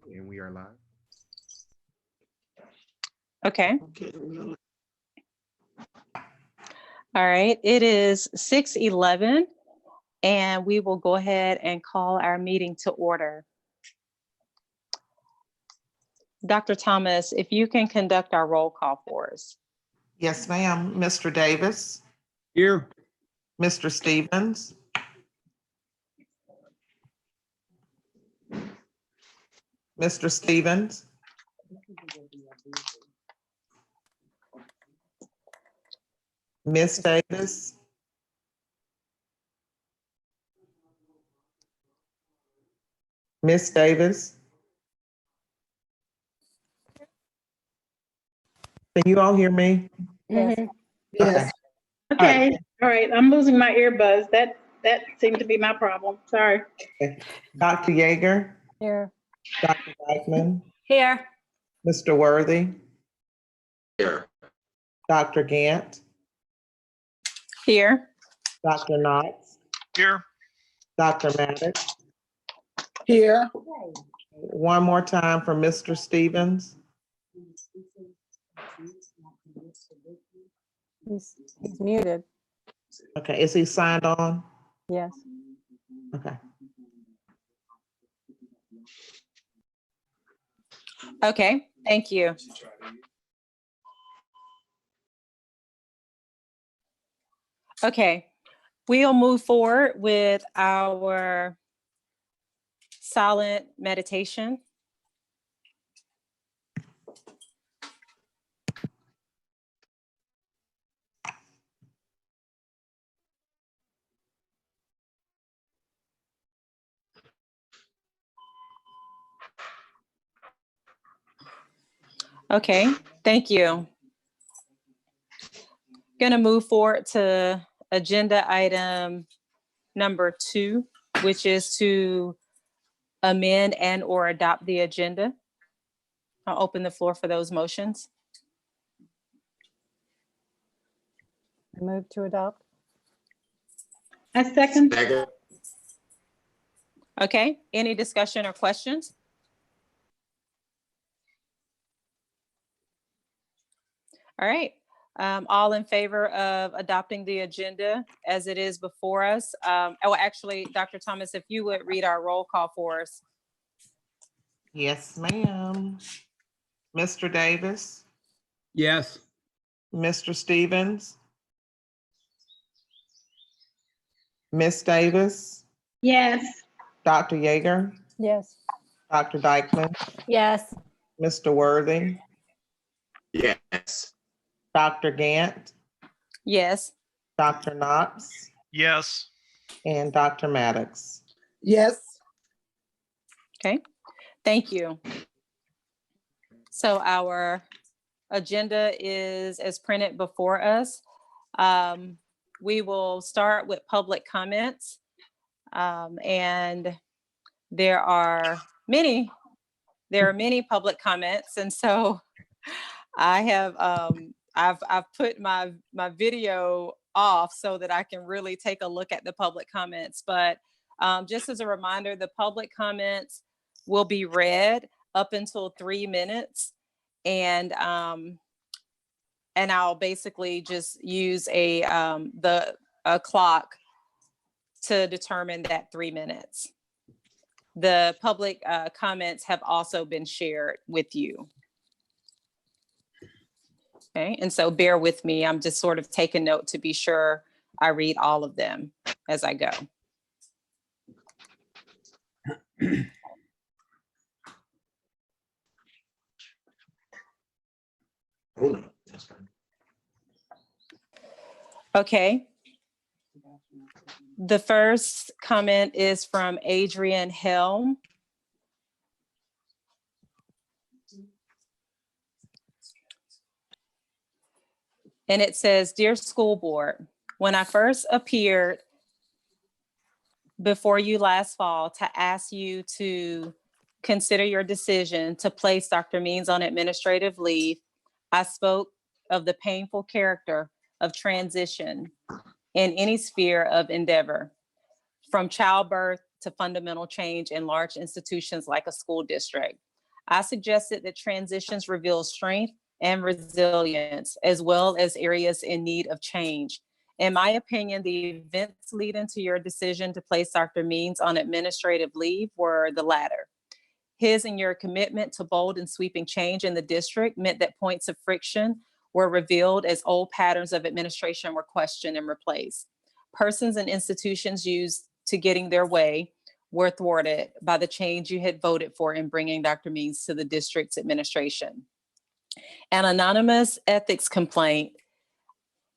And we are live. Okay. All right, it is 6:11 and we will go ahead and call our meeting to order. Dr. Thomas, if you can conduct our roll call for us. Yes, ma'am. Mr. Davis, Here. Mr. Stevens, Mr. Stevens, Miss Davis, Miss Davis. Can you all hear me? Yes. Okay. Okay, all right, I'm losing my earbuds. That seemed to be my problem. Sorry. Dr. Yeager, Here. Dr. Dykeman, Here. Mr. Worthy, Here. Dr. Gant, Here. Dr. Knox, Here. Dr. Maddox. Here. One more time for Mr. Stevens. He's muted. Okay, is he signed on? Yes. Okay. Okay, thank you. Okay, we'll move forward with our silent meditation. Okay, thank you. Going to move forward to agenda item number 2, which is to amend and or adopt the agenda. I'll open the floor for those motions. I move to adopt. I second. Second. Okay, any discussion or questions? All right, all in favor of adopting the agenda as it is before us? Oh, actually, Dr. Thomas, if you would read our roll call for us. Yes, ma'am. Mr. Davis, Yes. Mr. Stevens, Miss Davis, Yes. Dr. Yeager, Yes. Dr. Dykeman, Yes. Mr. Worthy, Yes. Dr. Gant, Yes. Dr. Knox, Yes. and Dr. Maddox. Yes. Okay, thank you. So our agenda is as printed before us. We will start with public comments. And there are many public comments. And so I have, I've put my video off so that I can really take a look at the public comments. But just as a reminder, the public comments will be read up until 3 minutes. And I'll basically just use a clock to determine that 3 minutes. The public comments have also been shared with you. Okay, and so bear with me. I'm just sort of taking note to be sure I read all of them as I go. Hold on. That's fine. Okay. The first comment is from Adrian Helm. And it says, "Dear School Board, when I first appeared before you last fall to ask you to consider your decision to place Dr. Means on administrative leave, I spoke of the painful character of transition in any sphere of endeavor, from childbirth to fundamental change in large institutions like a school district. I suggested that transitions reveal strength and resilience, as well as areas in need of change. In my opinion, the events leading to your decision to place Dr. Means on administrative leave were the latter. His and your commitment to bold and sweeping change in the district meant that points of friction were revealed as old patterns of administration were questioned and replaced. Persons and institutions used to getting their way were thwarted by the change you had voted for in bringing Dr. Means to the district's administration. An anonymous ethics complaint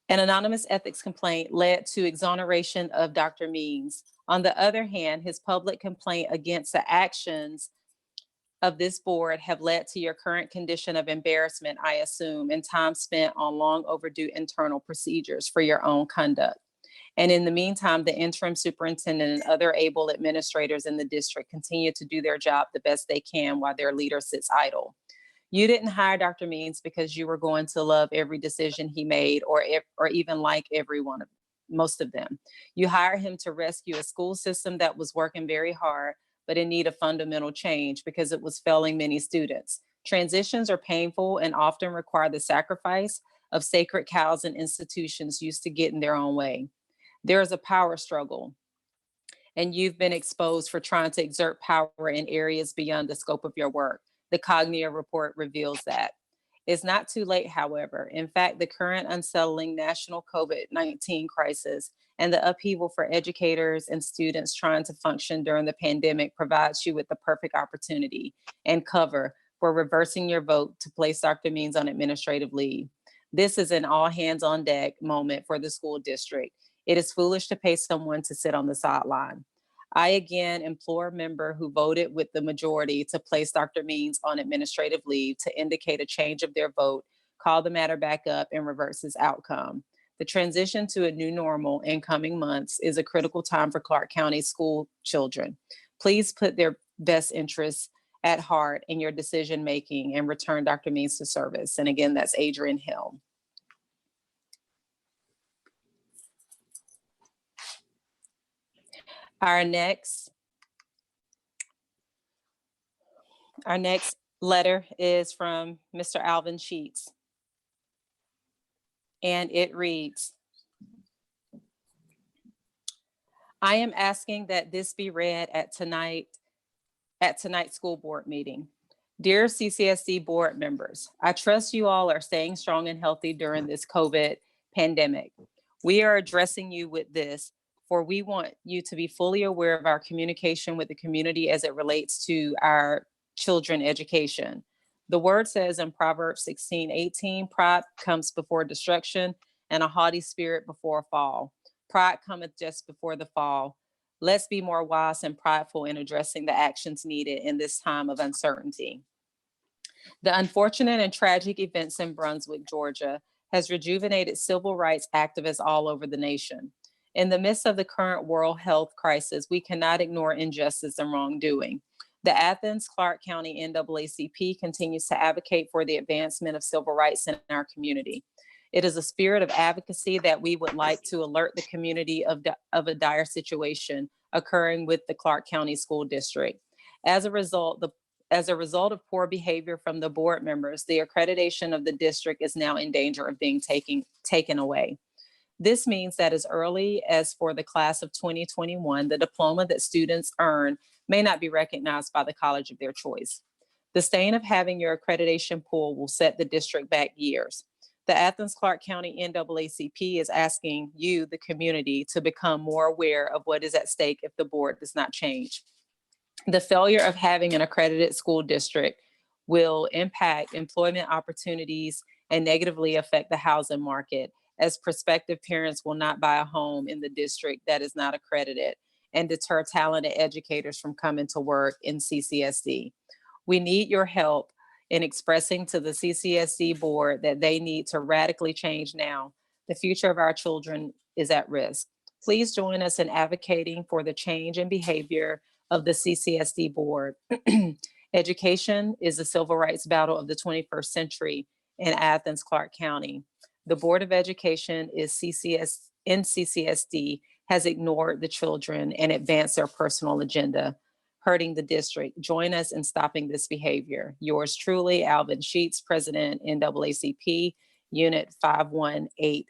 led to exoneration of Dr. Means. On the other hand, his public complaint against the actions of this board have led to your current condition of embarrassment, I assume, and time spent on long overdue internal procedures for your own conduct. And in the meantime, the interim superintendent and other able administrators in the district continue to do their job the best they can while their leader sits idle. You didn't hire Dr. Means because you were going to love every decision he made or even like most of them. You hired him to rescue a school system that was working very hard, but in need of fundamental change because it was failing many students. Transitions are painful and often require the sacrifice of sacred cows and institutions used to get in their own way. There is a power struggle, and you've been exposed for trying to exert power in areas beyond the scope of your work. The Cognia report reveals that. It's not too late, however. In fact, the current unsettling national COVID-19 crisis and the upheaval for educators and students trying to function during the pandemic provides you with the perfect opportunity and cover for reversing your vote to place Dr. Means on administrative leave. This is an all hands on deck moment for the school district. It is foolish to pay someone to sit on the sideline. I again implore a member who voted with the majority to place Dr. Means on administrative leave to indicate a change of their vote, call the matter back up, and reverse this outcome. The transition to a new normal in coming months is a critical time for Clarke County school children. Please put their best interests at heart in your decision making and return Dr. Means to service. And again, that's Adrian Hill. Our next letter is from Mr. Alvin Sheets. And it reads, I am asking that this be read at tonight's school board meeting. Dear CCSD board members, I trust you all are staying strong and healthy during this COVID pandemic. We are addressing you with this, for we want you to be fully aware of our communication with the community as it relates to our children education. The word says in Proverbs 16:18, pride comes before destruction and a haughty spirit before a fall. Pride cometh just before the fall. Let's be more wise and prideful in addressing the actions needed in this time of uncertainty. The unfortunate and tragic events in Brunswick, Georgia, has rejuvenated civil rights activists all over the nation. In the midst of the current world health crisis, we cannot ignore injustice and wrongdoing. The Athens Clarke County NAACP continues to advocate for the advancement of civil rights in our community. It is a spirit of advocacy that we would like to alert the community of a dire situation occurring with the Clarke County School District. As a result of poor behavior from the board members, the accreditation of the district is now in danger of being taken away. This means that as early as for the class of 2021, the diploma that students earn may not be recognized by the college of their choice. The stain of having your accreditation pool will set the district back years. The Athens Clarke County NAACP is asking you, the community, to become more aware of what is at stake if the board does not change. The failure of having an accredited school district will impact employment opportunities and negatively affect the housing market, as prospective parents will not buy a home in the district that is not accredited, and deter talented educators from coming to work in CCSD. We need your help in expressing to the CCSD board that they need to radically change now. The future of our children is at risk. Please join us in advocating for the change in behavior of the CCSD board. Education is a civil rights battle of the 21st century in Athens, Clarke County. The Board of Education in CCSD has ignored the children and advanced their personal agenda. hurting the district. Join us in stopping this behavior. Yours truly, Alvin Sheets, President, NAACP, Unit 5180.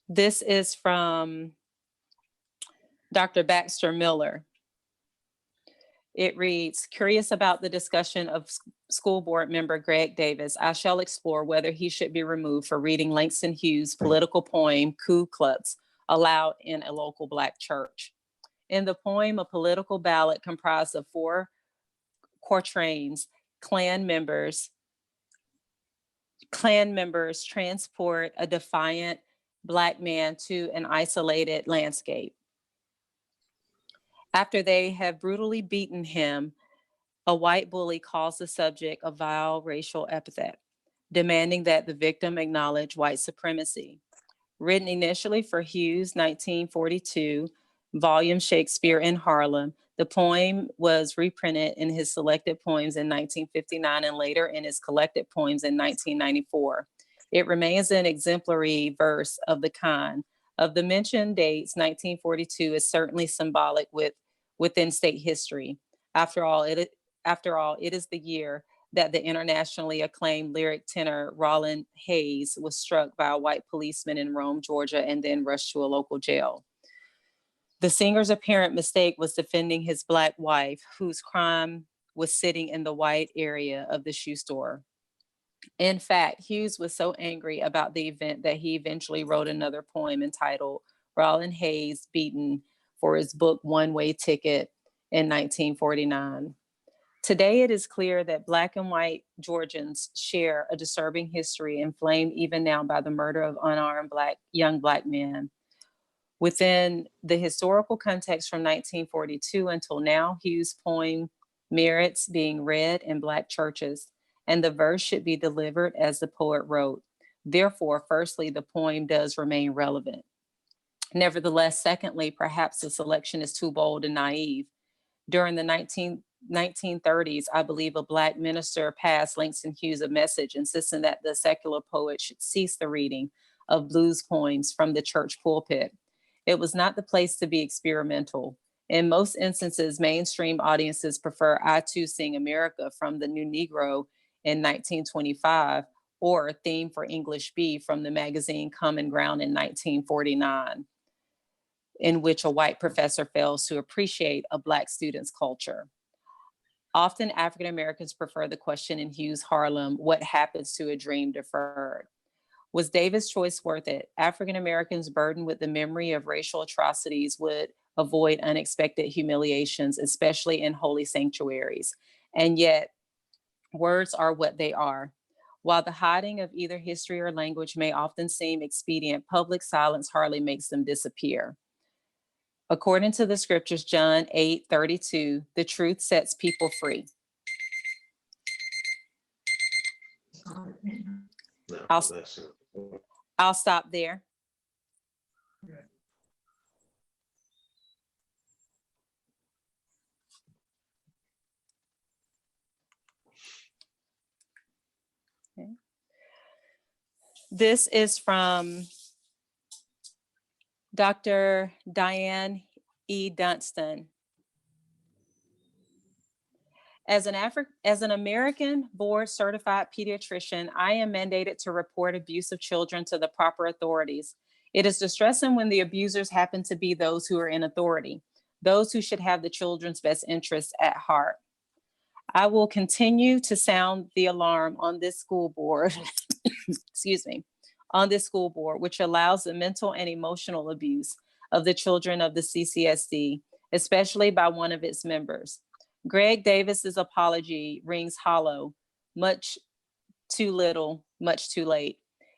This is from Dr. Baxter Miller. It reads, curious about the discussion of school board member Greg Davis, I shall explore whether he should be removed for reading Langston Hughes' political poem, Ku Klux, aloud in a local Black church. In the poem, a political ballad comprised of 4 quatrains, Klan members transport a defiant Black man to an isolated landscape. After they have brutally beaten him, a white bully calls the subject a vile racial epithet, demanding that the victim acknowledge white supremacy. Written initially for Hughes' 1942 volume Shakespeare in Harlem, the poem was reprinted in his selected poems in 1959 and later in his collected poems in 1994. It remains an exemplary verse of the kind. Of the mentioned dates, 1942 is certainly symbolic within state history. After all, it is the year that the internationally acclaimed lyric tenor Roland Hayes was struck by a white policeman in Rome, Georgia, and then rushed to a local jail. The singer's apparent mistake was defending his Black wife, whose crime was sitting in the white area of the shoe store. In fact, Hughes was so angry about the event that he eventually wrote another poem entitled Roland Hayes Beaten for his book One Way Ticket in 1949. Today, it is clear that Black and white Georgians share a disturbing history inflamed even now by the murder of unarmed young Black men. Within the historical context from 1942 until now, Hughes' poem merits being read in Black churches, and the verse should be delivered as the poet wrote. Therefore, firstly, the poem does remain relevant. Nevertheless, secondly, perhaps the selection is too bold and naive. During the 1930s, I believe a Black minister passed Langston Hughes a message insisting that the secular poet should cease the reading of blues poems from the church pulpit. It was not the place to be experimental. In most instances, mainstream audiences prefer I Too Sing America from the New Negro in 1925 or Theme for English B from the magazine Common Ground in 1949, in which a white professor fails to appreciate a Black student's culture. Often African Americans prefer the question in Hughes' Harlem, what happens to a dream deferred? Was Davis' choice worth it? African Americans burdened with the memory of racial atrocities would avoid unexpected humiliations, especially in holy sanctuaries. And yet, words are what they are. While the hiding of either history or language may often seem expedient, public silence hardly makes them disappear. According to the scriptures, John 8:32, the truth sets people free. I'll stop there. Okay. This is from Dr. Diane E. Dunstan. As an American board certified pediatrician, I am mandated to report abuse of children to the proper authorities. It is distressing when the abusers happen to be those who are in authority, those who should have the children's best interests at heart. I will continue to sound the alarm on this school board, on this school board, which allows the mental and emotional abuse of the children of the CCSD, especially by one of its members. Greg Davis's apology rings hollow, much too little, much too late.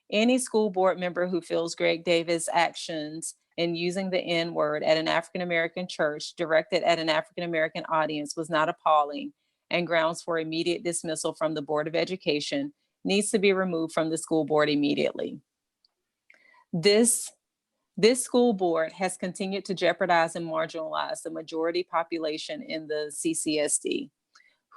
Any school board member who feels Greg Davis' actions in using the N-word at an African-American church directed at an African-American audience was not appalling and grounds for immediate dismissal from the Board of Education needs to be removed from the school board immediately. This school board has continued to jeopardize and marginalize the majority population in the CCSD,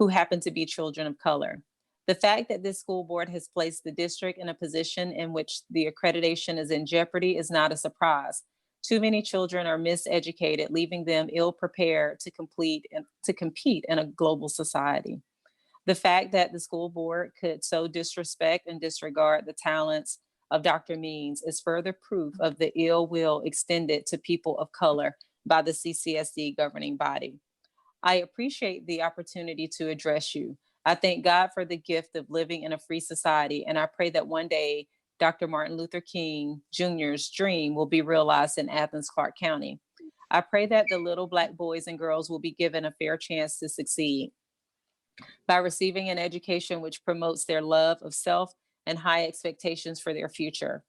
who happen to be children of color. The fact that this school board has placed the district in a position in which the accreditation is in jeopardy is not a surprise. Too many children are miseducated, leaving them ill-prepared to compete in a global society. The fact that the school board could so disrespect and disregard the talents of Dr. Means is further proof of the ill will extended to people of color by the CCSD governing body. I appreciate the opportunity to address you. I thank God for the gift of living in a free society, and I pray that one day Dr. Martin Luther King Jr.'s dream will be realized in Athens, Clarke County. I pray that the little Black boys and girls will be given a fair chance to succeed by receiving an education which promotes their love of self and high expectations for their future.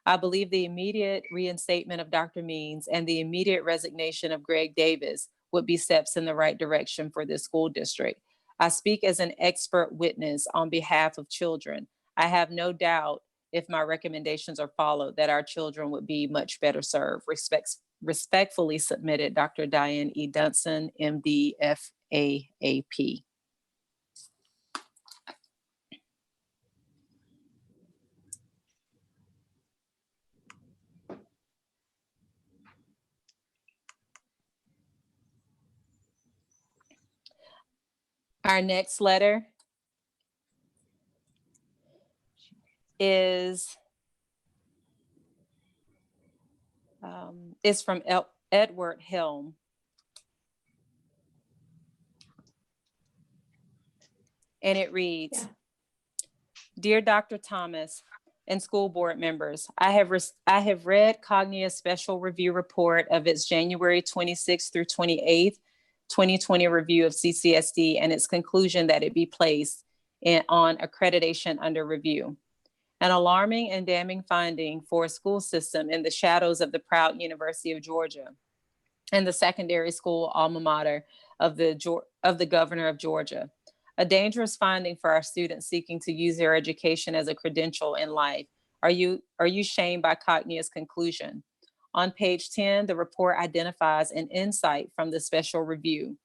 I believe the immediate reinstatement of Dr. Means and the immediate resignation of Greg Davis would be steps in the right direction for this school district. I speak as an expert witness on behalf of children. I have no doubt if my recommendations are followed that our children would be much better served. Respectfully submitted, Dr. Diane E. Dunson, MD, FAAP. Our next letter is from Edward Helm. And it reads, Dear Dr. Thomas and school board members, I have read Cognia's special review report of its January 26th through 28th, 2020 review of CCSD and its conclusion that it be placed on accreditation under review. An alarming and damning finding for a school system in the shadows of the proud University of Georgia and the secondary school alma mater of the governor of Georgia. A dangerous finding for our students seeking to use their education as a credential in life. Are you shamed by Cognia's conclusion? On page 10, the report identifies an insight from the special review.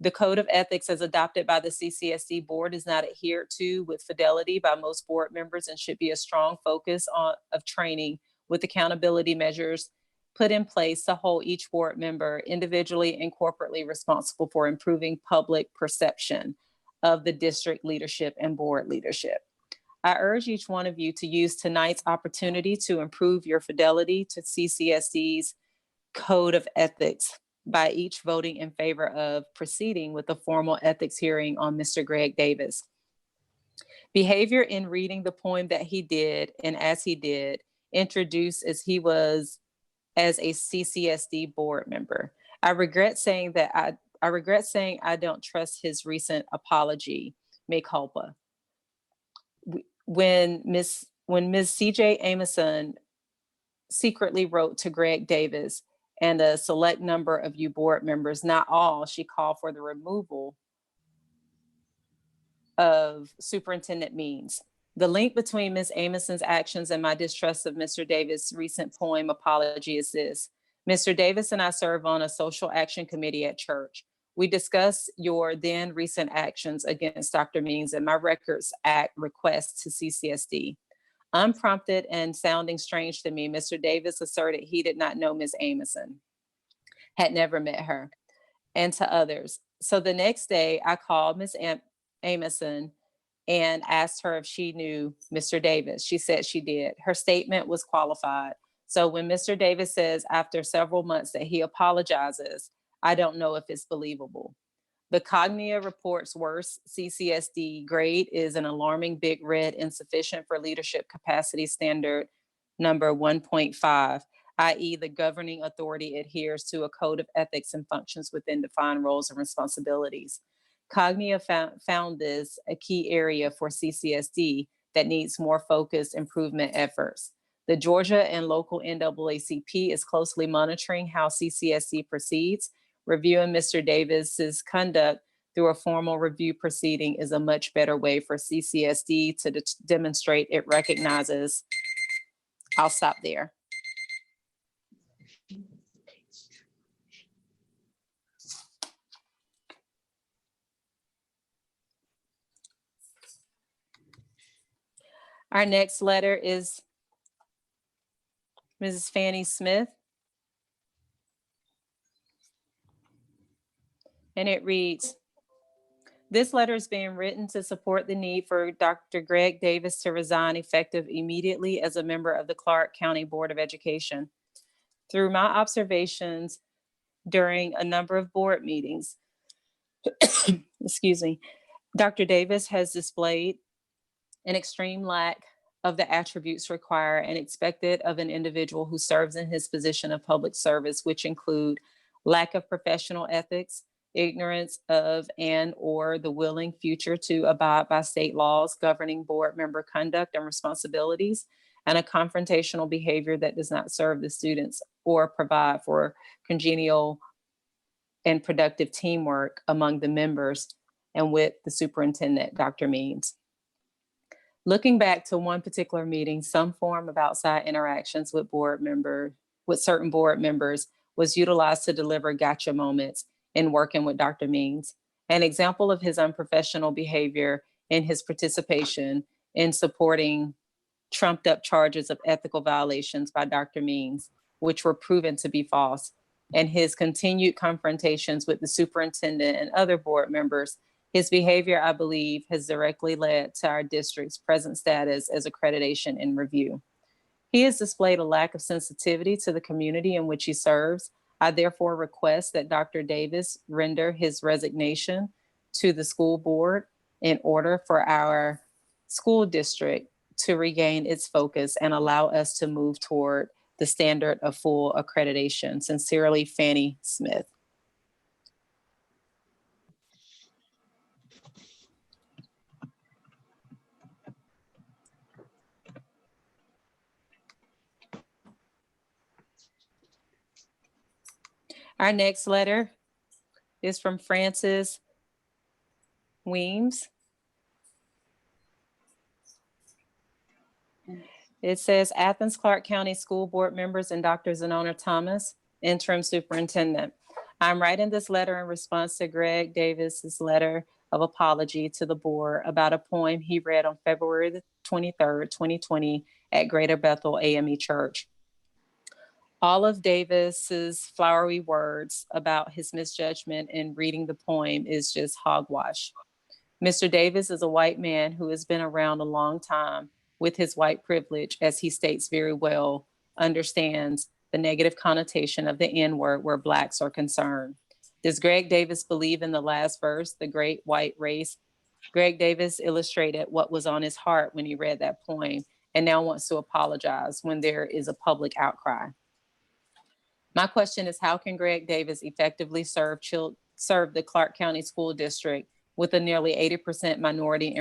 The code of ethics as adopted by the CCSD board is not adhered to with fidelity by most board members and should be a strong focus of training with accountability measures put in place to hold each board member individually and corporately responsible for improving public perception of the district leadership and board leadership. I urge each one of you to use tonight's opportunity to improve your fidelity to CCSD's code of ethics by each voting in favor of proceeding with a formal ethics hearing on Mr. Greg Davis. Behavior in reading the poem that he did, and as he did, introduced as he was as a CCSD board member. I regret saying I don't trust his recent apology, mea culpa. When Ms. CJ Ameson secretly wrote to Greg Davis and a select number of you board members, not all, she called for the removal of Superintendent Means. The link between Ms. Ameson's actions and my distrust of Mr. Davis' recent poem apology is this. Mr. Davis and I serve on a social action committee at church. We discussed your then recent actions against Dr. Means and my Records Act request to CCSD. Unprompted and sounding strange to me, Mr. Davis asserted he did not know Ms. Ameson, had never met her, and to others. So the next day I called Ms. Ameson and asked her if she knew Mr. Davis. She said she did. Her statement was qualified. So when Mr. Davis says after several months that he apologizes, I don't know if it's believable. The Cognia report's worst CCSD grade is an alarming big red insufficient for leadership capacity standard number 1.5, i.e. the governing authority adheres to a code of ethics and functions within defined roles and responsibilities. Cognia found this a key area for CCSD that needs more focused improvement efforts. The Georgia and local NAACP is closely monitoring how CCSD proceeds. Reviewing Mr. Davis's conduct through a formal review proceeding is a much better way for CCSD to demonstrate it recognizes. I'll stop there. Our next letter is Mrs. Fanny Smith. And it reads, this letter is being written to support the need for Dr. Greg Davis to resign effective immediately as a member of the Clarke County Board of Education. Through my observations during a number of board meetings, excuse me, Dr. Davis has displayed an extreme lack of the attributes required and expected of an individual who serves in his position of public service, which include lack of professional ethics, ignorance of and or the willing future to abide by state laws governing board member conduct and responsibilities, and a confrontational behavior that does not serve the students or provide for congenial and productive teamwork among the members and with the superintendent, Dr. Means. Looking back to one particular meeting, some form of outside interactions with certain board members was utilized to deliver gotcha moments in working with Dr. Means. An example of his unprofessional behavior in his participation in supporting trumped up charges of ethical violations by Dr. Means, which were proven to be false, and his continued confrontations with the superintendent and other board members. His behavior, I believe, has directly led to our district's present status as accreditation and review. He has displayed a lack of sensitivity to the community in which he serves. I therefore request that Dr. Davis render his resignation to the school board in order for our school district to regain its focus and allow us to move toward the standard of full accreditation. Sincerely, Fanny Smith. Our next letter is from Francis Weems. It says, Athens Clarke County School Board members and Dr. Zenona Thomas, interim superintendent. I'm writing this letter in response to Greg Davis's letter of apology to the board about a poem he read on February the 23rd, 2020 at Greater Bethel AME Church. All of Davis's flowery words about his misjudgment in reading the poem is just hogwash. Mr. Davis is a white man who has been around a long time with his white privilege, as he states very well, understands the negative connotation of the N-word where Blacks are concerned. Does Greg Davis believe in the last verse, the great white race? Greg Davis illustrated what was on his heart when he read that poem and now wants to apologize when there is a public outcry. My question is, how can Greg Davis effectively serve the Clarke County School District with a nearly 80% minority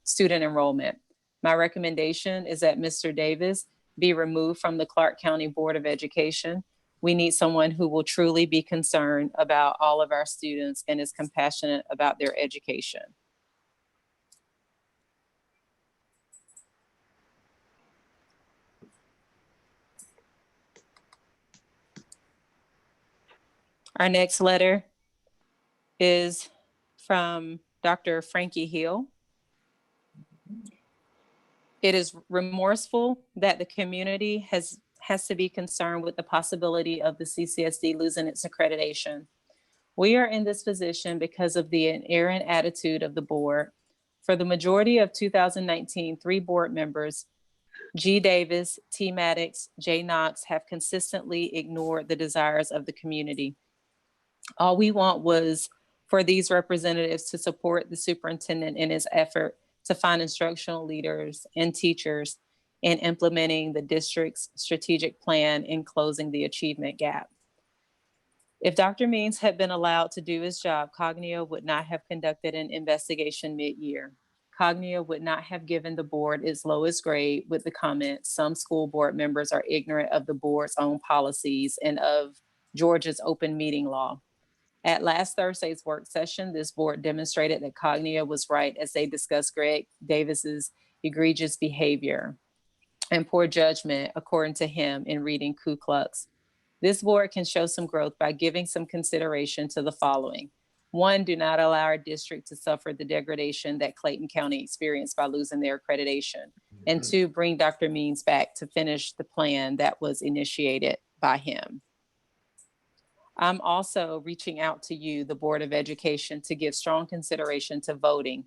student enrollment? My recommendation is that Mr. Davis be removed from the Clarke County Board of Education. We need someone who will truly be concerned about all of our students and is compassionate about their education. Our next letter is from Dr. Frankie Hill. It is remorseful that the community has to be concerned with the possibility of the CCSD losing its accreditation. We are in this position because of the inerrant attitude of the board. For the majority of 2019, 3 board members, G. Davis, T. Maddox, J. Knox, have consistently ignored the desires of the community. All we want was for these representatives to support the superintendent in his effort to find instructional leaders and teachers in implementing the district's strategic plan in closing the achievement gap. If Dr. Means had been allowed to do his job, Cognio would not have conducted an investigation mid-year. Cognio would not have given the board its lowest grade with the comment, some school board members are ignorant of the board's own policies and of Georgia's open meeting law. At last Thursday's work session, this board demonstrated that Cognio was right as they discussed Greg Davis's egregious behavior and poor judgment, according to him, in reading Ku Klux. This board can show some growth by giving some consideration to the following. 1, do not allow our district to suffer the degradation that Clayton County experienced by losing their accreditation. And 2, bring Dr. Means back to finish the plan that was initiated by him. I'm also reaching out to you, the Board of Education, to give strong consideration to voting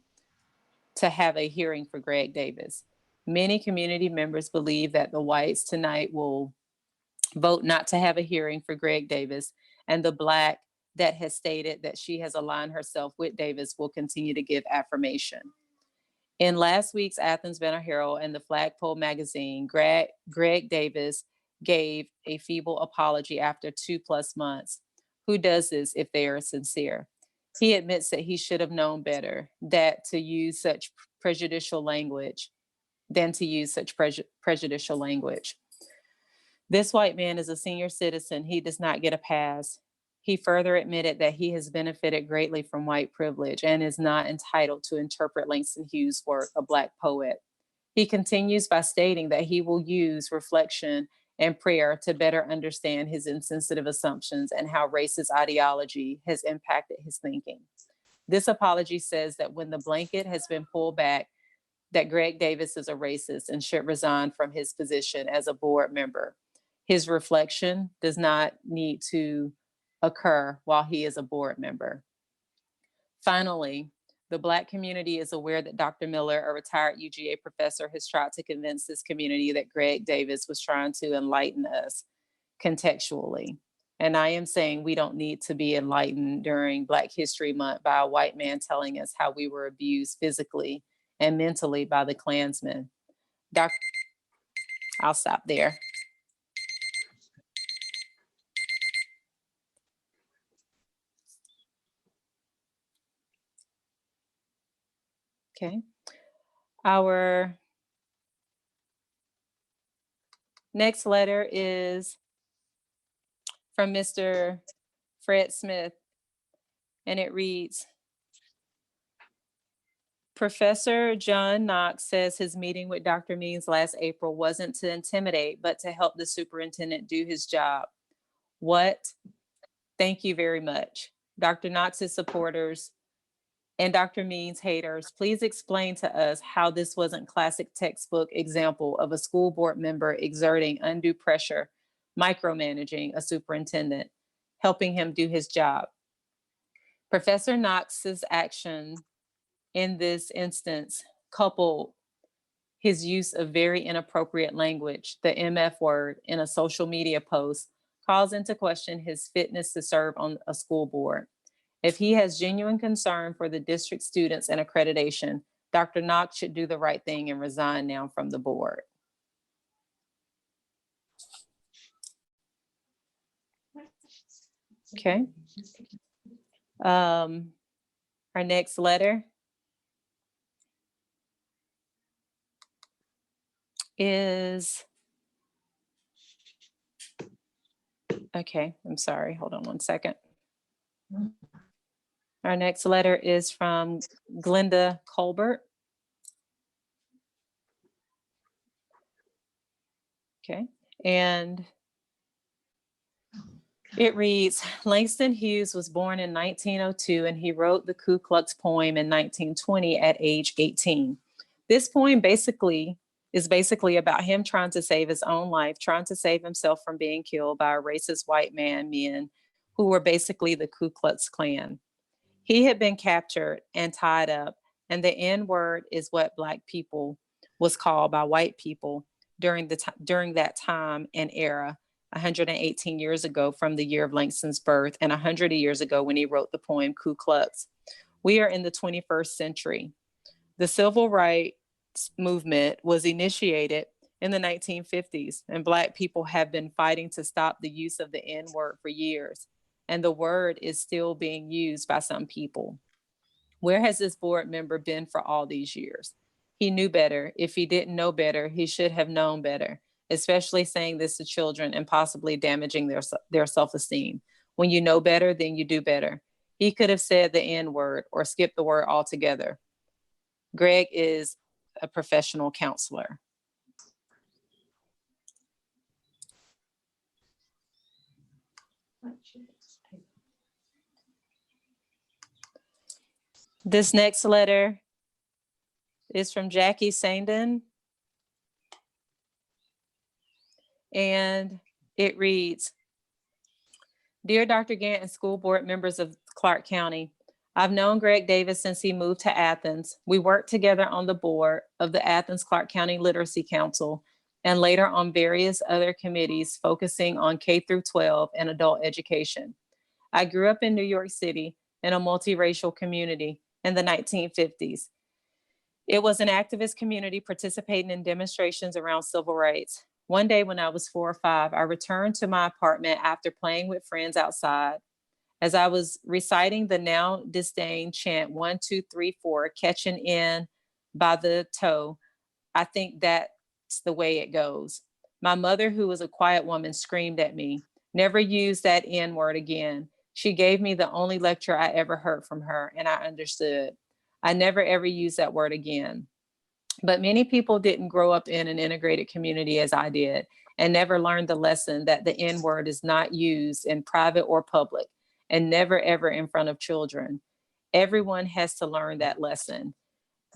to have a hearing for Greg Davis. Many community members believe that the whites tonight will vote not to have a hearing for Greg Davis, and the Black that has stated that she has aligned herself with Davis will continue to give affirmation. In last week's Athens Banner Herald and the Flagpole magazine, Greg Davis gave a feeble apology after 2+ months. Who does this if they are sincere? He admits that he should have known better, that to use such prejudicial language, prejudicial language. This white man is a senior citizen. He does not get a pass. He further admitted that he has benefited greatly from white privilege and is not entitled to interpret Langston Hughes' work, a Black poet. He continues by stating that he will use reflection and prayer to better understand his insensitive assumptions and how racist ideology has impacted his thinking. This apology says that when the blanket has been pulled back, that Greg Davis is a racist and should resign from his position as a board member. His reflection does not need to occur while he is a board member. Finally, the Black community is aware that Dr. Miller, a retired UGA professor, has tried to convince this community that Greg Davis was trying to enlighten us contextually. And I am saying we don't need to be enlightened during Black History Month by a white man telling us how we were abused physically and mentally by the Klansmen. I'll stop there. Okay. Our next letter is from Mr. Fred Smith, and it reads, Professor John Knox says his meeting with Dr. Means last April wasn't to intimidate, but to help the superintendent do his job. What? Thank you very much. Dr. Knox's supporters and Dr. Means haters, please explain to us how this wasn't classic textbook example of a school board member exerting undue pressure, micromanaging a superintendent, helping him do his job. Professor Knox's action in this instance, coupled his use of very inappropriate language, the MF word, in a social media post, calls into question his fitness to serve on a school board. If he has genuine concern for the district students and accreditation, Dr. Knox should do the right thing and resign now from the board. Okay. Our next letter is, okay, I'm sorry, hold on one second. Our next letter is from Glenda Colbert. Okay, and it reads, Langston Hughes was born in 1902 and he wrote the Ku Klux poem in 1920 at age 18. This poem is basically about him trying to save his own life, trying to save himself from being killed by a racist white men who were basically the Ku Klux Klan. He had been captured and tied up, and the N-word is what Black people was called by white people during that time and era, 118 years ago from the year of Langston's birth and 100 years ago when he wrote the poem Ku Klux. We are in the 21st century. The civil rights movement was initiated in the 1950s, and Black people have been fighting to stop the use of the N-word for years. And the word is still being used by some people. Where has this board member been for all these years? He knew better. If he didn't know better, he should have known better, especially saying this to children and possibly damaging their self-esteem. When you know better, then you do better. He could have said the N-word or skipped the word altogether. Greg is a professional counselor. This next letter is from Jackie Sandin, And it reads, Dear Dr. Gant and school board members of Clarke County, I've known Greg Davis since he moved to Athens. We worked together on the board of the Athens-Clarke County Literacy Council and later on various other committees focusing on K through 12 and adult education. I grew up in New York City in a multiracial community in the 1950s. It was an activist community participating in demonstrations around civil rights. One day when I was 4 or 5, I returned to my apartment after playing with friends outside. As I was reciting the now disdained chant 1, 2, 3, 4, catching in by the toe, I think that's the way it goes. My mother, who was a quiet woman, screamed at me, never use that N word again. She gave me the only lecture I ever heard from her, and I understood. I never ever used that word again. But many people didn't grow up in an integrated community as I did, and never learned the lesson that the N word is not used in private or public, and never ever in front of children. Everyone has to learn that lesson.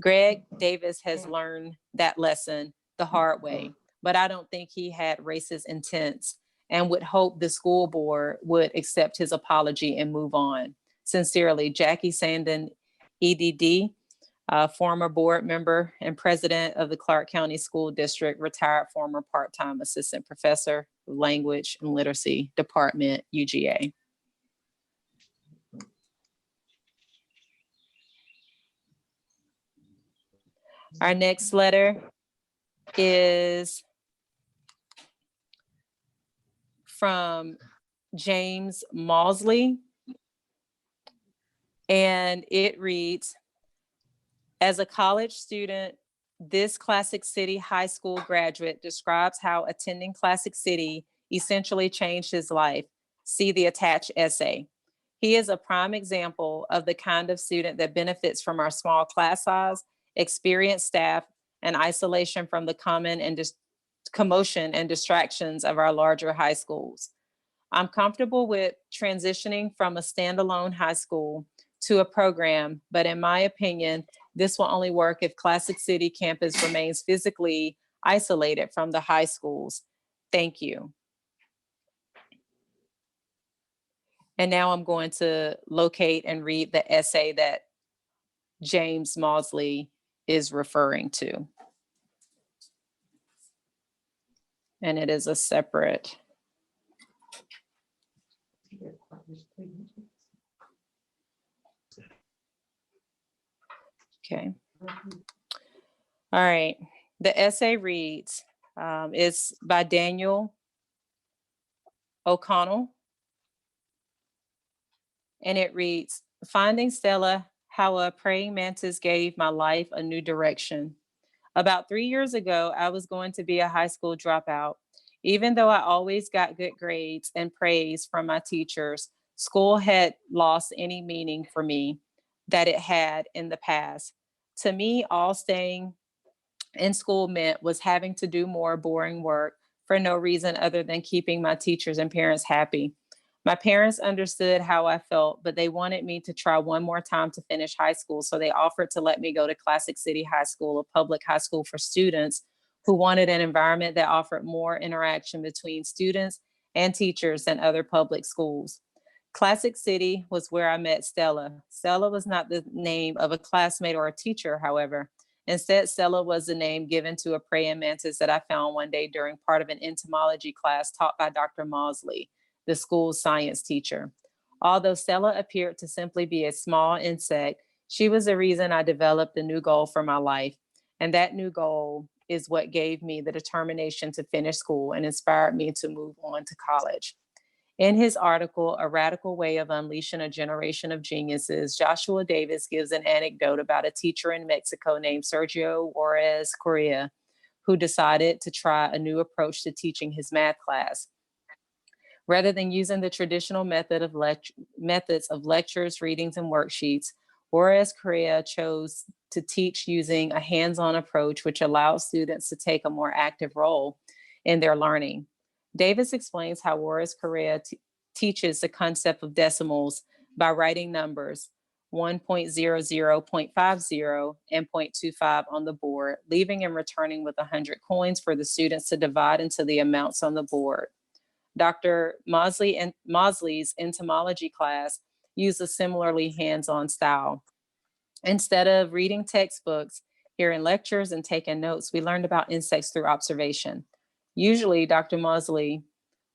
Greg Davis has learned that lesson the hard way, but I don't think he had racist intents, and would hope the school board would accept his apology and move on. Sincerely, Jackie Sandin, EDD, former board member and president of the Clarke County School District, retired former part-time assistant professor of language and literacy department, UGA. Our next letter is from James Mausley, and it reads, as a college student, this Classic City High School graduate describes how attending Classic City essentially changed his life. See the attached essay. He is a prime example of the kind of student that benefits from our small class size, experienced staff, and isolation from the common and commotion and distractions of our larger high schools. I'm comfortable with transitioning from a standalone high school to a program, but in my opinion, this will only work if Classic City campus remains physically isolated from the high schools. Thank you. And now I'm going to locate and read the essay that James Mausley is referring to. And it is a separate. Okay. All right. The essay reads, it's by Daniel O'Connell. And it reads, Finding Stella, how a praying mantis gave my life a new direction. About 3 years ago, I was going to be a high school dropout. Even though I always got good grades and praise from my teachers, school had lost any meaning for me that it had in the past. To me, all staying in school meant was having to do more boring work for no reason other than keeping my teachers and parents happy. My parents understood how I felt, but they wanted me to try one more time to finish high school. So they offered to let me go to Classic City High School, a public high school for students who wanted an environment that offered more interaction between students and teachers than other public schools. Classic City was where I met Stella. Stella was not the name of a classmate or a teacher, however. Instead, Stella was the name given to a praying mantis that I found one day during part of an entomology class taught by Dr. Mausley, the school's science teacher. Although Stella appeared to simply be a small insect, she was the reason I developed a new goal for my life. And that new goal is what gave me the determination to finish school and inspired me to move on to college. In his article, A Radical Way of Unleashing a Generation of Geniuses, Joshua Davis gives an anecdote about a teacher in Mexico named Sergio Juarez Correa, who decided to try a new approach to teaching his math class. Rather than using the traditional methods of lectures, readings, and worksheets, Juarez Correa chose to teach using a hands-on approach, which allows students to take a more active role in their learning. Davis explains how Juarez Correa teaches the concept of decimals by writing numbers 1.00.50, and 0.25 on the board, leaving and returning with 100 coins for the students to divide into the amounts on the board. Dr. Mosley's entomology class used a similarly hands-on style. Instead of reading textbooks, hearing lectures, and taking notes, we learned about insects through observation. Usually, Dr. Mosley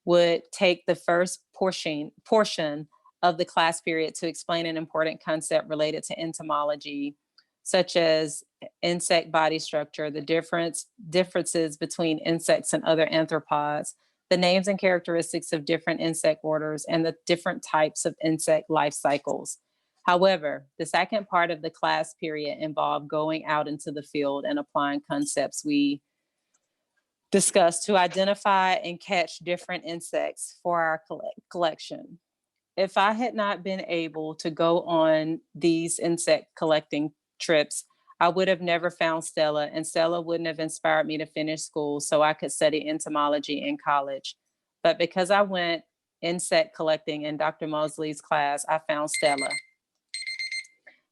would take the first portion of the class period to explain an important concept related to entomology, such as insect body structure, the differences between insects and other arthropods, the names and characteristics of different insect orders, and the different types of insect life cycles. However, the second part of the class period involved going out into the field and applying concepts we discussed to identify and catch different insects for our collection. If I had not been able to go on these insect collecting trips, I would have never found Stella, and Stella wouldn't have inspired me to finish school so I could study entomology in college. But because I went insect collecting in Dr. Mosley's class, I found Stella.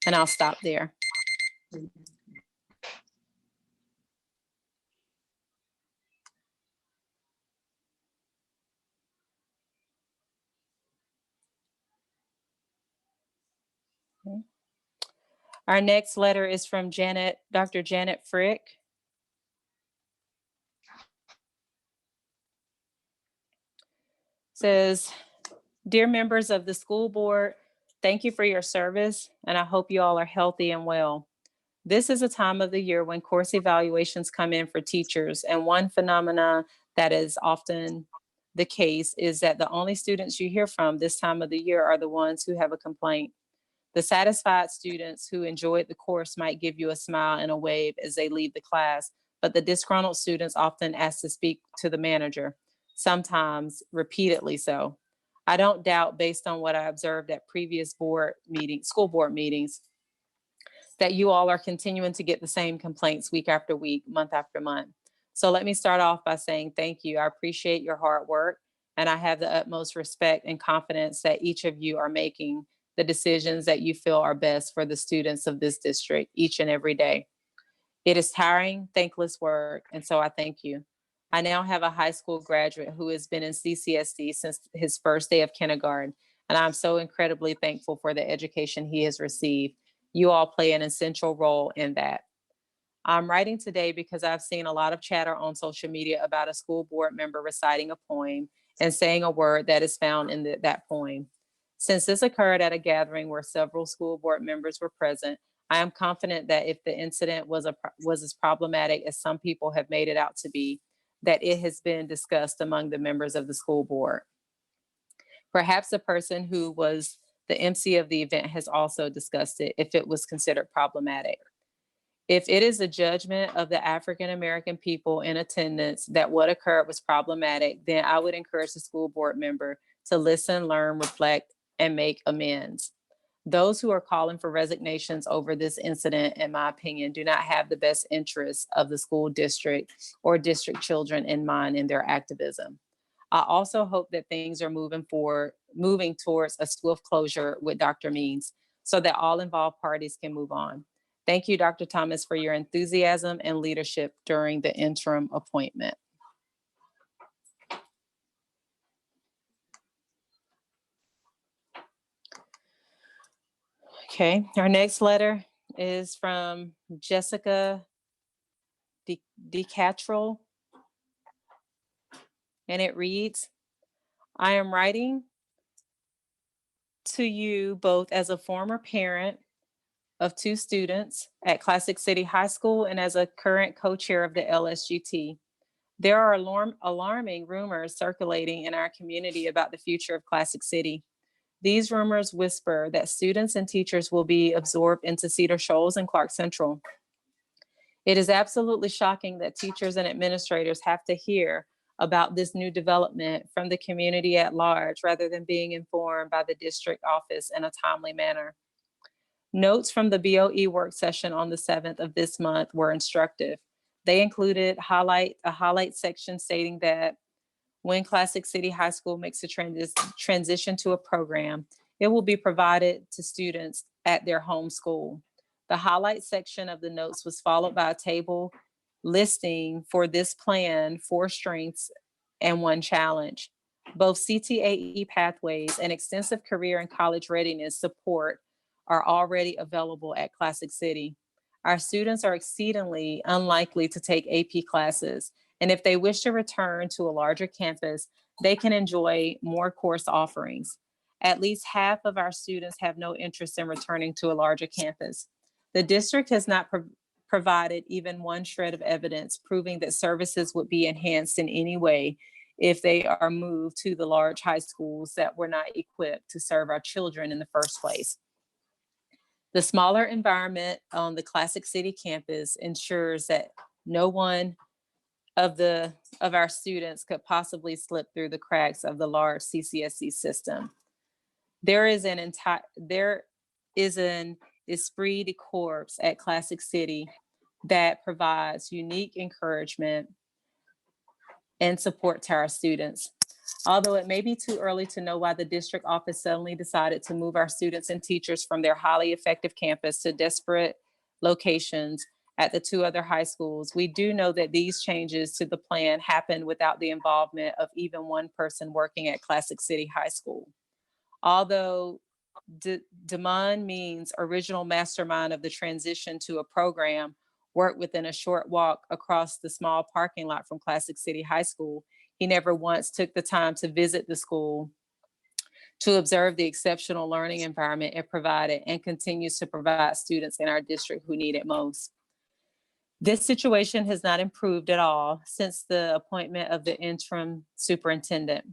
And I'll stop there. Okay. Our next letter is from Dr. Janet Frick. Says, dear members of the school board, thank you for your service, and I hope you all are healthy and well. This is a time of the year when course evaluations come in for teachers, and one phenomena that is often the case is that the only students you hear from this time of the year are the ones who have a complaint. The satisfied students who enjoyed the course might give you a smile and a wave as they leave the class, but the disgruntled students often ask to speak to the manager, sometimes repeatedly so. I don't doubt, based on what I observed at previous school board meetings, that you all are continuing to get the same complaints week after week, month after month. So let me start off by saying thank you. I appreciate your hard work, and I have the utmost respect and confidence that each of you are making the decisions that you feel are best for the students of this district each and every day. It is tiring, thankless work, and so I thank you. I now have a high school graduate who has been in CCSD since his first day of kindergarten, and I'm so incredibly thankful for the education he has received. You all play an essential role in that. I'm writing today because I've seen a lot of chatter on social media about a school board member reciting a poem and saying a word that is found in that poem. Since this occurred at a gathering where several school board members were present, I am confident that if the incident was as problematic as some people have made it out to be, that it has been discussed among the members of the school board. Perhaps the person who was the MC of the event has also discussed it if it was considered problematic. If it is a judgment of the African American people in attendance that what occurred was problematic, then I would encourage the school board member to listen, learn, reflect, and make amends. Those who are calling for resignations over this incident, in my opinion, do not have the best interests of the school district or district children in mind in their activism. I also hope that things are moving towards a swift closure with Dr. Means so that all involved parties can move on. Thank you, Dr. Thomas, for your enthusiasm and leadership during the interim appointment. Okay, our next letter is from Jessica DeCatrell, and it reads, I am writing to you both as a former parent of 2 students at Classic City High School and as a current co-chair of the LSGT. There are alarming rumors circulating in our community about the future of Classic City. These rumors whisper that students and teachers will be absorbed into Cedar Shoals and Clarke Central. It is absolutely shocking that teachers and administrators have to hear about this new development from the community at large rather than being informed by the district office in a timely manner. Notes from the BOE work session on the 7th of this month were instructive. They included a highlight section stating that when Classic City High School makes a transition to a program, it will be provided to students at their home school. The highlight section of the notes was followed by a table listing for this plan 4 strengths and 1 challenge. Both CTAE pathways and extensive career and college readiness support are already available at Classic City. Our students are exceedingly unlikely to take AP classes, and if they wish to return to a larger campus, they can enjoy more course offerings. At least half of our students have no interest in returning to a larger campus. The district has not provided even 1 shred of evidence proving that services would be enhanced in any way if they are moved to the large high schools that were not equipped to serve our children in the first place. The smaller environment on the Classic City campus ensures that no one of our students could possibly slip through the cracks of the large CCSC system. There is an esprit de corps at Classic City that provides unique encouragement and support to our students. Although it may be too early to know why the district office suddenly decided to move our students and teachers from their highly effective campus to disparate locations at the 2 other high schools, we do know that these changes to the plan happened without the involvement of even 1 person working at Classic City High School. Although Damon Means, original mastermind of the transition to a program, worked within a short walk across the small parking lot from Classic City High School, he never once took the time to visit the school to observe the exceptional learning environment it provided and continues to provide students in our district who need it most. This situation has not improved at all since the appointment of the interim superintendent.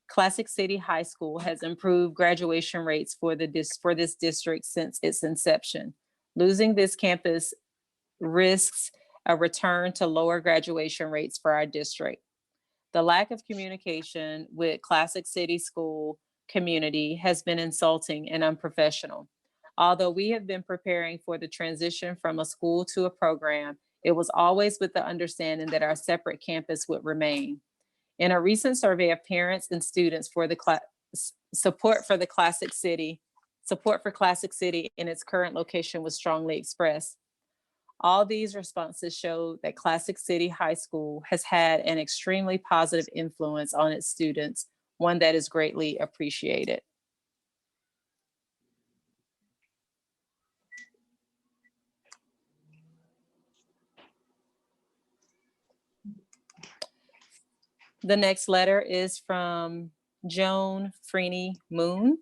Classic City High School has improved graduation rates for this district since its inception. Losing this campus risks a return to lower graduation rates for our district. The lack of communication with Classic City School community has been insulting and unprofessional. Although we have been preparing for the transition from a school to a program, it was always with the understanding that our separate campus would remain. In a recent survey of parents and students for the support for Classic City in its current location was strongly expressed. All these responses show that Classic City High School has had an extremely positive influence on its students, one that is greatly appreciated. The next letter is from Joan Freeney Moon.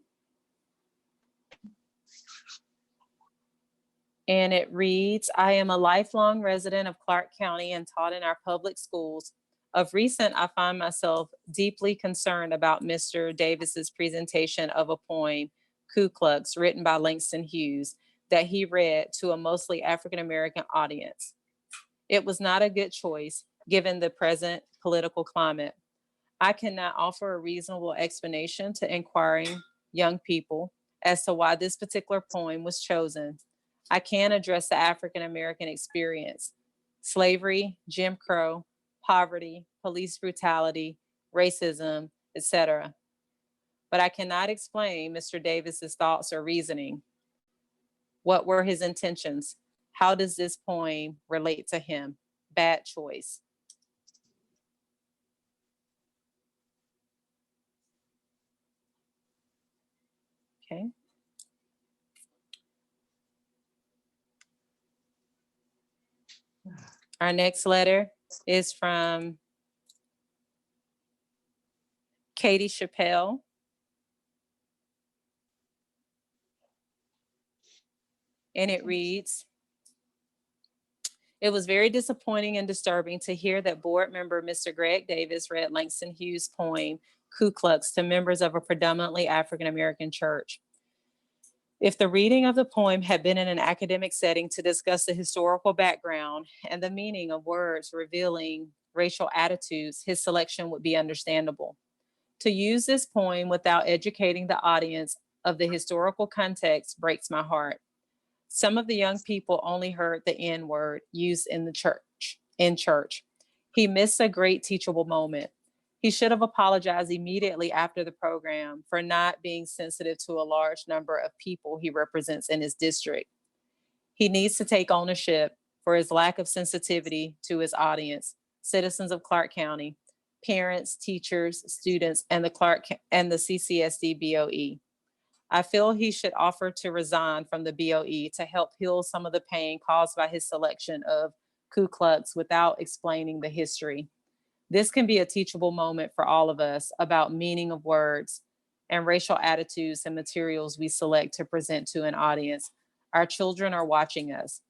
And it reads, I am a lifelong resident of Clarke County and taught in our public schools. Of recent, I find myself deeply concerned about Mr. Davis's presentation of a poem, Ku Klux, written by Langston Hughes, that he read to a mostly African-American audience. It was not a good choice, given the present political climate. I cannot offer a reasonable explanation to inquiring young people as to why this particular poem was chosen. I can address the African-American experience, slavery, Jim Crow, poverty, police brutality, racism, etc. But I cannot explain Mr. Davis's thoughts or reasoning. What were his intentions? How does this poem relate to him? Bad choice. Okay. Our next letter is from Katie Chappelle. And it reads, it was very disappointing and disturbing to hear that board member Mr. Greg Davis read Langston Hughes' poem, Ku Klux, to members of a predominantly African-American church. If the reading of the poem had been in an academic setting to discuss the historical background and the meaning of words revealing racial attitudes, his selection would be understandable. To use this poem without educating the audience of the historical context breaks my heart. Some of the young people only heard the N word used in church. He missed a great teachable moment. He should have apologized immediately after the program for not being sensitive to a large number of people he represents in his district. He needs to take ownership for his lack of sensitivity to his audience, citizens of Clarke County, parents, teachers, students, and the CCSD BOE. I feel he should offer to resign from the BOE to help heal some of the pain caused by his selection of Ku Klux without explaining the history. This can be a teachable moment for all of us about meaning of words and racial attitudes and materials we select to present to an audience. Our children are watching us.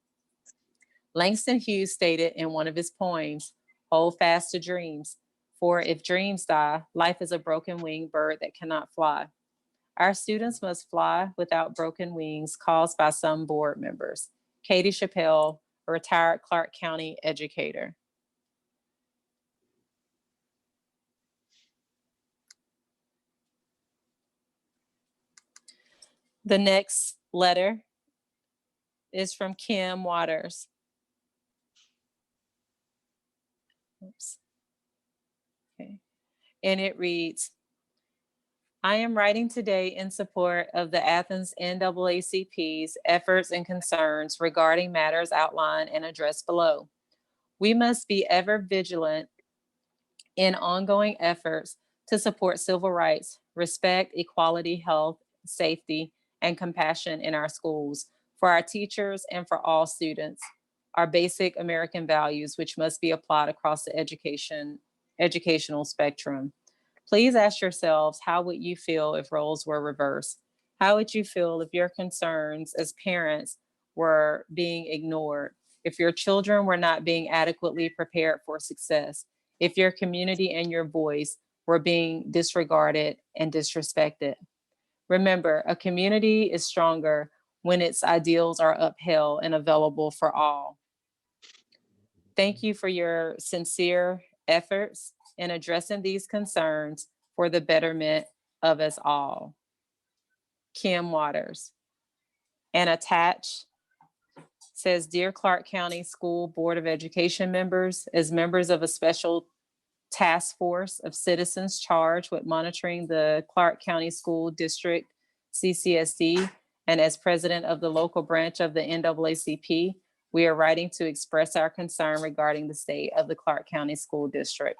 Langston Hughes stated in one of his poems, "Hold fast to dreams, for if dreams die, life is a broken winged bird that cannot fly." Our students must fly without broken wings caused by some board members. Katie Chappelle, a retired Clarke County educator. The next letter is from Kim Waters. Oops. Okay. And it reads, I am writing today in support of the Athens NAACP's efforts and concerns regarding matters outlined and addressed below. We must be ever vigilant in ongoing efforts to support civil rights, respect, equality, health, safety, and compassion in our schools, for our teachers and for all students, our basic American values, which must be applied across the educational spectrum. Please ask yourselves, how would you feel if roles were reversed? How would you feel if your concerns as parents were being ignored? If your children were not being adequately prepared for success? If your community and your voice were being disregarded and disrespected? Remember, a community is stronger when its ideals are upheld and available for all. Thank you for your sincere efforts in addressing these concerns for the betterment of us all. Kim Waters. And attached says, Dear Clarke County School Board of Education members, as members of a special task force of citizens charged with monitoring the Clarke County School District CCSD, and as president of the local branch of the NAACP, we are writing to express our concern regarding the state of the Clarke County School District.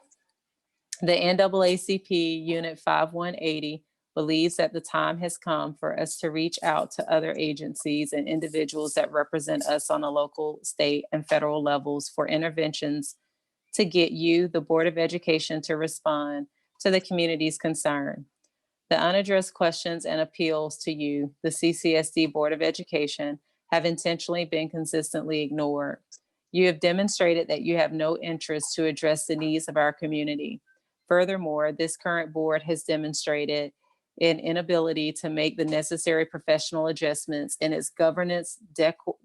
The NAACP Unit 5180 believes that the time has come for us to reach out to other agencies and individuals that represent us on the local, state, and federal levels for interventions to get you, the Board of Education, to respond to the community's concern. The unaddressed questions and appeals to you, the CCSD Board of Education, have intentionally been consistently ignored. You have demonstrated that you have no interest to address the needs of our community. Furthermore, this current board has demonstrated an inability to make the necessary professional adjustments in its governance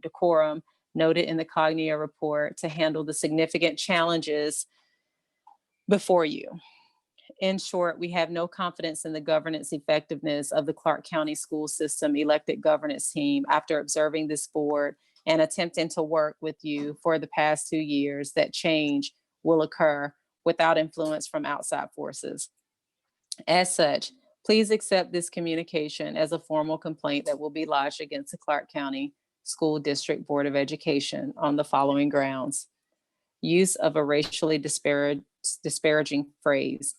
decorum noted in the Cognia report to handle the significant challenges before you. In short, we have no confidence in the governance effectiveness of the Clarke County school system elected governance team after observing this board and attempting to work with you for the past 2 years that change will occur without influence from outside forces. As such, please accept this communication as a formal complaint that will be lodged against the Clarke County School District Board of Education on the following grounds. Use of a racially disparaging phrase.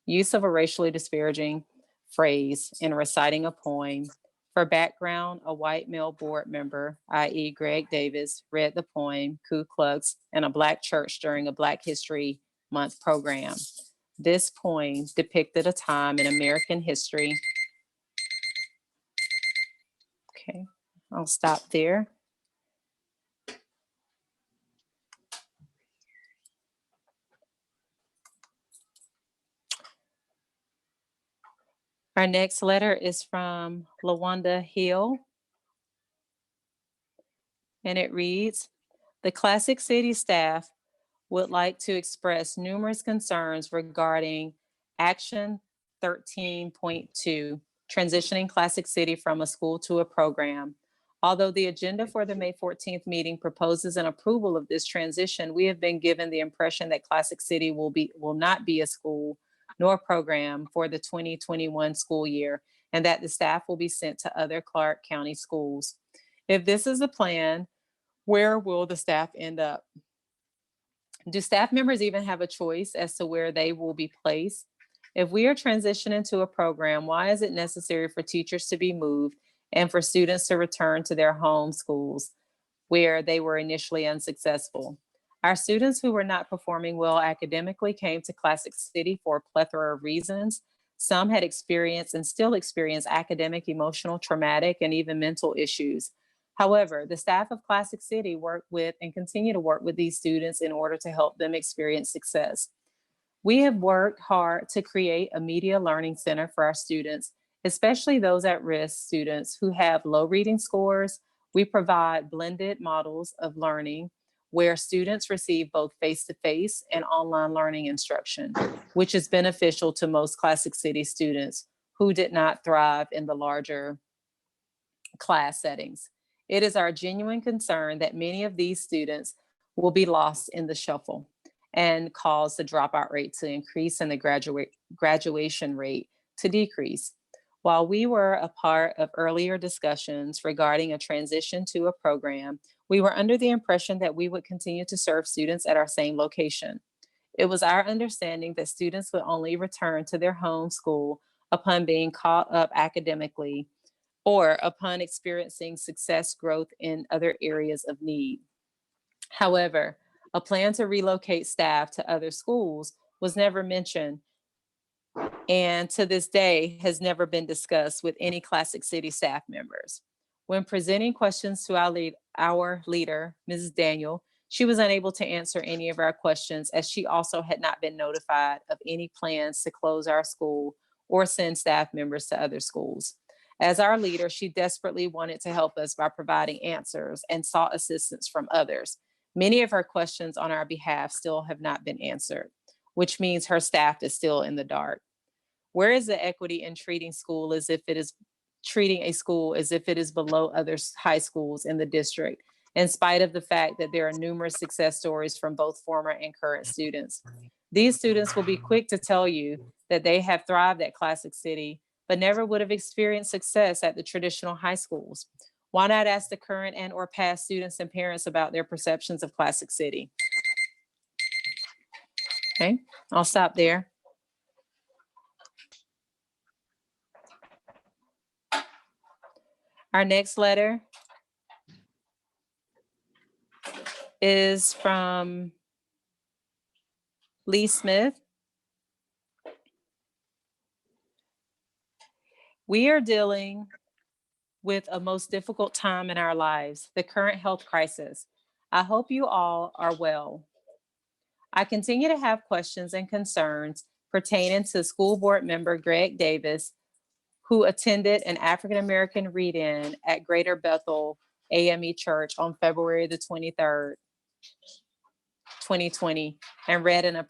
Use of a racially disparaging phrase in reciting a poem. For background, a white male board member, i.e. Greg Davis, read the poem Ku Klux in a Black church during a Black History Month program. This poem depicted a time in American history. Okay, I'll stop there. Our next letter is from LaWanda Hill. And it reads, the Classic City staff would like to express numerous concerns regarding Action 13.2, transitioning Classic City from a school to a program. Although the agenda for the May 14th meeting proposes an approval of this transition, we have been given the impression that Classic City will not be a school nor program for the 2021 school year, and that the staff will be sent to other Clarke County schools. If this is the plan, where will the staff end up? Do staff members even have a choice as to where they will be placed? If we are transitioning to a program, why is it necessary for teachers to be moved and for students to return to their home schools where they were initially unsuccessful? Our students who were not performing well academically came to Classic City for a plethora of reasons. Some had experienced and still experience academic, emotional, traumatic, and even mental issues. However, the staff of Classic City work with and continue to work with these students in order to help them experience success. We have worked hard to create a media learning center for our students, especially those at-risk students who have low reading scores. We provide blended models of learning where students receive both face-to-face and online learning instruction, which is beneficial to most Classic City students who did not thrive in the larger class settings. It is our genuine concern that many of these students will be lost in the shuffle and cause the dropout rate to increase and the graduation rate to decrease. While we were a part of earlier discussions regarding a transition to a program, we were under the impression that we would continue to serve students at our same location. It was our understanding that students would only return to their home school upon being caught up academically or upon experiencing success growth in other areas of need. However, a plan to relocate staff to other schools was never mentioned, and to this day has never been discussed with any Classic City staff members. When presenting questions to our leader, Mrs. Daniel, she was unable to answer any of our questions, as she also had not been notified of any plans to close our school or send staff members to other schools. As our leader, she desperately wanted to help us by providing answers and sought assistance from others. Many of her questions on our behalf still have not been answered, which means her staff is still in the dark. Where is the equity in treating a school as if it is below other high schools in the district, in spite of the fact that there are numerous success stories from both former and current students? These students will be quick to tell you that they have thrived at Classic City, but never would have experienced success at the traditional high schools. Why not ask the current and or past students and parents about their perceptions of Classic City? Okay, I'll stop there. Our next letter is from Lee Smith. We are dealing with a most difficult time in our lives, the current health crisis. I hope you all are well. I continue to have questions and concerns pertaining to school board member Greg Davis, who attended an African-American read-in at Greater Bethel AME Church on February the 23rd, 2020, and read an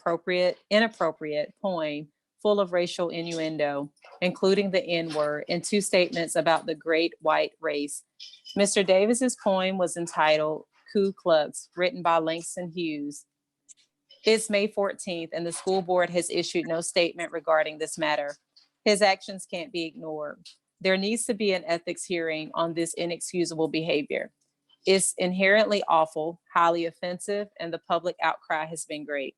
inappropriate poem full of racial innuendo, including the N-word, and 2 statements about the great white race. Mr. Davis's poem was entitled Ku Klux, written by Langston Hughes. It's May 14th, and the school board has issued no statement regarding this matter. His actions can't be ignored. There needs to be an ethics hearing on this inexcusable behavior. It's inherently awful, highly offensive, and the public outcry has been great.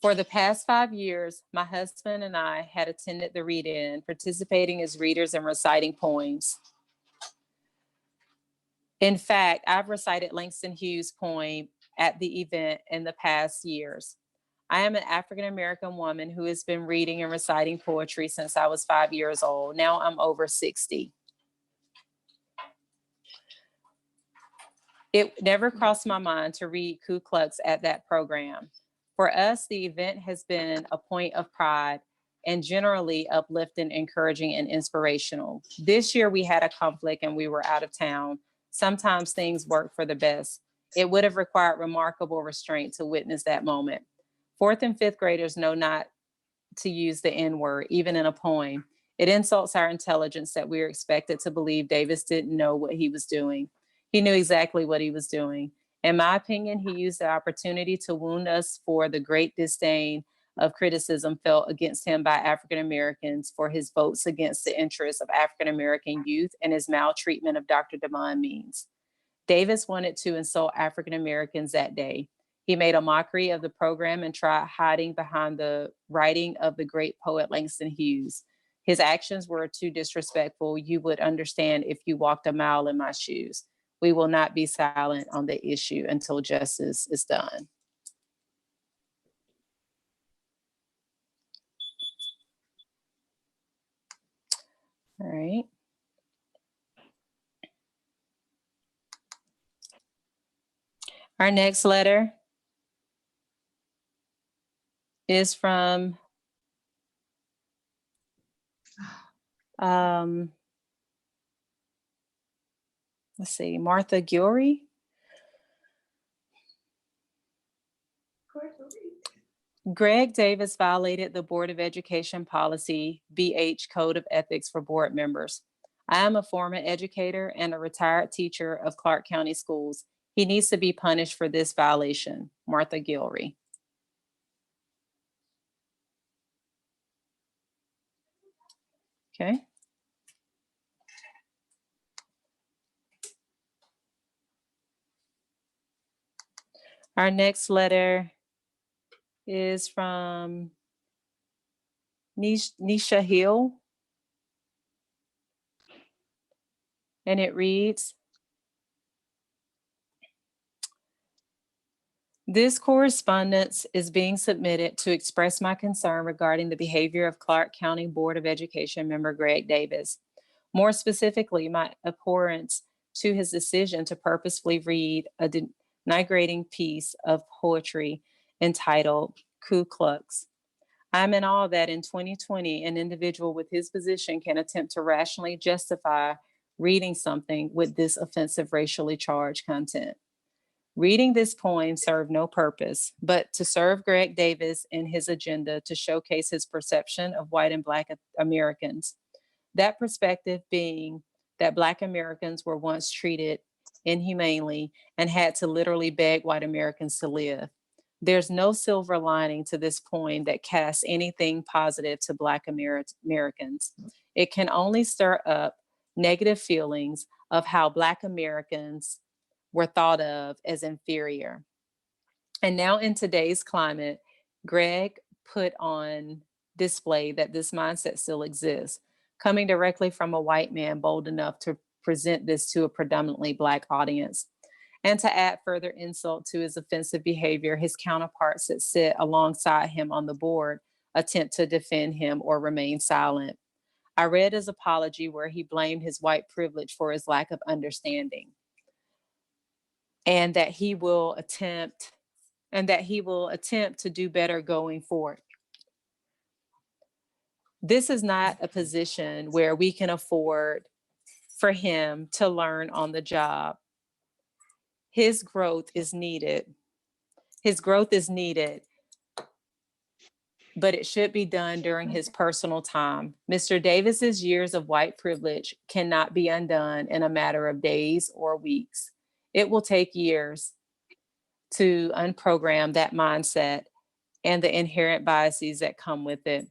For the past 5 years, my husband and I had attended the read-in, participating as readers and reciting poems. In fact, I've recited Langston Hughes' poem at the event in the past years. I am an African-American woman who has been reading and reciting poetry since I was 5 years old. Now I'm over 60. It never crossed my mind to read Ku Klux at that program. For us, the event has been a point of pride and generally uplifting, encouraging, and inspirational. This year we had a conflict and we were out of town. Sometimes things work for the best. It would have required remarkable restraint to witness that moment. 4th and 5th graders know not to use the N-word, even in a poem. It insults our intelligence that we are expected to believe Davis didn't know what he was doing. He knew exactly what he was doing. In my opinion, he used the opportunity to wound us for the great disdain of criticism felt against him by African Americans for his votes against the interests of African American youth and his maltreatment of Dr. Demond Means. Davis wanted to insult African Americans that day. He made a mockery of the program and tried hiding behind the writing of the great poet Langston Hughes. His actions were too disrespectful. You would understand if you walked a mile in my shoes. We will not be silent on the issue until justice is done. All right. Our next letter is from let's see, Martha Gilry. Greg Davis violated the Board of Education policy BH Code of Ethics for board members. I am a former educator and a retired teacher of Clarke County Schools. He needs to be punished for this violation. Martha Gilry. Okay. Our next letter is from Nisha Hill. And it reads, this correspondence is being submitted to express my concern regarding the behavior of Clarke County Board of Education member Greg Davis. More specifically, my abhorrence to his decision to purposefully read a denigrating piece of poetry entitled Ku Klux. I'm in awe that in 2020, an individual with his position can attempt to rationally justify reading something with this offensive racially charged content. Reading this poem served no purpose but to serve Greg Davis in his agenda to showcase his perception of white and Black Americans. That perspective being that Black Americans were once treated inhumanely and had to literally beg white Americans to live. There's no silver lining to this poem that casts anything positive to Black Americans. It can only stir up negative feelings of how Black Americans were thought of as inferior. And now in today's climate, Greg put on display that this mindset still exists, coming directly from a white man bold enough to present this to a predominantly Black audience. And to add further insult to his offensive behavior, his counterparts that sit alongside him on the board attempt to defend him or remain silent. I read his apology where he blamed his white privilege for his lack of understanding, and that he will attempt to do better going forward. This is not a position where we can afford for him to learn on the job. His growth is needed. But it should be done during his personal time. Mr. Davis's years of white privilege cannot be undone in a matter of days or weeks. It will take years to unprogram that mindset and the inherent biases that come with it.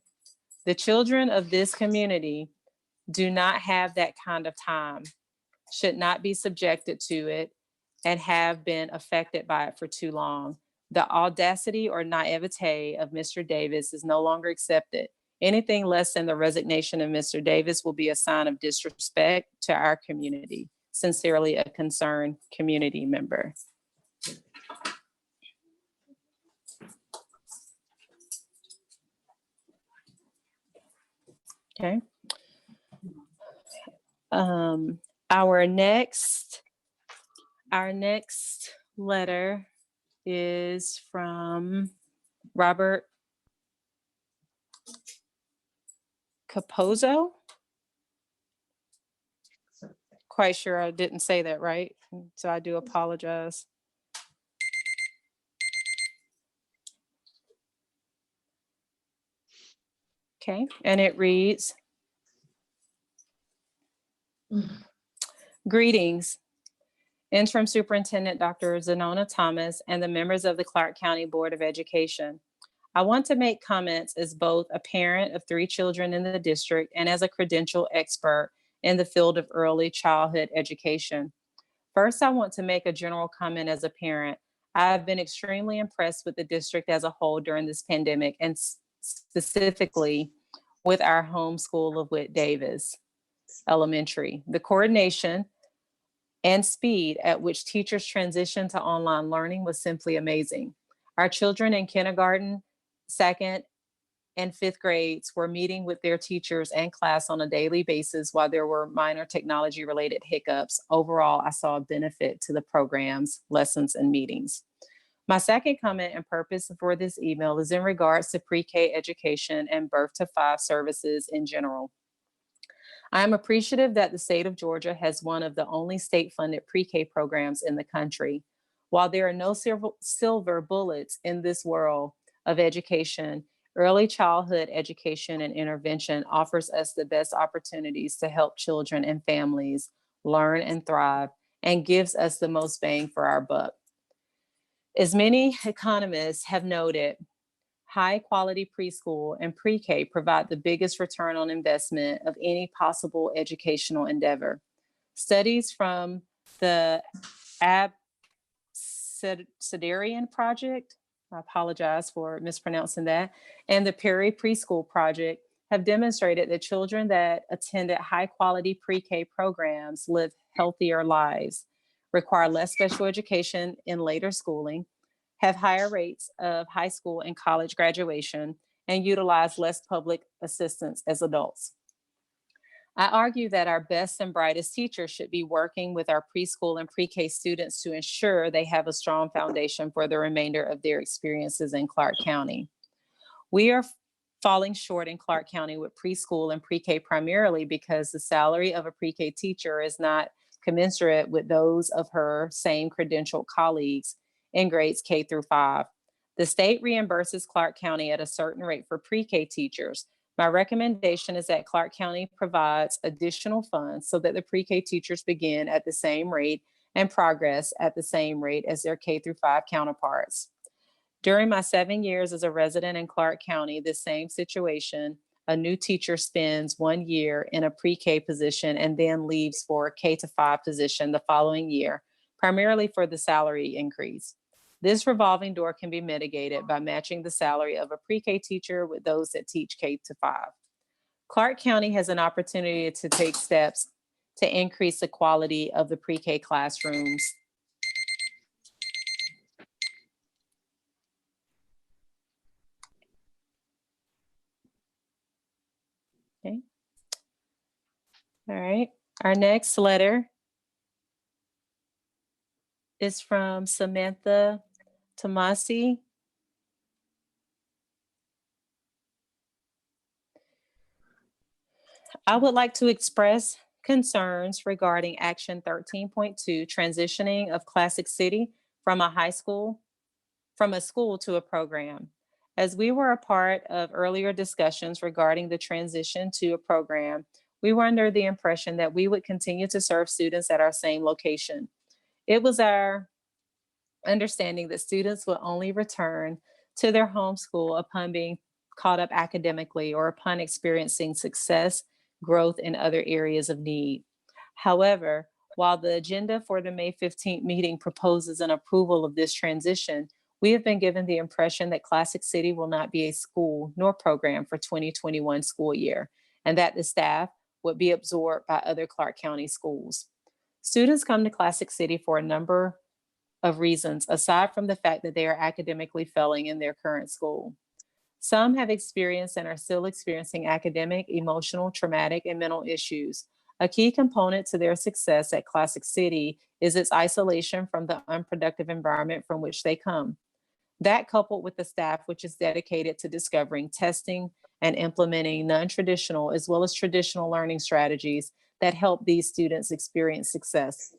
The children of this community do not have that kind of time, should not be subjected to it, and have been affected by it for too long. The audacity or naivete of Mr. Davis is no longer accepted. Anything less than the resignation of Mr. Davis will be a sign of disrespect to our community. Sincerely, a concerned community member. Okay. Our next letter is from Robert Capozzo. Quite sure I didn't say that right, so I do apologize. Okay, and it reads, greetings, Interim Superintendent Dr. Zenona Thomas and the members of the Clarke County Board of Education. I want to make comments as both a parent of 3 children in the district and as a credentialed expert in the field of early childhood education. First, I want to make a general comment as a parent. I've been extremely impressed with the district as a whole during this pandemic and specifically with our homeschool of Whit Davis Elementary. The coordination and speed at which teachers transitioned to online learning was simply amazing. Our children in kindergarten, second, and fifth grades were meeting with their teachers and class on a daily basis while there were minor technology related hiccups. Overall, I saw a benefit to the programs, lessons, and meetings. My second comment and purpose for this email is in regards to pre-K education and birth to 5 services in general. I am appreciative that the state of Georgia has one of the only state-funded pre-K programs in the country. While there are no silver bullets in this world of education, early childhood education and intervention offers us the best opportunities to help children and families learn and thrive and gives us the most bang for our buck. As many economists have noted, high quality preschool and pre-K provide the biggest return on investment of any possible educational endeavor. Studies from the Absedarian Project, I apologize for mispronouncing that, and the Perry Preschool Project have demonstrated that children that attended high quality pre-K programs live healthier lives, require less special education in later schooling, have higher rates of high school and college graduation, and utilize less public assistance as adults. I argue that our best and brightest teachers should be working with our preschool and pre-K students to ensure they have a strong foundation for the remainder of their experiences in Clarke County. We are falling short in Clarke County with preschool and pre-K primarily because the salary of a pre-K teacher is not commensurate with those of her same credentialed colleagues in grades K through 5. The state reimburses Clarke County at a certain rate for pre-K teachers. My recommendation is that Clarke County provides additional funds so that the pre-K teachers begin at the same rate and progress at the same rate as their K through 5 counterparts. During my 7 years as a resident in Clarke County, the same situation, a new teacher spends 1 year in a pre-K position and then leaves for a K to 5 position the following year, primarily for the salary increase. This revolving door can be mitigated by matching the salary of a pre-K teacher with those that teach K to 5. Clarke County has an opportunity to take steps to increase the quality of the pre-K classrooms. Okay. All right. Our next letter is from Samantha Tomasi. I would like to express concerns regarding Action 13.2, transitioning of Classic City from a school to a program. As we were a part of earlier discussions regarding the transition to a program, we were under the impression that we would continue to serve students at our same location. It was our understanding that students would only return to their home school upon being caught up academically or upon experiencing success, growth in other areas of need. However, while the agenda for the May 15th meeting proposes an approval of this transition, we have been given the impression that Classic City will not be a school nor program for 2021 school year, and that the staff would be absorbed by other Clarke County schools. Students come to Classic City for a number of reasons, aside from the fact that they are academically failing in their current school. Some have experienced and are still experiencing academic, emotional, traumatic, and mental issues. A key component to their success at Classic City is its isolation from the unproductive environment from which they come. That, coupled with the staff, which is dedicated to discovering, testing, and implementing non-traditional as well as traditional learning strategies that help these students experience success.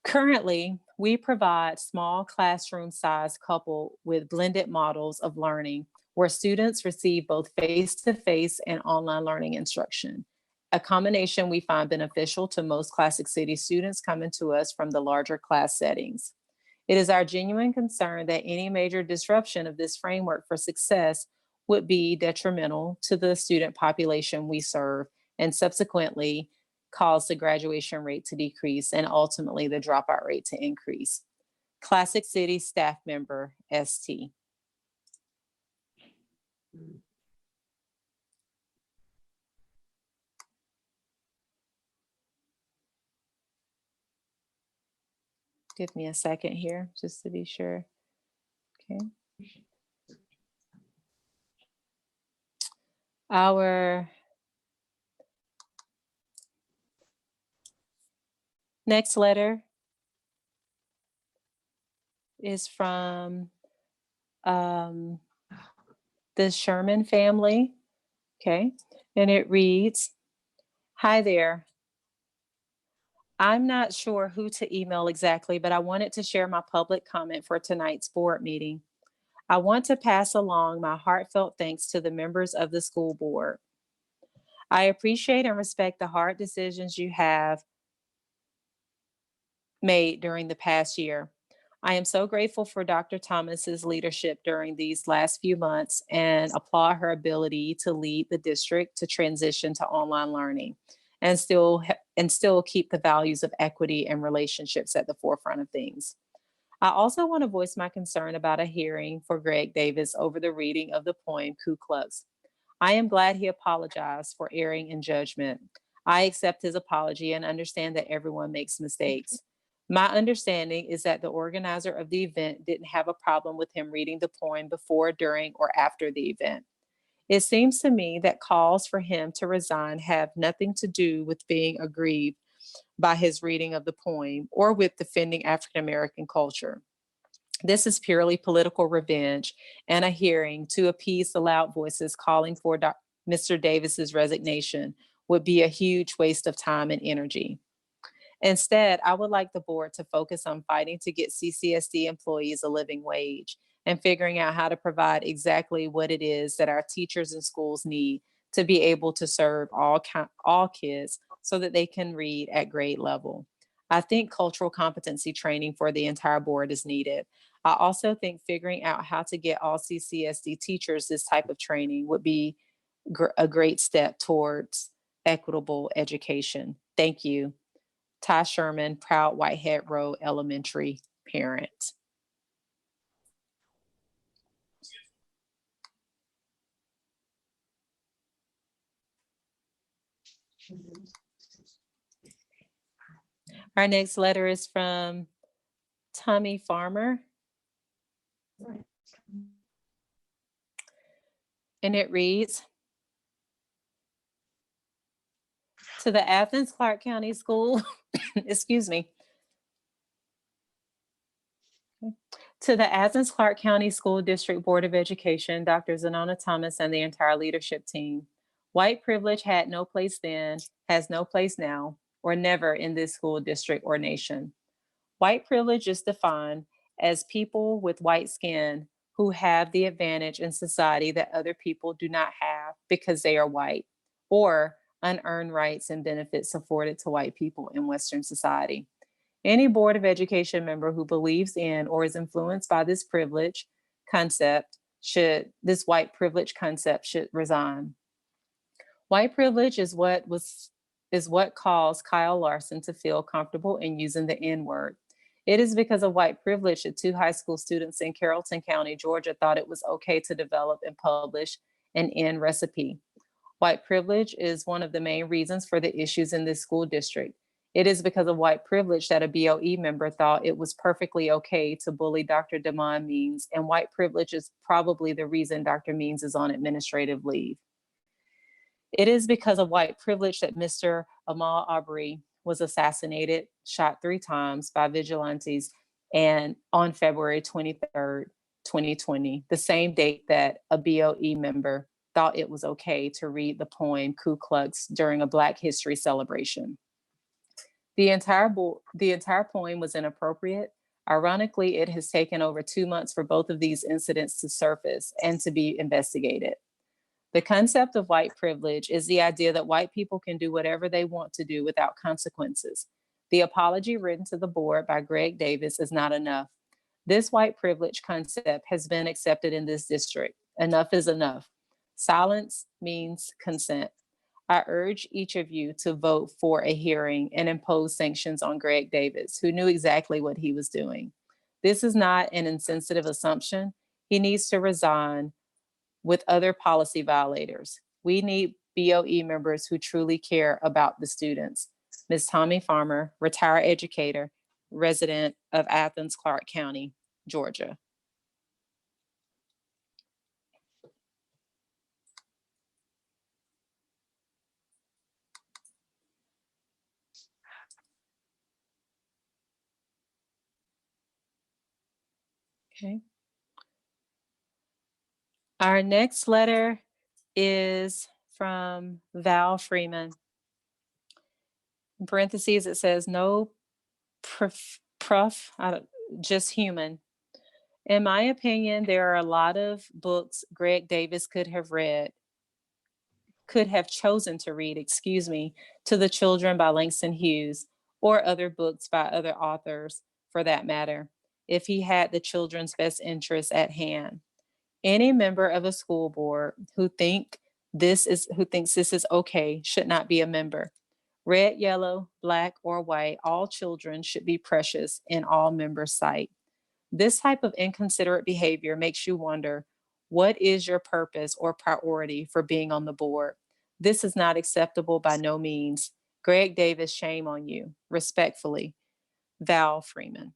Currently, we provide small classroom size coupled with blended models of learning where students receive both face-to-face and online learning instruction, a combination we find beneficial to most Classic City students coming to us from the larger class settings. It is our genuine concern that any major disruption of this framework for success would be detrimental to the student population we serve and subsequently cause the graduation rate to decrease and ultimately the dropout rate to increase. Classic City staff member, ST. Give me a second here, just to be sure. Okay. Our next letter is from the Sherman family. Okay. And it reads, "Hi there. I'm not sure who to email exactly, but I wanted to share my public comment for tonight's board meeting. I want to pass along my heartfelt thanks to the members of the school board. I appreciate and respect the hard decisions you have made during the past year. I am so grateful for Dr. Thomas's leadership during these last few months and applaud her ability to lead the district to transition to online learning and still keep the values of equity and relationships at the forefront of things. I also want to voice my concern about a hearing for Greg Davis over the reading of the poem Ku Klux. I am glad he apologized for erring in judgment. I accept his apology and understand that everyone makes mistakes. My understanding is that the organizer of the event didn't have a problem with him reading the poem before, during, or after the event. It seems to me that calls for him to resign have nothing to do with being aggrieved by his reading of the poem or with defending African American culture. This is purely political revenge and a hearing to appease the loud voices calling for Mr. Davis's resignation would be a huge waste of time and energy. Instead, I would like the board to focus on fighting to get CCSD employees a living wage and figuring out how to provide exactly what it is that our teachers and schools need to be able to serve all kids so that they can read at grade level. I think cultural competency training for the entire board is needed. I also think figuring out how to get all CCSD teachers this type of training would be a great step towards equitable education. Thank you. Ty Sherman, proud Whitehead Road Elementary parent." Our next letter is from Tommy Farmer. And it reads, "To the Athens Clarke County School, excuse me. To the Athens Clarke County School District Board of Education, Dr. Zanona Thomas and the entire leadership team. White privilege had no place then, has no place now, or never in this school district or nation. White privilege is defined as people with white skin who have the advantage in society that other people do not have because they are white, or unearned rights and benefits afforded to white people in Western society. Any Board of Education member who believes in or is influenced by this white privilege concept should resign. White privilege is what caused Kyle Larson to feel comfortable in using the N-word. It is because of white privilege that 2 high school students in Carrollton County, Georgia, thought it was okay to develop and publish an N recipe. White privilege is one of the main reasons for the issues in this school district. It is because of white privilege that a BOE member thought it was perfectly okay to bully Dr. Damon Means, and white privilege is probably the reason Dr. Means is on administrative leave. It is because of white privilege that Mr. Amal Aubrey was assassinated, shot 3 times by vigilantes, and on February 23rd, 2020, the same date that a BOE member thought it was okay to read the poem Ku Klux during a Black History celebration. The entire poem was inappropriate. Ironically, it has taken over 2 months for both of these incidents to surface and to be investigated. The concept of white privilege is the idea that white people can do whatever they want to do without consequences. The apology written to the board by Greg Davis is not enough. This white privilege concept has been accepted in this district. Enough is enough. Silence means consent. I urge each of you to vote for a hearing and impose sanctions on Greg Davis, who knew exactly what he was doing. This is not an insensitive assumption. He needs to resign with other policy violators. We need BOE members who truly care about the students. Ms. Tommy Farmer, retired educator, resident of Athens, Clarke County, Georgia. Okay. Our next letter is from Val Freeman. In parentheses, it says no just human. In my opinion, there are a lot of books Greg Davis could have chosen to read, To the Children by Langston Hughes, or other books by other authors for that matter, if he had the children's best interests at hand. Any member of a school board who thinks this is okay should not be a member. Red, yellow, black, or white, all children should be precious in all members' sight. This type of inconsiderate behavior makes you wonder, what is your purpose or priority for being on the board? This is not acceptable by no means. Greg Davis, shame on you. Respectfully, Val Freeman.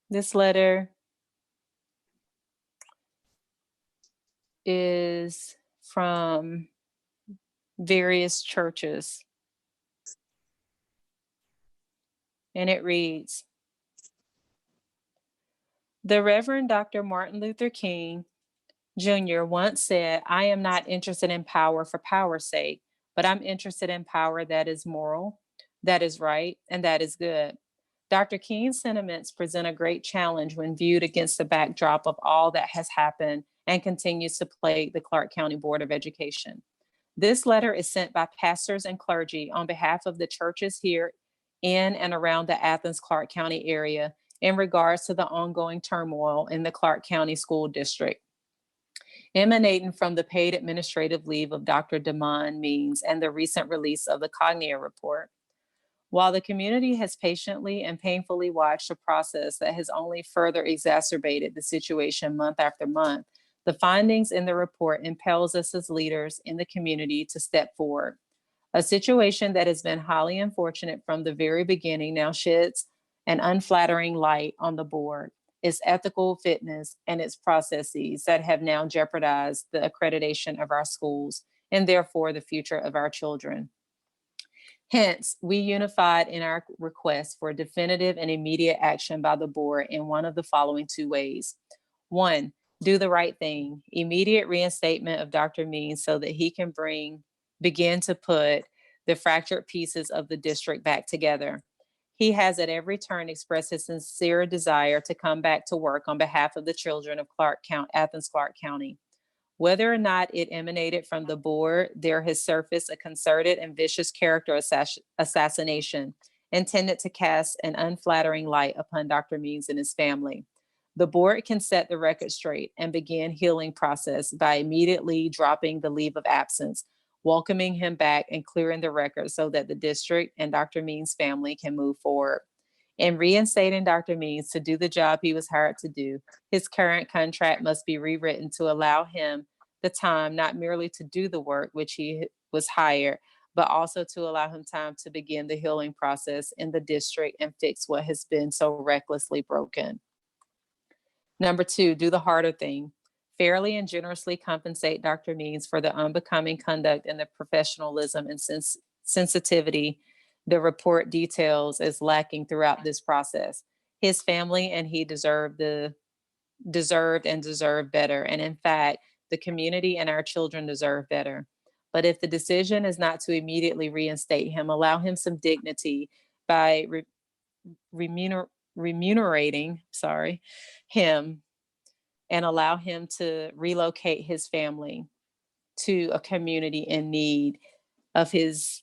This letter is from various churches. And it reads, the Reverend Dr. Martin Luther King Jr. once said, I am not interested in power for power's sake, but I'm interested in power that is moral, that is right, and that is good. Dr. King's sentiments present a great challenge when viewed against the backdrop of all that has happened and continues to plague the Clarke County Board of Education. This letter is sent by pastors and clergy on behalf of the churches here in and around the Athens, Clarke County area in regards to the ongoing turmoil in the Clarke County School District, emanating from the paid administrative leave of Dr. Damon Means and the recent release of the Cognier report. While the community has patiently and painfully watched a process that has only further exacerbated the situation month after month, the findings in the report impels us as leaders in the community to step forward. A situation that has been highly unfortunate from the very beginning now sheds an unflattering light on the board, its ethical fitness, and its processes that have now jeopardized the accreditation of our schools and therefore the future of our children. Hence, we unified in our request for definitive and immediate action by the board in one of the following two ways. One, do the right thing, immediate reinstatement of Dr. Means so that he can begin to put the fractured pieces of the district back together. He has at every turn expressed his sincere desire to come back to work on behalf of the children of Athens, Clarke County. Whether or not it emanated from the board, there has surfaced a concerted and vicious character assassination intended to cast an unflattering light upon Dr. Means and his family. The board can set the record straight and begin healing process by immediately dropping the leave of absence, welcoming him back and clearing the record so that the district and Dr. Means' family can move forward. In reinstating Dr. Means to do the job he was hired to do, his current contract must be rewritten to allow him the time not merely to do the work which he was hired, but also to allow him time to begin the healing process in the district and fix what has been so recklessly broken. Number two, do the harder thing. Fairly and generously compensate Dr. Means for the unbecoming conduct and the professionalism and sensitivity the report details as lacking throughout this process. His family and he deserved and deserve better. And in fact, the community and our children deserve better. But if the decision is not to immediately reinstate him, allow him some dignity by remunerating him and allow him to relocate his family to a community in need of his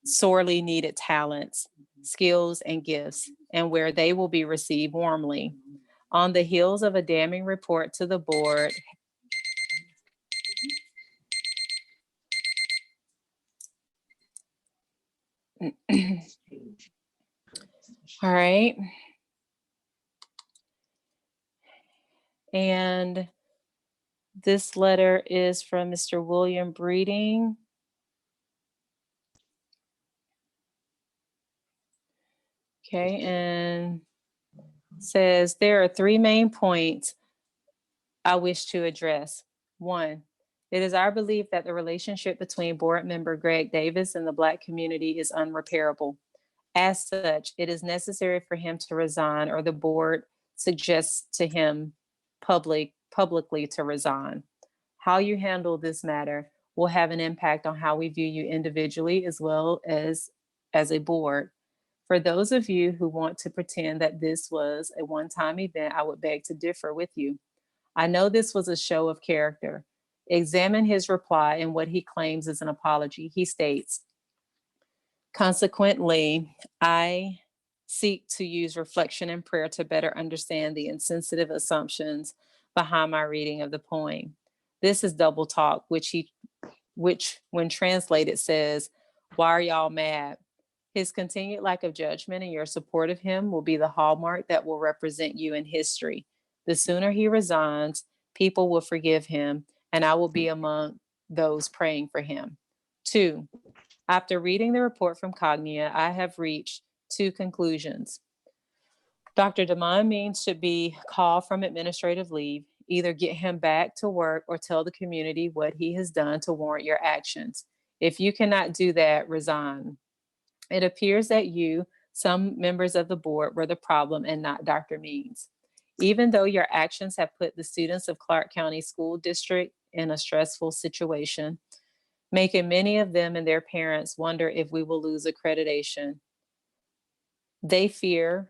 sorely needed talents, skills, and gifts, and where they will be received warmly. On the heels of a damning report to the board, all right. And this letter is from Mr. William Breeding. Okay, and says there are 3 main points I wish to address. 1, it is our belief that the relationship between board member Greg Davis and the Black community is unrepairable. As such, it is necessary for him to resign, or the board suggests to him publicly to resign. How you handle this matter will have an impact on how we view you individually as well as a board. For those of you who want to pretend that this was a one-time event, I would beg to differ with you. I know this was a show of character. Examine his reply and what he claims is an apology. He states, consequently, I seek to use reflection and prayer to better understand the insensitive assumptions behind my reading of the poem. This is double talk, which when translated says, why are y'all mad? His continued lack of judgment and your support of him will be the hallmark that will represent you in history. The sooner he resigns, people will forgive him, and I will be among those praying for him. 2, after reading the report from Cognia, I have reached 2 conclusions. Dr. Damon Means should be called from administrative leave. Either get him back to work or tell the community what he has done to warrant your actions. If you cannot do that, resign. It appears that you, some members of the board, were the problem and not Dr. Means. Even though your actions have put the students of Clarke County School District in a stressful situation, making many of them and their parents wonder if we will lose accreditation. They fear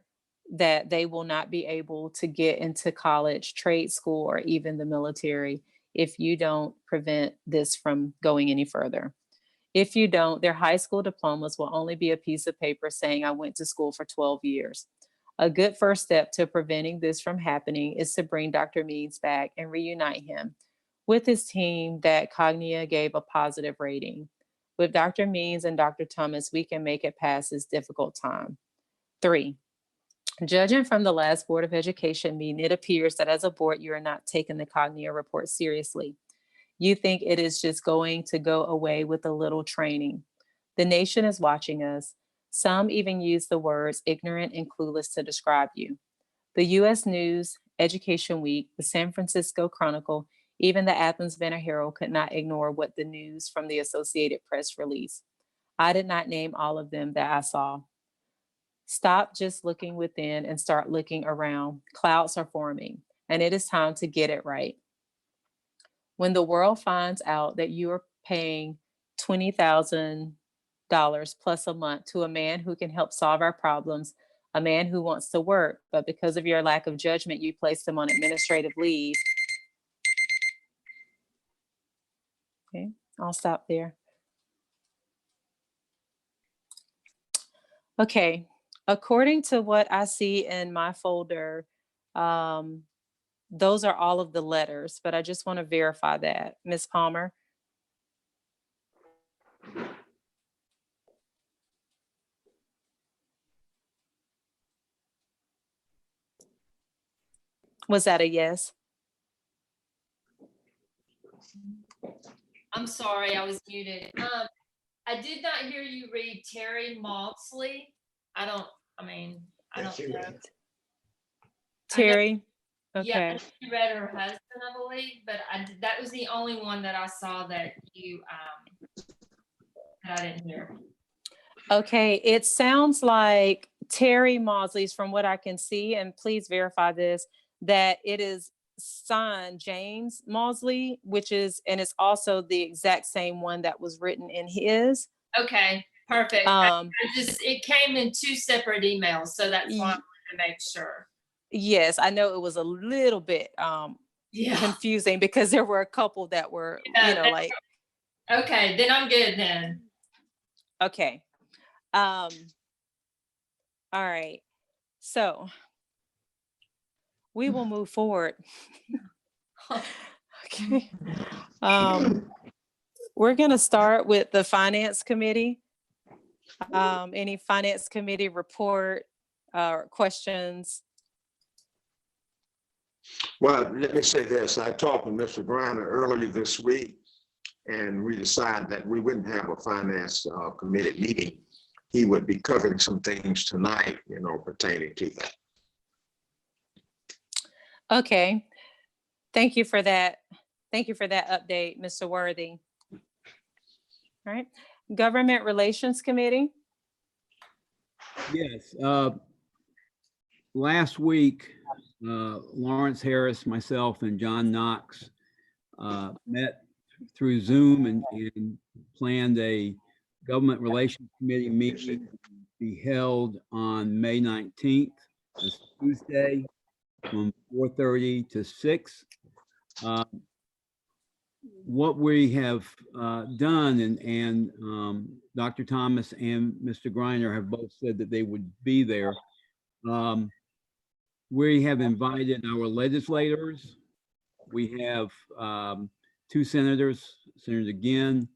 that they will not be able to get into college, trade school, or even the military if you don't prevent this from going any further. If you don't, their high school diplomas will only be a piece of paper saying I went to school for 12 years. A good first step to preventing this from happening is to bring Dr. Means back and reunite him with his team that Cognia gave a positive rating. With Dr. Means and Dr. Thomas, we can make it past this difficult time. 3, judging from the last Board of Education meeting, it appears that as a board, you are not taking the Cognia report seriously. You think it is just going to go away with a little training. The nation is watching us. Some even use the words ignorant and clueless to describe you. The U.S. News, Education Week, the San Francisco Chronicle, even the Athens Banner Herald could not ignore what the news from the Associated Press released. I did not name all of them that I saw. Stop just looking within and start looking around. Clouds are forming, and it is time to get it right. When the world finds out that you are paying $20,000 plus a month to a man who can help solve our problems, a man who wants to work, but because of your lack of judgment, you placed him on administrative leave. Okay, I'll stop there. Okay, according to what I see in my folder, those are all of the letters, but I just want to verify that. Ms. Palmer? Was that a yes? I'm sorry, I was muted. I did not hear you read Terry Maudsley. I don't know. Terry? Yeah, I Okay. know you read her husband, I believe, but that was the only one that I saw that you that I didn't hear. Okay, it sounds like Terry Maudsley's, from what I can see, and please verify this, that it is signed James Maudsley, and it's also the exact same one that was written in his. Okay, perfect. It came in 2 separate emails, so that's why I wanted to make sure. Yes, I know it was a little bit Yeah. confusing because there were a couple that were, Yeah, you know, that's- like, Okay, then I'm good then. okay. All right. So we will move forward. Okay. We're going to start with the Finance Committee. Any Finance Committee report or questions? Well, let me say this. I talked with Mr. Griner earlier this week, and we decided that we wouldn't have a finance committee meeting. He would be covering some things tonight, pertaining to that. Okay. Thank you for that. Thank you for that update, Mr. Worthy. All right. Government Relations Committee. Yes. Last week, Lawrence Harris, myself, and John Knox met through Zoom and planned a Government Relations Committee meeting to be held on May 19th, this Tuesday, from 4:30 to 6. What we have done, and Dr. Thomas and Mr. Griner have both said that they would be there. We have invited our legislators. We have 2 senators, Senator Ginn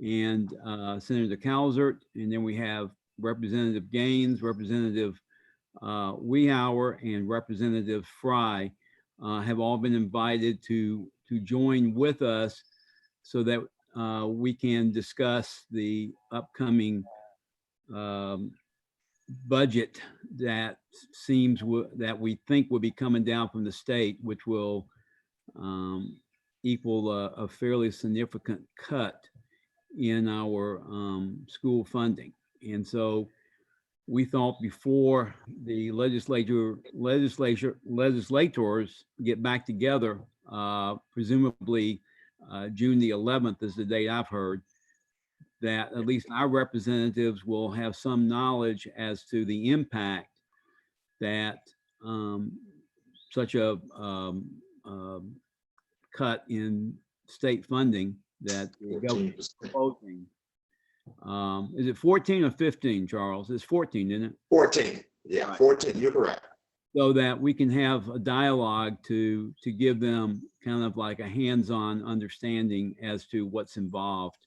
and Senator Calzert, and then we have Representative Gaines, Representative Wehour, and Representative Fry have all been invited to join with us so that we can discuss the upcoming budget that that we think will be coming down from the state, which will equal a fairly significant cut in our school funding. And so we thought before the legislators get back together, presumably June the 11th is the date I've heard, that at least our representatives will have some knowledge as to the impact that such a cut in state funding that the government is proposing. Is it 14 or 15, Charles? It's 14, isn't it? 14. Yeah, 14. You're correct. So that we can have a dialogue to give them kind of like a hands-on understanding as to what's involved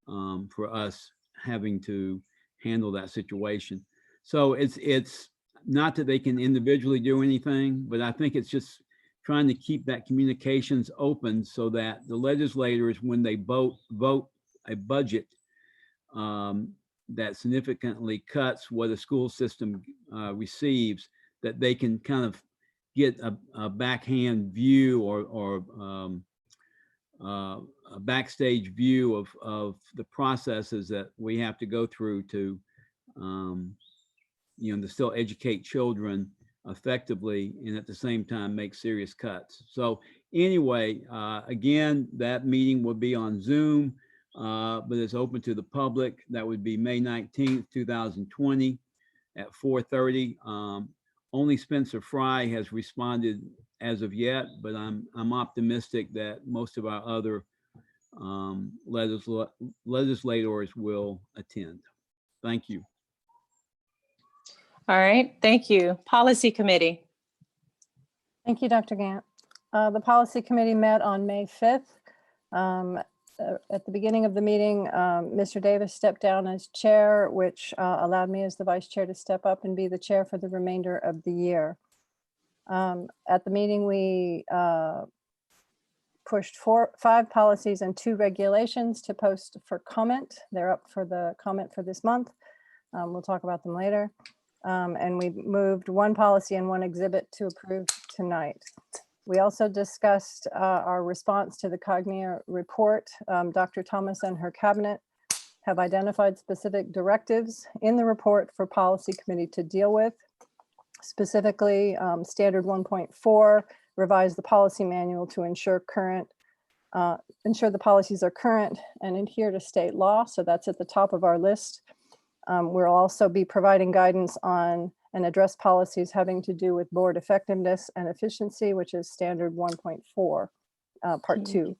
for us having to handle that situation. So it's not that they can individually do anything, but I think it's just trying to keep that communications open so that the legislators, when they vote a budget that significantly cuts what a school system receives, that they can kind of get a backhand view or a backstage view of the processes that we have to go through to, to still educate children effectively and at the same time make serious cuts. So anyway, again, that meeting will be on Zoom, but it's open to the public. That would be May 19th, 2020 at 4:30. Only Spencer Fry has responded as of yet, but I'm optimistic that most of our other legislators will attend. Thank you. All right, thank you. Policy Committee. Thank you, Dr. Gant. The Policy Committee met on May 5th. At the beginning of the meeting, Mr. Davis stepped down as chair, which allowed me as the vice chair to step up and be the chair for the remainder of the year. At the meeting, we pushed 5 policies and 2 regulations to post for comment. They're up for the comment for this month. We'll talk about them later. And we moved 1 policy and 1 exhibit to approve tonight. We also discussed our response to the Cognia report. Dr. Thomas and her cabinet have identified specific directives in the report for Policy Committee to deal with. Specifically, Standard 1.4, revise the policy manual to ensure the policies are current and adhere to state law. So that's at the top of our list. We'll also be providing guidance on and address policies having to do with board effectiveness and efficiency, which is standard 1.4, part 2.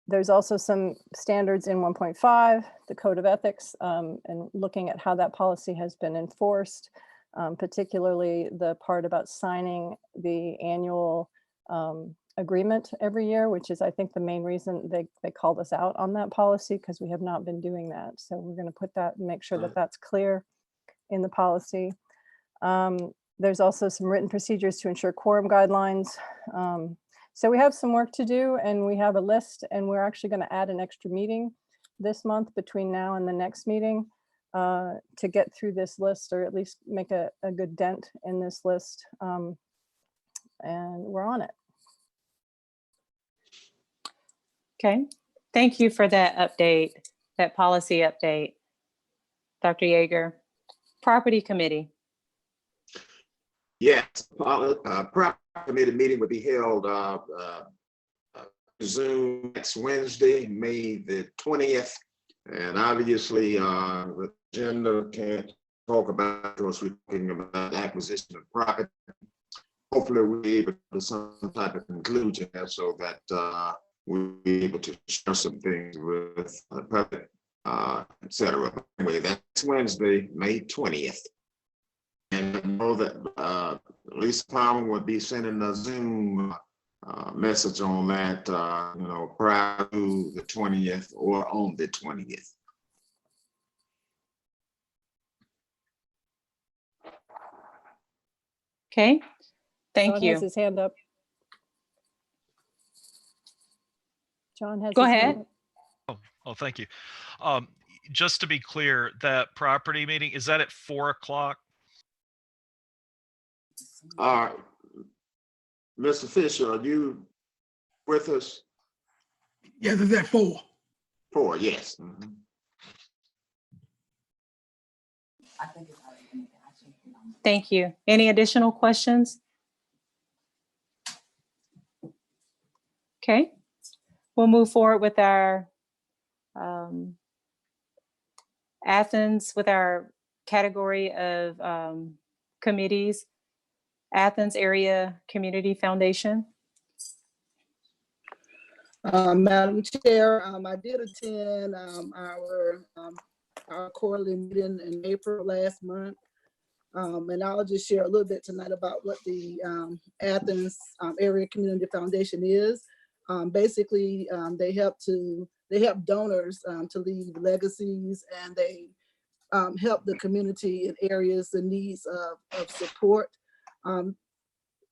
There's also some standards in 1.5, the code of ethics, and looking at how that policy has been enforced, particularly the part about signing the annual agreement every year, which is, I think, the main reason they called us out on that policy, because we have not been doing that. So we're going to put that and make sure that that's clear in the policy. There's also some written procedures to ensure quorum guidelines. So we have some work to do, and we have a list, and we're actually going to add an extra meeting this month between now and the next meeting to get through this list, or at least make a good dent in this list. And we're on it. Okay, thank you for that update, that policy update, Dr. Yeager. Property Committee. Yes, property committee meeting will be held Zoom next Wednesday, May the 20th. And obviously, the agenda can't talk about, because we're talking about acquisition of property. Hopefully, we'll be able to some type of conclusion so that we'll be able to share some things with the public, et cetera. Anyway, that's Wednesday, May 20th. And I know that Lisa Palmer will be sending a Zoom message on that, prior to the 20th or on the 20th. Okay, thank John you. has his hand up. John has Go his hand ahead. up. Oh, thank you. Just to be clear, that property meeting, is that at 4 o'clock? Mr. Fisher, are you with us? Yes, it's at 4. 4, yes. Mhm. Thank you. Any additional questions? Okay, we'll move forward with our Athens, with our category of committees. Athens Area Community Foundation. Madam Chair, I did attend our quarterly meeting in April last month. And I'll just share a little bit tonight about what the Athens Area Community Foundation is. Basically, they help donors to leave legacies, and they help the community in areas in needs of support.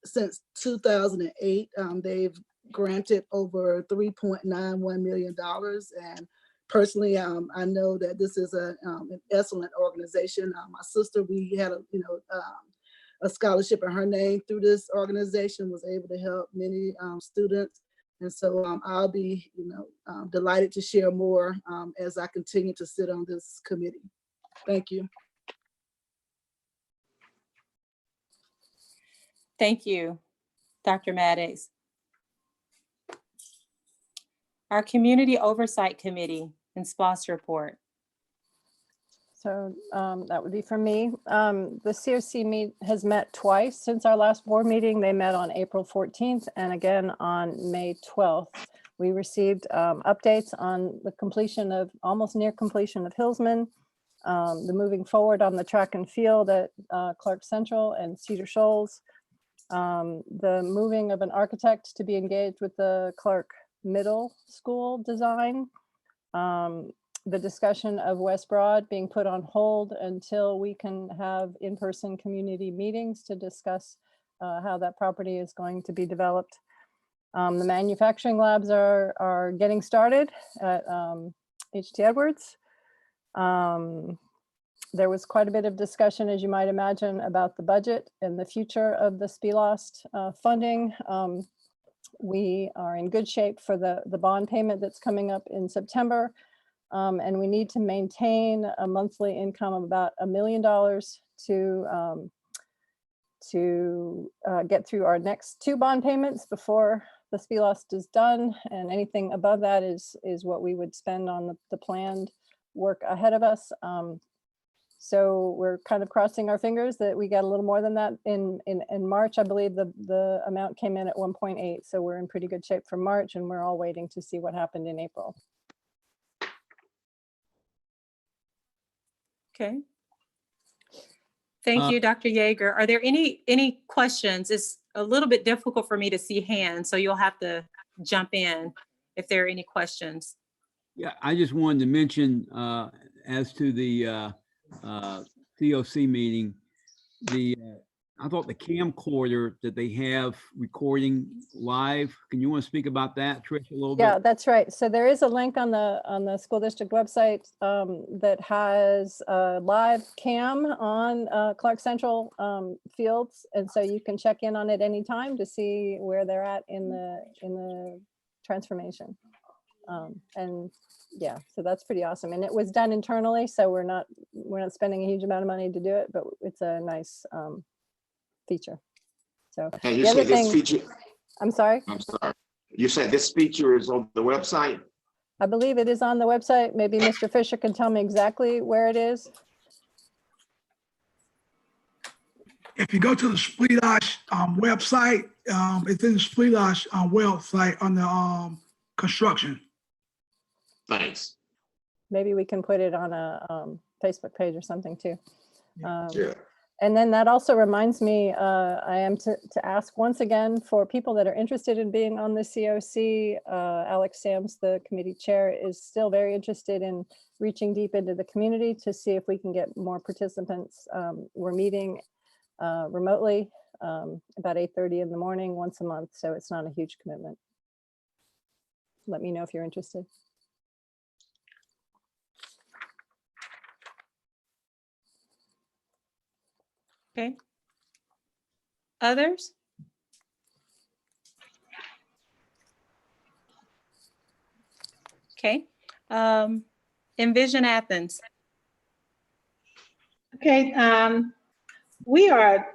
Since 2008, they've granted over $3.91 million. And personally, I know that this is an excellent organization. My sister, we had a scholarship in her name through this organization, was able to help many students. And so I'll be delighted to share more as I continue to sit on this committee. Thank you. Thank you, Dr. Maddox. Our Community Oversight Committee and SPOS report. So that would be from me. The COC has met twice since our last board meeting. They met on April 14th and again on May 12th. We received updates on the completion of, almost near completion of Hillsman, the moving forward on the track and field at Clarke Central and Cedar Shoals, the moving of an architect to be engaged with the Clarke Middle School design, the discussion of West Broad being put on hold until we can have in-person community meetings to discuss how that property is going to be developed. The manufacturing labs are getting started at H.T. Edwards. There was quite a bit of discussion, as you might imagine, about the budget and the future of the SPLOST funding. We are in good shape for the bond payment that's coming up in September. And we need to maintain a monthly income of about $1 million to get through our next 2 bond payments before the SPLOST is done. And anything above that is what we would spend on the planned work ahead of us. So we're kind of crossing our fingers that we got a little more than that in March. I believe the amount came in at 1.8. So we're in pretty good shape for March, and we're all waiting to see what happened in April. Okay. Thank you, Dr. Yeager. Are there any questions? It's a little bit difficult for me to see hands, so you'll have to jump in if there are any questions. Yeah, I just wanted to mention, as to the COC meeting, I thought the camcorder that they have recording live. Can you want to speak about that, Trish, a little bit? Yeah, that's right. So there is a link on the school district website that has a live cam on Clarke Central fields, and so you can check in on it anytime to see where they're at in the transformation. And yeah, so that's pretty awesome. And it was done internally, so we're not spending a huge amount of money to do it, but it's a nice feature. So And you the other say this thing, feature, I'm sorry. you said this feature is on the website? I believe it is on the website. Maybe Mr. Fisher can tell me exactly where it is. If you go to the Spletosh website, it's in the Spletosh website on the construction. Thanks. Maybe we can put it on a Facebook page or something too. Yeah. And then that also reminds me, I am to ask once again for people that are interested in being on the COC. Alex Sams, the committee chair, is still very interested in reaching deep into the community to see if we can get more participants. We're meeting remotely about 8:30 in the morning once a month, so it's not a huge commitment. Let me know if you're interested. Okay. Others? Okay. Envision Athens. Okay, we are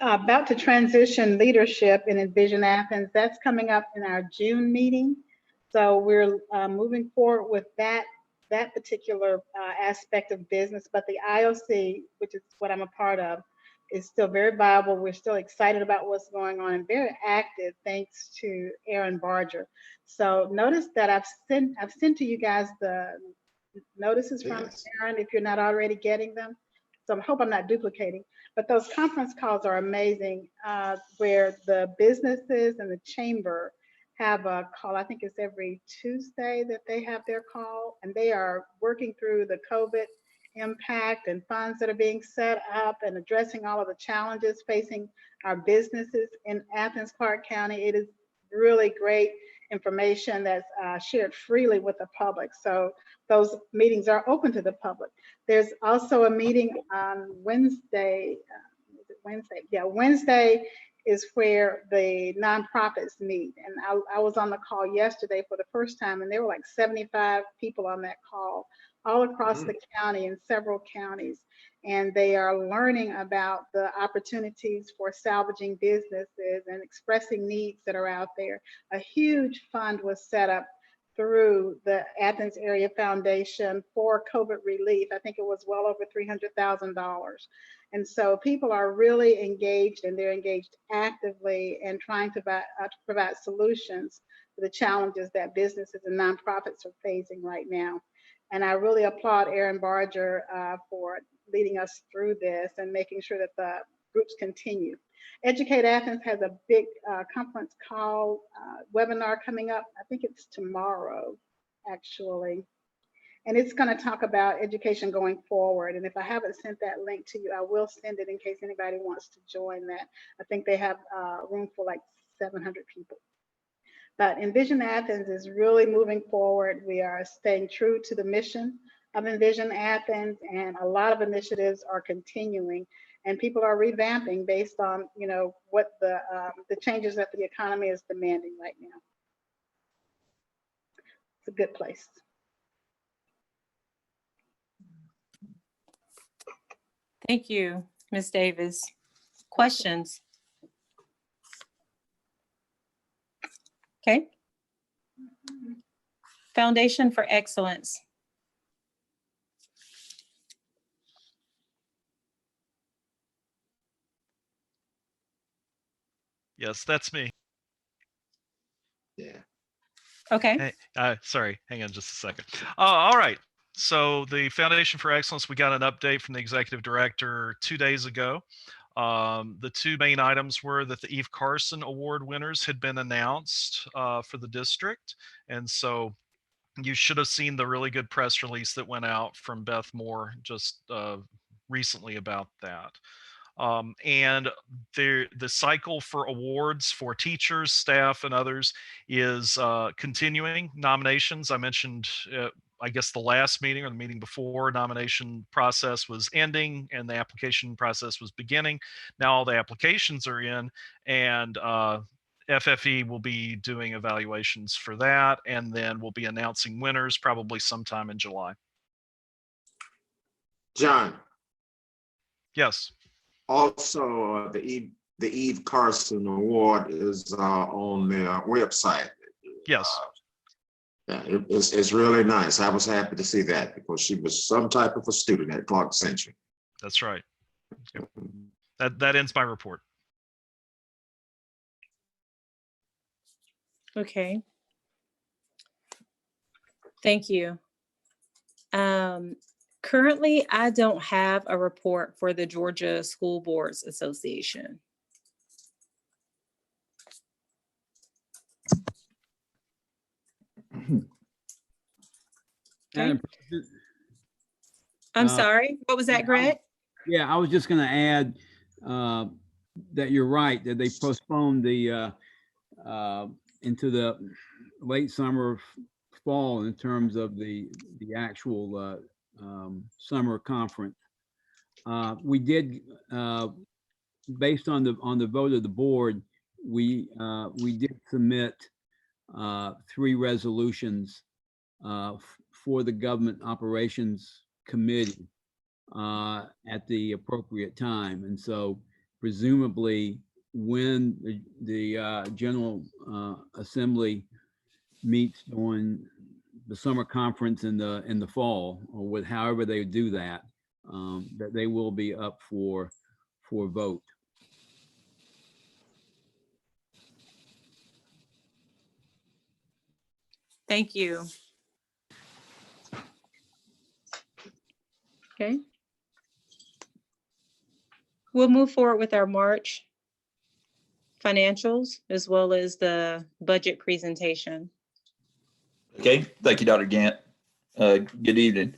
about to transition leadership in Envision Athens. That's coming up in our June meeting. So we're moving forward with that particular aspect of business, but the IOC, which is what I'm a part of, is still very viable. We're still excited about what's going on and very active, thanks to Aaron Barger. So notice that I've sent to you guys the notices from Aaron, if you're not already getting them. So I hope I'm not duplicating, but those conference calls are amazing, where the businesses and the chamber have a call. I think it's every Tuesday that they have their call, and they are working through the COVID impact and funds that are being set up and addressing all of the challenges facing our businesses in Athens, Clarke County. It is really great information that's shared freely with the public. So those meetings are open to the public. There's also a meeting on Wednesday. Wednesday? Yeah, Wednesday is where the nonprofits meet. And I was on the call yesterday for the first time, and there were like 75 people on that call, all across the county in several counties. And they are learning about the opportunities for salvaging businesses and expressing needs that are out there. A huge fund was set up through the Athens Area Foundation for COVID relief. I think it was well over $300,000. And so people are really engaged, and they're engaged actively in trying to provide solutions to the challenges that businesses and nonprofits are facing right now. And I really applaud Aaron Barger for leading us through this and making sure that the groups continue. Educate Athens has a big conference call webinar coming up. I think it's tomorrow, actually. And it's going to talk about education going forward. And if I haven't sent that link to you, I will send it in case anybody wants to join that. I think they have room for like 700 people. But Envision Athens is really moving forward. We are staying true to the mission of Envision Athens, and a lot of initiatives are continuing, and people are revamping based on, you know, what the changes that the economy is demanding right now. It's a good place. Thank you, Ms. Davis. Questions? Okay. Foundation for Excellence. Yes, that's me. Yeah. Okay, Hey, sorry, hang on just a second. All right. So the Foundation for Excellence, we got an update from the executive director 2 days ago. The two main items were that the Eve Carson Award winners had been announced for the district. And so you should have seen the really good press release that went out from Beth Moore just recently about that. And the cycle for awards for teachers, staff, and others is continuing. Nominations, I mentioned, I guess the last meeting or the meeting before, nomination process was ending and the application process was beginning. Now all the applications are in, and FFE will be doing evaluations for that, and then we'll be announcing winners probably sometime in July. John, Yes. also the Eve Carson Award is on their website. Yes. Yeah, it's really nice. I was happy to see that because she was some type of a student at Clarke Central. That's right. Yep. That ends my report. okay. Thank you. Currently, I don't have a report for the Georgia School Boards Association. Madam President, I'm Uh, sorry, what was that, Greg? yeah, I was just going to add that you're right, that they postponed the into the late summer, fall in terms of the actual summer conference. We did, based on the vote of the board, we did submit 3 resolutions for the Government Operations Committee at the appropriate time. And so presumably when the General Assembly meets during the summer conference in the fall, or with however they do that, that they will be up for vote. Thank you. Okay. We'll move forward with our March financials as well as the budget presentation. Okay, thank you, Dr. Gant. Good evening.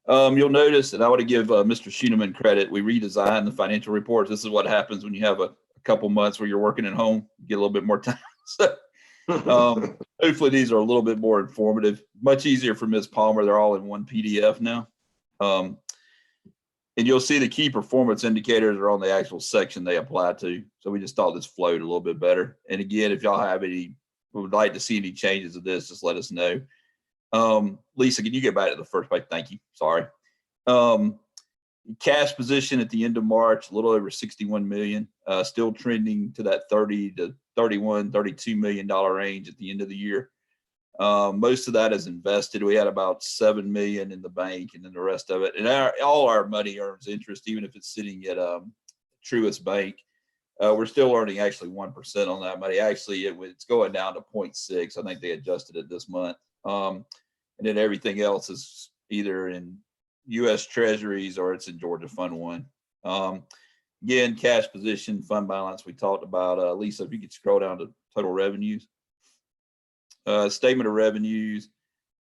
You'll notice that I want to give Mr. Schooneman credit. We redesigned the financial reports. This is what happens when you have a couple months where you're working at home, you get a little bit more time. So, hopefully these are a little bit more informative, much easier for Ms. Palmer. They're all in one PDF now. And you'll see the key performance indicators are on the actual section they apply to. So we just thought this flowed a little bit better. And again, if y'all have any, would like to see any changes of this, just let us know. Lisa, can you get back to the first page? Thank you. Sorry. Cash position at the end of March, a little over 61 million, still trending to that 30 to 31, $32 million range at the end of the year. Most of that is invested. We had about 7 million in the bank, and then the rest of it, and all our money earns interest, even if it's sitting at Truist Bank. We're still earning actually 1% on that money. Actually, it's going down to 0.6. I think they adjusted it this month. And then everything else is either in U.S. Treasuries or it's in Georgia Fund 1. Again, cash position, fund balance, we talked about. Lisa, if you could scroll down to total revenues. Statement of revenues,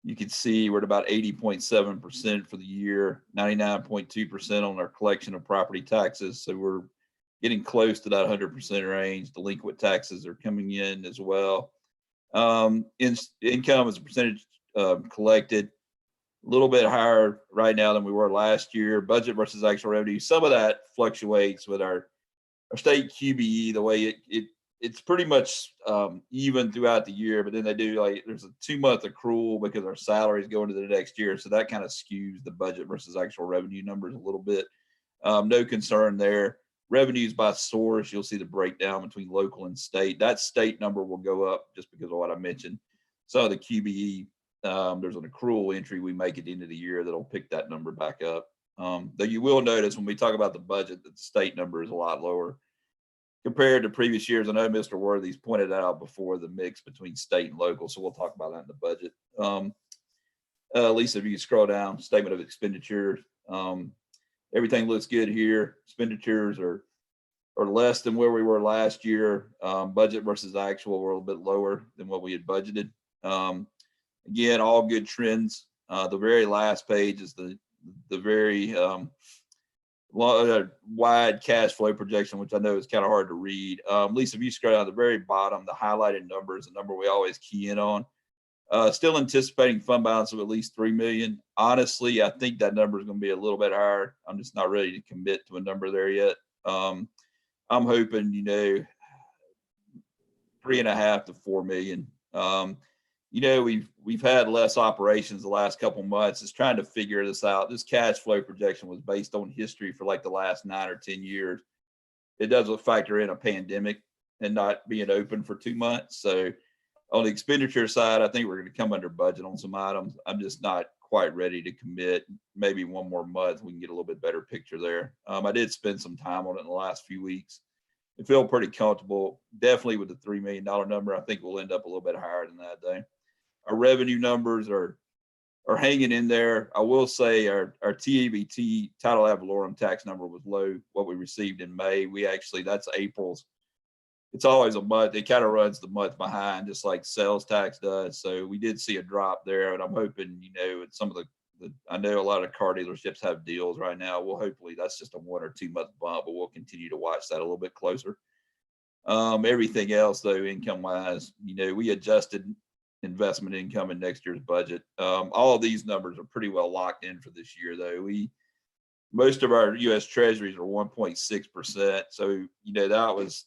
you can see we're at about 80.7% for the year, 99.2% on our collection of property taxes. So we're getting close to that 100% range. Delinquent taxes are coming in as well. Income as a percentage collected, a little bit higher right now than we were last year. Budget versus actual revenue, some of that fluctuates with our state QBE, the way it's pretty much even throughout the year, but then they do there's a 2-month accrual because our salaries go into the next year. So that kind of skews the budget versus actual revenue numbers a little bit. No concern there. Revenues by source, you'll see the breakdown between local and state. That state number will go up just because of what I mentioned. So the QBE, there's an accrual entry we make at the end of the year that'll pick that number back up. Though you will notice when we talk about the budget that the state number is a lot lower compared to previous years. I know Mr. Worthy's pointed that out before, the mix between state and local. So we'll talk about that in the budget. Lisa, if you can scroll down, statement of expenditures. Everything looks good here. Expenditures are less than where we were last year. Budget versus actual, we're a little bit lower than what we had budgeted. Again, all good trends. The very last page is the very wide cash flow projection, which I know is kind of hard to read. Lisa, if you scroll down to the very bottom, the highlighted number is the number we always key in on. Still anticipating fund balance of at least 3 million. Honestly, I think that number is going to be a little bit higher. I'm just not ready to commit to a number there yet. I'm hoping, 3.5 to 4 million. We've had less operations the last couple months. It's trying to figure this out. This cash flow projection was based on history for like the last 9 or 10 years. It doesn't factor in a pandemic and not being open for 2 months. So on the expenditure side, I think we're going to come under budget on some items. I'm just not quite ready to commit. Maybe 1 more month, we can get a little bit better picture there. I did spend some time on it in the last few weeks. I feel pretty comfortable, definitely with the $3 million number. I think we'll end up a little bit higher than that though. Our revenue numbers are hanging in there. I will say our TABT, title ad valorem tax number was low, what we received in May. That's April's. It's always a month. It kind of runs the month behind, just like sales tax does. So we did see a drop there, and I'm hoping, some of I know a lot of car dealerships have deals right now. Well, hopefully that's just a 1 or 2 month bump, but we'll continue to watch that a little bit closer. Everything else though, income wise, we adjusted investment income in next year's budget. All of these numbers are pretty well locked in for this year though. Most of our U.S. treasuries are 1.6%. So,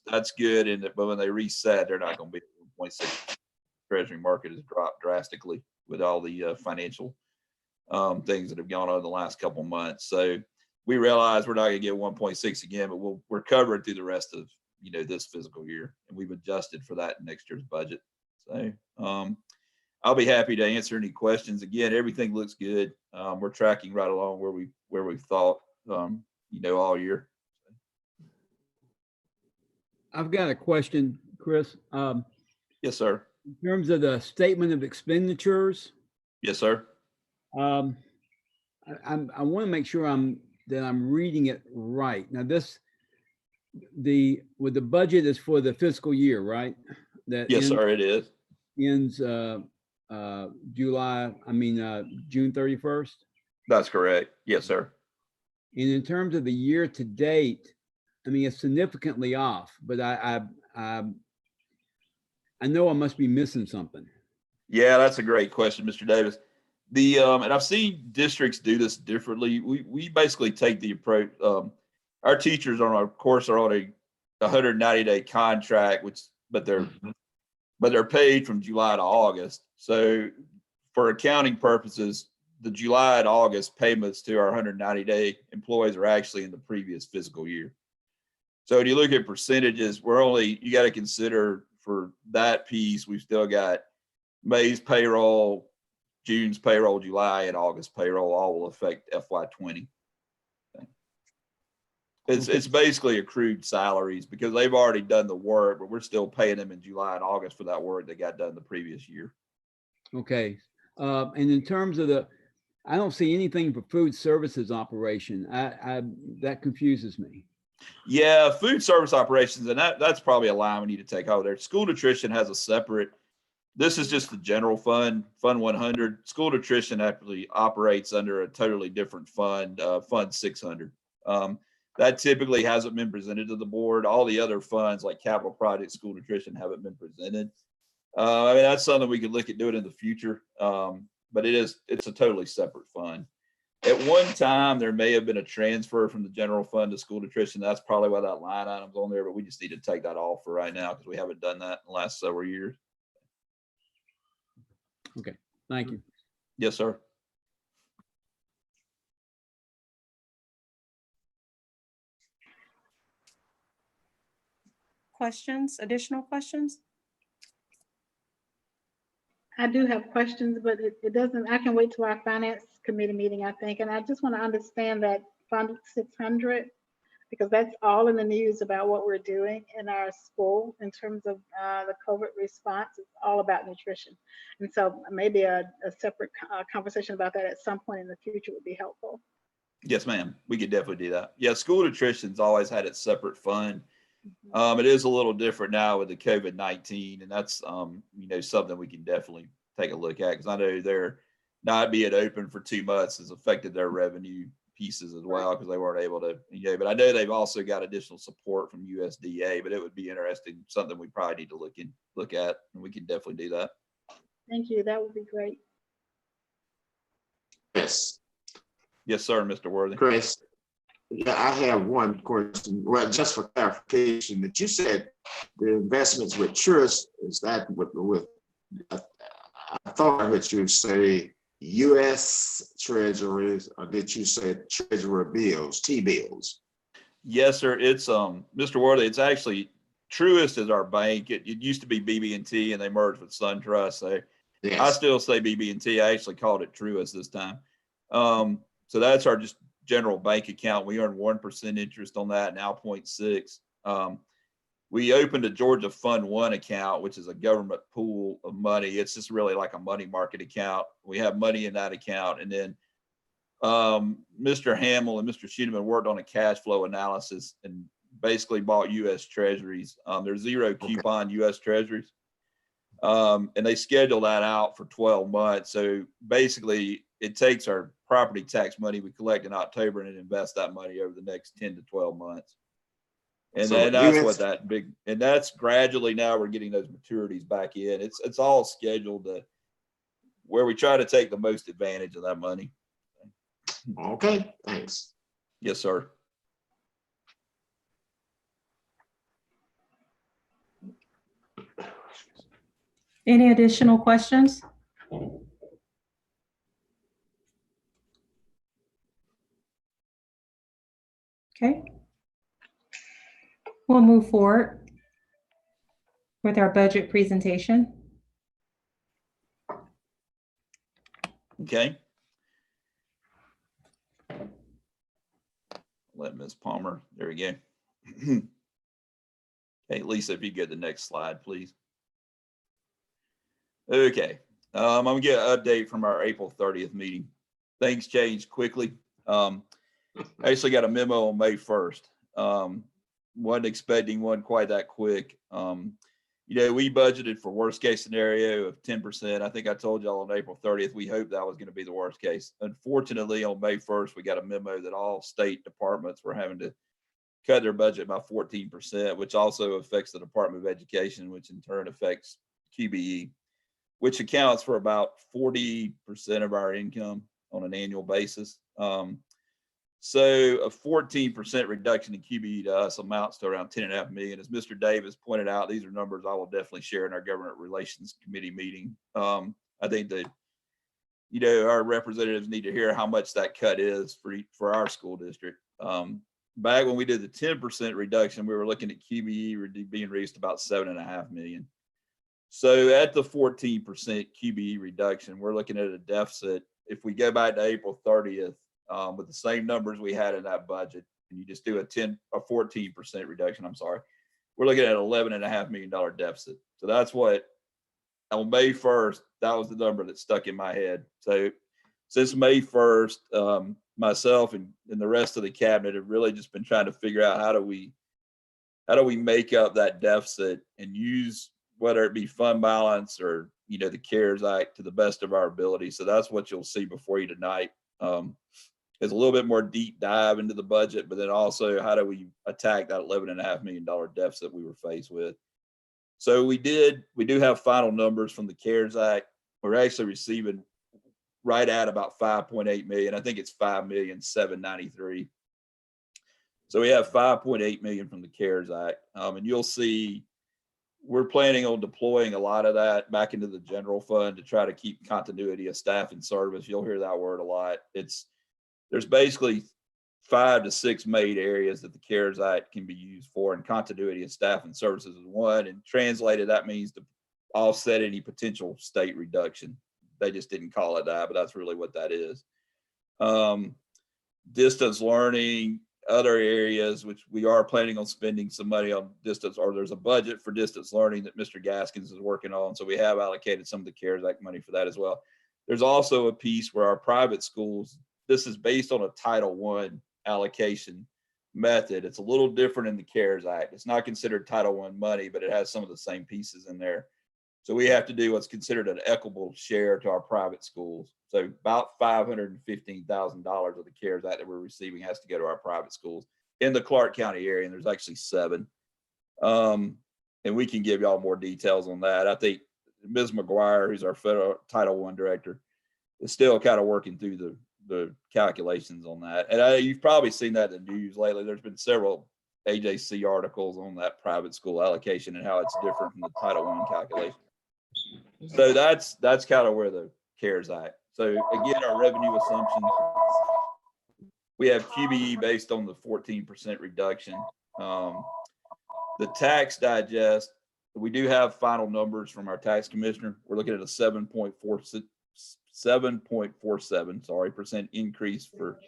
that's good. But when they reset, they're not going to be 1.6. Treasury market has dropped drastically with all the financial things that have gone on in the last couple of months. So we realize we're not going to get 1.6 again, but we're covered through the rest of, this fiscal year. And we've adjusted for that in next year's budget. So I'll be happy to answer any questions. Again, everything looks good. We're tracking right along where we thought, all year. I've got a question, Chris. Yes, sir. In terms of the statement of expenditures. Yes, sir. I want to make sure that I'm reading it right. Now the budget is for the fiscal year, right? Yes, sir, it is. Ends June 31st. That's correct. Yes, sir. And in terms of the year to date, it's significantly off, but I know I must be missing something. Yeah, that's a great question, Mr. Davis. And I've seen districts do this differently. We basically take the approach. Our teachers on our course are on a 190-day contract, but they're paid from July to August. So for accounting purposes, the July and August payments to our 190-day employees are actually in the previous fiscal year. So when you look at percentages, you got to consider for that piece, we've still got May's payroll, June's payroll, July and August payroll, all will affect FY20. It's basically accrued salaries because they've already done the work, but we're still paying them in July and August for that work that got done the previous year. Okay. And in terms of I don't see anything for food services operation. That confuses me. Yeah, food service operations, and that's probably a line we need to take over there. School nutrition has a separate. This is just the general fund, Fund 100. School nutrition actually operates under a totally different fund, Fund 600. That typically hasn't been presented to the board. All the other funds like capital projects, school nutrition haven't been presented. That's something we could look at doing in the future. But it's a totally separate fund. At one time, there may have been a transfer from the general fund to school nutrition. That's probably why that line item's on there, but we just need to take that off for right now because we haven't done that in the last several years. Okay, thank you. Yes, sir. Additional questions? I do have questions, but it doesn't, I can wait till our finance committee meeting, I think. And I just want to understand that Fund 600, because that's all in the news about what we're doing in our school in terms of the COVID response. It's all about nutrition. And so maybe a separate conversation about that at some point in the future would be helpful. Yes, ma'am. We could definitely do that. Yeah, school nutrition's always had its separate fund. It is a little different now with the COVID-19, and that's you know, something we can definitely take a look at, because I know they're not being open for 2 months has affected their revenue pieces as well, because they weren't able to, you know, but I know they've also got additional support from USDA, but it would be interesting, something we probably need to look at, and we can definitely do that. Thank you. That would be great. Yes, Yes, sir, Mr. Worthy. Chris. Yeah, I have one question. Well, just for clarification, that you said the investments with Truist, is that with I thought I heard you say U.S. treasuries, or did you say treasurer bills, T-bills? Yes, sir. It's Mr. Worthy, it's actually Truist is our bank. It used to be BB&T, and they merged with SunTrust. So Yes. I still say BB&T. I actually called it Truist this time. So that's our just general bank account. We earn 1% interest on that, now 0.6. We opened a Georgia Fund 1 account, which is a government pool of money. It's just really like a money market account. We have money in that account. And then Mr. Hamill and Mr. Schiedemann worked on a cash flow analysis and basically bought U.S. Treasuries. There's 0 coupon U.S. Treasuries. And they schedule that out for 12 months. So basically, it takes our property tax money we collect in October and it invests that money over the next 10 to 12 months. And So then that's US what that big, and that's gradually now we're getting those maturities back in. It's all scheduled to where we try to take the most advantage of that money. Okay, thanks. Yes, sir. Any additional questions? Okay. We'll move forward with our budget presentation. Okay. Let Ms. Palmer, there we go. Okay, Lisa, if you get the next slide, please. Okay, I'm gonna get an update from our April 30th meeting. Things changed quickly. I actually got a memo on May 1st. Wasn't expecting one quite that quick. You know, we budgeted for worst case scenario of 10%. I think I told y'all on April 30th, we hoped that was going to be the worst case. Unfortunately, on May 1st, we got a memo that all state departments were having to cut their budget by 14%, which also affects the Department of Education, which in turn affects QBE, which accounts for about 40% of our income on an annual basis. So a 14% reduction in QBE to us amounts to around 10.5 million. As Mr. Davis pointed out, these are numbers I will definitely share in our Government Relations Committee meeting. I think that, you know, our representatives need to hear how much that cut is for our school district. Back when we did the 10% reduction, we were looking at QBE being reduced about 7.5 million. So at the 14% QBE reduction, we're looking at a deficit. If we go back to April 30th, with the same numbers we had in that budget, and you just do a 14% reduction, I'm sorry, we're looking at $11.5 million deficit. So that's what, on May 1st, that was the number that stuck in my head. So since May 1st, myself and the rest of the cabinet have really just been trying to figure out how do we make up that deficit and use, whether it be fund balance or, you know, the CARES Act, to the best of our ability. So that's what you'll see before you tonight. Is a little bit more deep dive into the budget, but then also how do we attack that $11.5 million deficit we were faced with. So we do have final numbers from the CARES Act. We're actually receiving right at about 5.8 million. I think it's 5,793,000. So we have 5.8 million from the CARES Act. And you'll see we're planning on deploying a lot of that back into the general fund to try to keep continuity of staff and service. You'll hear that word a lot. There's basically 5 to 6 main areas that the CARES Act can be used for, and continuity of staff and services is one. And translated, that means to offset any potential state reduction. They just didn't call it that, but that's really what that is. Distance learning, other areas, which we are planning on spending some money on distance, or there's a budget for distance learning that Mr. Gaskins is working on. So we have allocated some of the CARES Act money for that as well. There's also a piece where our private schools, this is based on a Title I allocation method. It's a little different in the CARES Act. It's not considered Title I money, but it has some of the same pieces in there. So we have to do what's considered an equitable share to our private schools. So about $515,000 of the CARES Act that we're receiving has to go to our private schools in the Clarke County area, and there's actually 7. And we can give y'all more details on that. I think Ms. McGuire, who's our federal Title I director, is still kind of working through the calculations on that. And you've probably seen that in the news lately. There's been several AJC articles on that private school allocation and how it's different from the Title I calculation. So that's kind of where the CARES Act. So again, our revenue assumptions, we have QBE based on the 14% reduction. The tax digest, we do have final numbers from our tax commissioner. We're looking at a 7.47% increase for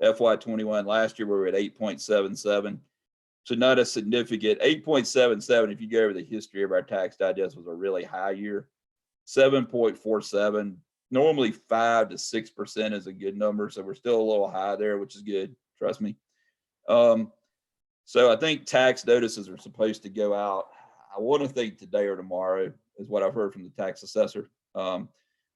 FY21. Last year we were at 8.77. So not a significant 8.77. If you go over the history of our tax digest, was a really high year. 7.47. Normally 5 to 6% is a good number. So we're still a little high there, which is good. Trust me. So I think tax notices are supposed to go out. I want to think today or tomorrow is what I've heard from the tax assessor. The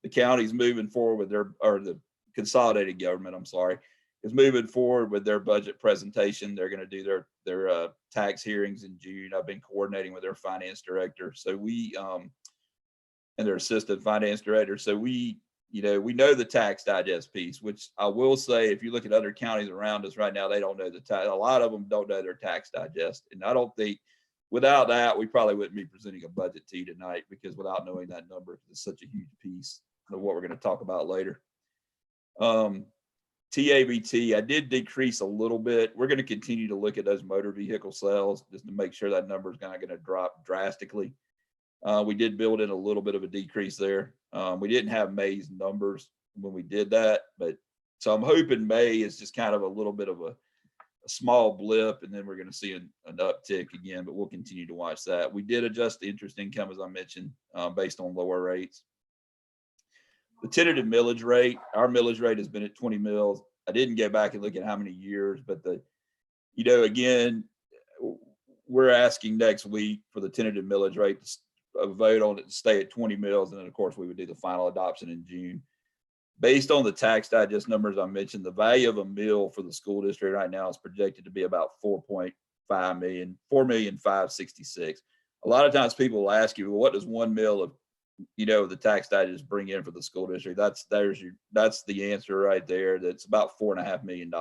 county's moving forward with the consolidated government, I'm sorry, is moving forward with their budget presentation. They're going to do their tax hearings in June. I've been coordinating with their finance director. So and their assistant finance director. So we know the tax digest piece, which I will say, if you look at other counties around us right now, they don't know a lot of them don't know their tax digest. And I don't think without that, we probably wouldn't be presenting a budget to you tonight, because without knowing that number, it's such a huge piece of what we're going to talk about later. TABT, I did decrease a little bit. We're going to continue to look at those motor vehicle sales just to make sure that number is not going to drop drastically. We did build in a little bit of a decrease there. We didn't have May's numbers when we did that, so I'm hoping May is just kind of a little bit of a small blip, and then we're going to see an uptick again, but we'll continue to watch that. We did adjust the interest income, as I mentioned, based on lower rates. The tentative millage rate, our millage rate has been at 20 mils. I didn't go back and look at how many years, but again, we're asking next week for the tentative millage rate to vote on it to stay at 20 mils. And then of course we would do the final adoption in June. Based on the tax digest numbers I mentioned, the value of a mill for the school district right now is projected to be about 4.5 million, 4,566,000. A lot of times people will ask you, well, what does 1 mil of the tax digest bring in for the school district? That's the answer right there. That's about $4.5 million.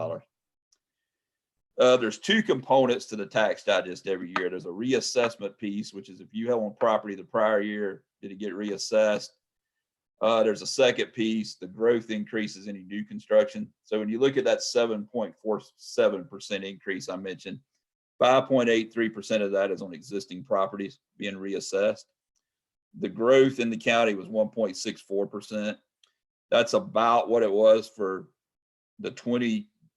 There's 2 components to the tax digest every year. There's a reassessment piece, which is if you have on property the prior year, did it get reassessed? There's a second piece, the growth increases any new construction. So when you look at that 7.47% increase I mentioned, 5.83% of that is on existing properties being reassessed. The growth in the county was 1.64%. That's about what it was for the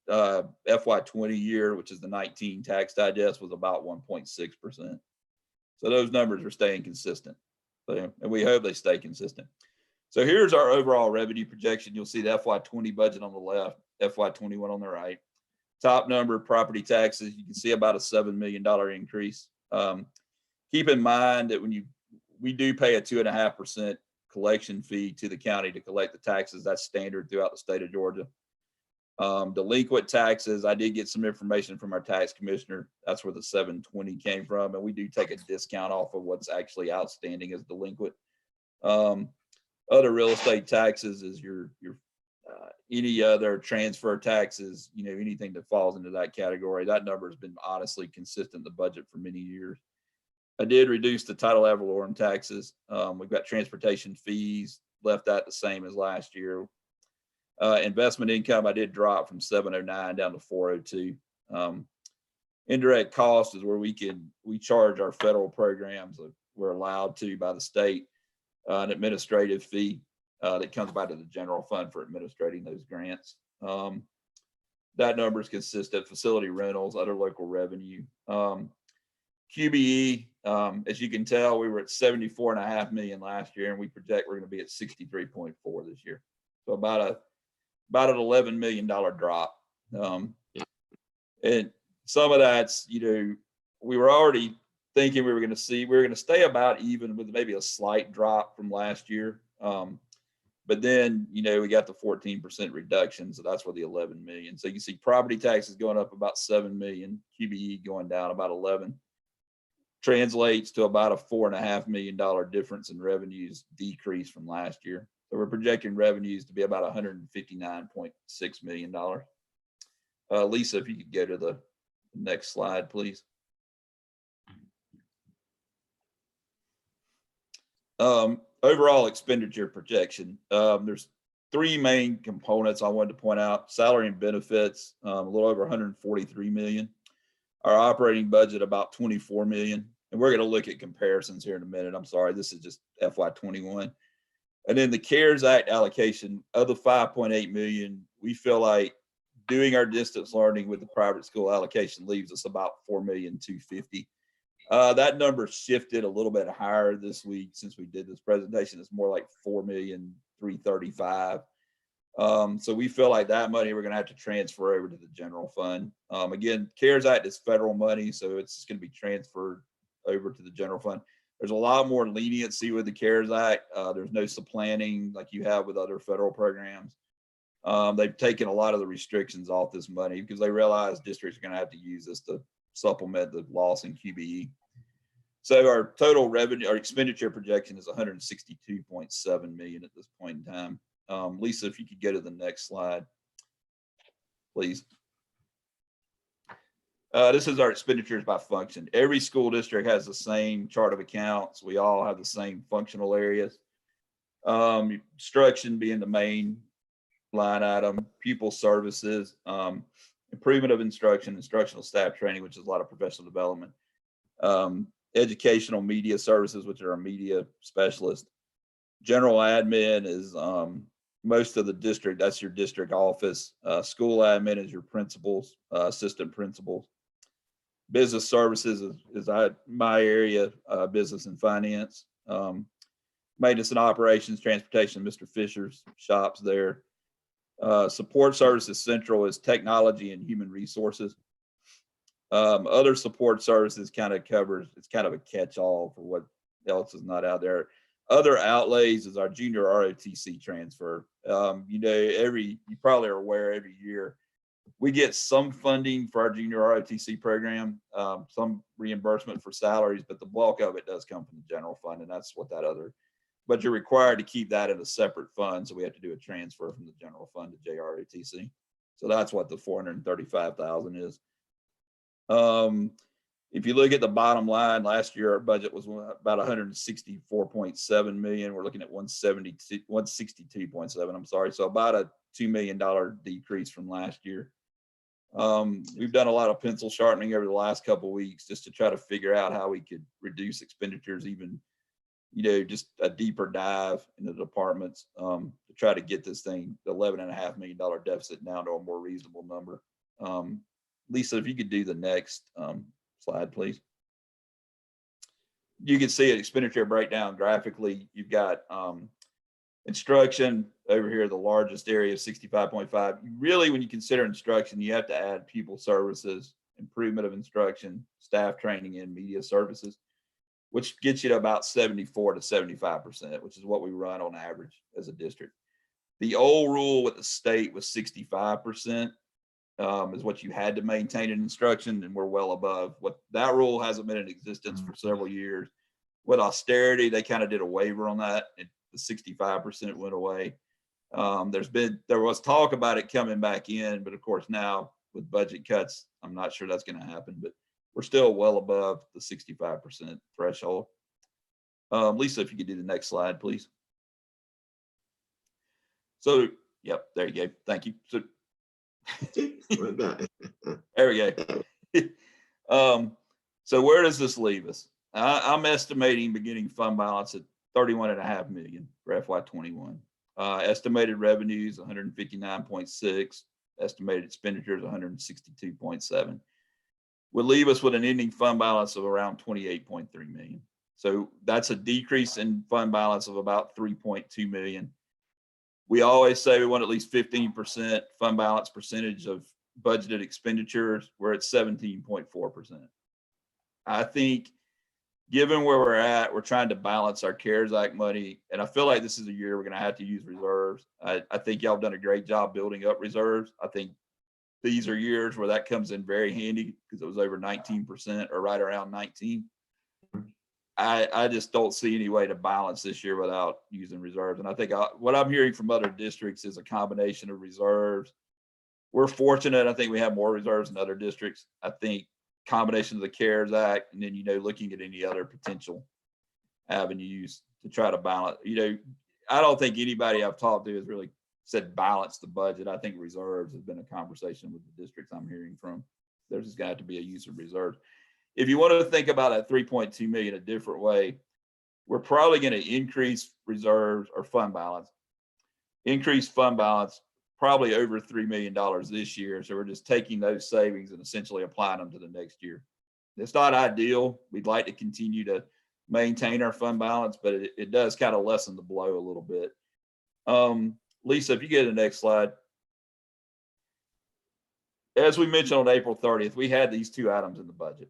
FY20 year, which is the 19 tax digest, was about 1.6%. So those numbers are staying consistent. And we hope they stay consistent. So here's our overall revenue projection. You'll see the FY20 budget on the left, FY21 on the right. Top number, property taxes, you can see about a $7 million increase. Keep in mind that when we do pay a 2.5% collection fee to the county to collect the taxes. That's standard throughout the state of Georgia. Delinquent taxes, I did get some information from our tax commissioner. That's where the 720 came from. And we do take a discount off of what's actually outstanding as delinquent. Other real estate taxes is your any other transfer taxes, anything that falls into that category. That number has been honestly consistent in the budget for many years. I did reduce the title ad valorem taxes. We've got transportation fees, left that the same as last year. Investment income, I did drop from 709 down to 402. Indirect cost is where we charge our federal programs. We're allowed to by the state, an administrative fee that comes back to the general fund for administrating those grants. That number is consistent. Facility rentals, other local revenue. QBE, as you can tell, we were at 74.5 million last year, and we project we're going to be at 63.4 this year. So about an $11 million drop. And some of that's, we were already thinking we were going to stay about even with maybe a slight drop from last year. But then, we got the 14% reduction. So that's where the 11 million. So you see property taxes going up about 7 million, QBE going down about 11. Translates to about a $4.5 million difference in revenues decrease from last year. So we're projecting revenues to be about $159.6 million. Lisa, if you could go to the next slide, please. Overall expenditure projection. There's three main components I wanted to point out. Salary and benefits, a little over 143 million. Our operating budget about 24 million. And we're going to look at comparisons here in a minute. I'm sorry, this is just FY21. And then the CARES Act allocation of the 5.8 million, we feel like doing our distance learning with the private school allocation leaves us about 4,250,000. That number shifted a little bit higher this week since we did this presentation. It's more like 4,335,000. So we feel like that money we're going to have to transfer over to the general fund. Again, CARES Act is federal money, so it's going to be transferred over to the general fund. There's a lot more leniency with the CARES Act. There's no supplanting like you have with other federal programs. They've taken a lot of the restrictions off this money because they realize districts are going to have to use this to supplement the loss in QBE. So our total revenue, our expenditure projection is 162.7 million at this point in time. Lisa, if you could go to the next slide, please. This is our expenditures by function. Every school district has the same chart of accounts. We all have the same functional areas. Instruction being the main line item, pupil services, improvement of instruction, instructional staff training, which is a lot of professional development, educational media services, which are a media specialist. General admin is most of the district, that's your district office. School admin is your principals, assistant principals. Business services is my area, business and finance. Maintenance and operations, transportation, Mr. Fisher's shops there. Support services central is technology and human resources. Other support services kind of covers, it's kind of a catch-all for what else is not out there. Other outlays is our junior ROTC transfer. You probably are aware every year we get some funding for our junior ROTC program, some reimbursement for salaries, but the bulk of it does come from the general fund, and that's what that other, but you're required to keep that in a separate fund. So we have to do a transfer from the general fund to JROTC. So that's what the 435,000 is. If you look at the bottom line, last year our budget was about 164.7 million. We're looking at 162.7. I'm sorry. So about a $2 million decrease from last year. We've done a lot of pencil sharpening over the last couple of weeks just to try to figure out how we could reduce expenditures, even, just a deeper dive into the departments to try to get this thing, the $11.5 million deficit, down to a more reasonable number. Lisa, if you could do the next slide, please. You can see an expenditure breakdown graphically. You've got instruction over here, the largest area of 65.5. Really, when you consider instruction, you have to add pupil services, improvement of instruction, staff training, and media services, which gets you to about 74 to 75%, which is what we run on average as a district. The old rule with the state was 65%. Is what you had to maintain in instruction, and we're well above what that rule hasn't been in existence for several years. With austerity, they kind of did a waiver on that. The 65% went away. There was talk about it coming back in, but of course now with budget cuts, I'm not sure that's going to happen, but we're still well above the 65% threshold. Lisa, if you could do the next slide, please. So, yep, there you go. Thank you. So, there we go. So where does this leave us? I'm estimating beginning fund balance at 31.5 million for FY21. Estimated revenues 159.6. estimated expenditures 162.7, would leave us with an ending fund balance of around 28.3 million. So that's a decrease in fund balance of about 3.2 million. We always say we want at least 15% fund balance percentage of budgeted expenditures. We're at 17.4%. I think given where we're at, we're trying to balance our CARES Act money. And I feel like this is a year we're going to have to use reserves. I think y'all have done a great job building up reserves. I think these are years where that comes in very handy because it was over 19% or right around 19. I just don't see any way to balance this year without using reserves. And I think what I'm hearing from other districts is a combination of reserves. We're fortunate. I think we have more reserves than other districts. I think combination of the CARES Act and then, looking at any other potential avenues to try to balance, I don't think anybody I've talked to has really said balance the budget. I think reserves has been a conversation with the districts I'm hearing from. There's just got to be a use of reserves. If you want to think about that 3.2 million a different way, we're probably going to increase reserves or fund balance, probably over $3 million this year. So we're just taking those savings and essentially applying them to the next year. It's not ideal. We'd like to continue to maintain our fund balance, but it does kind of lessen the blow a little bit. Lisa, if you get to the next slide. As we mentioned on April 30th, we had these two items in the budget.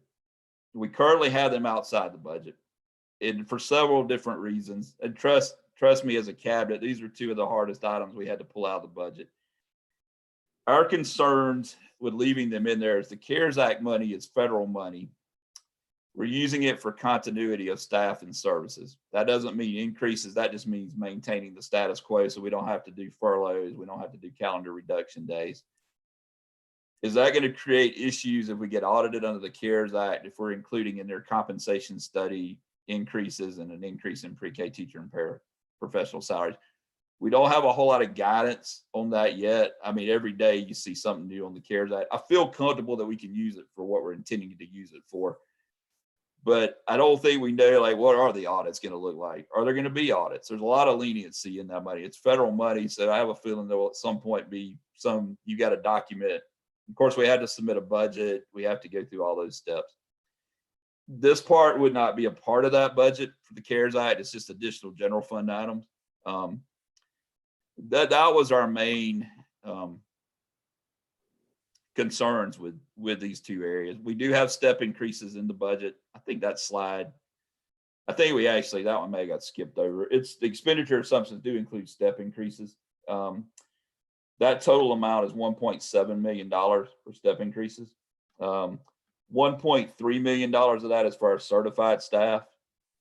We currently have them outside the budget, and for several different reasons. And trust me, as a cabinet, these are two of the hardest items we had to pull out of the budget. Our concerns with leaving them in there is the CARES Act money is federal money. We're using it for continuity of staff and services. That doesn't mean increases. That just means maintaining the status quo so we don't have to do furloughs. We don't have to do calendar reduction days. Is that going to create issues if we get audited under the CARES Act, if we're including in their compensation study increases and an increase in pre-K teacher and paraprofessional salaries? We don't have a whole lot of guidance on that yet. I mean, every day you see something new on the CARES Act. I feel comfortable that we can use it for what we're intending to use it for. But I don't think we know, like, what are the audits going to look like? Are there going to be audits? There's a lot of leniency in that money. It's federal money. So I have a feeling there will at some point be you got to document. Of course, we had to submit a budget. We have to go through all those steps. This part would not be a part of that budget for the CARES Act. It's just additional general fund items. That was our main concerns with these two areas. We do have step increases in the budget. I think that slide, that one may have got skipped over. It's the expenditure assumptions do include step increases. That total amount is $1.7 million for step increases. $1.3 million of that is for our certified staff.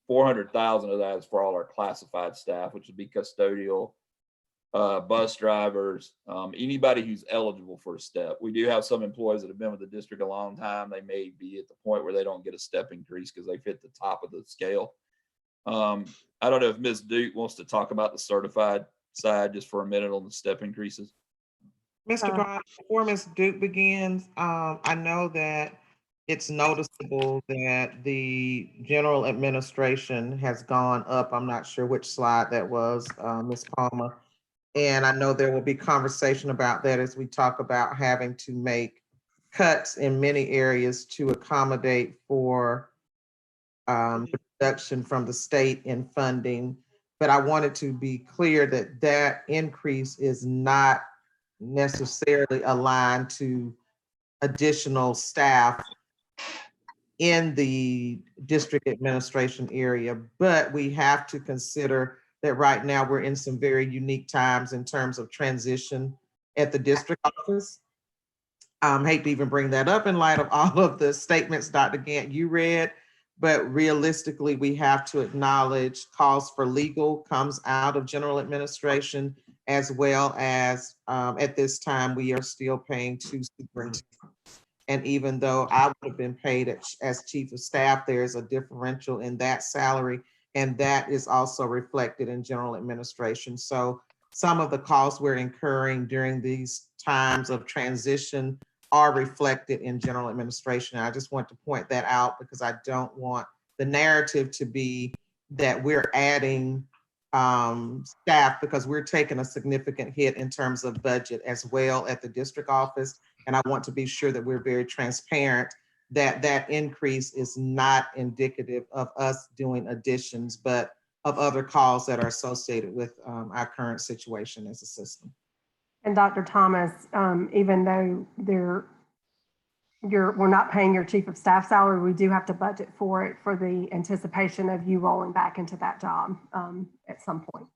$400,000 of that is for all our classified staff, which would be custodial, bus drivers, anybody who's eligible for a step. We do have some employees that have been with the district a long time. They may be at the point where they don't get a step increase because they've hit the top of the scale. I don't know if Ms. Duke wants to talk about the certified side just for a minute on the step increases. Mr. Grant, before Ms. Duke begins, I know that it's noticeable that the general administration has gone up. I'm not sure which slide that was, Ms. Palmer. And I know there will be conversation about that as we talk about having to make cuts in many areas to accommodate for the reduction from the state in funding. But I wanted to be clear that that increase is not necessarily aligned to additional staff in the district administration area, but we have to consider that right now we're in some very unique times in terms of transition at the district office. Hate to even bring that up in light of all of the statements, Dr. Gant, you read, but realistically, we have to acknowledge costs for legal comes out of general administration, as well as at this time, we are still paying 2 superintendents. And even though I would have been paid as chief of staff, there's a differential in that salary, and that is also reflected in general administration. So some of the costs we're incurring during these times of transition are reflected in general administration. I just want to point that out because I don't want the narrative to be that we're adding staff, because we're taking a significant hit in terms of budget as well at the district office. And I want to be sure that we're very transparent that that increase is not indicative of us doing additions, but of other calls that are associated with our current situation as a system. And Dr. Thomas, even though we're not paying your chief of staff salary, we do have to budget for it for the anticipation of you rolling back into that job at some point.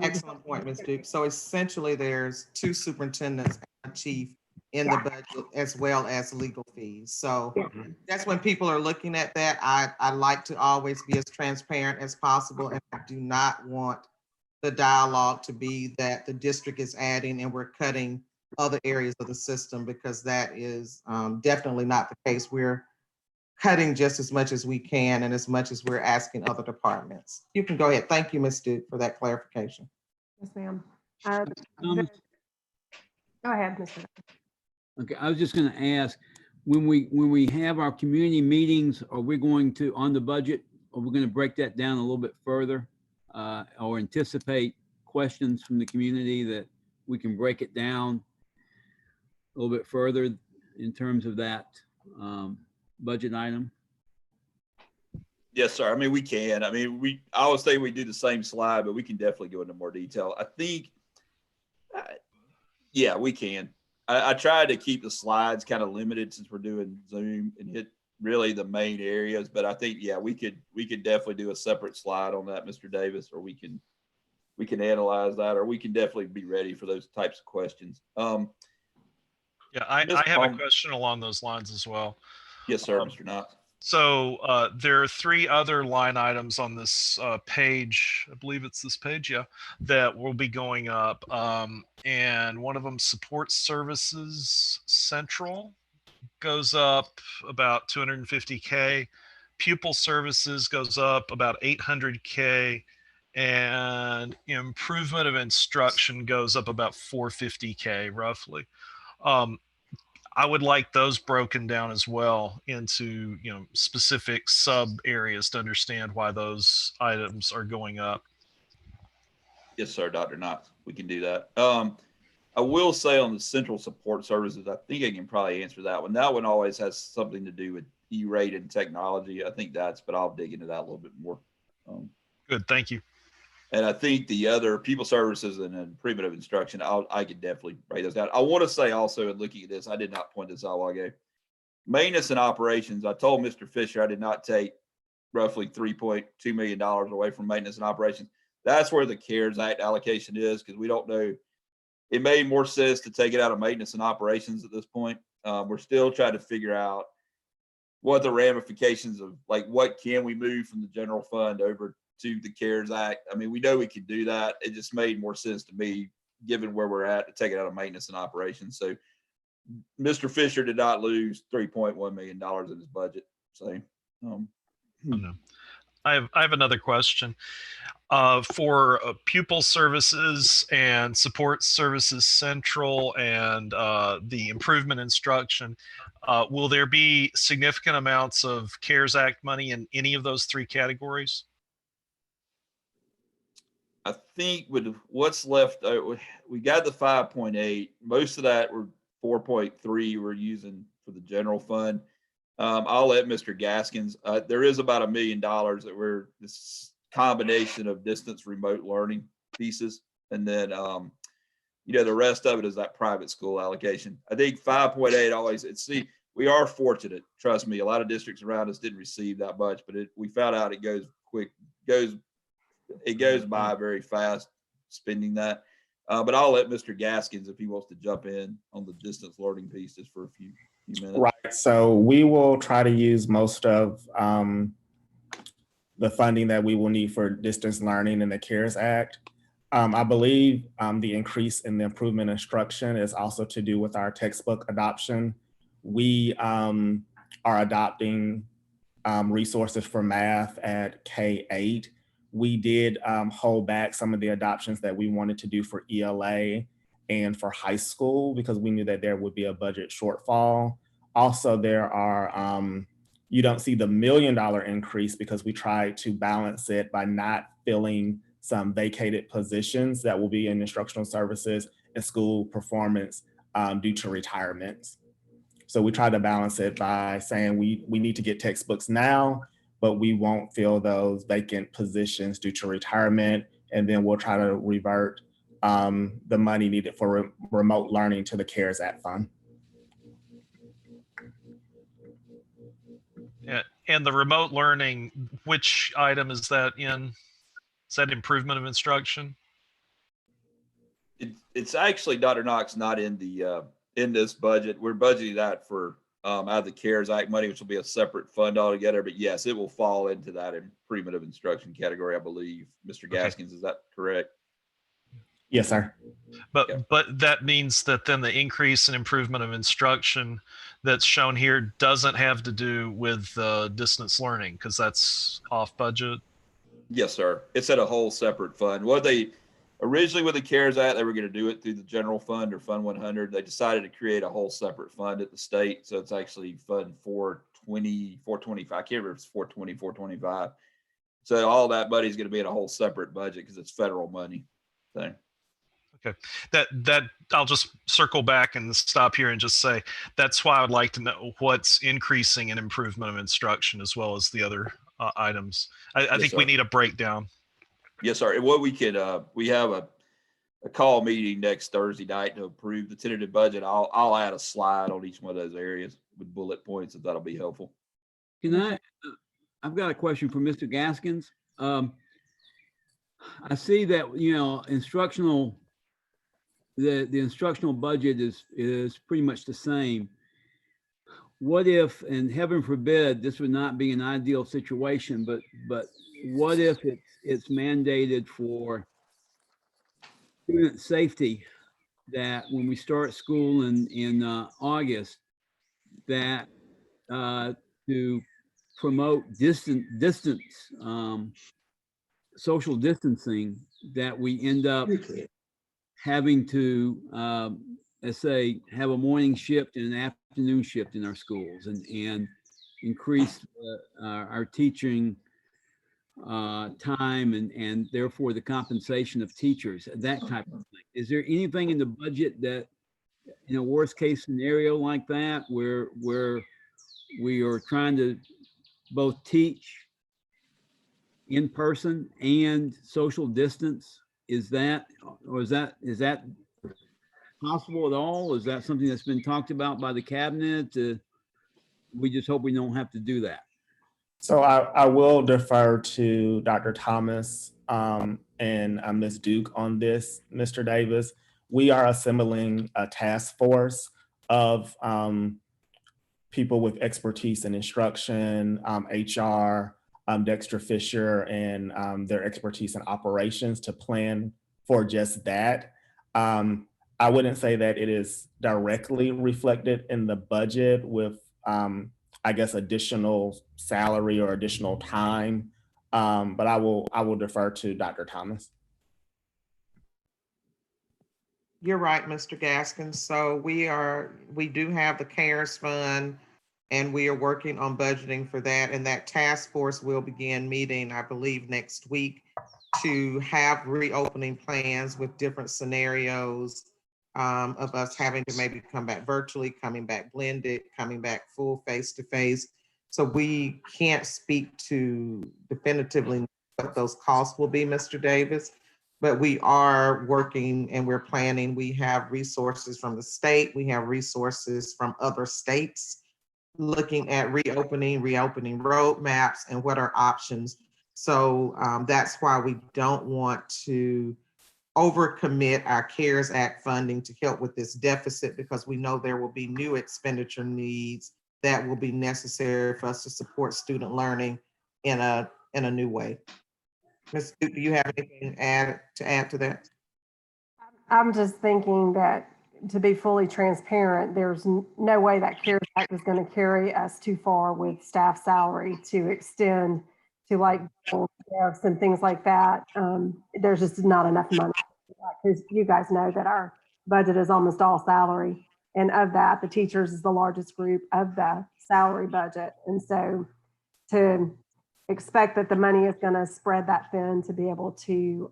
Excellent point, Ms. Duke. So essentially there's 2 superintendents and a chief in the budget as well as legal fees. So that's when people are looking at that. I like to always be as transparent as possible, and I do not want the dialogue to be that the district is adding and we're cutting other areas of the system, because that is definitely not the case. We're cutting just as much as we can and as much as we're asking other departments. You can go ahead. Thank you, Ms. Duke, for that clarification. Yes, ma'am. Go ahead, Mr. Okay, I was just going to ask, when we have our community meetings, are we going to, on the budget, are we going to break that down a little bit further, or anticipate questions from the community that we can break it down a little bit further in terms of that budget item? Yes, sir. I mean, we can. I mean, I always say we do the same slide, but we can definitely go into more detail. I think, yeah, we can. I tried to keep the slides kind of limited since we're doing Zoom and hit really the main areas, but I think, yeah, we could definitely do a separate slide on that, Mr. Davis, or we can analyze that, or we can definitely be ready for those types of questions. Yeah, I have a question along those lines as well. Yes, sir, Mr. Knox. So there are 3 other line items on this page. I believe it's this page, yeah, that will be going up. And one of them, support services central, goes up about 250K. Pupil services goes up about 800K. And improvement of instruction goes up about 450K roughly. I would like those broken down as well into, specific sub areas to understand why those items are going up. Yes, sir, Dr. Knox, we can do that. I will say on the central support services, I think I can probably answer that one. That one always has something to do with E-rate and technology. I think but I'll dig into that a little bit more. Good, thank you. And I think the other people services and improvement of instruction, I could definitely write those down. I want to say also, in looking at this, I did not point this out a while ago. Maintenance and operations, I told Mr. Fisher I did not take roughly $3.2 million away from maintenance and operations. That's where the CARES Act allocation is, because we don't know. It made more sense to take it out of maintenance and operations at this point. We're still trying to figure out what the ramifications of, like, what can we move from the general fund over to the CARES Act. I mean, we know we could do that. It just made more sense to me, given where we're at, to take it out of maintenance and operations. So Mr. Fisher did not lose $3.1 million in his budget. So no. I have another question. For pupil services and support services central and the improvement instruction, will there be significant amounts of CARES Act money in any of those 3 categories? I think with what's left, we got the 5.8. Most of that were 4.3 we're using for the general fund. I'll let Mr. Gaskins, there is about $1 million that this combination of distance remote learning pieces. And then, the rest of it is that private school allocation. I think 5.8 always, we are fortunate. Trust me, a lot of districts around us didn't receive that much, but we found out it goes quick, it goes by very fast spending that. But I'll let Mr. Gaskins, if he wants to jump in on the distance learning pieces for a few minutes. Right. So we will try to use most of the funding that we will need for distance learning in the CARES Act. I believe the increase in the improvement instruction is also to do with our textbook adoption. We are adopting resources for math at K-8. We did hold back some of the adoptions that we wanted to do for ELA and for high school because we knew that there would be a budget shortfall. Also, there are, you don't see the $1 million increase because we tried to balance it by not filling some vacated positions that will be in instructional services and school performance due to retirements. So we try to balance it by saying we need to get textbooks now, but we won't fill those vacant positions due to retirement. And then we'll try to revert the money needed for remote learning to the CARES Act fund. Yeah, and the remote learning, which item is that in? Is that improvement of instruction? It's actually, Dr. Knox, not in the in this budget. We're budgeting that for out of the CARES Act money, which will be a separate fund altogether. But yes, it will fall into that improvement of instruction category, I believe. Mr. Gaskins, is that correct? Yes, sir. But that means that then the increase in improvement of instruction that's shown here doesn't have to do with distance learning, because that's off budget. Yes, sir. It's at a whole separate fund. What they originally with the CARES Act, they were going to do it through the general fund or Fund 100. They decided to create a whole separate fund at the state. So it's actually Fund 420, 425. I can't remember if it's 420, 425. So all that money is going to be in a whole separate budget because it's federal money. So. Okay, that I'll just circle back and stop here and just say that's why I would like to know what's increasing in improvement of instruction as well as the other items. I think we need a breakdown. Yes, sir. And what we could, we have a call meeting next Thursday night to approve the tentative budget. I'll add a slide on each one of those areas with bullet points, if that'll be helpful. Can I've got a question for Mr. Gaskins. I see that, you know, the instructional budget is pretty much the same. What if, and heaven forbid, this would not be an ideal situation, but what if it's mandated for student safety that when we start school in August, that to promote distance, social distancing, that we end up having to, let's say, have a morning shift and an afternoon shift in our schools, and increase our teaching time and therefore the compensation of teachers, that type of thing. Is there anything in the budget that, in a worst case scenario like that, where we are trying to both teach in person and social distance? Is that possible at all? Is that something that's been talked about by the cabinet? We just hope we don't have to do that. So I will defer to Dr. Thomas and Ms. Duke on this, Mr. Davis. We are assembling a task force of people with expertise in instruction, HR, Dexter Fisher, and their expertise in operations to plan for just that. I wouldn't say that it is directly reflected in the budget with, I guess, additional salary or additional time, but I will defer to Dr. Thomas. You're right, Mr. Gaskins. So we do have the CARES fund, and we are working on budgeting for that. And that task force will begin meeting, I believe, next week to have reopening plans with different scenarios of us having to maybe come back virtually, coming back blended, coming back full face-to-face. So we can't speak to definitively what those costs will be, Mr. Davis, but we are working and we're planning. We have resources from the state. We have resources from other states looking at reopening roadmaps and what are options. So that's why we don't want to overcommit our CARES Act funding to help with this deficit, because we know there will be new expenditure needs that will be necessary for us to support student learning in a new way. Ms. Duke, do you have anything to add to that? I'm just thinking that, to be fully transparent, there's no way that CARES Act is going to carry us too far with staff salary to extend to like gifts and things like that. There's just not enough money, because you guys know that our budget is almost all salary. And of that, the teachers is the largest group of the salary budget. And so expect that the money is going to spread that thin to be able to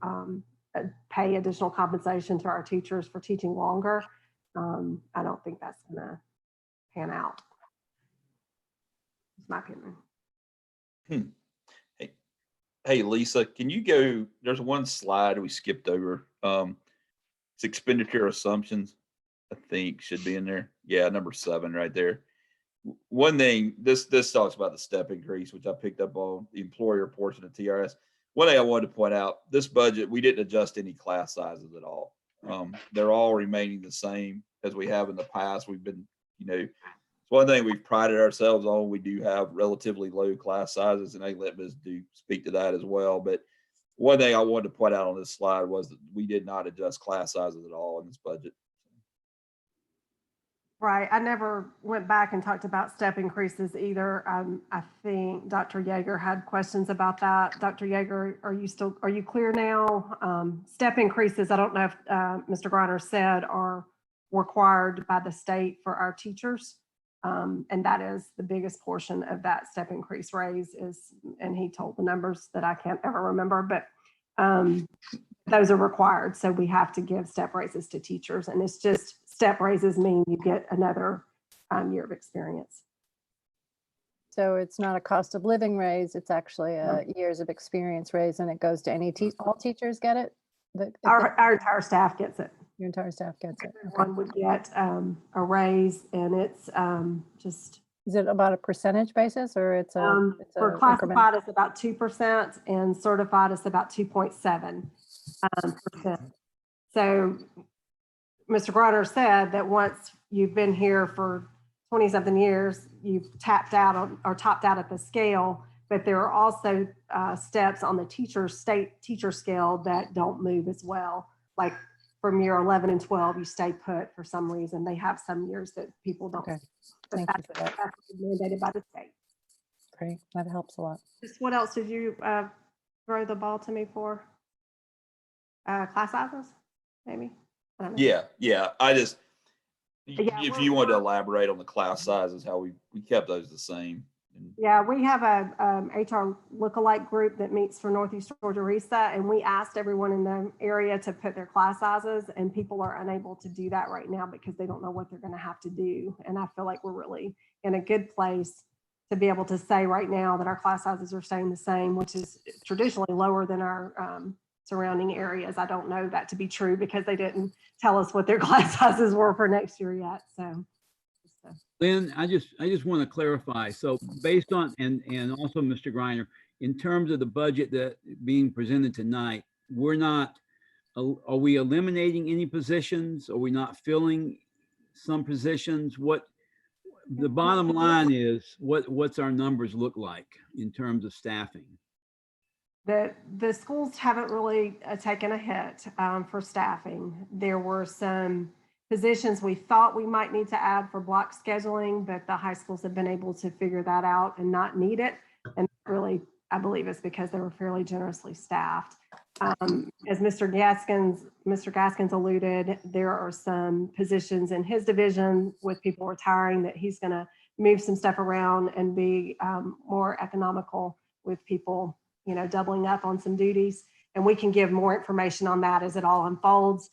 pay additional compensation to our teachers for teaching longer. I don't think that's going to pan out. It's my opinion. Hey, Lisa, can you go, there's one slide we skipped over. It's expenditure assumptions, I think should be in there. Yeah, number 7 right there. One thing, this talks about the step increase, which I picked up on the employer portion of TRS. One thing I wanted to point out, this budget, we didn't adjust any class sizes at all. They're all remaining the same as we have in the past. We've been, it's one thing we've prided ourselves on. We do have relatively low class sizes, and I let Ms. Duke speak to that as well. But one thing I wanted to point out on this slide was that we did not adjust class sizes at all in this budget. Right. I never went back and talked about step increases either. I think Dr. Yeager had questions about that. Dr. Yeager, are you clear now? Step increases, I don't know if Mr. Griner said, are required by the state for our teachers. And that is the biggest portion of that step increase raise is, and he told the numbers that I can't ever remember, but those are required. So we have to give step raises to teachers, and it's just step raises mean you get another year of experience. So it's not a cost of living raise, it's actually a years of experience raise, and it goes to any all teachers get it? Our entire staff gets it. Your entire staff gets it. Everyone would get a raise, and it's just. Is it about a percentage basis, or it's a? For classified, it's about 2%, and certified is about 2.7%. So Mr. Griner said that once you've been here for 20-something years, you've tapped out or topped out at the scale, but there are also steps on the state teacher scale that don't move as well. Like from year 11 and 12, you stay put for some reason. They have some years that people don't. Okay. But Thank you for that. that's mandated by the state. Great, that helps a lot. Just what else did you throw the ball to me for? Class sizes, maybe? I don't know. Yeah. I just, Yeah, if you want to elaborate on the class sizes, how we kept those the same. Yeah, we have a HR lookalike group that meets for Northeast Georgia RESA, and we asked everyone in the area to put their class sizes, and people are unable to do that right now because they don't know what they're going to have to do. And I feel like we're really in a good place to be able to say right now that our class sizes are staying the same, which is traditionally lower than our surrounding areas. I don't know that to be true because they didn't tell us what their class sizes were for next year yet. So. Lynn, I just want to clarify. So based on, and also Mr. Griner, in terms of the budget that being presented tonight, are we eliminating any positions? Are we not filling some positions? What the bottom line is, what's our numbers look like in terms of staffing? The schools haven't really taken a hit for staffing. There were some positions we thought we might need to add for block scheduling, but the high schools have been able to figure that out and not need it. And really, I believe it's because they were fairly generously staffed. As Mr. Gaskins alluded, there are some positions in his division with people retiring that he's going to move some stuff around and be more economical with people, doubling up on some duties. And we can give more information on that as it all unfolds.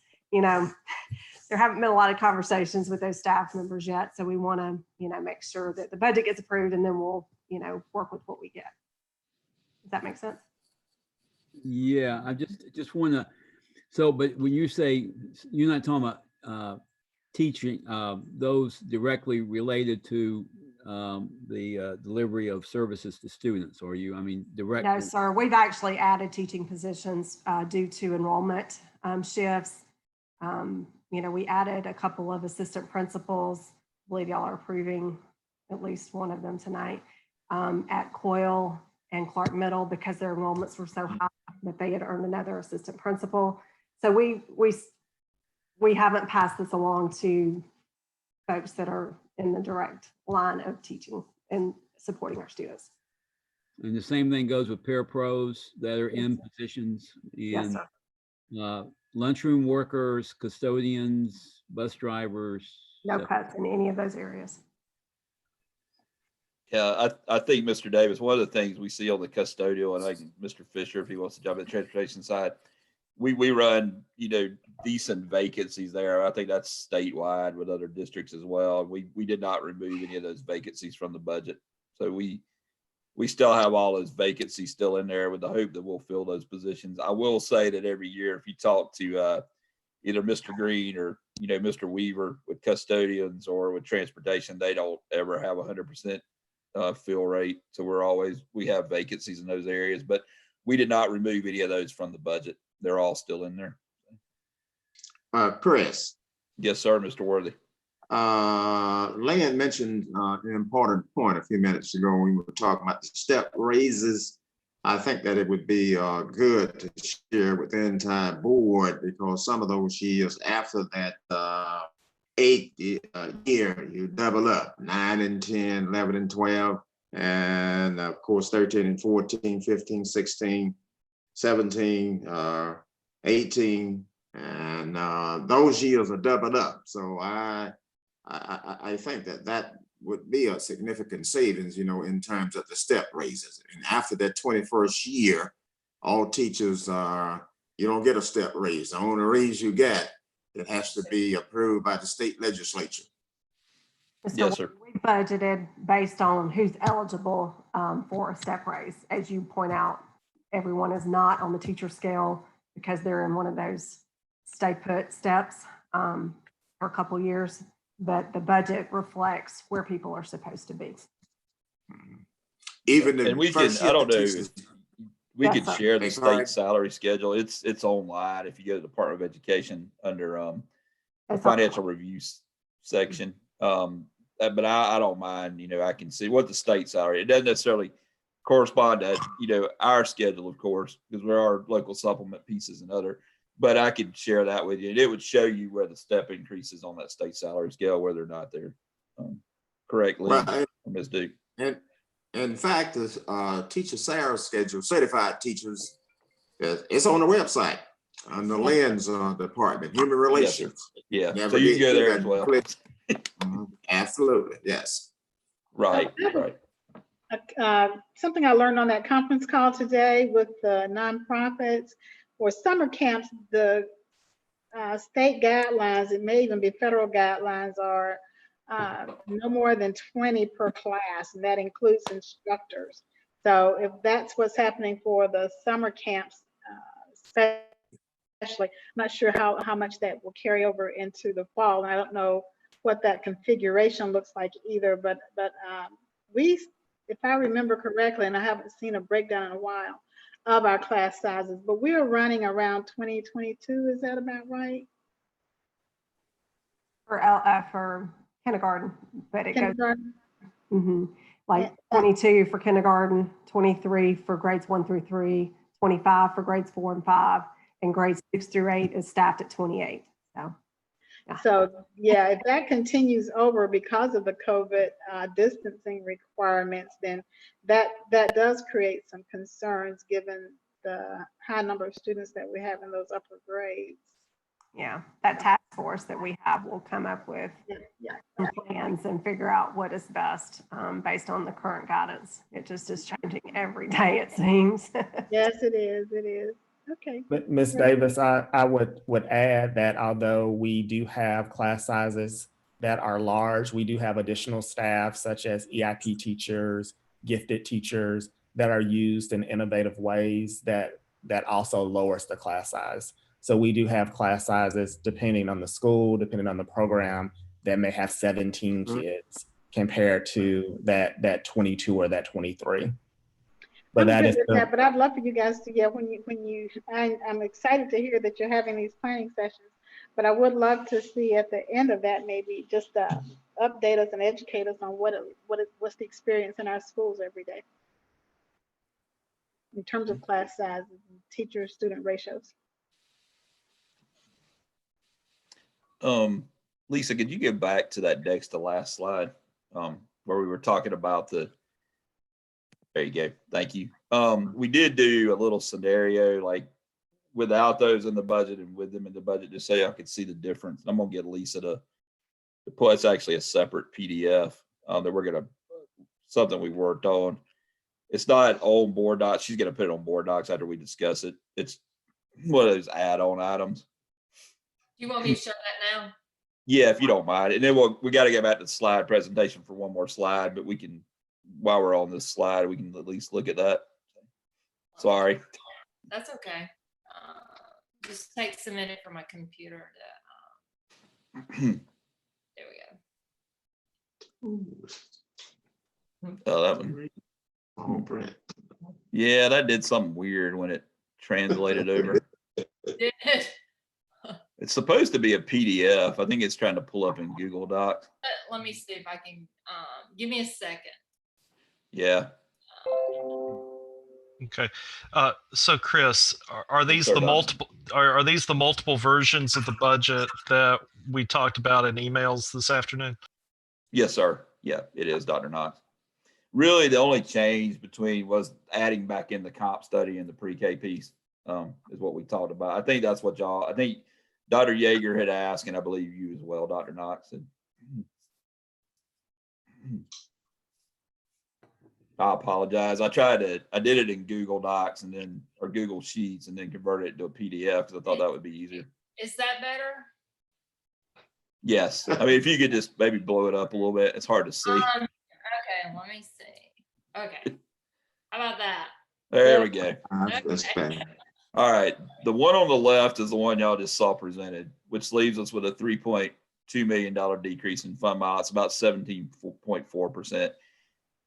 There haven't been a lot of conversations with those staff members yet. So we want to, make sure that the budget gets approved, and then we'll, work with what we get. Does that make sense? Yeah, I just want to, but when you say, you're not talking about teaching those directly related to the delivery of services to students, or you, directly? No, sir. We've actually added teaching positions due to enrollment shifts. We added a couple of assistant principals. I believe y'all are approving at least one of them tonight at Coyle and Clarke Middle because their enrollments were so high that they had earned another assistant principal. So we haven't passed this along to folks that are in the direct line of teaching and supporting our students. And the same thing goes with parapros that are in positions, and yes, lunchroom workers, custodians, bus drivers. No cuts in any of those areas. Yeah, I think, Mr. Davis, one of the things we see on the custodial, and I think Mr. Fisher, if he wants to jump in the transportation side, we run, decent vacancies there. I think that's statewide with other districts as well. We did not remove any of those vacancies from the budget. So we still have all those vacancies still in there with the hope that we'll fill those positions. I will say that every year, if you talk to either Mr. Green or, Mr. Weaver with custodians or with transportation, they don't ever have 100% fill rate. So we have vacancies in those areas, but we did not remove any of those from the budget. They're all still in there. Chris. Yes, sir, Mr. Worthy. Lynn mentioned an important point a few minutes ago when we were talking about the step raises. I think that it would be good to share with the entire board, because some of those years after that 8th year, you double up 9 and 10, 11 and 12, and of course 13 and 14, 15, 16, 17, 18, and those years are doubled up. So I think that would be a significant savings, in terms of the step raises. And after that 21st year, all teachers you don't get a step raise. The only raise you get, it has to be approved by the state legislature. So Yes, sir. we budgeted based on who's eligible for a step raise. As you point out, everyone is not on the teacher scale because they're in one of those stay put steps for a couple years, but the budget reflects where people are supposed to be. Even the And we can, first I year don't know, teachers- we Yes, could sir. share the Hey, state Clarke. salary schedule. It's online. If you go to the Department of Education under the It's all- financial reviews section. But I don't mind, I can see what the state salary, it doesn't necessarily correspond to, our schedule, of course, because there are local supplement pieces and other, but I could share that with you. And it would show you where the step increases on that state salary scale, whether or not they're correctly, Well, Ms. Duke. and in fact, the teacher salary schedule, certified teachers, it's on the website on the Lynn's department, human relations. Yeah, Never so you can get go to there that as well. click. Absolutely, yes. Right. Something I learned on that conference call today with the nonprofits for summer camps, the state guidelines, it may even be federal guidelines, are no more than 20 per class, and that includes instructors. So if that's what's happening for the summer camps, especially, I'm not sure how much that will carry over into the fall. And I don't know what that configuration looks like either, but we, if I remember correctly, and I haven't seen a breakdown in a while of our class sizes, but we are running around 2022. Is that about right? For kindergarten, but it Kindergarten? goes like 22 for kindergarten, 23 for grades 1 through 3, 25 for grades 4 and 5, and grades 6 through 8 is staffed at 28. So yeah, if that continues over because of the COVID distancing requirements, then that does create some concerns given the high number of students that we have in those upper grades. Yeah, that task force that we have will come up with some plans and figure out what is best based on the current guidance. It just is changing every day, it seems. Yes, it is. It is. Okay. But Ms. Davis, I would add that although we do have class sizes that are large, we do have additional staff such as EIP teachers, gifted teachers that are used in innovative ways that also lowers the class size. So we do have class sizes depending on the school, depending on the program, that may have 17 kids compared to that 22 or that 23. But I'm good with that, but I'd love for you guys to, I'm excited to hear that you're having these planning sessions, but I would love to see at the end of that, maybe just update us and educate us on what's the experience in our schools every day in terms of class sizes and teacher-student ratios. Lisa, could you get back to that next to last slide where we were talking about there you go. Thank you. We did do a little scenario like without those in the budget and with them in the budget, just so I could see the difference. I'm gonna get Lisa to put, it's actually a separate PDF that we're gonna something we worked on. It's not on board docs. She's going to put it on board docs after we discuss it. It's one of those add-on items. You want me to show that now? Yeah, if you don't mind. And then we got to get back to the slide presentation for one more slide, but we can, while we're on this slide, we can at least look at that. Sorry. That's okay. Just takes a minute for my computer to, there we go. Oh, that one. Oh, Brent. Yeah, that did something weird when it translated over. Did it? It's supposed to be a PDF. I think it's trying to pull up in Google Docs. Let me see if I can, give me a second. Yeah. Okay. So Chris, are these Sure, the Don. multiple, are these the multiple versions of the budget that we talked about in emails this afternoon? Yes, sir. Yeah, it is, Dr. Knox. Really, the only change between was adding back in the comp study and the pre-K piece is what we talked about. I think that's what I think Dr. Yeager had asked, and I believe you as well, Dr. Knox. And I apologize. I did it in Google Docs and then, or Google Sheets, and then converted it to a PDF because I thought that would be easier. Is that better? Yes. I mean, if you could just maybe blow it up a little bit, it's hard to see. Okay, let me see. Okay. How about that? There we go. That's better. All right. The one on the left is the one y'all just saw presented, which leaves us with a $3.2 million decrease in fund balance, about 17.4%.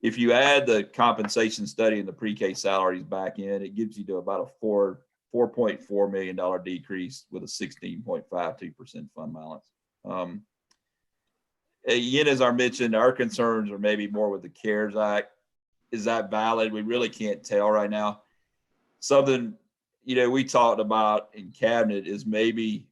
If you add the compensation study and the pre-K salaries back in, it gives you to about a $4.4 million decrease with a 16.52% fund balance. Again, as I mentioned, our concerns are maybe more with the CARES Act. Is that valid? We really can't tell right now. Something, we talked about in cabinet is maybe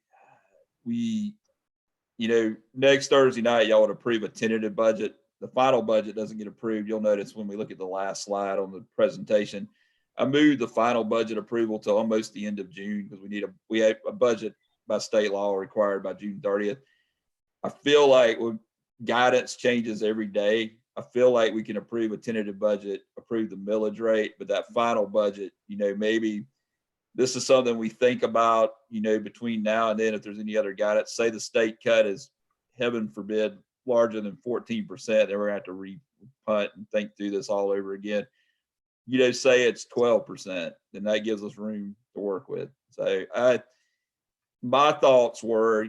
next Thursday night, y'all would approve a tentative budget. The final budget doesn't get approved. You'll notice when we look at the last slide on the presentation, I moved the final budget approval to almost the end of June because we have a budget by state law required by June 30th. I feel like guidance changes every day. I feel like we can approve a tentative budget, approve the millage rate, but that final budget, maybe this is something we think about, between now and then, if there's any other guidance, say the state cut is, heaven forbid, larger than 14%, then we're gonna have to re-punt and think through this all over again. Say it's 12%, then that gives us room to work with. So my thoughts were,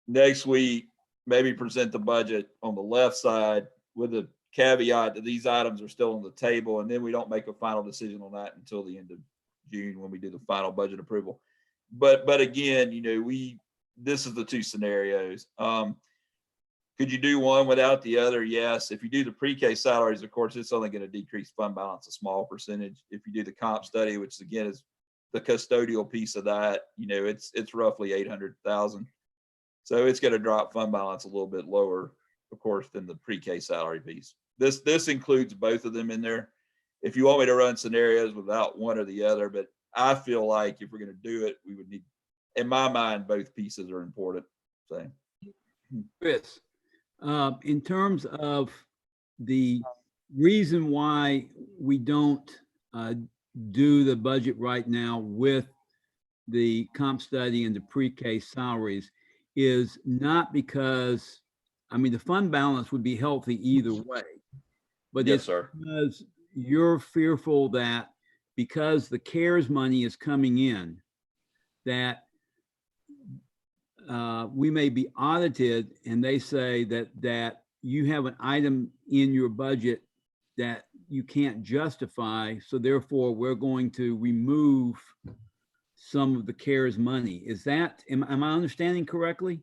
next week, maybe present the budget on the left side with the caveat that these items are still on the table, and then we don't make a final decision on that until the end of June when we do the final budget approval. But again, this is the two scenarios. Could you do one without the other? Yes. If you do the pre-K salaries, of course, it's only going to decrease fund balance a small percentage. If you do the comp study, which again is the custodial piece of that, it's roughly 800,000. So it's going to drop fund balance a little bit lower, of course, than the pre-K salary piece. This includes both of them in there. If you want me to run scenarios without one or the other, but I feel like if we're going to do it, we would need, in my mind, both pieces are important. So, Chris, in terms of the reason why we don't do the budget right now with the comp study and the pre-K salaries is not because, the fund balance would be healthy either way, but yes, it's sir. because you're fearful that because the CARES money is coming in, that we may be audited and they say that you have an item in your budget that you can't justify, so therefore we're going to remove some of the CARES money. Is that, am I understanding correctly?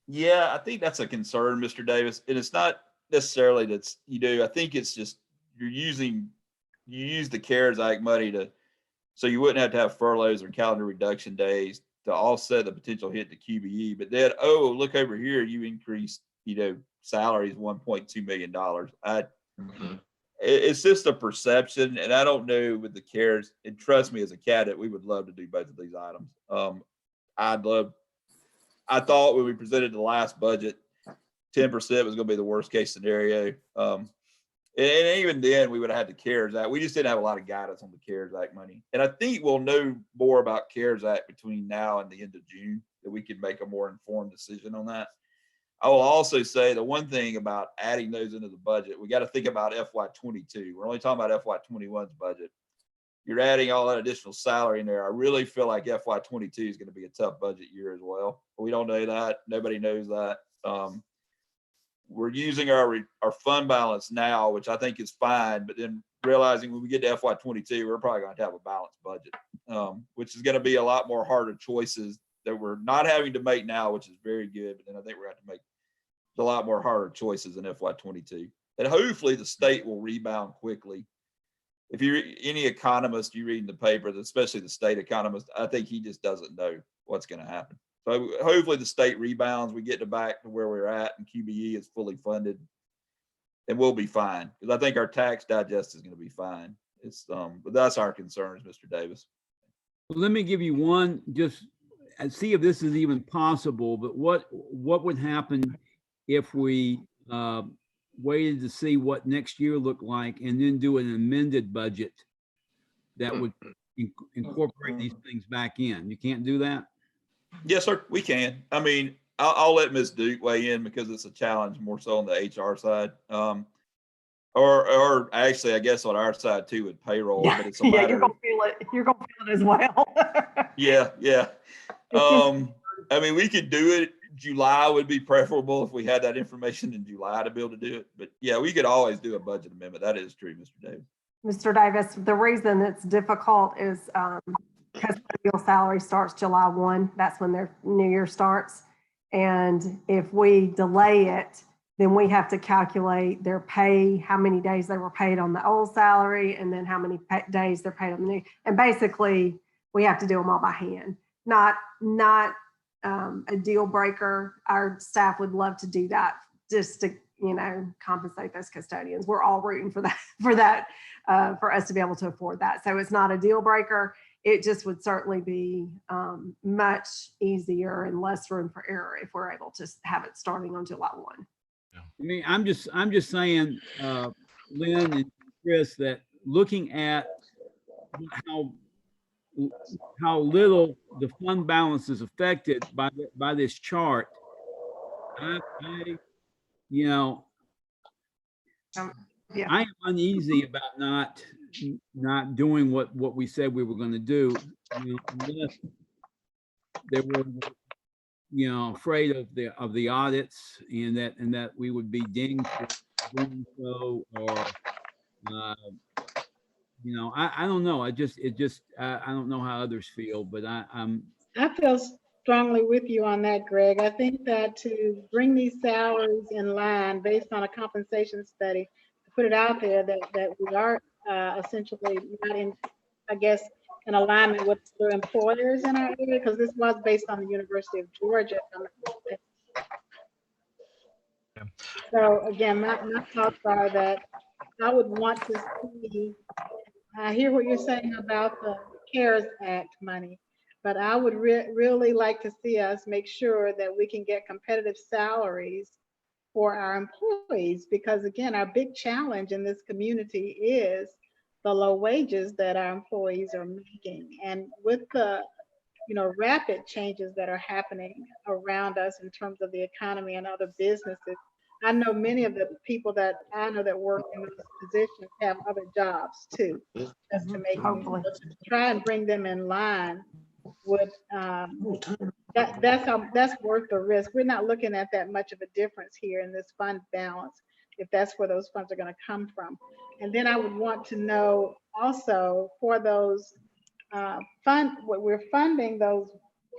Yeah, I think that's a concern, Mr. Davis. And it's not necessarily that's, I think it's just you use the CARES Act money so you wouldn't have to have furloughs or calendar reduction days to offset the potential hit to QBE. But then, look over here, you increased, salaries $1.2 million. It's just a perception. And I don't know with the CARES, and trust me, as a candidate, we would love to do both of these items. I thought when we presented the last budget, 10% was going to be the worst case scenario. And even then, we would have had the CARES Act. We just didn't have a lot of guidance on the CARES Act money. And I think we'll know more about CARES Act between now and the end of June, that we can make a more informed decision on that. I will also say the one thing about adding those into the budget, we got to think about FY22. We're only talking about FY21's budget. You're adding all that additional salary in there. I really feel like FY22 is going to be a tough budget year as well. But we don't know that. Nobody knows that. We're using our fund balance now, which I think is fine, but then realizing when we get to FY22, we're probably going to have a balanced budget, which is going to be a lot more harder choices that we're not having to make now, which is very good. But then I think we're going to have to make a lot more harder choices in FY22. And hopefully the state will rebound quickly. If you're any economist you read in the paper, especially the state economist, I think he just doesn't know what's going to happen. So hopefully the state rebounds, we get back to where we're at, and QBE is fully funded, and we'll be fine. Because I think our tax digest is going to be fine. It's but that's our concerns, Mr. Davis. Well, let me give you one, just and see if this is even possible. But what would happen if we waited to see what next year looked like, and then do an amended budget that would incorporate these things back in? You can't do that? Yes, sir, we can. I mean, I'll let Ms. Duke weigh in because it's a challenge more so on the HR side. Or actually, I guess on our side too with payroll, but it's a matter. You're gonna feel it. You're gonna feel it as well. Yeah. I mean, we could do it. July would be preferable if we had that information in July to be able to do it. But yeah, we could always do a budget amendment. That is true, Mr. Davis. Mr. Davis, the reason it's difficult is custodial salary starts July 1. That's when their new year starts. And if we delay it, then we have to calculate their pay, how many days they were paid on the old salary, and then how many days they're paid on the new. And basically, we have to do them all by hand. Not a deal breaker. Our staff would love to do that just to, compensate those custodians. We're all rooting for us to be able to afford that. So it's not a deal breaker. It just would certainly be much easier and less room for error if we're able to have it starting on July 1. I mean, I'm just saying, Lynn and Chris, that looking at how little the fund balance is affected by this chart, I am uneasy about not doing what we said we were going to do, unless they were, afraid of the audits, and that we would be dinged for doing so, or I don't know. I don't know how others feel, but I feel strongly with you on that, Greg. I think that to bring these salaries in line based on a compensation study, to put it out there that we are essentially not in alignment with the employers in our area, because this was based on the University of Georgia. So again, my thoughts are that I would want to see, I hear what you're saying about the CARES Act money, but I would really like to see us make sure that we can get competitive salaries for our employees, because again, our big challenge in this community is the low wages that our employees are making. And with the rapid changes that are happening around us in terms of the economy and other businesses, I know many of the people that I know that work in those positions have other jobs too, just to make try and bring them in line with that's worth the risk. We're not looking at that much of a difference here in this fund balance, if that's where those funds are going to come from. And then I would want to know also for those we're funding those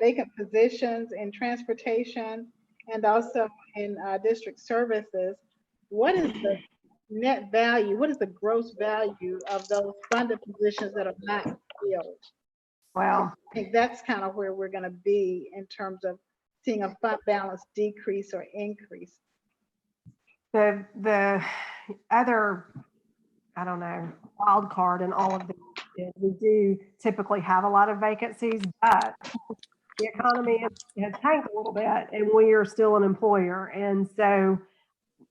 vacant positions in transportation and also in district services. What is the net value? What is the gross value of those funded positions that are not filled? Wow. I think that's kind of where we're going to be in terms of seeing a fund balance decrease or increase. The other, I don't know, wild card in all of this is we do typically have a lot of vacancies, but the economy has tanked a little bit and we are still an employer. And so,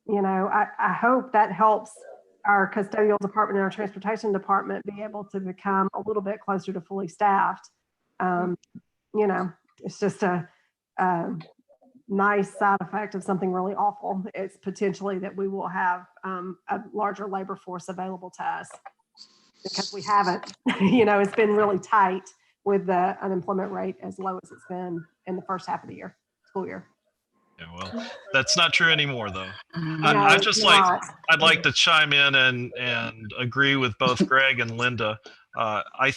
I hope that helps our custodial department and our transportation department be able to become a little bit closer to fully staffed. You know, it's just a nice side effect of something really awful. It's potentially that we will have a larger labor force available to us because we haven't, you know, it's been really tight with the unemployment rate as low as it's been in the first half of the year, school year. Yeah, well, that's not true anymore, though. No, I it's just not. I'd like to chime in and agree with both Greg and Linda. I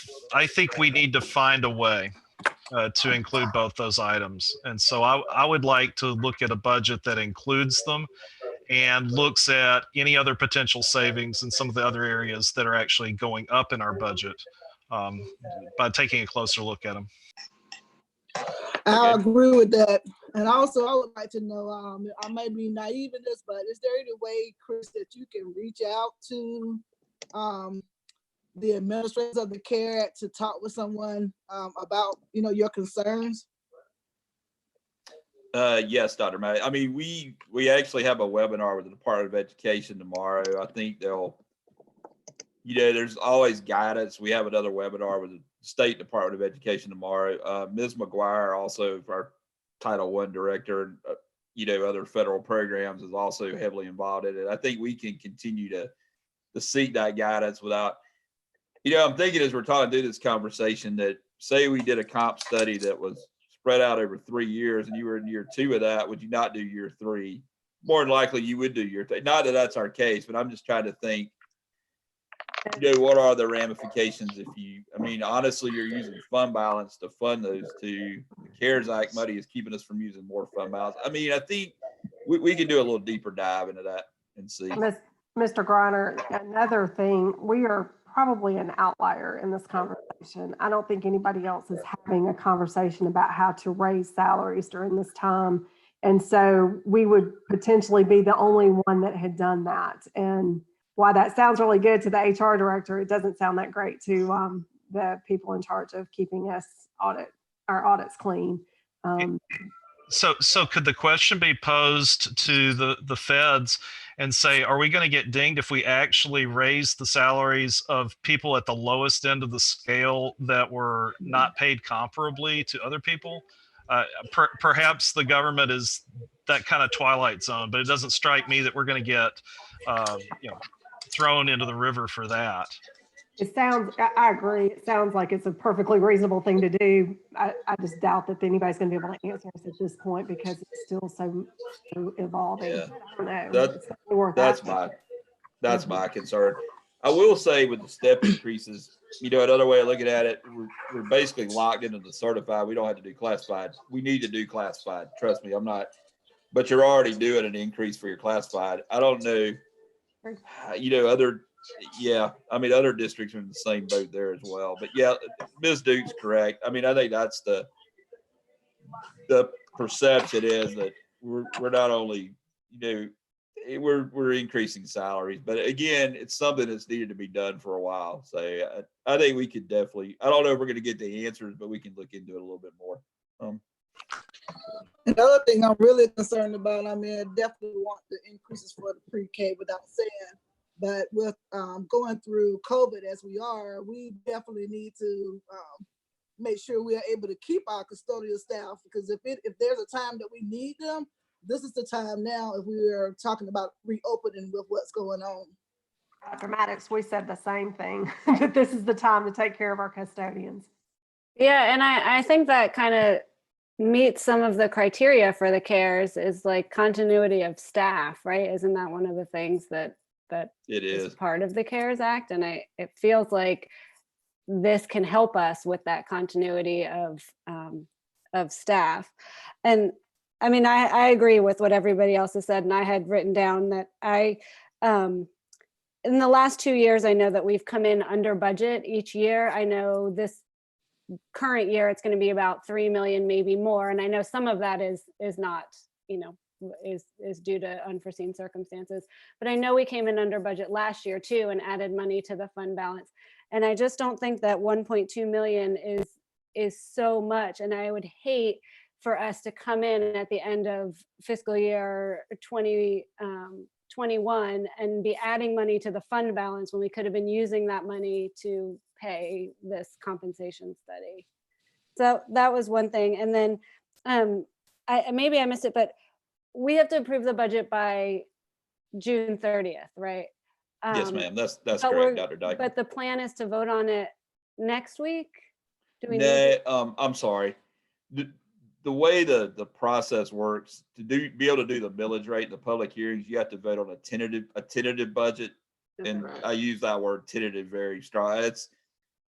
think we need to find a way to include both those items, and so I would like to look at a budget that includes them and looks at any other potential savings in some of the other areas that are actually going up in our budget by taking a closer look at them. I agree with that. And also, I would like to know, I may be naive in this, but is there any way, Chris, that you can reach out to the administrators of the CARE to talk with someone about, you know, your concerns? Yes, Dr. May. I mean, we actually have a webinar with the Department of Education tomorrow. I think they'll, you know, there's always guidance. We have another webinar with the State Department of Education tomorrow. Ms. McGuire, also our Title I director, and you know, other federal programs, is also heavily involved in it. I think we can continue to seek that guidance without, you know, I'm thinking as we're talking through this conversation that say we did a comp study that was spread out over 3 years and you were in year 2 of that, would you not do year 3? More than likely you would do year 3. Not that that's our case, but I'm just trying to think, you know, what are the ramifications if you, I mean, honestly, you're using fund balance to fund those two. The CARES Act money is keeping us from using more fund balance. I mean, I think we can do a little deeper dive into that and see. Mr. Griner, another thing, we are probably an outlier in this conversation. I don't think anybody else is having a conversation about how to raise salaries during this time. And so we would potentially be the only one that had done that. And while that sounds really good to the HR director, it doesn't sound that great to the people in charge of keeping our audits clean. So could the question be posed to the feds and say, are we going to get dinged if we actually raise the salaries of people at the lowest end of the scale that were not paid comparably to other people? Perhaps the government is that kind of twilight zone, but it doesn't strike me that we're going to get you know, thrown into the river for that. It sounds, I agree. It sounds like it's a perfectly reasonable thing to do. I just doubt that anybody's going to be able to answer us at this point because it's still so evolving. Yeah. I don't know. That's my concern. I will say with the step increases, you know, another way of looking at it, we're basically locked into the certified. We don't have to do classified. We need to do classified. Trust me, I'm not, but you're already doing an increase for your classified. I don't know, you know, I mean, other districts are in the same boat there as well. But yeah, Ms. Duke's correct. I mean, I think that's the perception is that we're not only, you know, we're increasing salaries, but again, it's something that's needed to be done for a while. So I think we could definitely, I don't know if we're going to get the answers, but we can look into it a little bit more. Another thing I'm really concerned about, I mean, I definitely want the increases for the pre-K without saying, but with going through COVID as we are, we definitely need to make sure we are able to keep our custodial staff, because if there's a time that we need them, this is the time now if we are talking about reopening with what's going on. Dr. Maddox, we said the same thing, that this is the time to take care of our custodians. Yeah, and I think that kind of meets some of the criteria for the CARES is like continuity of staff, right? Isn't that one of the things that it is part of the CARES Act? And it feels like this can help us with that continuity of staff. And I mean, I agree with what everybody else has said, and I had written down that in the last 2 years, I know that we've come in under budget each year. I know this current year, it's going to be about 3 million, maybe more. And I know some of that is not, you know, is due to unforeseen circumstances, but I know we came in under budget last year too and added money to the fund balance. And I just don't think that 1.2 million is so much. And I would hate for us to come in at the end of fiscal year 21 and be adding money to the fund balance when we could have been using that money to pay this compensation study. So that was one thing. And then maybe I missed it, but we have to approve the budget by June 30th, right? Yes, ma'am. That's but correct, Dr. Dyke. But the plan is to vote on it next week? Do we need No, to- I'm sorry. The way the process works, be able to do the millage rate in the public hearings, you have to vote on a tentative budget. And I use that word tentative very strong.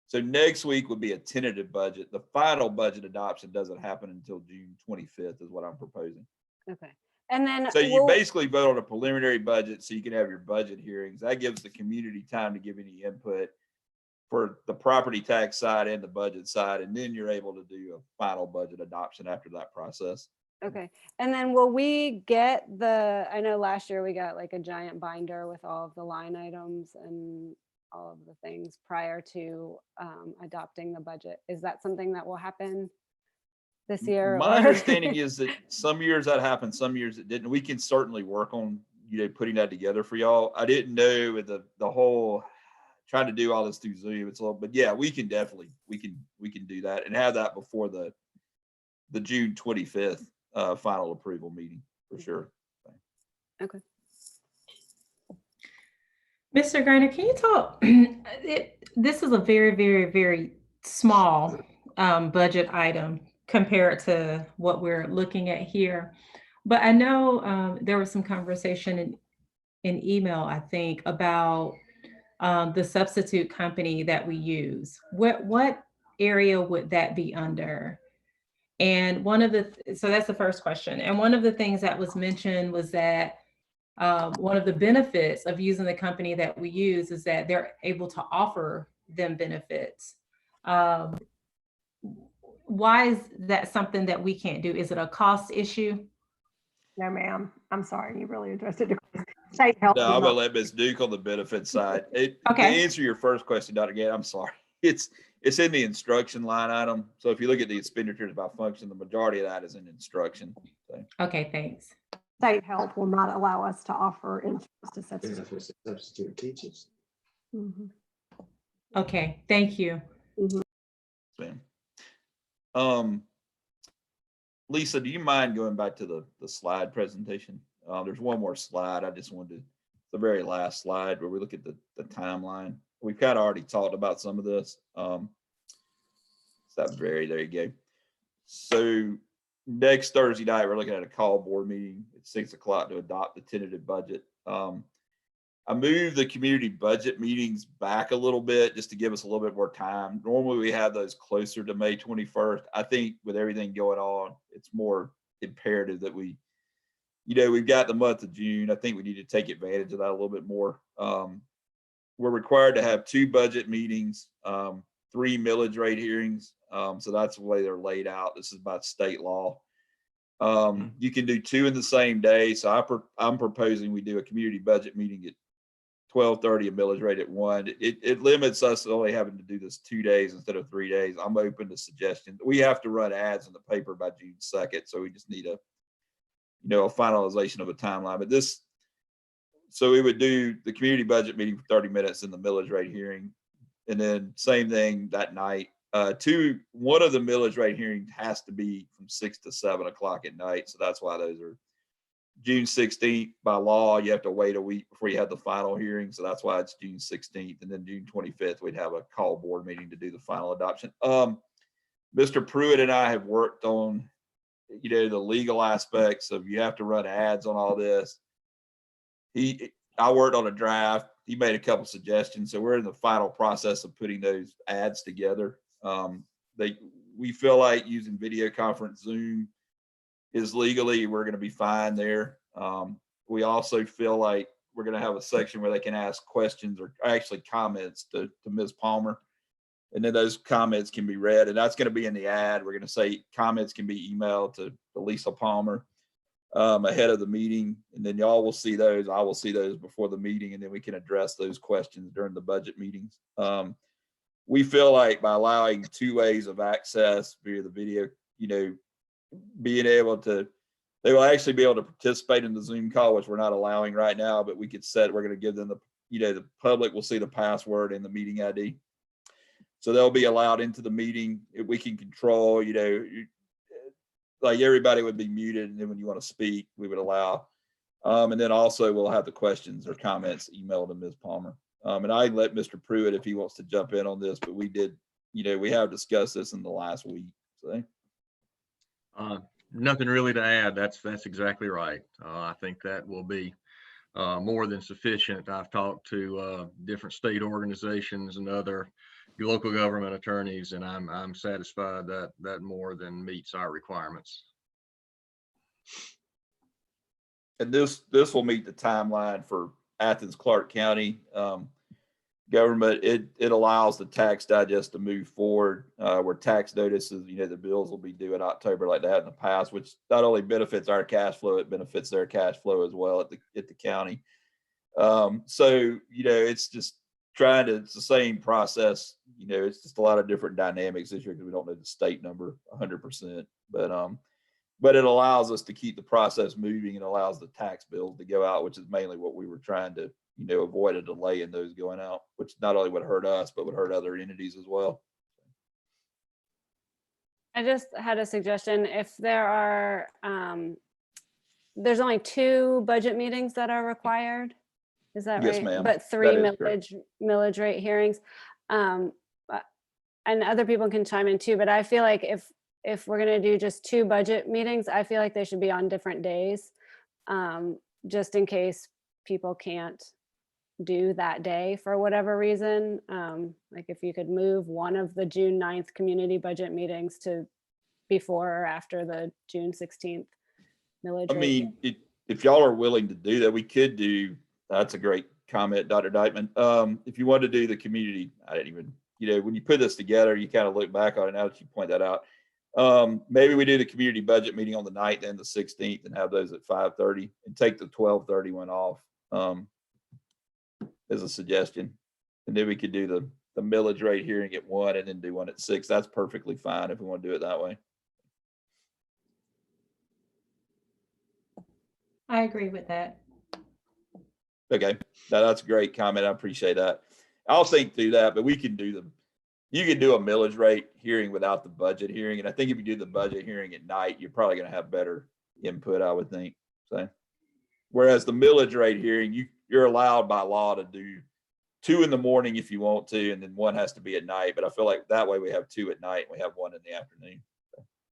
So next week would be a tentative budget. The final budget adoption doesn't happen until June 25th is what I'm proposing. Okay. And then So you basically vote on a preliminary budget so you can have your budget hearings. That gives the community time to give any input for the property tax side and the budget side. And then you're able to do a final budget adoption after that process. Okay. And then will we get I know last year we got like a giant binder with all of the line items and all of the things prior to adopting the budget. Is that something that will happen this year? My understanding is that some years that happened, some years it didn't. We can certainly work on, putting that together for y'all. I didn't know with the whole trying to do all this through Zoom. It's a little, but yeah, we can definitely, we can do that and have that before the June 25th final approval meeting for sure. Okay. Mr. Greiner, can you talk? This is a very, very, very small budget item compared to what we're looking at here. But I know there was some conversation in email, I think, about the substitute company that we use. What area would that be under? And so that's the first question. And one of the things that was mentioned was that one of the benefits of using the company that we use is that they're able to offer them benefits. Why is that something that we can't do? Is it a cost issue? No, ma'am. I'm sorry. You really addressed it. State health. No, I'm gonna let Ms. Duke on the benefit side. Okay. To answer your first question, Dr. Gant, I'm sorry. It's in the instruction line item. So if you look at the expenditures by function, the majority of that is in instruction. So. Okay, thanks. State health will not allow us to offer insurance to Substitute teachers. Mhm. Okay, thank you. Lisa, do you mind going back to the slide presentation? There's one more slide. I just wanted the very last slide where we look at the timeline. We've kind of already talked about some of this. There you go. So next Thursday night, we're looking at a call board meeting at 6 o'clock to adopt the tentative budget. I moved the community budget meetings back a little bit just to give us a little bit more time. Normally we have those closer to May 21st. I think with everything going on, it's more imperative that we've got the month of June. I think we need to take advantage of that a little bit more. We're required to have 2 budget meetings, 3 millage rate hearings. So that's the way they're laid out. This is by state law. You can do 2 in the same day. So I'm proposing we do a community budget meeting at 12:30, a millage rate at 1. It limits us to only having to do this 2 days instead of 3 days. I'm open to suggestions. We have to run ads in the paper by June 2nd. So we just need a finalization of a timeline. But so we would do the community budget meeting for 30 minutes in the millage rate hearing. And then same thing that night. One of the millage rate hearings has to be from 6 to 7 o'clock at night. So that's why those are June 16th. By law, you have to wait a week before you have the final hearing. So that's why it's June 16th. And then June 25th, we'd have a call board meeting to do the final adoption. Mr. Pruitt and I have worked on, the legal aspects of you have to run ads on all this. I worked on a draft. He made a couple suggestions. So we're in the final process of putting those ads together. We feel like using video conference Zoom is legally, we're going to be fine there. We also feel like we're going to have a section where they can ask questions or actually comments to Ms. Palmer. And then those comments can be read, and that's going to be in the ad. We're going to say comments can be emailed to Lisa Palmer ahead of the meeting. And then y'all will see those. I will see those before the meeting, and then we can address those questions during the budget meetings. We feel like by allowing 2 ways of access via the video, being able to They will actually be able to participate in the Zoom call, which we're not allowing right now, but we could set, we're going to give them the, the public will see the password and the meeting ID. So they'll be allowed into the meeting. We can control, like everybody would be muted. And then when you want to speak, we would allow. And then also we'll have the questions or comments emailed to Ms. Palmer. And I let Mr. Pruitt if he wants to jump in on this, but we did, we have discussed this in the last week. So. Nothing really to add. That's exactly right. I think that will be more than sufficient. I've talked to different state organizations and other local government attorneys, and I'm satisfied that that more than meets our requirements. And this will meet the timeline for Athens, Clarke County government. It allows the tax digest to move forward where tax notices, the bills will be due in October like they had in the past, which not only benefits our cash flow, it benefits their cash flow as well at the county. So, it's just it's the same process. It's just a lot of different dynamics this year because we don't know the state number 100%, but it allows us to keep the process moving and allows the tax bills to go out, which is mainly what we were trying to, avoid a delay in those going out, which not only would hurt us, but would hurt other entities as well. I just had a suggestion. If there are, there's only 2 budget meetings that are required. Is that right? Yes, ma'am. But 3 That is millage rate hearings. And other people can chime in too, but I feel like if we're gonna do just 2 budget meetings, I feel like they should be on different days, just in case people can't do that day for whatever reason. Like if you could move one of the June 9th community budget meetings to before or after the June 16th millage rate. I mean, if y'all are willing to do that, we could do, that's a great comment, Dr. Dykeman. If you want to do the community, I didn't even, when you put this together, you kind of look back on it now that you point that out. Maybe we do the community budget meeting on the 9th and the 16th and have those at 5:30 and take the 12:30 one off as a suggestion. And then we could do the millage rate hearing at 1 and then do one at 6. That's perfectly fine if we want to do it that way. I agree with that. Okay, that's a great comment. I appreciate that. I'll think through that, but we can do you can do a millage rate hearing without the budget hearing. And I think if you do the budget hearing at night, you're probably going to have better input, I would think. So, whereas the millage rate hearing, you're allowed by law to do 2 in the morning if you want to, and then 1 has to be at night. But I feel like that way we have 2 at night and we have 1 in the afternoon.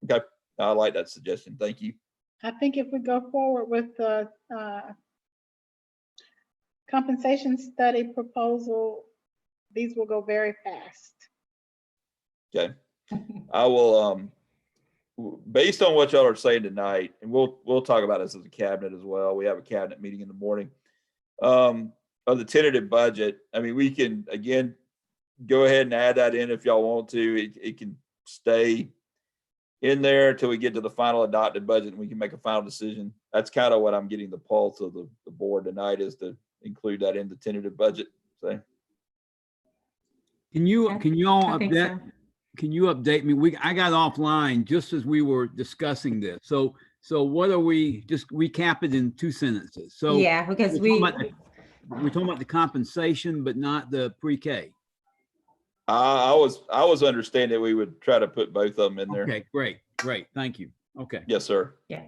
Okay, I like that suggestion. Thank you. I think if we go forward with the compensation study proposal, these will go very fast. Okay, I will, based on what y'all are saying tonight, and we'll talk about this as a cabinet as well. We have a cabinet meeting in the morning. Of the tentative budget, I mean, we can, again, go ahead and add that in if y'all want to. It can stay in there until we get to the final adopted budget and we can make a final decision. That's kind of what I'm getting the pulse of the board tonight, is to include that in the tentative budget. So Can you all I think update? so. Can you update me? I got offline just as we were discussing this. So what are we, just recap it in 2 sentences. So Yeah, because we're talking about the compensation, but not the pre-K. I was understanding we would try to put both of them in there. Okay, great. Thank you. Okay. Yes, sir. Yeah.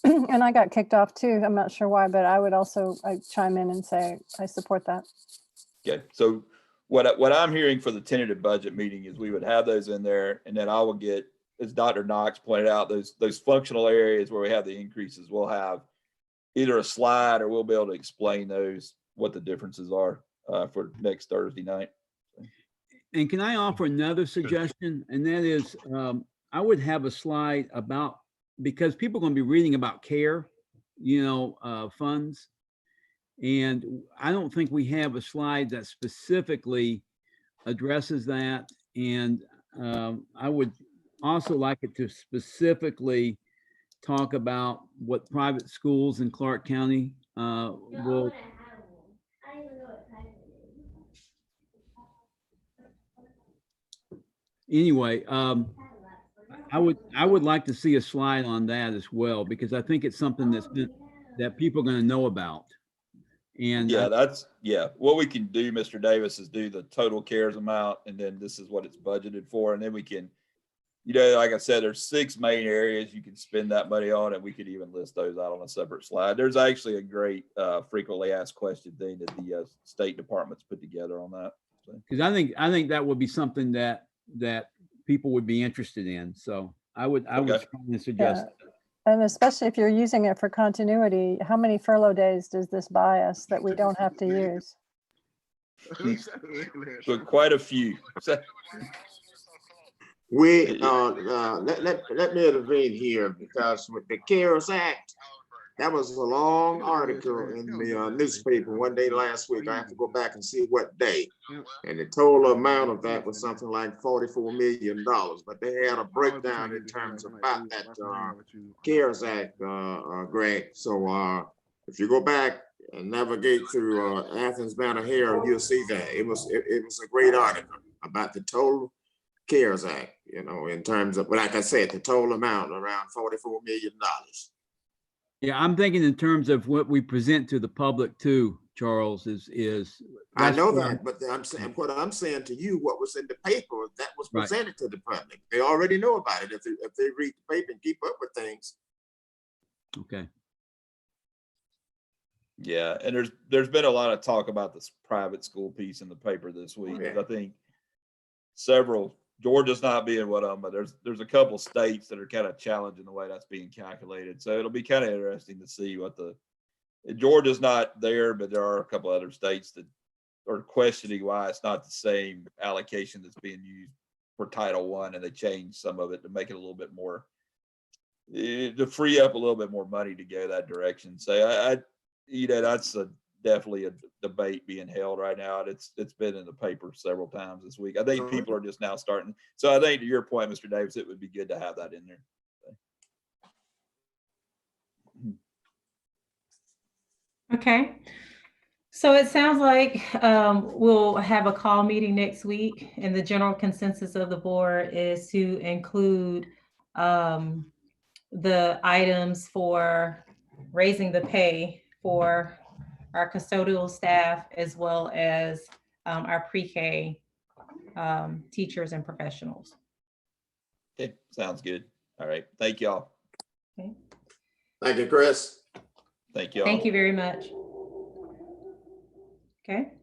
And I got kicked off too. I'm not sure why, but I would also chime in and say I support that. Okay, so what I'm hearing for the tentative budget meeting is we would have those in there, and then I will get, as Dr. Knox pointed out, those functional areas where we have the increases, we'll have either a slide or we'll be able to explain those, what the differences are for next Thursday night. And can I offer another suggestion? And that is, I would have a slide about, because people are going to be reading about CARE, funds. And I don't think we have a slide that specifically addresses that. And I would also like it to specifically talk about what private schools in Clarke County will. Anyway, I would like to see a slide on that as well, because I think it's something that people are going to know about. And yeah, what we can do, Mr. Davis, is do the total CARES amount, and then this is what it's budgeted for. And then we can, like I said, there's 6 main areas you can spend that money on, and we could even list those out on a separate slide. There's actually a great frequently asked question thing that the State Department's put together on that. because I think that would be something that people would be interested in. So I would strongly suggest. And especially if you're using it for continuity, how many furlough days does this buy us that we don't have to use? But quite a few. We let me intervene here, because with the CARES Act, that was a long article in the newspaper one day last week. I have to go back and see what day. And the total amount of that was something like $44 million. But they had a breakdown in terms of about that CARES Act, Greg. So if you go back and navigate through Athens Banner Herald, you'll see that it was a great article about the total CARES Act, in terms of, like I said, the total amount around $44 million. Yeah, I'm thinking in terms of what we present to the public too, Charles, is I know that, but I'm saying, what I'm saying to you, what was in the paper that was presented to the public, they already know about it if they read the paper and keep up with things. Okay. Yeah, and there's been a lot of talk about this private school piece in the paper this week. Yeah. I think Georgia's not being one of them, but there's a couple states that are kind of challenging the way that's being calculated. So it'll be kind of interesting to see what Georgia's not there, but there are a couple other states that are questioning why it's not the same allocation that's being used for Title I, and they changed some of it to make it a little bit more, to free up a little bit more money to go that direction. So that's definitely a debate being held right now. And it's been in the paper several times this week. I think people are just now starting. So I think, to your point, Mr. Davis, it would be good to have that in there. Okay. So it sounds like we'll have a call meeting next week, and the general consensus of the board is to include the items for raising the pay for our custodial staff, as well as our pre-K teachers and professionals. Okay, sounds good. All right, thank y'all. Okay. Thank you, Chris. Thank y'all. Thank you very much. Okay.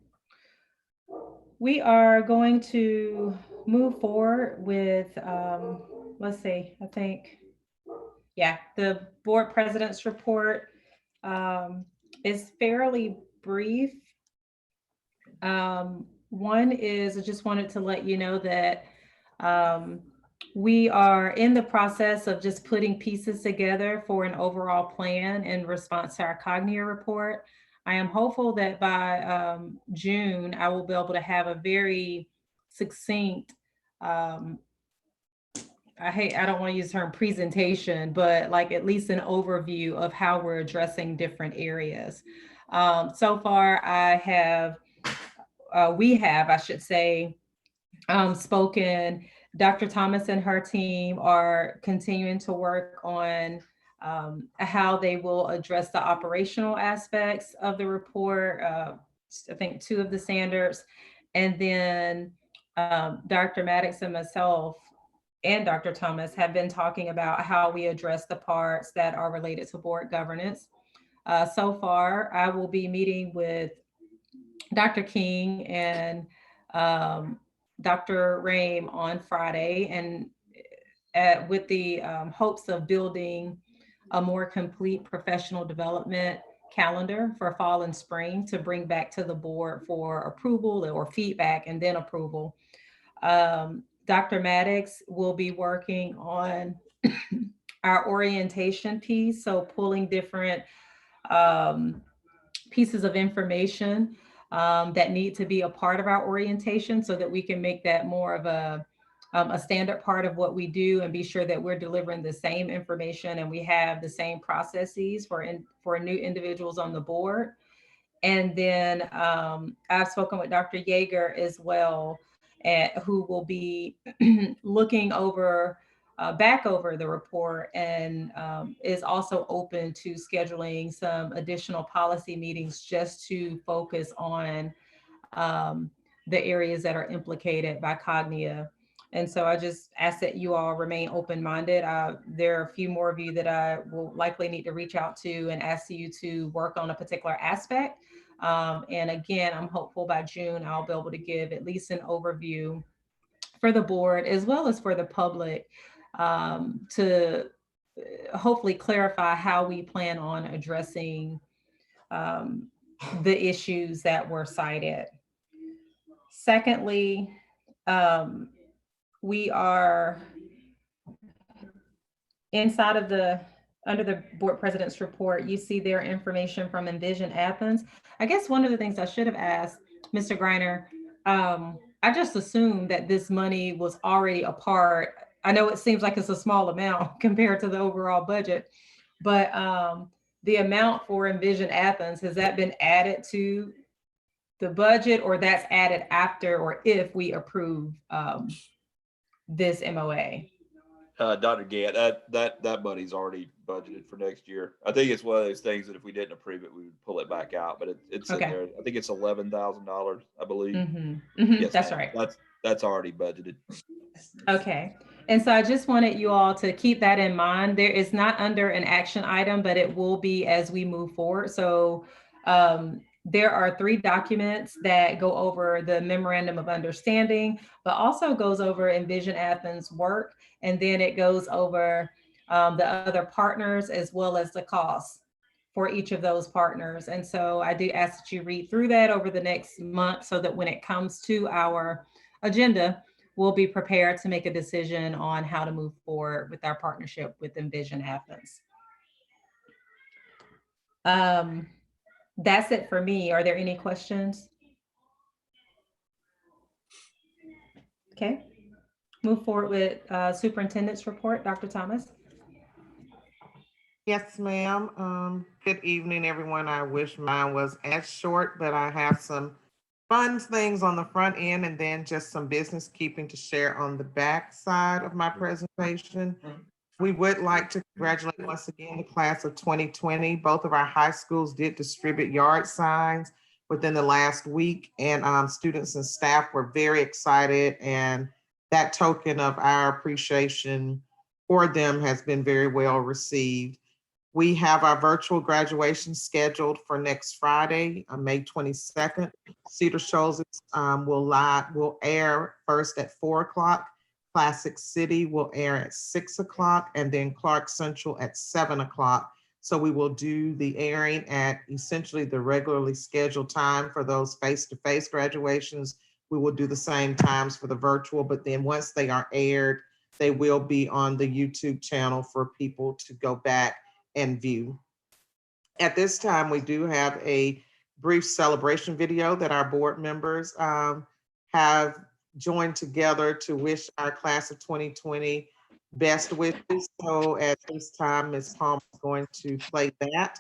We are going to move forward with, let's see, I think, yeah, the board president's report is fairly brief. One is, I just wanted to let you know that we are in the process of just putting pieces together for an overall plan in response to our Cognia report. I am hopeful that by June, I will be able to have a very succinct, I don't want to use the term presentation, but like at least an overview of how we're addressing different areas. So far, we have, I should say, spoken. Dr. Thomas and her team are continuing to work on how they will address the operational aspects of the report. I think 2 of the standards. And then Dr. Maddox and myself and Dr. Thomas have been talking about how we address the parts that are related to board governance. So far, I will be meeting with Dr. King and Dr. Rame on Friday, and with the hopes of building a more complete professional development calendar for fall and spring to bring back to the board for approval or feedback and then approval. Dr. Maddox will be working on our orientation piece, so pulling different pieces of information that need to be a part of our orientation so that we can make that more of a standard part of what we do and be sure that we're delivering the same information and we have the same processes for new individuals on the board. And then I've spoken with Dr. Yeager as well, who will be looking over back over the report and is also open to scheduling some additional policy meetings just to focus on the areas that are implicated by Cognia. And so I just ask that you all remain open-minded. There are a few more of you that I will likely need to reach out to and ask you to work on a particular aspect. And again, I'm hopeful by June, I'll be able to give at least an overview for the board as well as for the public to hopefully clarify how we plan on addressing the issues that were cited. Secondly, we are inside of under the board president's report, you see their information from Envision Athens. I guess one of the things I should have asked Mr. Greiner, I just assumed that this money was already a part. I know it seems like it's a small amount compared to the overall budget, but the amount for Envision Athens, has that been added to the budget, or that's added after or if we approve this MOA? Dr. Gant, that money's already budgeted for next year. I think it's one of those things that if we didn't approve it, we would pull it back out, but it's in there. I think it's $11,000, I believe. Yes, that's right. That's already budgeted. Okay. And so I just wanted you all to keep that in mind. There is not under an action item, but it will be as we move forward. So there are 3 documents that go over the memorandum of understanding, but also goes over Envision Athens work. And then it goes over the other partners as well as the costs for each of those partners. And so I do ask that you read through that over the next month so that when it comes to our agenda, we'll be prepared to make a decision on how to move forward with our partnership with Envision Athens. That's it for me. Are there any questions? Okay, move forward with Superintendent's report. Dr. Thomas. Yes, ma'am. Good evening, everyone. I wish mine was as short, but I have some fun things on the front end and then just some business keeping to share on the back side of my presentation. We would like to congratulate once again the class of 2020. Both of our high schools did distribute yard signs within the last week, and students and staff were very excited, and that token of our appreciation for them has been very well received. We have our virtual graduation scheduled for next Friday, May 22nd. Cedar Shoals will air first at 4 o'clock. Classic City will air at 6 o'clock, and then Clarke Central at 7 o'clock. So we will do the airing at essentially the regularly scheduled time for those face-to-face graduations. We will do the same times for the virtual, but then once they are aired, they will be on the YouTube channel for people to go back and view. At this time, we do have a brief celebration video that our board members have joined together to wish our class of 2020 best wishes. So at this time, Ms. Palmer is going to play that,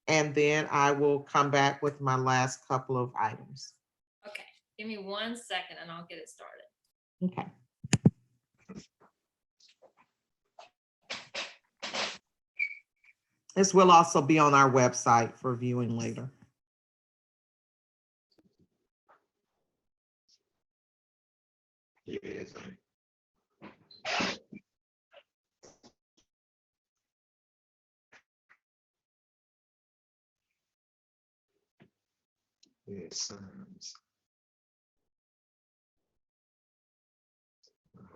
and then I will come back with my last couple of items. Okay, give me 1 second and I'll get it started. Okay. This will also be on our website for viewing later. Yes. Yes. I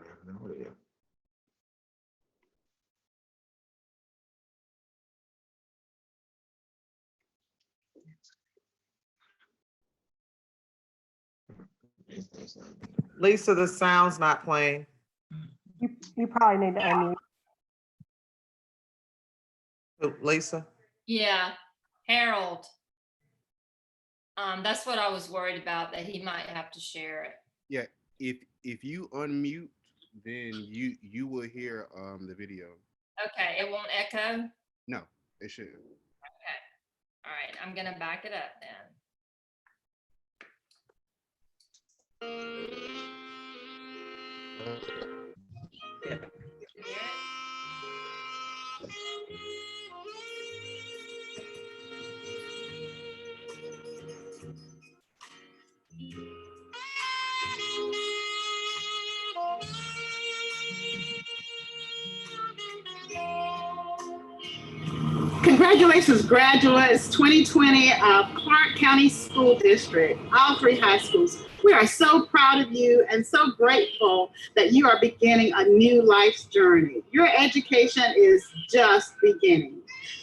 have no idea. Lisa, the sound's not playing. You probably need to unmute. Lisa? Yeah, Harold. That's what I was worried about, that he might have to share it. Yeah, if you unmute, then you will hear the video. Okay, it won't echo? No, it shouldn't. Okay. All right, I'm gonna back it up then. Can you hear it? Congratulations, graduates, 2020 of Clarke County School District, all three high schools. We are so proud of you and so grateful that you are beginning a new life's journey. Your education is just beginning.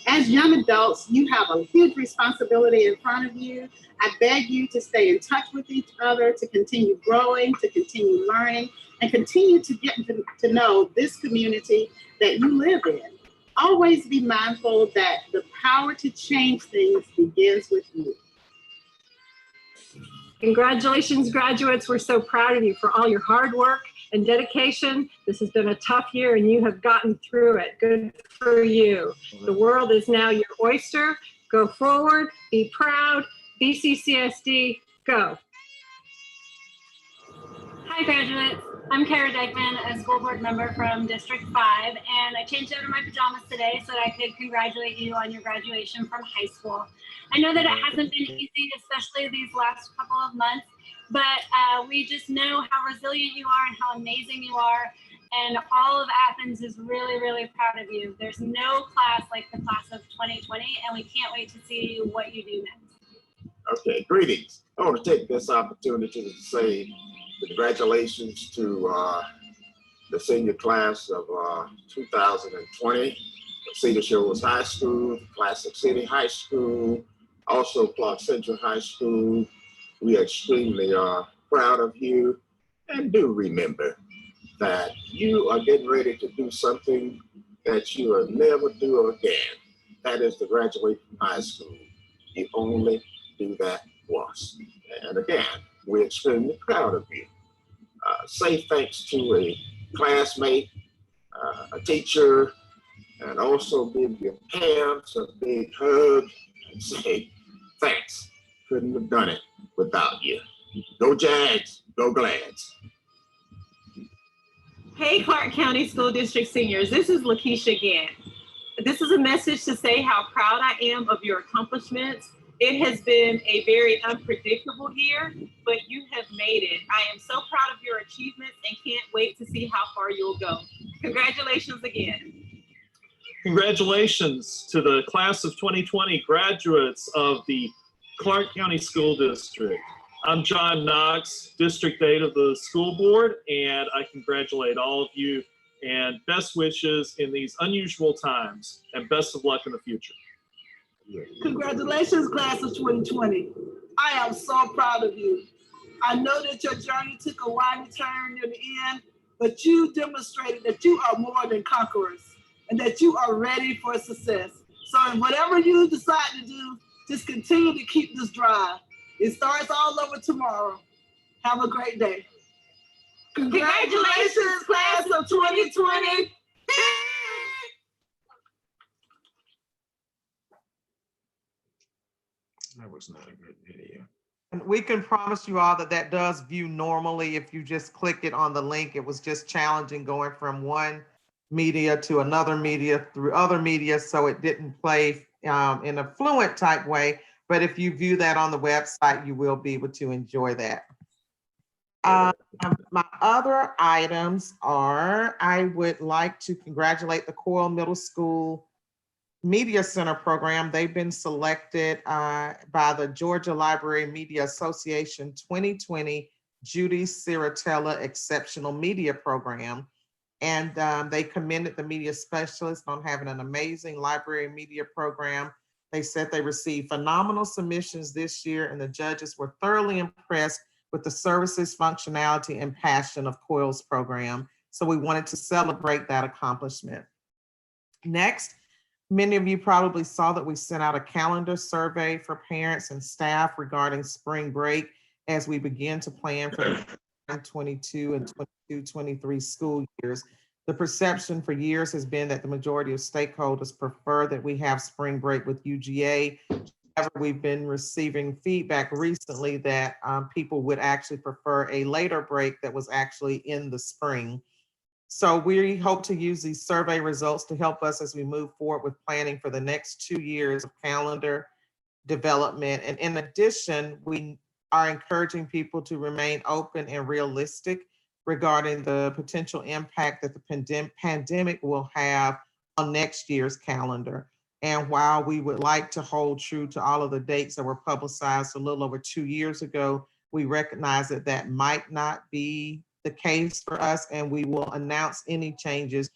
As young adults, you have a huge responsibility in front of you. I beg you to stay in touch with each other, to continue growing, to continue learning, and continue to get to know this community that you live in. Always be mindful that the power to change things begins with you. Congratulations, graduates. We're so proud of you for all your hard work and dedication. This has been a tough year and you have gotten through it. Good for you. The world is now your oyster. Go forward, be proud, BCCSD, go. Hi, graduates. I'm Kara Degman, a school board member from District 5, and I changed out of my pajamas today so that I could congratulate you on your graduation from high school. I know that it hasn't been easy, especially these last couple of months, but we just know how resilient you are and how amazing you are, and all of Athens is really, really proud of you. There's no class like the class of 2020, and we can't wait to see what you do next. Okay, greetings. I want to take this opportunity to say congratulations to the senior class of 2020, Cedar Shores High School, Classic City High School, also Clarke Central High School. We are extremely proud of you, and do remember that you are getting ready to do something that you will never do again. That is to graduate from high school. You only do that once. And again, we're extremely proud of you. Say thanks to a classmate, a teacher, and also give your parents a big hug and say thanks. Couldn't have done it without you. Go Jags, go Glads. Hey, Clarke County School District seniors, this is Lakeisha again. This is a message to say how proud I am of your accomplishments. It has been a very unpredictable year, but you have made it. I am so proud of your achievements and can't wait to see how far you'll go. Congratulations again. Congratulations to the class of 2020 graduates of the Clarke County School District. I'm John Knox, District 8 of the school board, and I congratulate all of you and best wishes in these unusual times, and best of luck in the future. Congratulations, class of 2020. I am so proud of you. I know that your journey took a winding turn near the end, but you demonstrated that you are more than conquerors and that you are ready for success. So in whatever you decide to do, just continue to keep this drive. It starts all over tomorrow. Have a great day. Congratulations, class of 2020. That was not a good video. And we can promise you all that that does view normally. If you just click it on the link, it was just challenging going from one media to another media through other media. So it didn't play in a fluent type way. But if you view that on the website, you will be able to enjoy that. My other items are, I would like to congratulate the Coyle Middle School Media Center program. They've been selected by the Georgia Library Media Association 2020 Judy Ciratella Exceptional Media Program. And they commended the media specialists on having an amazing library media program. They said they received phenomenal submissions this year, and the judges were thoroughly impressed with the services, functionality, and passion of Coyle's program. So we wanted to celebrate that accomplishment. Next, many of you probably saw that we sent out a calendar survey for parents and staff regarding spring break as we begin to plan for the 2022 and 22-23 school years. The perception for years has been that the majority of stakeholders prefer that we have spring break with UGA. However, we've been receiving feedback recently that people would actually prefer a later break that was actually in the spring. So we hope to use these survey results to help us as we move forward with planning for the next 2 years of calendar development. And in addition, we are encouraging people to remain open and realistic regarding the potential impact that the pandemic will have on next year's calendar. And while we would like to hold true to all of the dates that were publicized a little over 2 years ago, we recognize that that might not be the case for us, and we will announce any changes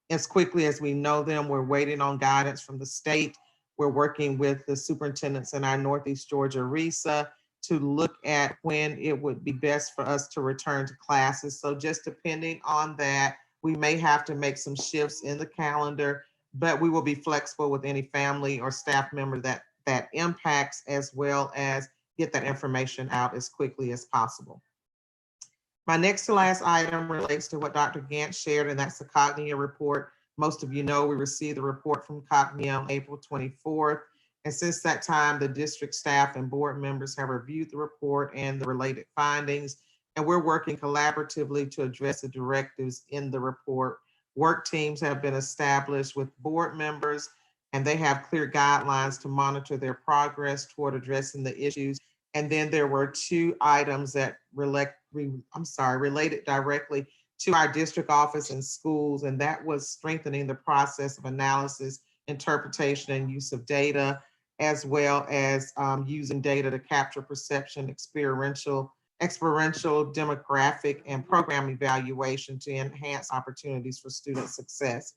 as quickly as we know them. We're waiting on guidance from the state. We're working with the superintendents in our Northeast Georgia RESA to look at when it would be best for us to return to classes. So just depending on that, we may have to make some shifts in the calendar, but we will be flexible with any family or staff member that impacts, as well as get that information out as quickly as possible. My next to last item relates to what Dr. Gant shared, and that's the Cognia report. Most of you know we received the report from Cognia on April 24th. And since that time, the district staff and board members have reviewed the report and the related findings, and we're working collaboratively to address the directives in the report. Work teams have been established with board members, and they have clear guidelines to monitor their progress toward addressing the issues. And then there were 2 items that related directly to our district office and schools, and that was strengthening the process of analysis, interpretation, and use of data, as well as using data to capture perception, experiential, demographic, and program evaluation to enhance opportunities for student success.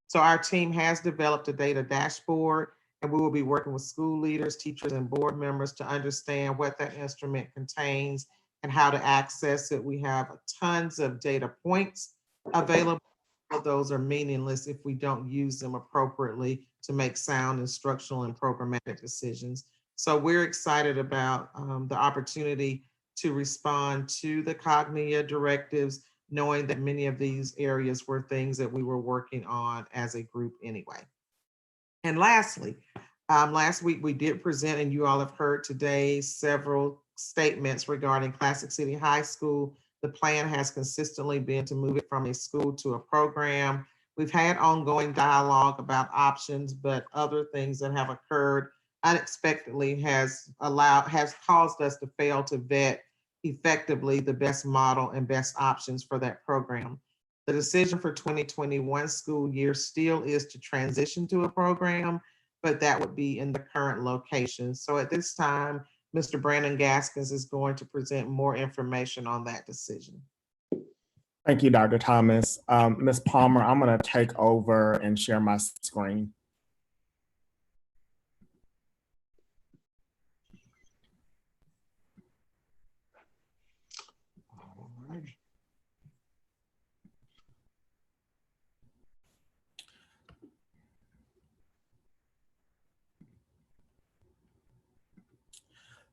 So our team has developed a data dashboard, and we will be working with school leaders, teachers, and board members to understand what that instrument contains and how to access it. We have tons of data points available. Those are meaningless if we don't use them appropriately to make sound instructional and programmatic decisions. So we're excited about the opportunity to respond to the Cognia directives, knowing that many of these areas were things that we were working on as a group anyway. And lastly, last week we did present, and you all have heard today, several statements regarding Classic City High School. The plan has consistently been to move it from a school to a program. We've had ongoing dialogue about options, but other things that have occurred unexpectedly has caused us to fail to vet effectively the best model and best options for that program. The decision for 2021 school year still is to transition to a program, but that would be in the current location. So at this time, Mr. Brandon Gaskins is going to present more information on that decision. Thank you, Dr. Thomas. Ms. Palmer, I'm going to take over and share my screen.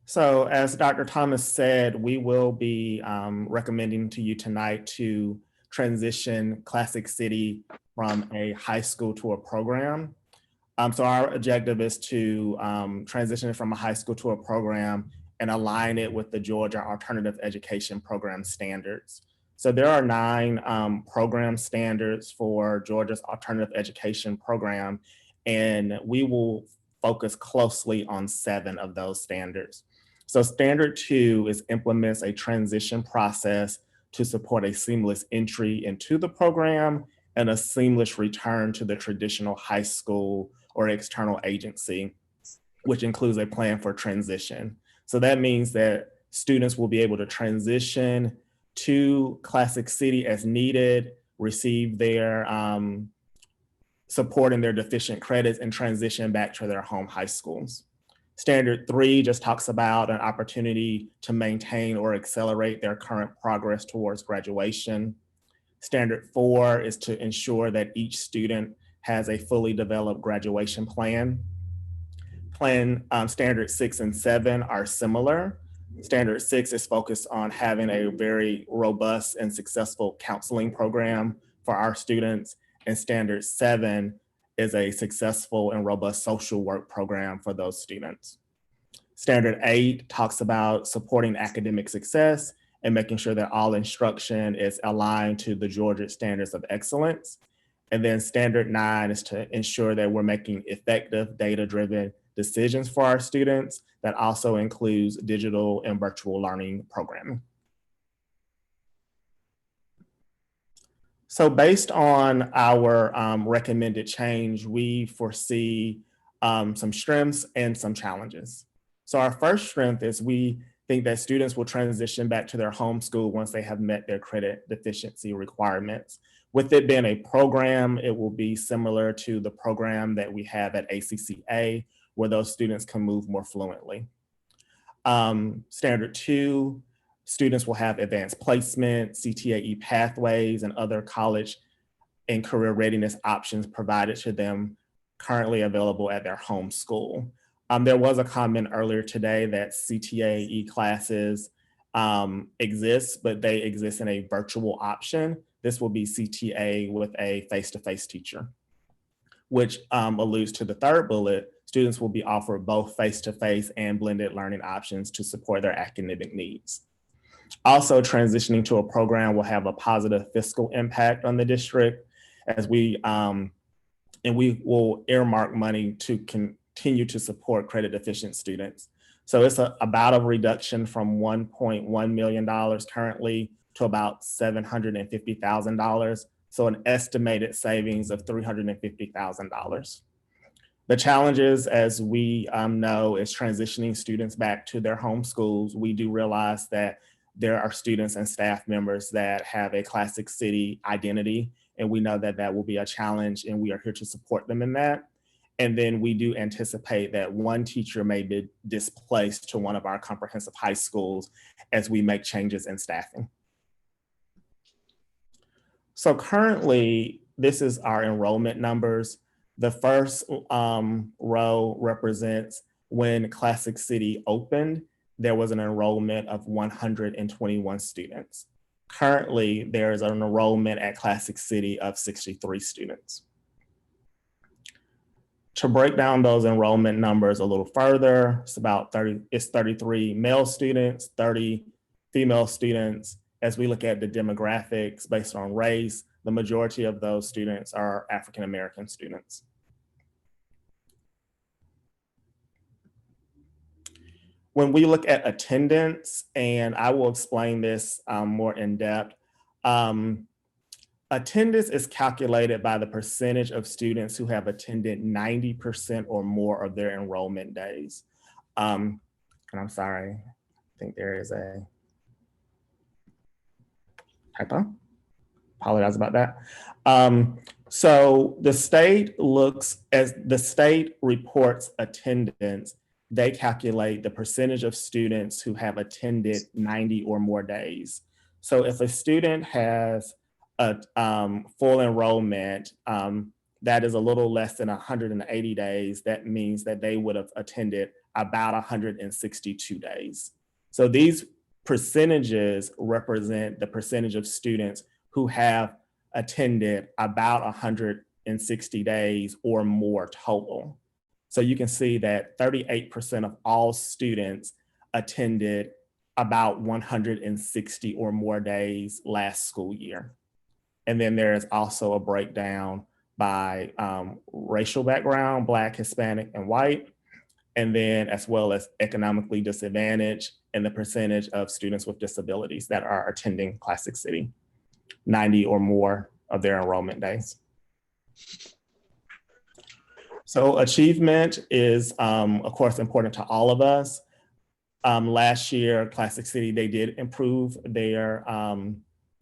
So as Dr. Thomas said, we will be recommending to you tonight to transition Classic City from a high school to a program. So our objective is to transition it from a high school to a program and align it with the Georgia Alternative Education Program standards. So there are 9 program standards for Georgia's Alternative Education Program, and we will focus closely on 7 of those standards. So standard 2 implements a transition process to support a seamless entry into the program and a seamless return to the traditional high school or external agency, which includes a plan for transition. So that means that students will be able to transition to Classic City as needed, receive their support in their deficient credits, and transition back to their home high schools. Standard 3 just talks about an opportunity to maintain or accelerate their current progress towards graduation. Standard 4 is to ensure that each student has a fully developed graduation plan. Standard 6 and 7 are similar. Standard 6 is focused on having a very robust and successful counseling program for our students, and Standard 7 is a successful and robust social work program for those students. Standard 8 talks about supporting academic success and making sure that all instruction is aligned to the Georgia Standards of Excellence. And then Standard 9 is to ensure that we're making effective data-driven decisions for our students. That also includes digital and virtual learning programming. So based on our recommended change, we foresee some strengths and some challenges. So our first strength is we think that students will transition back to their home school once they have met their credit deficiency requirements. With it being a program, it will be similar to the program that we have at ACCA, where those students can move more fluently. Standard 2, students will have advanced placement, CTAE pathways, and other college and career readiness options provided to them currently available at their home school. There was a comment earlier today that CTAE classes exist, but they exist in a virtual option. This will be CTA with a face-to-face teacher, which alludes to the third bullet. Students will be offered both face-to-face and blended learning options to support their academic needs. Also, transitioning to a program will have a positive fiscal impact on the district, as we will earmark money to continue to support credit deficient students. So it's about a reduction from $1.1 million currently to about $750,000. So an estimated savings of $350,000. The challenges, as we know, is transitioning students back to their home schools. We do realize that there are students and staff members that have a Classic City identity, and we know that that will be a challenge, and we are here to support them in that. And then we do anticipate that one teacher may be displaced to one of our comprehensive high schools as we make changes in staffing. So currently, this is our enrollment numbers. The first row represents when Classic City opened, there was an enrollment of 121 students. Currently, there is an enrollment at Classic City of 63 students. To break down those enrollment numbers a little further, it's 33 male students, 30 female students. As we look at the demographics based on race, the majority of those students are African-American students. When we look at attendance, and I will explain this more in depth, attendance is calculated by the percentage of students who have attended 90% or more of their enrollment days. And I'm sorry, I think there is a typo. Apologize about that. So the state reports attendance. They calculate the percentage of students who have attended 90 or more days. So if a student has a full enrollment, that is a little less than 180 days, that means that they would have attended about 162 days. So these percentages represent the percentage of students who have attended about 160 days or more total. So you can see that 38% of all students attended about 160 or more days last school year. And then there is also a breakdown by racial background, Black, Hispanic, and white, and then as well as economically disadvantaged and the percentage of students with disabilities that are attending Classic City, 90 or more of their enrollment days. So achievement is, of course, important to all of us. Last year, Classic City, they did improve their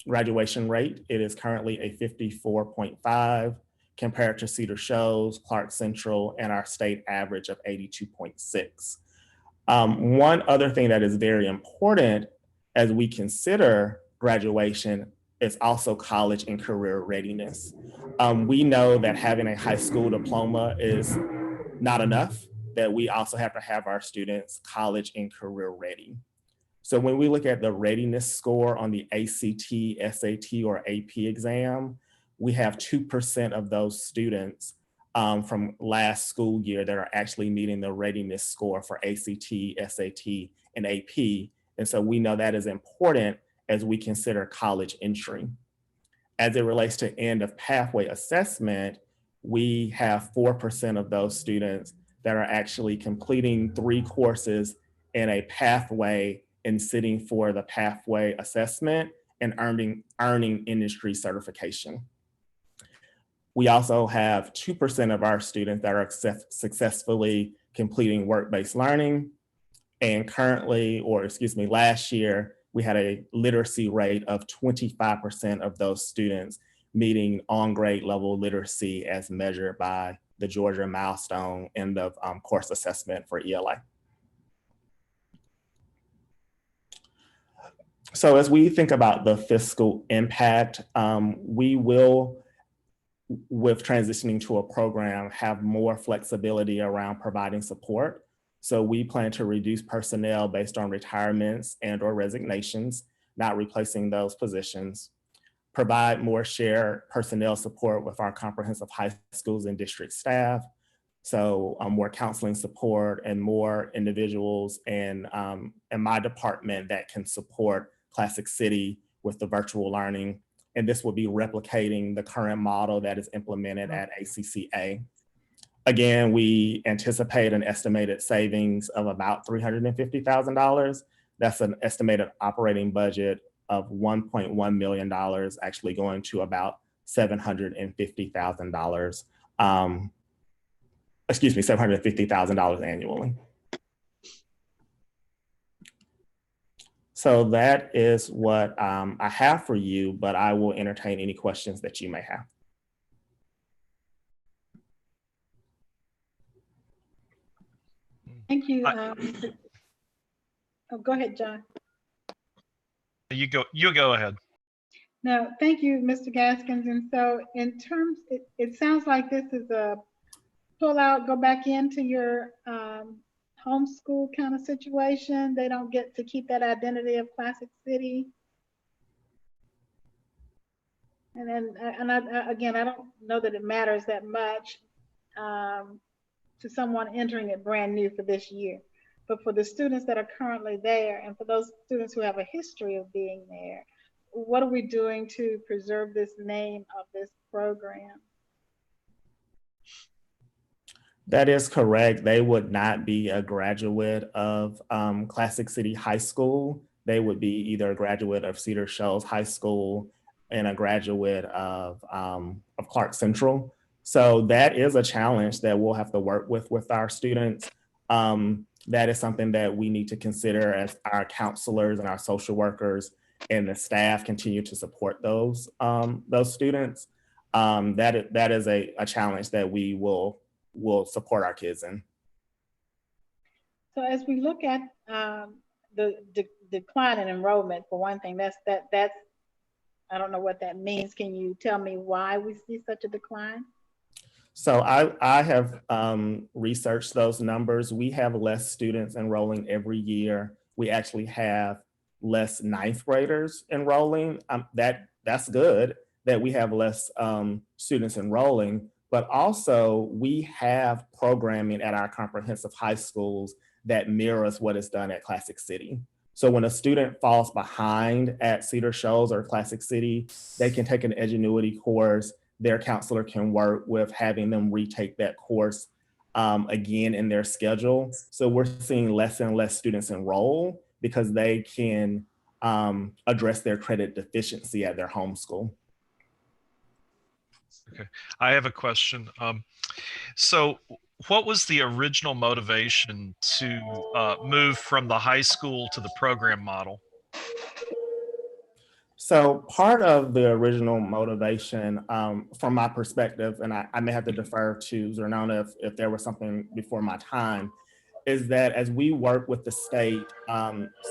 graduation rate. It is currently a 54.5 compared to Cedar Shows, Clarke Central, and our state average of 82.6. One other thing that is very important as we consider graduation is also college and career readiness. We know that having a high school diploma is not enough, that we also have to have our students college and career ready. So when we look at the readiness score on the ACT, SAT, or AP exam, we have 2% of those students from last school year that are actually meeting the readiness score for ACT, SAT, and AP. And so we know that is important as we consider college entry. As it relates to end of pathway assessment, we have 4% of those students that are actually completing 3 courses in a pathway and sitting for the pathway assessment and earning industry certification. We also have 2% of our students that are successfully completing work-based learning. And currently, or excuse me, last year, we had a literacy rate of 25% of those students meeting on-grade level literacy as measured by the Georgia Milestone End of Course Assessment for ELA. So as we think about the fiscal impact, we will, with transitioning to a program, have more flexibility around providing support. So we plan to reduce personnel based on retirements and or resignations, not replacing those positions. Provide more shared personnel support with our comprehensive high schools and district staff. So more counseling support and more individuals in my department that can support Classic City with the virtual learning. And this will be replicating the current model that is implemented at ACCA. Again, we anticipate an estimated savings of about $350,000. That's an estimated operating budget of $1.1 million, actually going to about $750,000. Excuse me, $750,000 annually. So that is what I have for you, but I will entertain any questions that you may have. Thank you. Oh, go ahead, John. You go ahead. No, thank you, Mr. Gaskins. And so in terms, it sounds like this is a pull out, go back into your homeschool kind of situation. They don't get to keep that identity of Classic City. And then, again, I don't know that it matters that much to someone entering it brand new for this year. But for the students that are currently there, and for those students who have a history of being there, what are we doing to preserve this name of this program? That is correct. They would not be a graduate of Classic City High School. They would be either a graduate of Cedar Shoals High School and a graduate of Clarke Central. So that is a challenge that we'll have to work with our students. That is something that we need to consider as our counselors and our social workers and the staff continue to support those students. That is a challenge that we will support our kids in. So as we look at the decline in enrollment, for one thing, that's I don't know what that means. Can you tell me why we see such a decline? So I have researched those numbers. We have less students enrolling every year. We actually have less ninth graders enrolling. That's good that we have less students enrolling, but also we have programming at our comprehensive high schools that mirrors what is done at Classic City. So when a student falls behind at Cedar Shoals or Classic City, they can take an Edgenuity course. Their counselor can work with having them retake that course again in their schedule. So we're seeing less and less students enroll because they can address their credit deficiency at their home school. Okay, I have a question. So what was the original motivation to move from the high school to the program model? So part of the original motivation from my perspective, and I may have to defer to Zernona if there was something before my time, is that as we work with the state,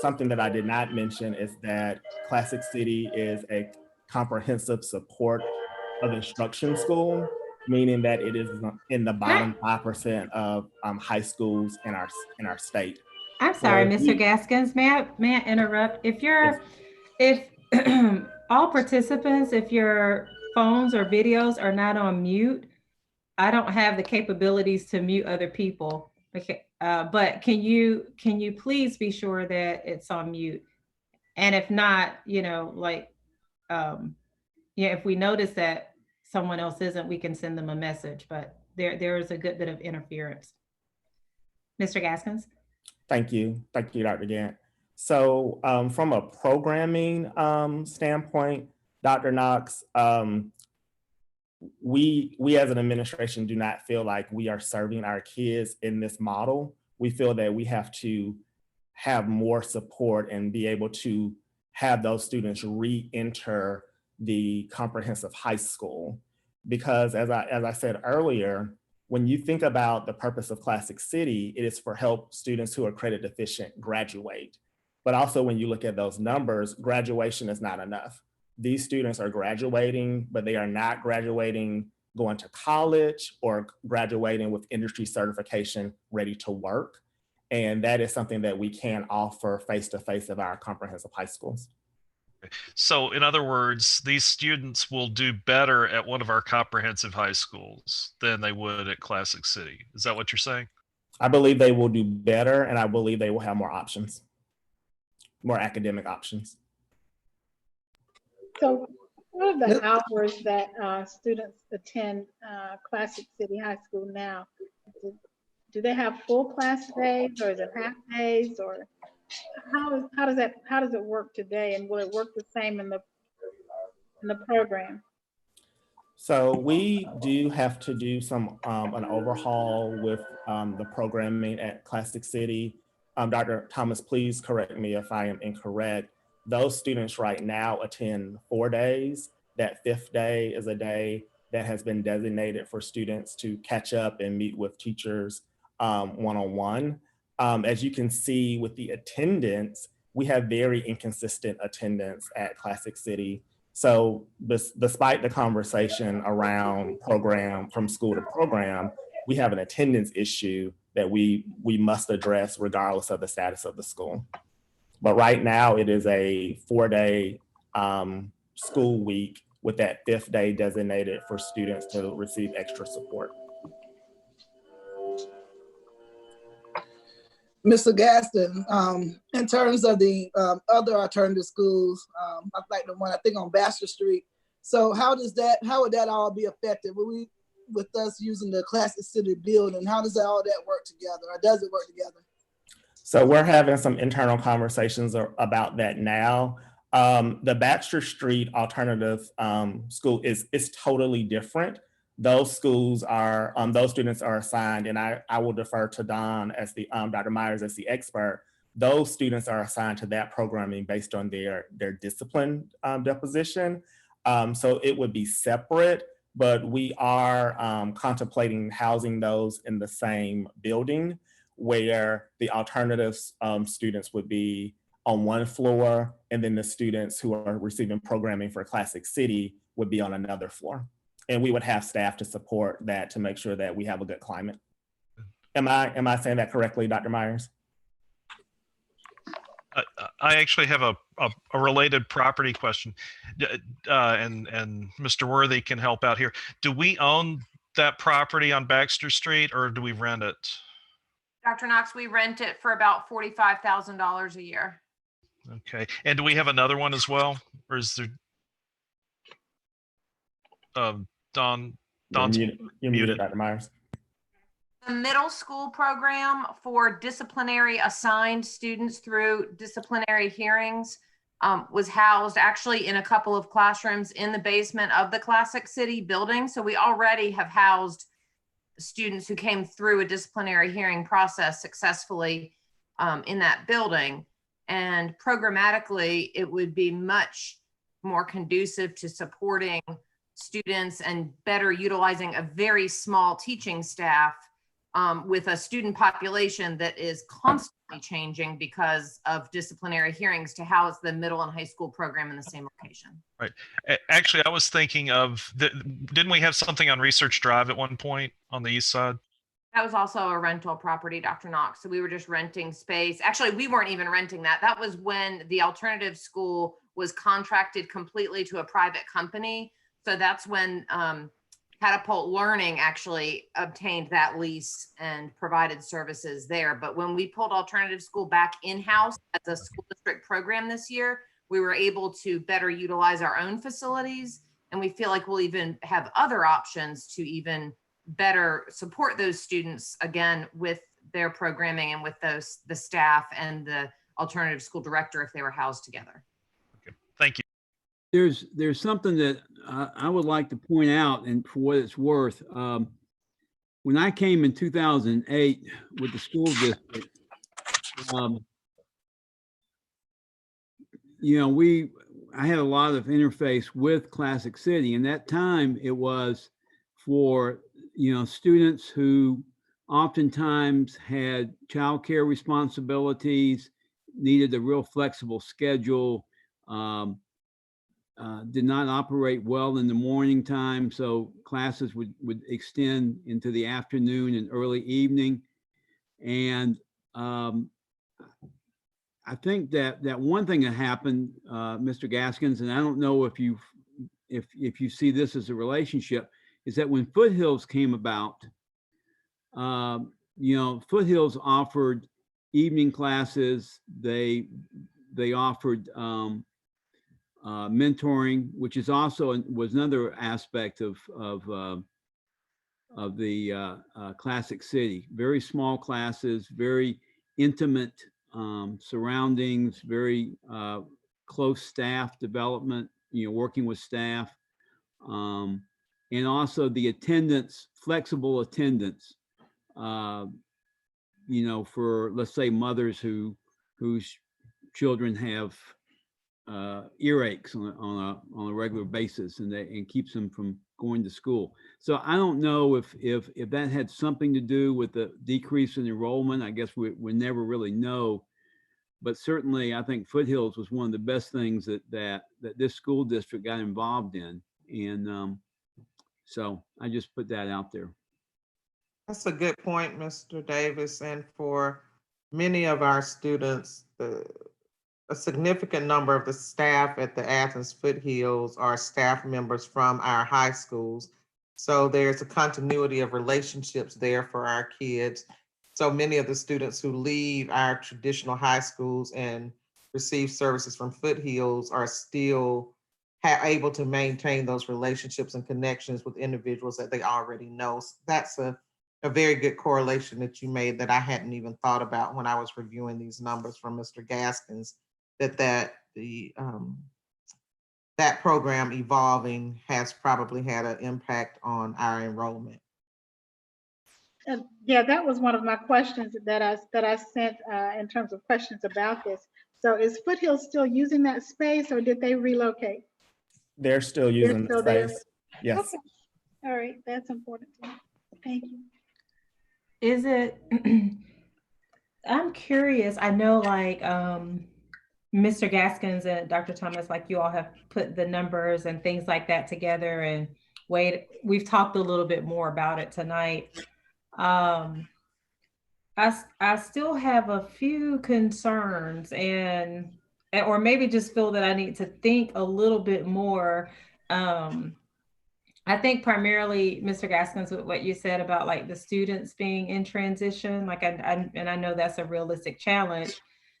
something that I did not mention is that Classic City is a comprehensive support of instruction school, meaning that it is in the bottom 5% of high schools in our state. I'm sorry, Mr. Gaskins, may I interrupt? If all participants, if your phones or videos are not on mute, I don't have the capabilities to mute other people. Okay, but can you please be sure that it's on mute? And if not, if we notice that someone else isn't, we can send them a message, but there is a good bit of interference. Mr. Gaskins? Thank you, Dr. Gant. So from a programming standpoint, Dr. Knox, we as an administration do not feel like we are serving our kids in this model. We feel that we have to have more support and be able to have those students re-enter the comprehensive high school. Because as I said earlier, when you think about the purpose of Classic City, it is for help students who are credit deficient graduate. But also when you look at those numbers, graduation is not enough. These students are graduating, but they are not graduating going to college or graduating with industry certification ready to work. And that is something that we can offer face-to-face at our comprehensive high schools. So in other words, these students will do better at one of our comprehensive high schools than they would at Classic City. Is that what you're saying? I believe they will do better, and I believe they will have more options, more academic options. So what are the hours that students attend Classic City High School now? Do they have full class days, or is it half days, or how does it work today, and will it work the same in the program? So we do have to do some an overhaul with the programming at Classic City. Dr. Thomas, please correct me if I am incorrect. Those students right now attend 4 days. That 5th day is a day that has been designated for students to catch up and meet with teachers one-on-one. As you can see with the attendance, we have very inconsistent attendance at Classic City. So despite the conversation around program from school to program, we have an attendance issue that we must address regardless of the status of the school. But right now it is a 4-day school week with that 5th day designated for students to receive extra support. Mr. Gaston, in terms of the other alternative schools, like the one I think on Baxter Street. So how would that all be affected? With us using the Classic City building, how does all that work together, or does it work together? So we're having some internal conversations about that now. The Baxter Street alternative school is totally different. Those schools are, those students are assigned, and I will defer to Don as the, Dr. Myers as the expert. Those students are assigned to that programming based on their discipline deposition. So it would be separate, but we are contemplating housing those in the same building where the alternative students would be on one floor, and then the students who are receiving programming for Classic City would be on another floor. And we would have staff to support that to make sure that we have a good climate. Am I saying that correctly, Dr. Myers? I actually have a related property question, and Mr. Worthy can help out here. Do we own that property on Baxter Street, or do we rent it? Dr. Knox, we rent it for about $45,000 a year. Okay, and do we have another one as well, or is there? Don's You're muted, Dr. Myers. The middle school program for disciplinary assigned students through disciplinary hearings was housed actually in a couple of classrooms in the basement of the Classic City building. So we already have housed students who came through a disciplinary hearing process successfully in that building. And programmatically, it would be much more conducive to supporting students and better utilizing a very small teaching staff with a student population that is constantly changing because of disciplinary hearings to house the middle and high school program in the same location. Right. Actually, I was thinking of, didn't we have something on Research Drive at one point on the east side? That was also a rental property, Dr. Knox. So we were just renting space. Actually, we weren't even renting that. That was when the alternative school was contracted completely to a private company. So that's when Catapult Learning actually obtained that lease and provided services there. But when we pulled alternative school back in-house as a school district program this year, we were able to better utilize our own facilities. And we feel like we'll even have other options to even better support those students, again, with their programming and with the staff and the alternative school director if they were housed together. Okay, thank you. There's something that I would like to point out, and for what it's worth, when I came in 2008 with the school district, you know, I had a lot of interface with Classic City, and that time it was for, you know, students who oftentimes had childcare responsibilities, needed a real flexible schedule, did not operate well in the morning time, so classes would extend into the afternoon and early evening. And I think that one thing that happened, Mr. Gaskins, and I don't know if you see this as a relationship, is that when Foothills came about, you know, Foothills offered evening classes. They offered mentoring, which is also was another aspect of the Classic City. Very small classes, very intimate surroundings, very close staff development, you know, working with staff, and also the attendance, flexible attendance, you know, for, let's say, mothers whose children have earaches on a regular basis, and keeps them from going to school. So I don't know if that had something to do with the decrease in enrollment. I guess we never really know, but certainly I think Foothills was one of the best things that this school district got involved in, and so I just put that out there. That's a good point, Mr. Davis. And for many of our students, a significant number of the staff at the Athens Foothills are staff members from our high schools. So there's a continuity of relationships there for our kids. So many of the students who leave our traditional high schools and receive services from Foothills are still able to maintain those relationships and connections with individuals that they already know. So that's a very good correlation that you made that I hadn't even thought about when I was reviewing these numbers from Mr. Gaskins, that program evolving has probably had an impact on our enrollment. Yeah, that was one of my questions that I sent in terms of questions about this. So is Foothills still using that space, or did they relocate? They're still using the space. Yes. Okay. All right, that's important to me. Thank you. Is it, I'm curious, I know like Mr. Gaskins and Dr. Thomas, like you all have put the numbers and things like that together, and we've talked a little bit more about it tonight. I still have a few concerns, or maybe just feel that I need to think a little bit more. I think primarily, Mr. Gaskins, with what you said about like the students being in transition, like and I know that's a realistic challenge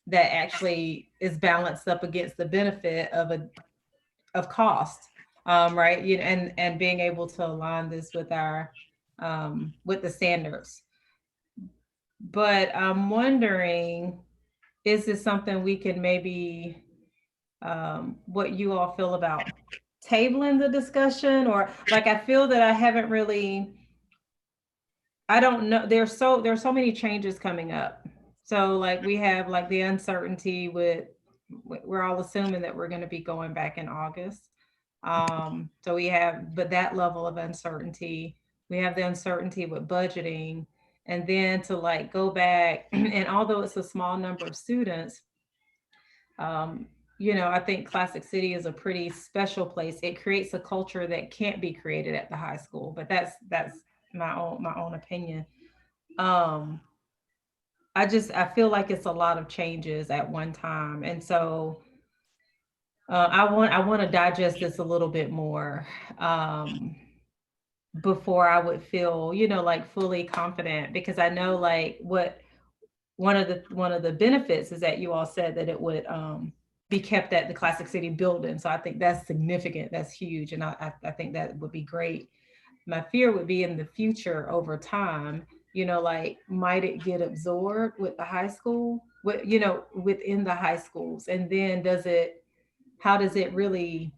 that actually is balanced up against the benefit of cost, right? You know, and being able to align this with our with the standards. But I'm wondering, is this something we can maybe, what you all feel about tabling the discussion? Or like, I feel that I haven't really, I don't know, there's so many changes coming up. So like we have like the uncertainty we're all assuming that we're going to be going back in August. So we have, but that level of uncertainty, we have the uncertainty with budgeting, and then to like go back, and although it's a small number of students, you know, I think Classic City is a pretty special place. It creates a culture that can't be created at the high school, but that's my own opinion. I feel like it's a lot of changes at one time. And so I want to digest this a little bit more before I would feel, you know, like fully confident, because I know like one of the benefits is that you all said that it would be kept at the Classic City building. So I think that's significant. That's huge. And I think that would be great. My fear would be in the future over time, you know, like, might it get absorbed with the high school, you know, within the high schools? And then how does it really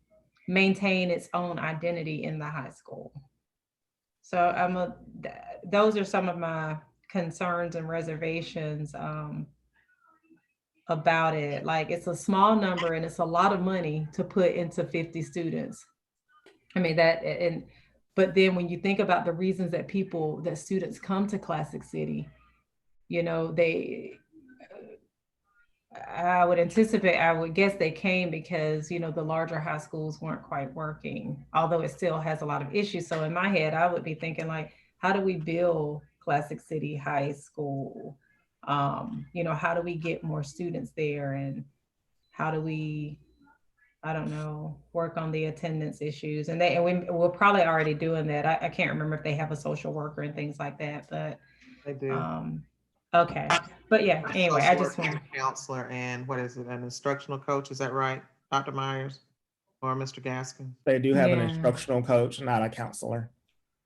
maintain its own identity in the high school. So those are some of my concerns and reservations about it. Like, it's a small number and it's a lot of money to put into 50 students. I mean, but then when you think about the reasons that students come to Classic City, you know, I would guess they came because, you know, the larger high schools weren't quite working, although it still has a lot of issues. So in my head, I would be thinking, like, how do we build Classic City High School? You know, how do we get more students there? And how do we, I don't know, work on the attendance issues? And we're probably already doing that. I can't remember if they have a social worker and things like that, but They do. Okay. But yeah, anyway, I just want a counselor and what is it, an instructional coach? Is that right, Dr. Myers or Mr. Gaskin? They do have an instructional coach, not a counselor.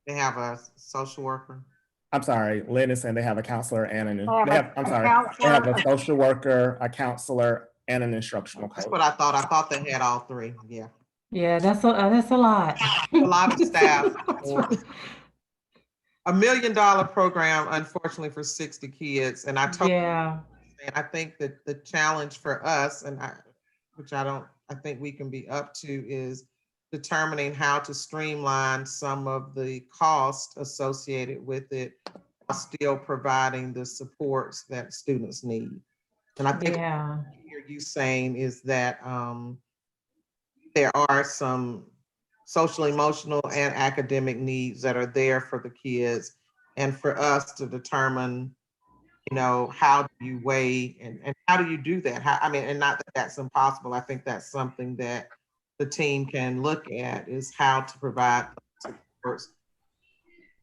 They have a social worker. I'm sorry, Lynn is saying they have a counselor and They have a social worker, a counselor, and an instructional coach. That's what I thought. I thought they had all three. Yeah. Yeah, that's a lot. A lot of staff. $1 million program, unfortunately, for 60 kids. And I think that the challenge for us, which I think we can be up to, is determining how to streamline some of the cost associated with it, while still providing the supports that students need. And I think what I hear you saying is that there are some social, emotional, and academic needs that are there for the kids, and for us to determine, you know, how do you weigh and how do you do that? And not that that's impossible. I think that's something that the team can look at, is how to provide supports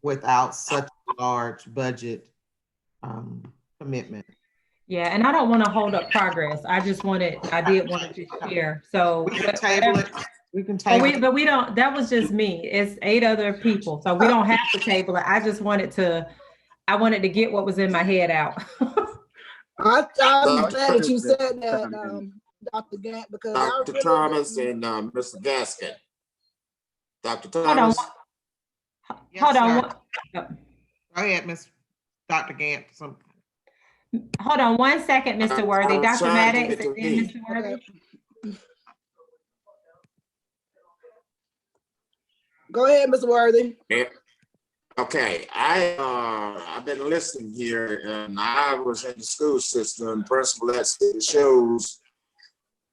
without such a large budget commitment. Yeah, and I don't want to hold up progress. I did want to share. So we can table it. We can table it. But we don't, that was just me. It's 8 other people. So we don't have to table it. I just wanted to get what was in my head out. I'm glad that you said that, Dr. Gant, because Dr. Thomas and Mr. Gaskin. Dr. Thomas. Hold on. Go ahead, Miss Dr. Gant. Hold on 1 second, Mr. Worthy. Dr. Maddox and then Mr. Worthy. Go ahead, Mr. Worthy. Yeah. Okay, I've been listening here, and I was in the school system, principal at City Shows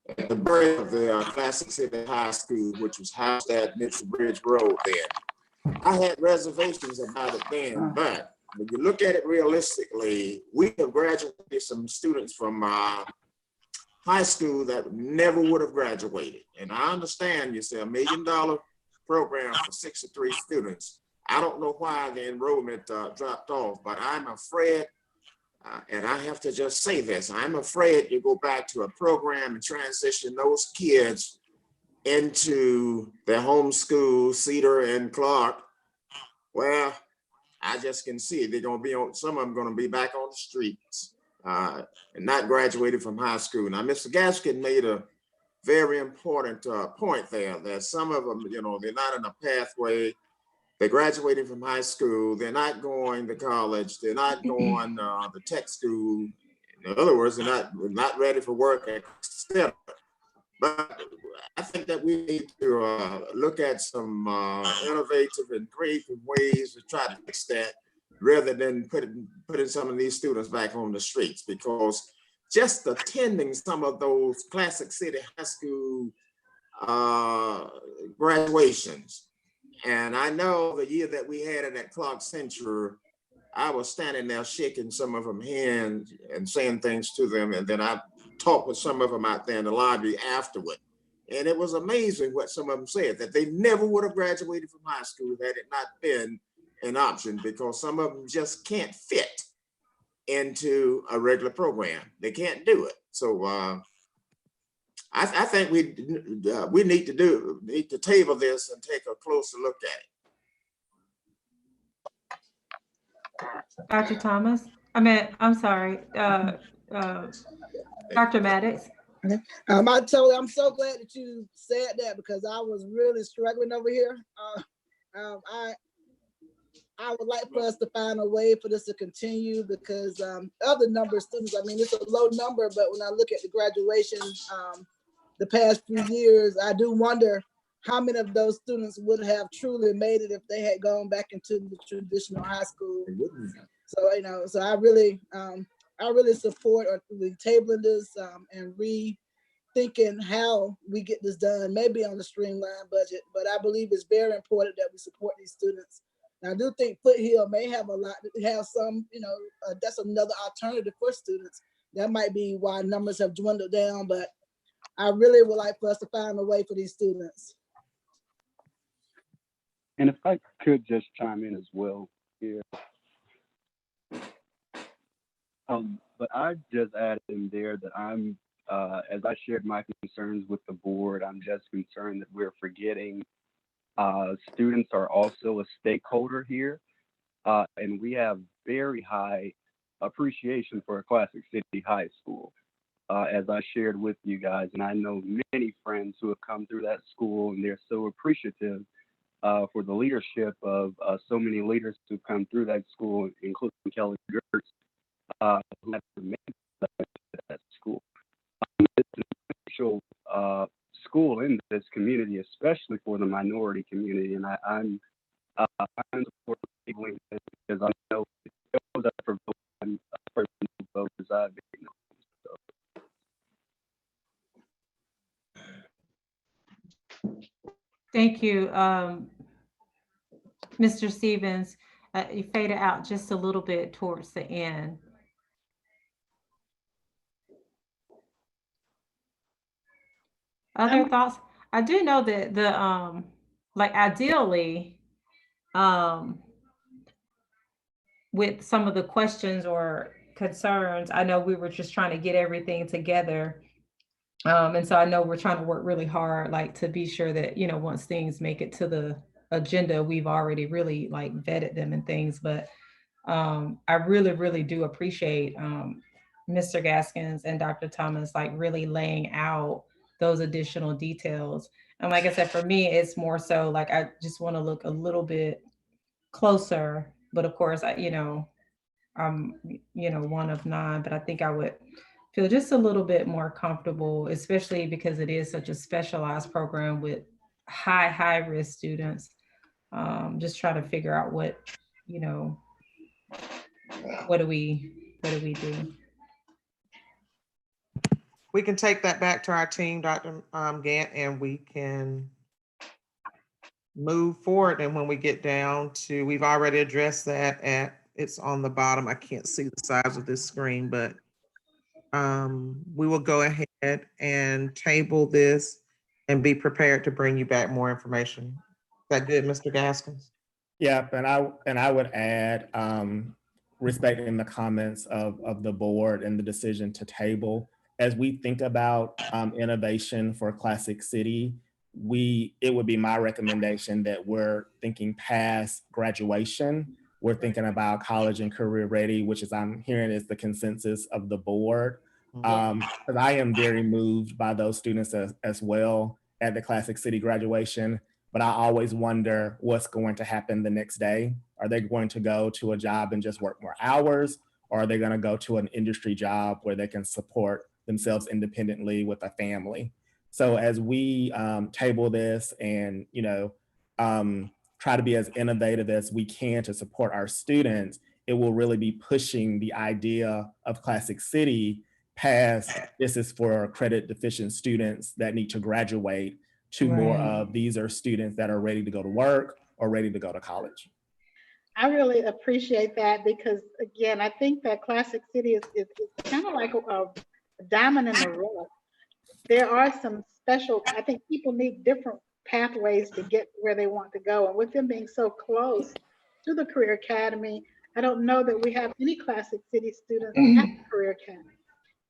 at the birth of the Classic City High School, which was housed at Mitchell Bridge Road then. I had reservations about it then, but when you look at it realistically, we have graduated some students from high school that never would have graduated. And I understand you say $1 million program for 63 students. I don't know why the enrollment dropped off, but I'm afraid, and I have to just say this, I'm afraid you go back to a program and transition those kids into their home school, Cedar and Clarke. Well, I just can see they're going to be on, some of them going to be back on the streets and not graduated from high school. Now, Mr. Gaskin made a very important point there, that some of them, you know, they're not in a pathway. They're graduating from high school. They're not going to college. They're not going to tech school. In other words, they're not ready for work, etc. But I think that we need to look at some innovative and creative ways to try to fix that, rather than putting some of these students back on the streets, because just attending some of those Classic City High School graduations. And I know the year that we had it at Clarke Central, I was standing there shaking some of them hands and saying things to them. And then I talked with some of them out there in the lobby afterward. And it was amazing what some of them said, that they never would have graduated from high school had it not been an option, because some of them just can't fit into a regular program. They can't do it. So I think we need to table this and take a closer look at it. Dr. Thomas, I'm sorry, Dr. Maddox. I'm so glad that you said that because I was really struggling over here. I would like for us to find a way for this to continue because other number of students, I mean, it's a low number, but when I look at the graduation the past few years, I do wonder how many of those students would have truly made it if they had gone back into the traditional high school. So, you know, so I really support tabling this and rethinking how we get this done, maybe on the streamlined budget, but I believe it's very important that we support these students. Now, I do think Foothill may have some, you know, that's another alternative for students. That might be why numbers have dwindled down, but I really would like for us to find a way for these students. And if I could just chime in as well here. But I just added in there that I'm, as I shared my concerns with the board, I'm just concerned that we're forgetting students are also a stakeholder here. And we have very high appreciation for a Classic City High School. As I shared with you guys, and I know many friends who have come through that school and they're so appreciative for the leadership of so many leaders who've come through that school, including Kelly Gertz, who have remained at that school. It's an essential school in this community, especially for the minority community, and I'm supporting this because I know it goes up for vote and person who votes as I've been. Thank you, Mr. Stevens. You faded out just a little bit towards the end. Other thoughts? I do know that the like ideally, with some of the questions or concerns, I know we were just trying to get everything together. And so I know we're trying to work really hard, like to be sure that, you know, once things make it to the agenda, we've already really like vetted them and things. But I really, really do appreciate Mr. Gaskins and Dr. Thomas, like really laying out those additional details. And like I said, for me, it's more so like, I just want to look a little bit closer, but of course, I'm, you know, one of 9, but I think I would feel just a little bit more comfortable, especially because it is such a specialized program with high risk students. Just try to figure out what, you know, what do we do? We can take that back to our team, Dr. Gant, and we can move forward. And when we get down to, we've already addressed that it's on the bottom. I can't see the size of this screen, but we will go ahead and table this and be prepared to bring you back more information. Is that good, Mr. Gaskins? Yeah, and I would add, respecting the comments of the board and the decision to table, as we think about innovation for Classic City, it would be my recommendation that we're thinking past graduation. We're thinking about college and career ready, which is I'm hearing is the consensus of the board. Because I am very moved by those students as well at the Classic City graduation, but I always wonder what's going to happen the next day. Are they going to go to a job and just work more hours? Or are they going to go to an industry job where they can support themselves independently with a family? So as we table this and, you know, try to be as innovative as we can to support our students, it will really be pushing the idea of Classic City past this is for credit deficient students that need to graduate to more of these are students that are ready to go to work or ready to go to college. I really appreciate that because again, I think that Classic City is kind of like a diamond in the rough. There are some special, I think people need different pathways to get where they want to go. And with them being so close to the Career Academy, I don't know that we have any Classic City students at the Career Academy.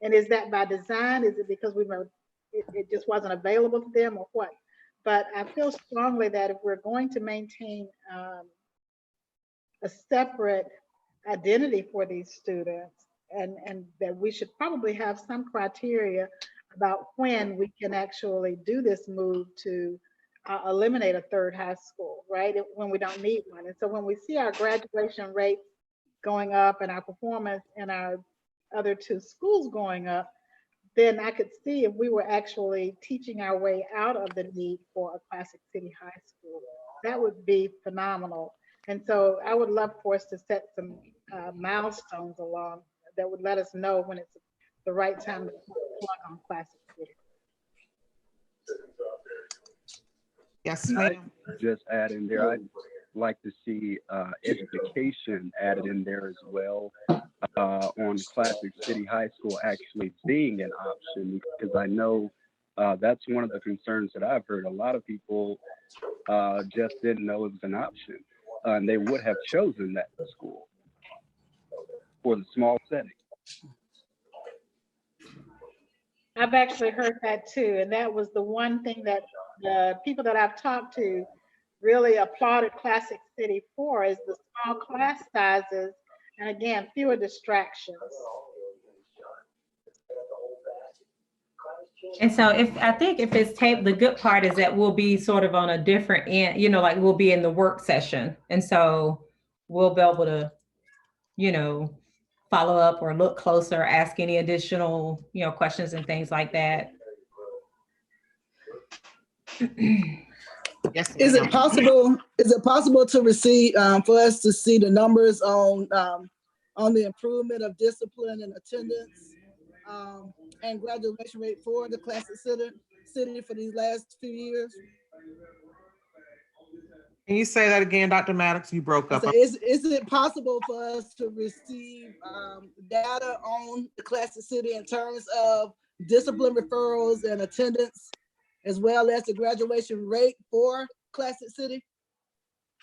And is that by design? Is it because it just wasn't available to them or what? But I feel strongly that if we're going to maintain a separate identity for these students and that we should probably have some criteria about when we can actually do this move to eliminate a third high school, right? When we don't need one. And so when we see our graduation rates going up and our performance in our other two schools going up, then I could see if we were actually teaching our way out of the need for a Classic City high school. That would be phenomenal. And so I would love for us to set some milestones along that would let us know when it's the right time to plug on Classic City. Yes, And I'd ma'am. just add in there, I'd like to see education added in there as well on Classic City High School actually being an option, because I know that's one of the concerns that I've heard. A lot of people just didn't know it was an option, and they would have chosen that school for the small setting. I've actually heard that too. And that was the one thing that the people that I've talked to really applauded Classic City for, is the small class sizes and, again, fewer distractions. And so I think if it's taped, the good part is that we'll be sort of on a different end, you know, like we'll be in the work session. And so we'll be able to, you know, follow up or look closer, ask any additional, you know, questions and things like that. Yes, Is it possible to receive, for us to see the numbers on the improvement of discipline and attendance and graduation rate for the Classic City for these last few years? Can you say that again, Dr. Maddox? You broke up. So is it possible for us to receive data on the Classic City in terms of discipline referrals and attendance, as well as the graduation rate for Classic City?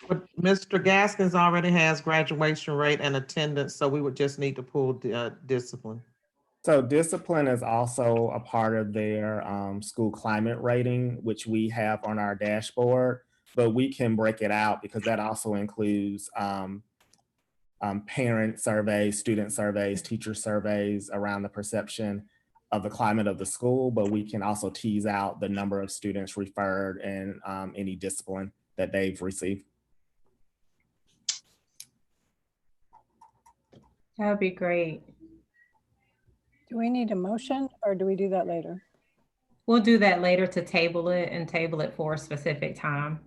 But Mr. Gaskins already has graduation rate and attendance, so we would just need to pull discipline. So discipline is also a part of their school climate rating, which we have on our dashboard, but we can break it out because that also includes parent surveys, student surveys, teacher surveys around the perception of the climate of the school, but we can also tease out the number of students referred and any discipline that they've received. That would be great. Do we need a motion or do we do that later? We'll do that later to table it and table it for a specific time.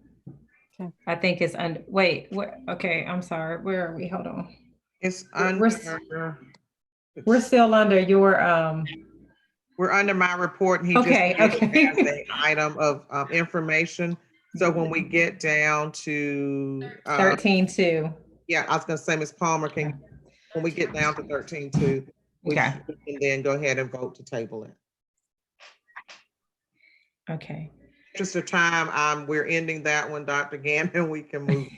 Okay. I think it's under, wait, okay, I'm sorry. Where are we? Hold on. It's under. We're still under your, We're under my report. And he okay, just okay. has an item of information. So when we get down to 13.2. Yeah, I was gonna say, Ms. Palmer, when we get down to 13.2, we can then go ahead and vote to table it. Okay. Just a time, we're ending that one, Dr. Gannon. We can move.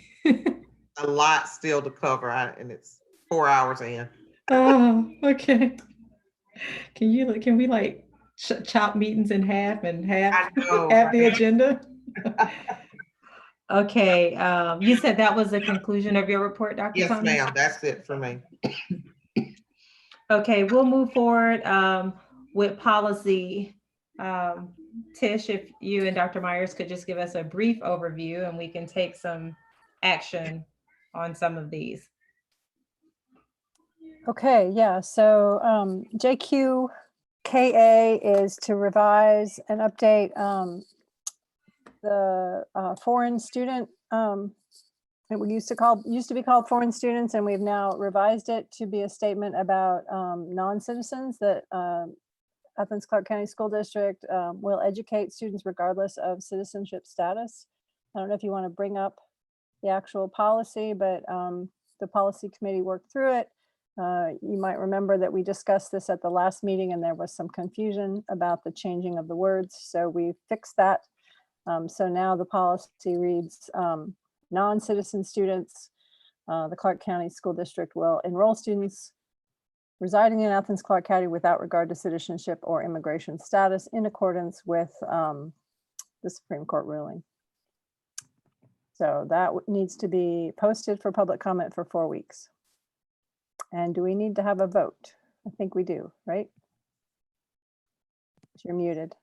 A lot still to cover, and it's 4 hours in. Oh, okay. Can we like chop meetings in half and have the agenda? Okay, you said that was the conclusion of your report, Dr. Yes, Thomas? ma'am, that's it for me. Okay, we'll move forward with policy. Tish, if you and Dr. Myers could just give us a brief overview and we can take some action on some of these. Okay, yeah, so JQKA is to revise and update the foreign student. It used to be called foreign students, and we've now revised it to be a statement about non-citizens that Athens Clarke County School District will educate students regardless of citizenship status. I don't know if you want to bring up the actual policy, but the policy committee worked through it. You might remember that we discussed this at the last meeting and there was some confusion about the changing of the words. So we fixed that. So now the policy reads, non-citizen students, the Clarke County School District will enroll students residing in Athens Clarke County without regard to citizenship or immigration status in accordance with the Supreme Court ruling. So that needs to be posted for public comment for 4 weeks. And do we need to have a vote? I think we do, right? You're muted.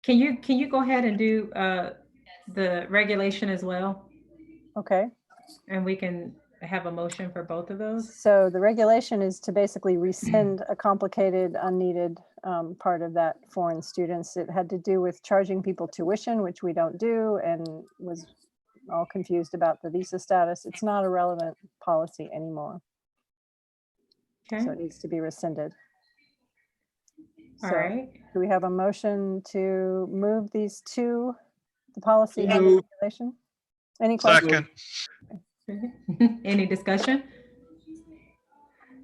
Can you go ahead and do the regulation as well? Okay. And we can have a motion for both of those? So the regulation is to basically rescind a complicated, unneeded part of that foreign students. It had to do with charging people tuition, which we don't do, and was all confused about the visa status. It's not a relevant policy anymore. Okay. So it needs to be rescinded. All So right. do we have a motion to move these to the policy and the Move. regulation? Any questions? Second. Any discussion?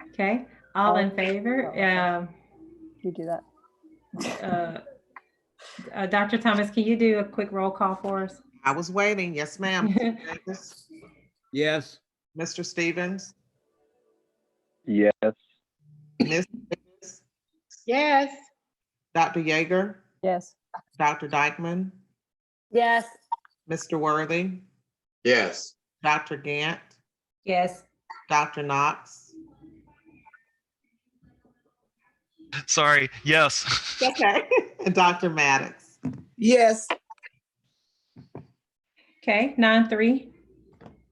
Okay, all in favor? You do that. Dr. Thomas, can you do a quick roll call for us? I was waiting. Yes, ma'am. Mr. Davis, Yes. Mr. Stevens, Yes. Ms. Davis, Yes. Dr. Yeager, Yes. Dr. Dykeman, Yes. Mr. Worthy, Yes. Dr. Gant, Yes. Dr. Knox. Sorry. Yes. Okay. And Dr. Maddox. Yes. Okay, 9.3.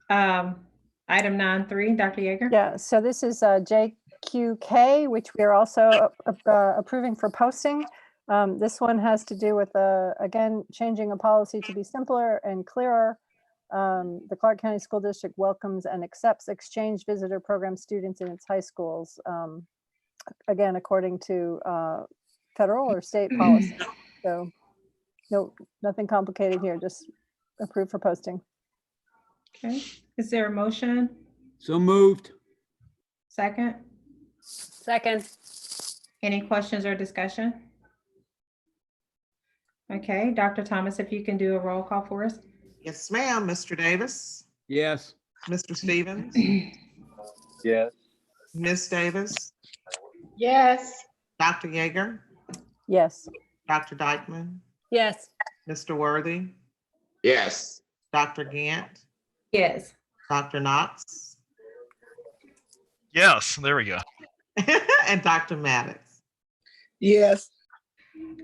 Item 9.3, Dr. Yeager? Yeah, so this is JQK, which we are also approving for posting. This one has to do with, again, changing a policy to be simpler and clearer. The Clarke County School District welcomes and accepts exchange visitor program students in its high schools, again, according to federal or state policy. So no, nothing complicated here, just approved for posting. Okay, is there a motion? So moved. Second? Second. Any questions or discussion? Okay, Dr. Thomas, if you can do a roll call for us. Yes, ma'am. Mr. Davis, Yes. Mr. Stevens, Yes. Ms. Davis, Yes. Dr. Yeager, Yes. Dr. Dykeman, Yes. Mr. Worthy, Yes. Dr. Gant, Yes. Dr. Knox, Yes. There we go. and Dr. Maddox. Yes.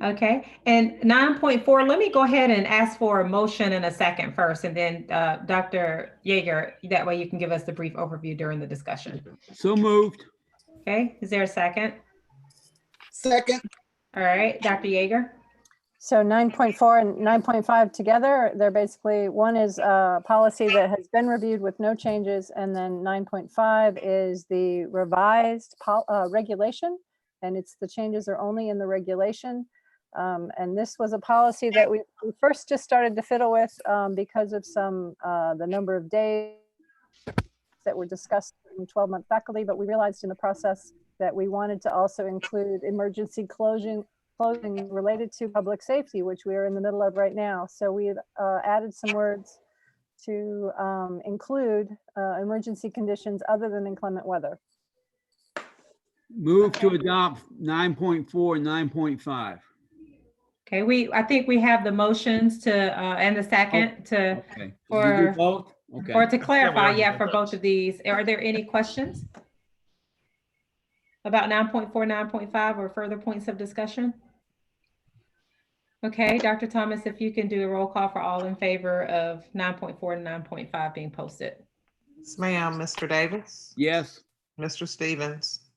Okay, and 9.4, let me go ahead and ask for a motion and a second first, and then Dr. Yeager, that way you can give us the brief overview during the discussion. So moved. Okay, is there a second? Second. All right, Dr. Yeager? So 9.4 and 9.5 together, they're basically, one is a policy that has been reviewed with no changes, and then 9.5 is the revised regulation, and it's the changes are only in the regulation. And this was a policy that we first just started to fiddle with because of the number of days that were discussed in 12-month faculty, but we realized in the process that we wanted to also include emergency closing related to public safety, which we are in the middle of right now. So we've added some words to include emergency conditions other than inclement weather. Move to adopt 9.4 and 9.5. Okay, I think we have the motions to and the second to Okay. for You do both? Okay. or to clarify, Yeah, for both of these. Are there any questions about 9.4, 9.5, or further points of discussion? Okay, Dr. Thomas, if you can do a roll call for all in favor of 9.4 and 9.5 being posted. Yes, ma'am. Mr. Davis, Yes. Mr. Stevens,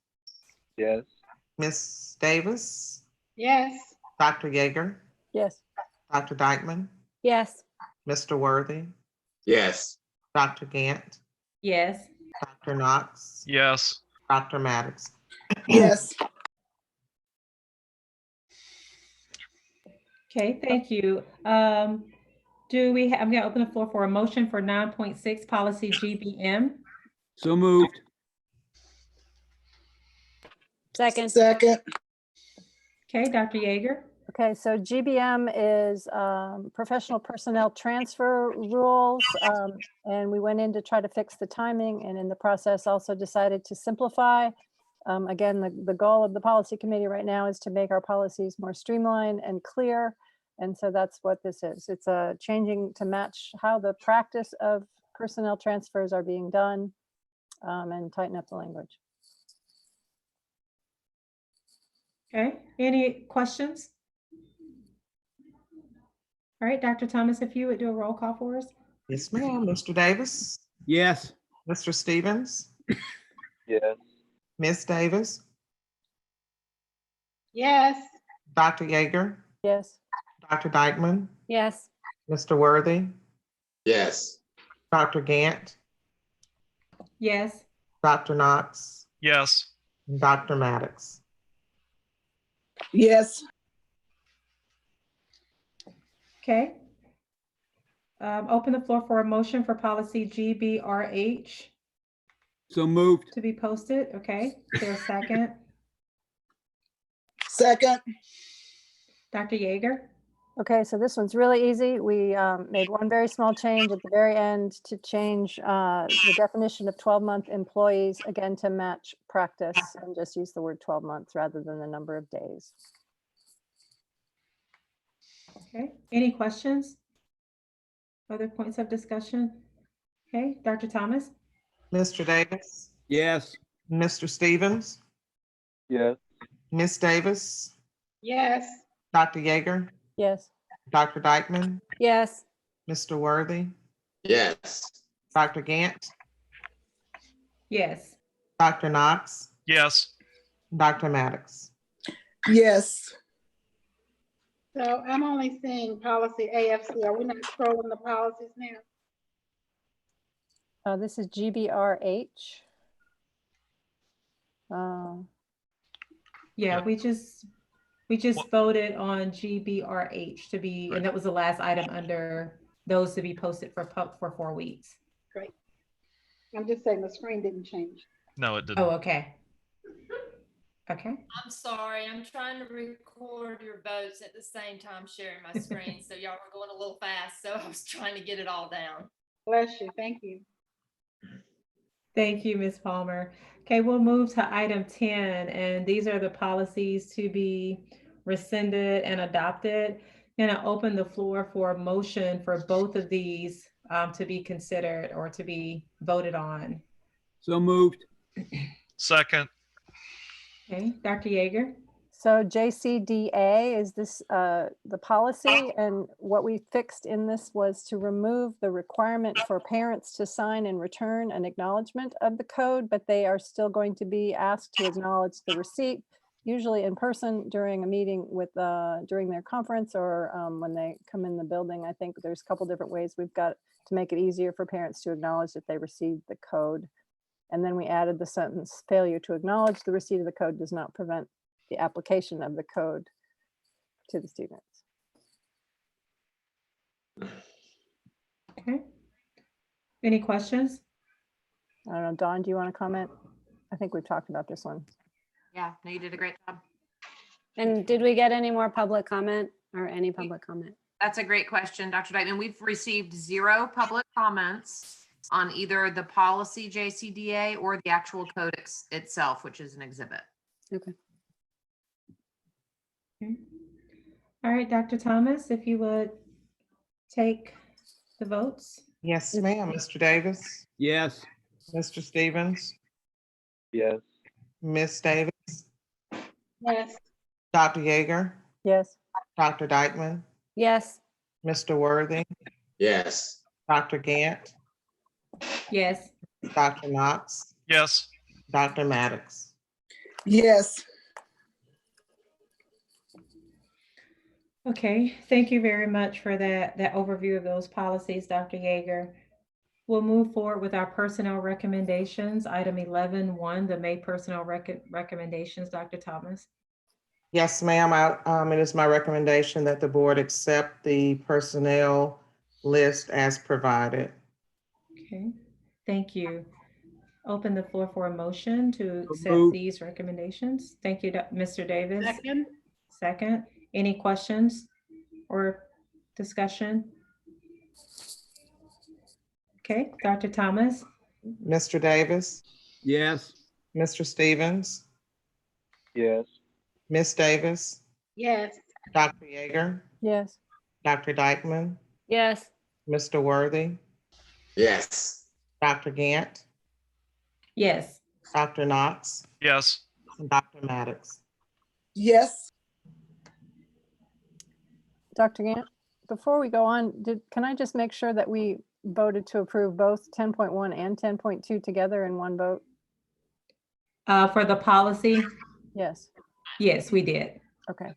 Yes. Ms. Davis, Yes. Dr. Yeager, Yes. Dr. Dykeman, Yes. Mr. Worthy, Yes. Dr. Gant, Yes. Dr. Knox, Yes. Dr. Maddox. Yes. Okay, thank you. I'm going to open the floor for a motion for 9.6 policy GBM. So moved. Second. Second. Okay, Dr. Yeager. Okay, so GBM is professional personnel transfer rules, and we went in to try to fix the timing, and in the process also decided to simplify. Again, the goal of the policy committee right now is to make our policies more streamlined and clear, and so that's what this is. It's changing to match how the practice of personnel transfers are being done, and tighten up the language. Okay, any questions? All right, Dr. Thomas, if you would do a roll call for us. Yes, ma'am. Mr. Davis, Yes. Mr. Stevens, Yes. Ms. Davis, Yes. Dr. Yeager, Yes. Dr. Dykeman, Yes. Mr. Worthy, Yes. Dr. Gant, Yes. Dr. Knox, Yes. and Dr. Maddox. Yes. Okay. Open the floor for a motion for policy GBRH So moved. to be posted. Okay, is there a second? Second. Dr. Yeager? Okay, so this one's really easy. We made one very small change at the very end to change the definition of 12-month employees, again, to match practice, and just use the word 12 months rather than the number of days. Okay, any questions? Other points of discussion? Okay, Dr. Thomas? Mr. Davis, Yes. Mr. Stevens, Yes. Ms. Davis, Yes. Dr. Yeager, Yes. Dr. Dykeman, Yes. Mr. Worthy, Yes. Dr. Gant, Yes. Dr. Knox, Yes. Dr. Maddox. Yes. So I'm only seeing policy AFC. Are we not scrolling the policies now? This is GBRH. Yeah, we just voted on GBRH to be, and that was the last item under those to be posted for 4 weeks. Great. I'm just saying the screen didn't change. No, it didn't. Oh, okay. Okay. I'm sorry, I'm trying to record your votes at the same time sharing my screen. So y'all were going a little fast, so I was trying to get it all down. Bless you. Thank you. Thank you, Ms. Palmer. Okay, we'll move to item 10, and these are the policies to be rescinded and adopted. And I open the floor for a motion for both of these to be considered or to be voted on. So moved. Second. Okay, Dr. Yeager? So JCDA is this the policy, and what we fixed in this was to remove the requirement for parents to sign and return an acknowledgement of the code, but they are still going to be asked to acknowledge the receipt, usually in person during a meeting with during their conference or when they come in the building. I think there's a couple different ways we've got to make it easier for parents to acknowledge that they received the code. And then we added the sentence, failure to acknowledge the receipt of the code does not prevent the application of the code to the students. Okay. Any questions? I don't know, Dawn, do you want to comment? I think we've talked about this one. Yeah, no, you did a great job. And did we get any more public comment or any public comment? That's a great question, Dr. Dykeman. We've received 0 public comments on either the policy JCDA or the actual code itself, which is an exhibit. Okay. Okay. All right, Dr. Thomas, if you would take the votes. Yes, ma'am. Mr. Davis, Yes. Mr. Stevens, Yes. Ms. Davis, Yes. Dr. Yeager, Yes. Dr. Dykeman, Yes. Mr. Worthy, Yes. Dr. Gant, Yes. Dr. Knox, Yes. Dr. Maddox. Yes. Okay, thank you very much for that overview of those policies, Dr. Yeager. We'll move forward with our personnel recommendations. Item 11.1, the May personnel recommendations, Dr. Thomas. Yes, ma'am. It is my recommendation that the board accept the personnel list as provided. Okay, thank you. Open the floor for a motion to accept moved. these recommendations. Thank you, Mr. Davis. Second. Second. Any questions or discussion? Okay, Dr. Thomas? Mr. Davis, Yes. Mr. Stevens, Yes. Ms. Davis, Yes. Dr. Yeager, Yes. Dr. Dykeman, Yes. Mr. Worthy, Yes. Dr. Gant, Yes. Dr. Knox, Yes. and Dr. Maddox. Yes. Dr. Gant, before we go on, can I just make sure that we voted to approve both 10.1 and 10.2 together in one vote? For the policy, Yes. yes, we did. Okay.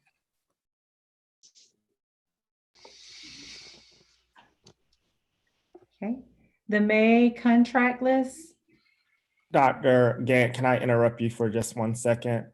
Okay. The May contract list. Dr. Gant, can I interrupt you for just 1 second?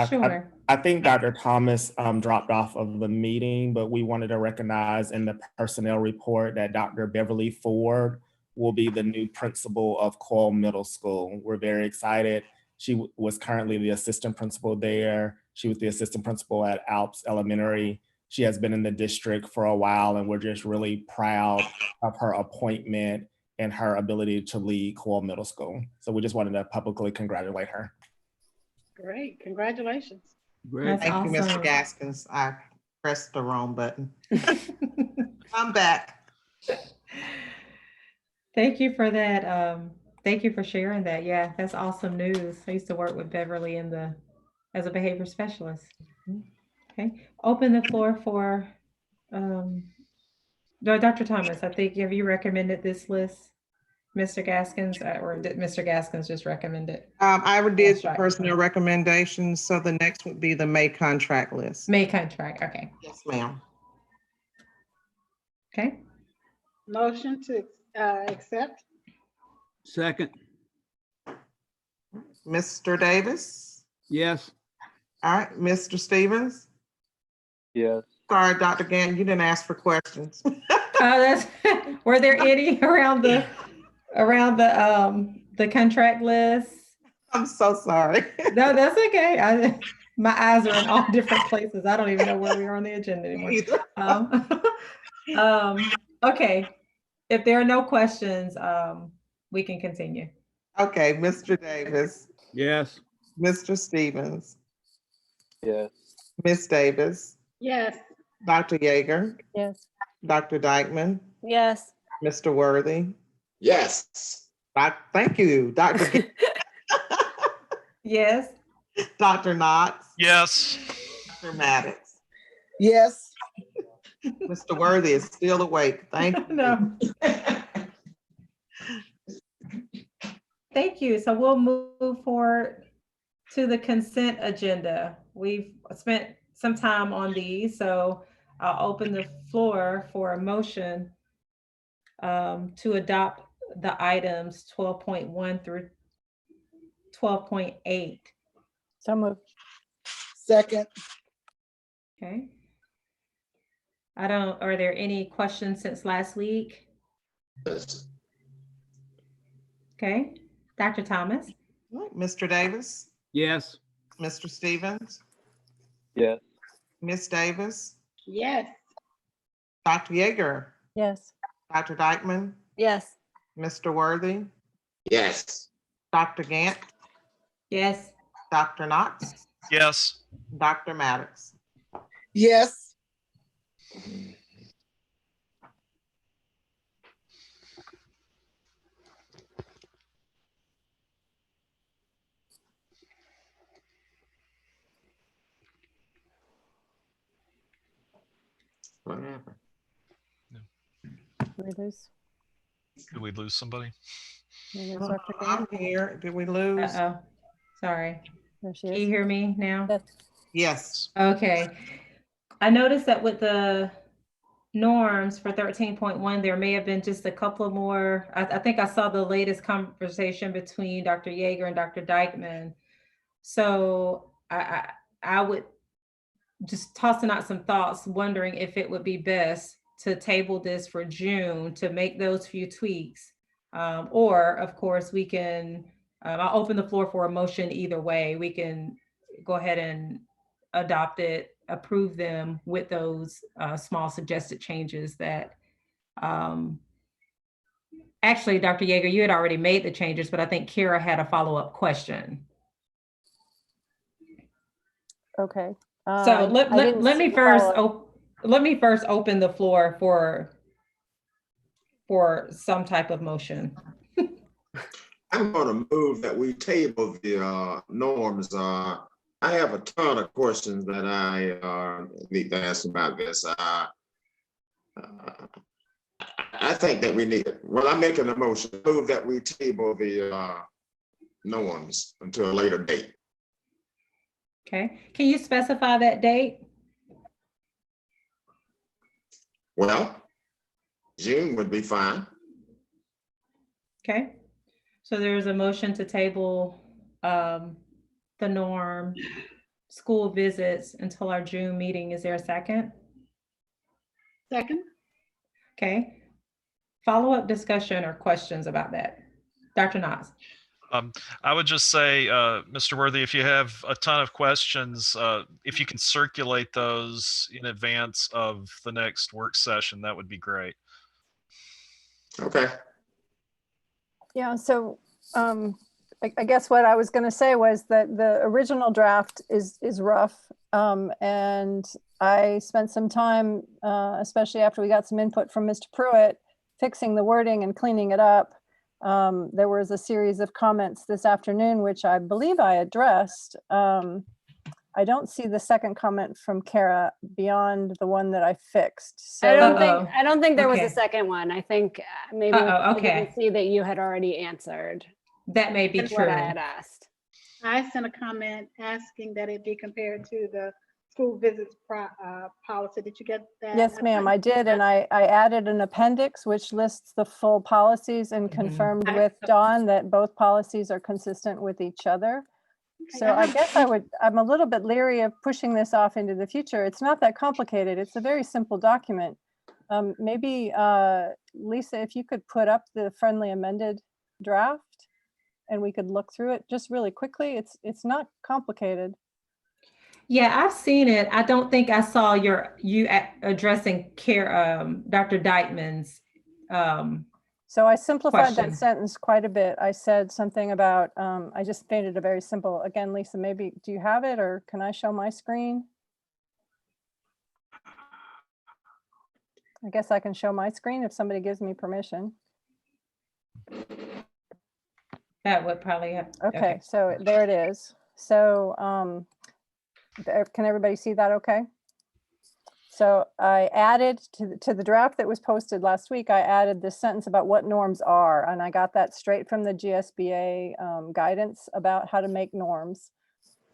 Sure. I think Dr. Thomas dropped off of the meeting, but we wanted to recognize in the personnel report that Dr. Beverly Ford will be the new principal of Coyle Middle School. We're very excited. She was currently the assistant principal there. She was the assistant principal at Alps Elementary. She has been in the district for a while, and we're just really proud of her appointment and her ability to lead Coyle Middle School. So we just wanted to publicly congratulate her. Great, congratulations. Great. Thank you, Mr. awesome. Gaskins. I pressed the wrong button. I'm back. Thank you for that. Thank you for sharing that. Yeah, that's awesome news. I used to work with Beverly as a behavior specialist. Okay, open the floor for Dr. Thomas. I think, have you recommended this list, Mr. Gaskins, or did Mr. Gaskins just recommend it? I did That's the right. personnel recommendations, so the next would be the May contract list. May contract, okay. Yes, ma'am. Okay. Motion to accept. Second, Mr. Davis? yes. All right, Mr. Stevens? Yes. Sorry, Dr. Gann, you didn't ask for questions. Were there any around the contract list? I'm so sorry. No, that's okay. My eyes are in all different places. I don't even know where we are on the agenda anymore. Okay. If there are no questions, we can continue. Okay, Mr. Davis, Yes. Mr. Stevens, Yes. Ms. Davis, Yes. Dr. Yeager, Yes. Dr. Dykeman, Yes. Mr. Worthy. Yes. Thank you, Dr. Yes. Dr. Knox, Yes. Dr. Maddox. Yes. Mr. Worthy is still awake. Thank you. No. Thank you. So we'll move forward to the consent agenda. We've spent some time on these, so I'll open the floor for a motion to adopt the items 12.1 through 12.8. So moved. Second. Okay. Are there any questions since last week? Yes. Okay. Dr. Thomas? Mr. Davis, Yes. Mr. Stevens, Yes. Ms. Davis, Yes. Dr. Yeager, Yes. Dr. Dykeman, Yes. Mr. Worthy, Yes. Dr. Gant, Yes. Dr. Knox, Yes. Dr. Maddox. Yes. What happened? We lose. Did we lose somebody? We lose Dr. I'm Gant. here. Did we lose? Uh-oh. Sorry. There she Can is. you hear me now? Yes. Yes. Okay. I noticed that with the norms for 13.1, there may have been just a couple more. I think I saw the latest conversation between Dr. Yeager and Dr. Dykeman. So I would just tossing out some thoughts, wondering if it would be best to table this for June to make those few tweaks. Or of course we can, I'll open the floor for a motion either way. We can go ahead and adopt it, approve them with those small suggested changes that, actually, Dr. Yeager, you had already made the changes, but I think Kira had a follow-up question. Okay. So let me first open the floor for some type of motion. I'm going to move that we table the norms I have a ton of questions that I need to ask about this. I think that we need, well, I'm making a motion, move that we table the norms until a later date. Okay, can you specify that date? Well, June would be fine. Okay, so there's a motion to table the norm school visits until our June meeting. Is there a second? Second. Okay. Follow-up discussion or questions about that? Dr. Knox. I would just say, Mr. Worthy, if you have a ton of questions, if you can circulate those in advance of the next work session, that would be great. Okay. Yeah, so I guess what I was going to say was that the original draft is rough, and I spent some time, especially after we got some input from Mr. Pruitt, fixing the wording and cleaning it up. There was a series of comments this afternoon, which I believe I addressed. I don't see the second comment from Kara beyond the one that I fixed. So I don't think there was a Okay. second one. I think maybe Uh-oh, we didn't okay. see that you had already answered That may be what I true. had asked. I sent a comment asking that it be compared to the school visits policy. Did you get that? yes, ma'am, I did. And I added an appendix which lists the full policies and confirmed with Dawn that both policies are consistent with each other. So I guess I'm a little bit leery of pushing this off into the future. It's not that complicated. It's a very simple document. Maybe Lisa, if you could put up the friendly amended draft and we could look through it just really quickly. It's not complicated. Yeah, I've seen it. I don't think I saw you addressing Dr. Dykeman's So I simplified question. that sentence quite a bit. I said something about, I just made it a very simple, again, Lisa, maybe, do you have it or can I show my screen? I guess I can show my screen if somebody gives me permission. That would probably have. Okay, so there it is. So can everybody see that okay? So I added to the draft that was posted last week, I added this sentence about what norms are, and I got that straight from the GSBA guidance about how to make norms.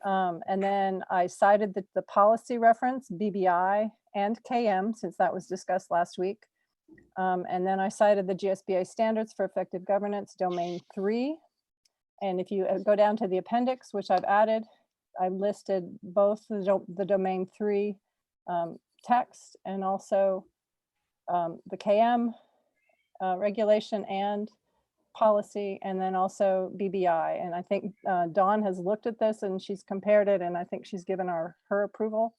And then I cited the policy reference, BBI and KM, since that was discussed last week. And then I cited the GSBA standards for effective governance, domain 3. And if you go down to the appendix, which I've added, I listed both the domain 3 text and also the KM regulation and policy, and then also BBI. And I think Dawn has looked at this and she's compared it, and I think she's given her approval.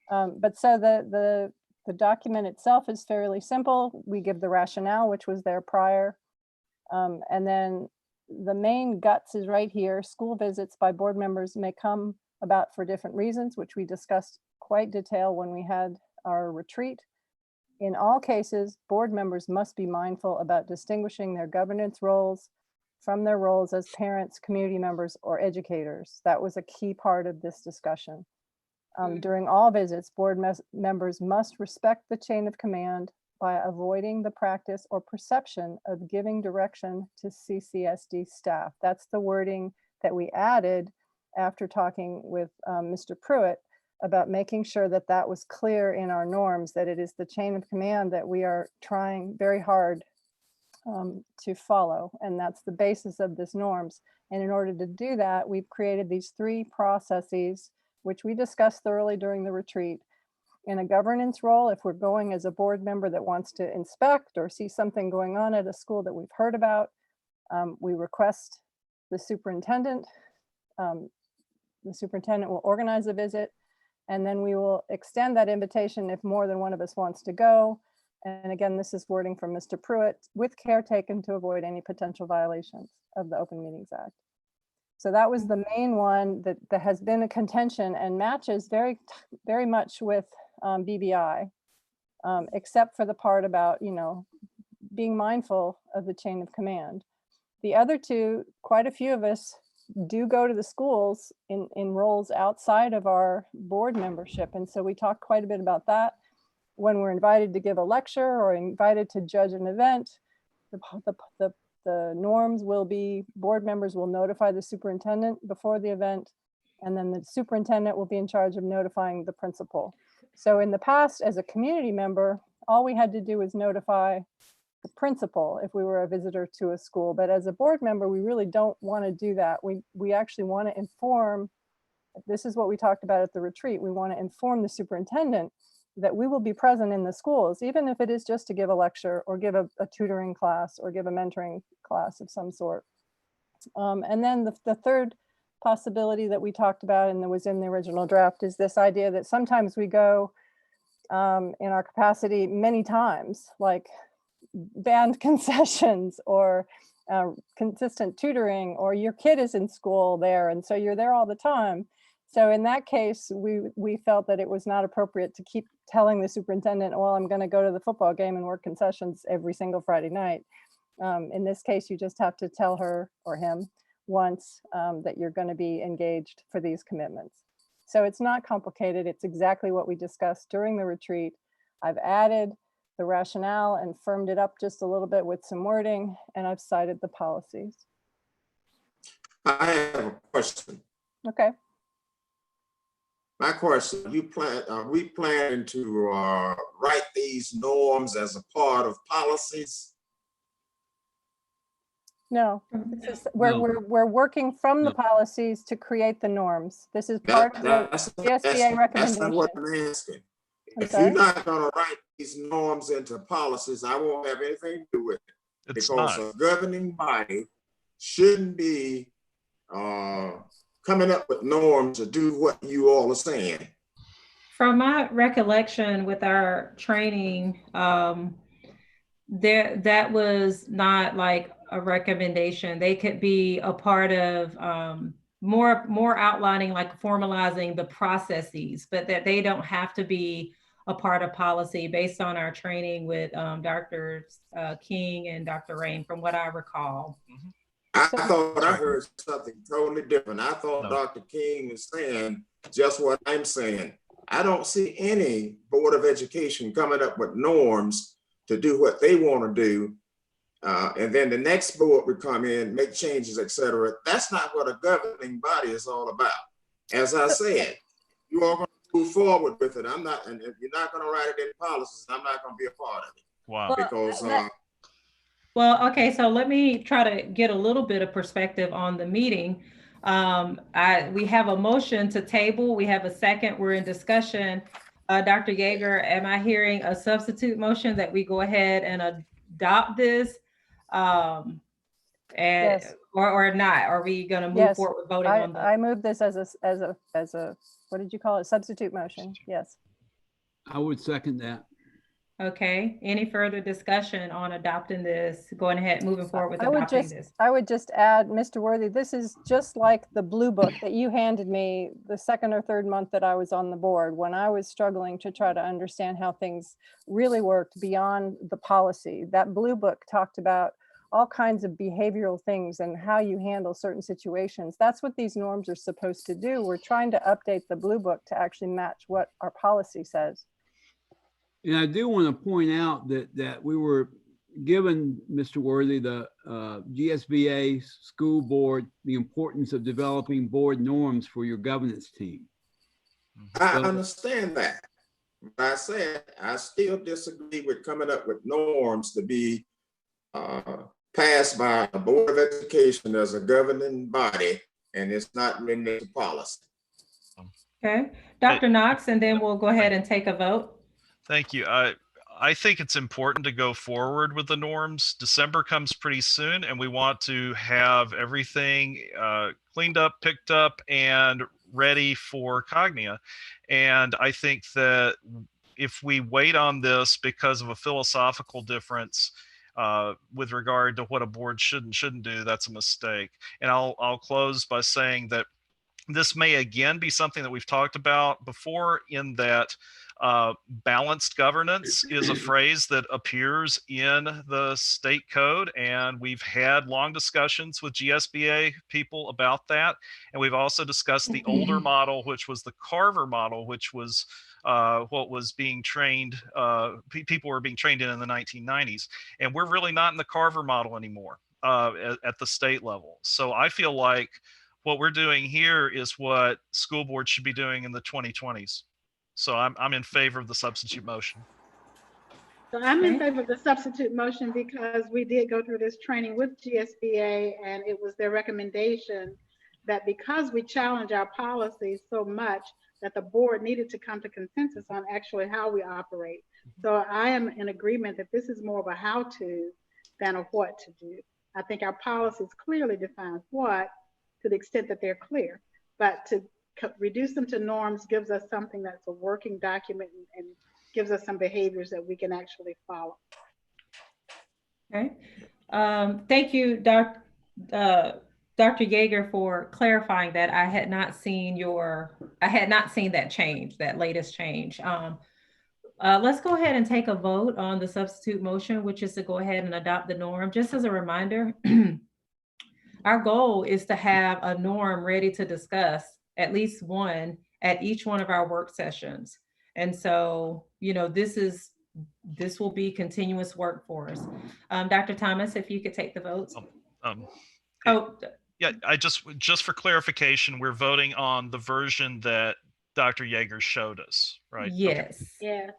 But so the document itself is fairly simple. We give the rationale, which was there prior. And then the main guts is right here. School visits by board members may come about for different reasons, which we discussed quite detail when we had our retreat. In all cases, board members must be mindful about distinguishing their governance roles from their roles as parents, community members, or educators. That was a key part of this discussion. During all visits, board members must respect the chain of command by avoiding the practice or perception of giving direction to CCSD staff. That's the wording that we added after talking with Mr. Pruitt about making sure that that was clear in our norms, that it is the chain of command that we are trying very hard to follow. And that's the basis of this norms. And in order to do that, we've created these 3 processes, which we discussed thoroughly during the retreat. In a governance role, if we're going as a board member that wants to inspect or see something going on at a school that we've heard about, we request the superintendent. The superintendent will organize a visit, and then we will extend that invitation if more than one of us wants to go. And again, this is wording from Mr. Pruitt, with care taken to avoid any potential violations of the Open Meetings Act. So that was the main one that has been a contention and matches very much with BBI, except for the part about, being mindful of the chain of command. The other 2, quite a few of us do go to the schools in roles outside of our board membership. And so we talked quite a bit about that. When we're invited to give a lecture or invited to judge an event, the norms will be, board members will notify the superintendent before the event, and then the superintendent will be in charge of notifying the principal. So in the past, as a community member, all we had to do was notify the principal if we were a visitor to a school. But as a board member, we really don't want to do that. We actually want to inform, this is what we talked about at the retreat, we want to inform the superintendent that we will be present in the schools, even if it is just to give a lecture or give a tutoring class or give a mentoring class of some sort. And then the third possibility that we talked about and that was in the original draft is this idea that sometimes we go in our capacity many times, like band concessions or consistent tutoring, or your kid is in school there and so you're there all the time. So in that case, we felt that it was not appropriate to keep telling the superintendent, well, I'm going to go to the football game and work concessions every single Friday night. In this case, you just have to tell her or him once that you're going to be engaged for these commitments. So it's not complicated. It's exactly what we discussed during the retreat. I've added the rationale and firmed it up just a little bit with some wording, and I've cited the policies. I have a question. Okay. My question, are we planning to write these norms as a part of policies? No, we're working from the policies to create the norms. This is part of the SBA recommendation. That's not what I'm asking. If sorry? you're not going to write these norms into policies, I won't have anything to do with it. It's because not. a governing body shouldn't be coming up with norms to do what you all are saying. From my recollection with our training, that was not like a recommendation. They could be a part of more outlining, like formalizing the processes, but that they don't have to be a part of policy based on our training with Dr. King and Dr. Rain, from what I recall. I thought I heard something totally different. I thought Dr. King was saying just what I'm saying. I don't see any Board of Education coming up with norms to do what they want to do. And then the next board would come in, make changes, etc. That's not what a governing body is all about. As I said, you are going to move forward with it. I'm not, and if you're not going to write it in policies, I'm not going to be a part of it. Wow. Because well, okay, so let me try to get a little bit of perspective on the meeting. We have a motion to table. We have a second. We're in discussion. Dr. Yeager, am I hearing a substitute motion that we go ahead and adopt this? Yes. or not? Are we going to move forward with voting on that? I move this as a what did you call it? Substitute motion. Yes. I would second that. Okay. Any further discussion on adopting this? Going ahead, moving forward with adopting this. I would just add, Mr. Worthy, this is just like the blue book that you handed me the second or third month that I was on the board, when I was struggling to try to understand how things really worked beyond the policy. That blue book talked about all kinds of behavioral things and how you handle certain situations. That's what these norms are supposed to do. We're trying to update the blue book to actually match what our policy says. And I do want to point out that we were given, Mr. Worthy, the GSBA school board, the importance of developing board norms for your governance team. I understand that. But I said, I still disagree with coming up with norms to be passed by a Board of Education as a governing body, and it's not written into policy. Okay, Dr. Knox, and then we'll go ahead and take a vote. Thank you. I think it's important to go forward with the norms. December comes pretty soon, and we want to have everything cleaned up, picked up, and ready for Cognia. And I think that if we wait on this because of a philosophical difference with regard to what a board should and shouldn't do, that's a mistake. And I'll close by saying that this may again be something that we've talked about before, in that Balanced governance is a phrase that appears in the state code, and we've had long discussions with GSBA people about that. And we've also discussed the older model, which was the Carver model, which was what was being trained, people were being trained in the 1990s. And we're really not in the Carver model anymore at the state level. So I feel like what we're doing here is what school boards should be doing in the 2020s. So I'm in favor of the substitute motion. So I'm in favor of the substitute motion because we did go through this training with GSBA, and it was their recommendation that because we challenge our policies so much that the board needed to come to consensus on actually how we operate. So I am in agreement that this is more of a how-to than a what to do. I think our policies clearly define what, to the extent that they're clear, but to reduce them to norms gives us something that's a working document and gives us some behaviors that we can actually follow. Okay. Thank you, Dr. Yeager, for clarifying that. I had not seen that change, that latest change. Let's go ahead and take a vote on the substitute motion, which is to go ahead and adopt the norm. Just as a reminder, our goal is to have a norm ready to discuss, at least one at each one of our work sessions. And so, you know, this will be continuous work for us. Dr. Thomas, if you could take the votes. Yeah, just for clarification, we're voting on the version that Dr. Yeager showed us, right? Yes. Okay. Yeah.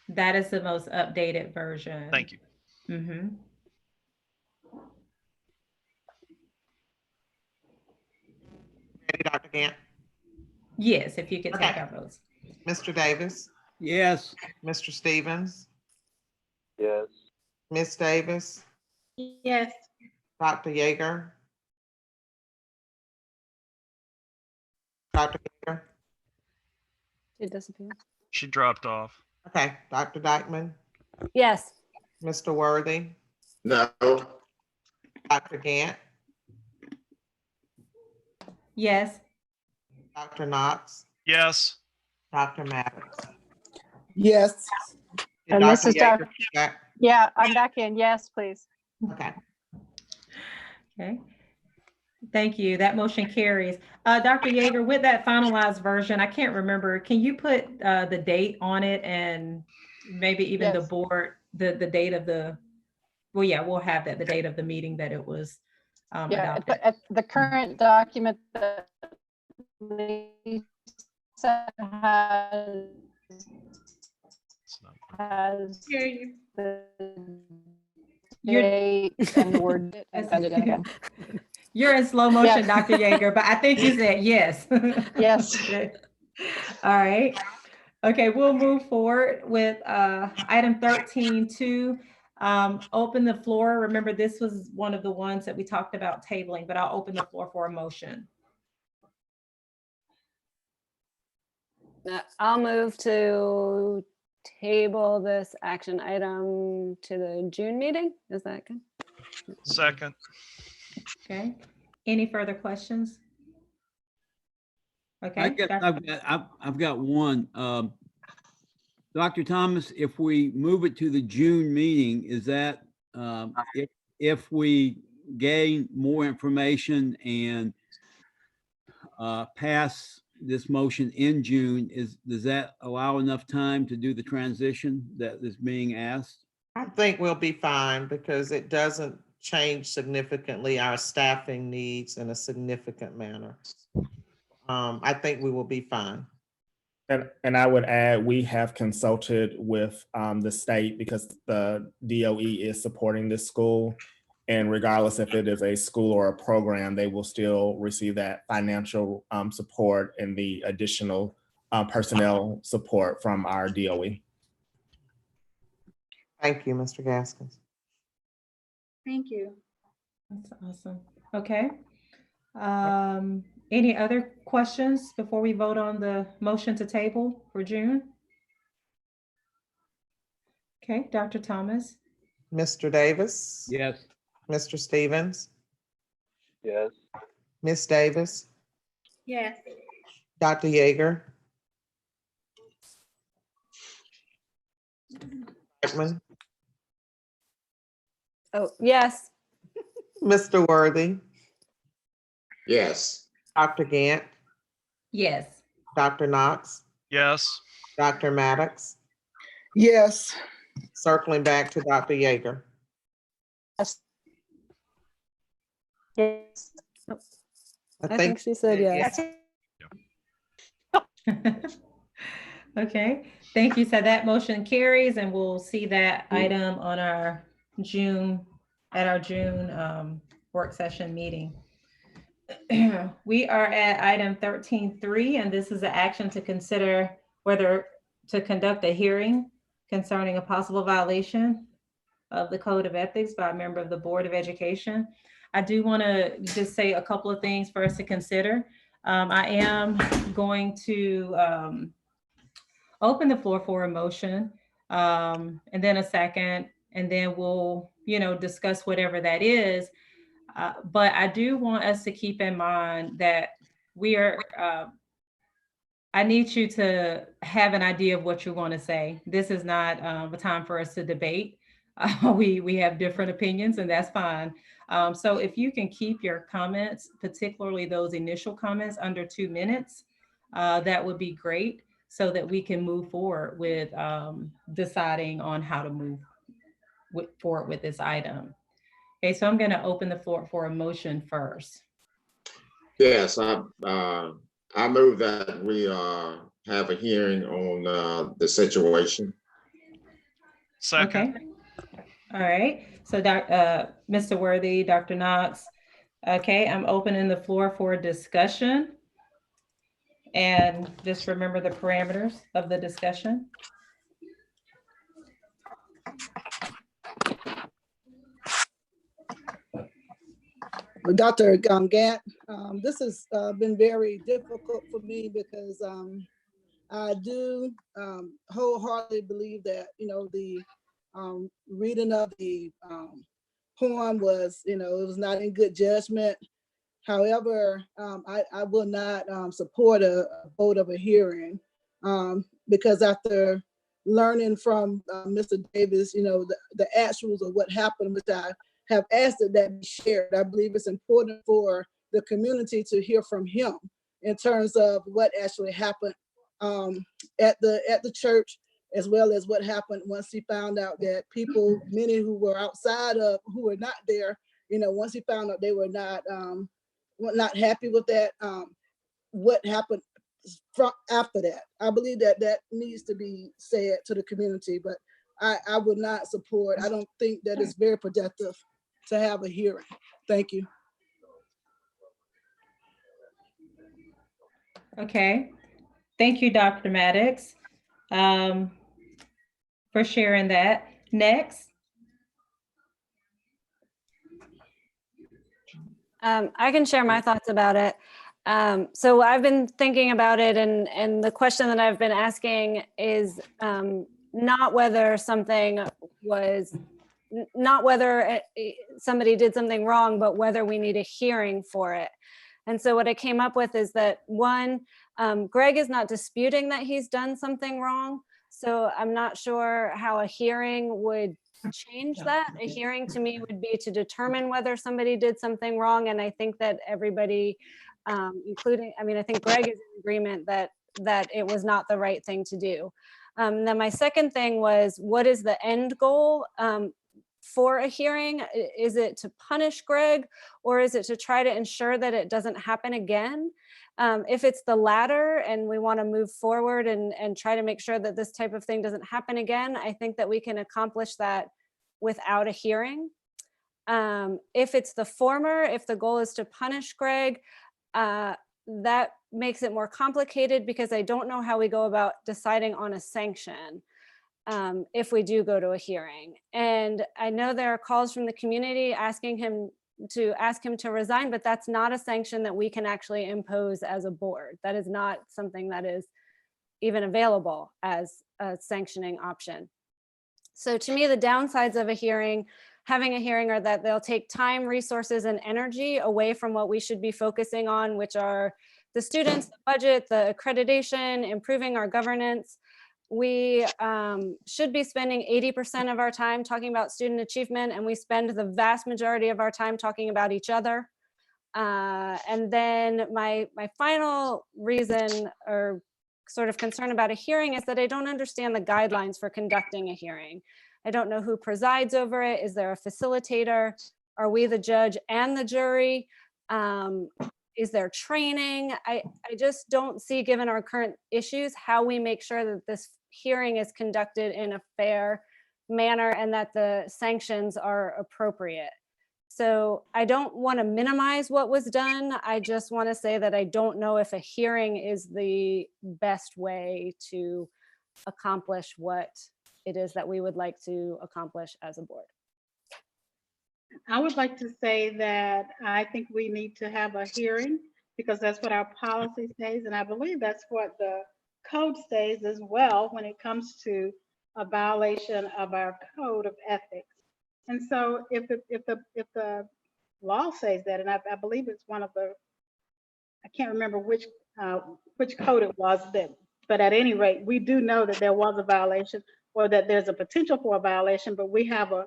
That is the most updated version. Thank you. Mm-hmm. Ready, Dr. Gant? Yes, if you could take Okay. our votes. Mr. Davis? Yes. Mr. Stevens? Yes. Ms. Davis? Yes. Dr. Yeager? Dr. Yeager? It disappeared. She dropped off. Okay, Dr. Dykeman? Yes. Mr. Worthy? No. Dr. Gant? Yes. Dr. Knox? Yes. Dr. Maddox? Yes. Did And this Dr. is Yeager Dr. back? Yeah, I'm back in. Yes, please. Okay. Okay. Thank you. That motion carries. Dr. Yeager, with that finalized version, I can't remember, can you put the date on it and maybe even the Yes. board, the date of the, well, yeah, we'll have that, the date of the meeting that it was Yeah, adopted. at the current document that Lisa has Hear you. the You're- date and the word and send it in again. You're in slow motion, Yeah. Dr. Yeager, but I think you said yes. Yes. Okay. All right. Okay, we'll move forward with item 13.2. Open the floor. Remember, this was one of the ones that we talked about tabling, but I'll open the floor for a motion. I'll move to table this action item to the June meeting. Is that good? Second. Okay. Any further questions? Okay. I've got one. Dr. Thomas, if we move it to the June meeting, is that if we gain more information and pass this motion in June, does that allow enough time to do the transition that is being asked? I think we'll be fine because it doesn't change significantly our staffing needs in a significant manner. I think we will be fine. And I would add, we have consulted with the state because the DOE is supporting this school. And regardless if it is a school or a program, they will still receive that financial support and the additional personnel support from our DOE. Thank you, Mr. Gaskins. Thank you. That's awesome. Okay. Any other questions before we vote on the motion to table for June? Okay, Dr. Thomas. Mr. Davis? Yes. Mr. Stevens? Yes. Ms. Davis? Yes. Dr. Yeager? Blackman, Oh, yes. Mr. Worthy, Yes. Dr. Gant, Yes. Dr. Knox, Yes. Dr. Maddox, Yes. circling back to Dr. Yeager. Yes. I think she said yes. Okay, thank you. So that motion carries, and we'll see that item on our June work session meeting. We are at item 13.3, and this is an action to consider whether to conduct a hearing concerning a possible violation of the Code of Ethics by a member of the Board of Education. I do want to just say a couple of things for us to consider. I am going to open the floor for a motion, and then a second, and then we'll, discuss whatever that is. But I do want us to keep in mind that I need you to have an idea of what you want to say. This is not a time for us to debate. We have different opinions, and that's fine. So if you can keep your comments, particularly those initial comments, under 2 minutes, that would be great, so that we can move forward with deciding on how to move forward with this item. Okay, so I'm going to open the floor for a motion first. Yes, I move that we have a hearing on the situation. Second. Okay. All right. So Mr. Worthy, Dr. Knox. Okay, I'm opening the floor for discussion. And just remember the parameters of the discussion. Well, Dr. Gant, this has been very difficult for me because I do wholeheartedly believe that, the reading of the poem was, it was not in good judgment. However, I will not support a vote of a hearing because after learning from Mr. Davis, the actuals of what happened, which I have asked that be shared. I believe it's important for the community to hear from him in terms of what actually happened at the church, as well as what happened once he found out that people, many who were outside of, who were not there, once he found out they were not happy with that, what happened from after that. I believe that needs to be said to the community, but I would not support. I don't think that it's very productive to have a hearing. Thank you. Okay. Thank you, Dr. Maddox, for sharing that. Next. I can share my thoughts about it. So I've been thinking about it, and the question that I've been asking is not whether somebody did something wrong, but whether we need a hearing for it. And so what I came up with is that, one, Greg is not disputing that he's done something wrong. So I'm not sure how a hearing would change that. A hearing to me would be to determine whether somebody did something wrong. And I think that everybody, I think Greg is in agreement that it was not the right thing to do. Then my second thing was, what is the end goal for a hearing? Is it to punish Greg, or is it to try to ensure that it doesn't happen again? If it's the latter and we want to move forward and try to make sure that this type of thing doesn't happen again, I think that we can accomplish that without a hearing. If it's the former, if the goal is to punish Greg, that makes it more complicated because I don't know how we go about deciding on a sanction if we do go to a hearing. And I know there are calls from the community asking him to resign, but that's not a sanction that we can actually impose as a board. That is not something that is even available as a sanctioning option. So to me, the downsides of having a hearing are that they'll take time, resources, and energy away from what we should be focusing on, which are the students, the budget, the accreditation, improving our governance. we should be spending 80% of our time talking about student achievement, and we spend the vast majority of our time talking about each other. And then my final reason or sort of concern about a hearing is that I don't understand the guidelines for conducting a hearing. I don't know who presides over it. Is there a facilitator? Are we the judge and the jury? Is there training? I just don't see, given our current issues, how we make sure that this hearing is conducted in a fair manner and that the sanctions are appropriate. So I don't want to minimize what was done. I just want to say that I don't know if a hearing is the best way to accomplish what it is that we would like to accomplish as a board. I would like to say that I think we need to have a hearing because that's what our policy says. And I believe that's what the code says as well when it comes to a violation of our code of ethics. And so if the law says that, and I believe it's one of the, I can't remember which code it was, but at any rate, we do know that there was a violation or that there's a potential for a violation, but we have a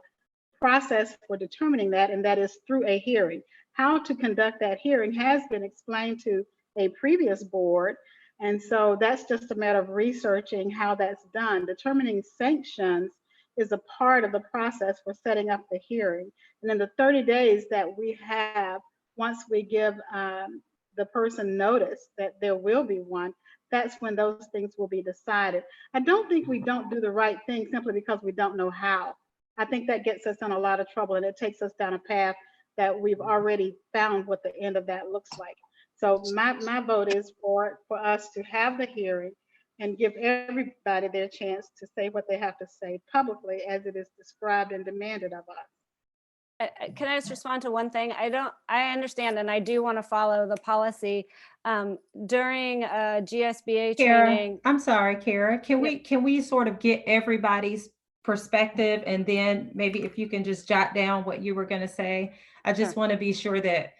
process for determining that, and that is through a hearing. How to conduct that hearing has been explained to a previous board, and so that's just a matter of researching how that's done. Determining sanctions is a part of the process for setting up the hearing. And in the 30 days that we have, once we give the person notice that there will be one, that's when those things will be decided. I don't think we don't do the right thing simply because we don't know how. I think that gets us in a lot of trouble, and it takes us down a path that we've already found what the end of that looks like. So my vote is for us to have the hearing and give everybody their chance to say what they have to say publicly as it is described and demanded of us. Can I just respond to one thing? I understand, and I do want to follow the policy. During GSBA training. I'm sorry, Kara, can we sort of get everybody's perspective, and then maybe if you can just jot down what you were going to say. I just want to be sure that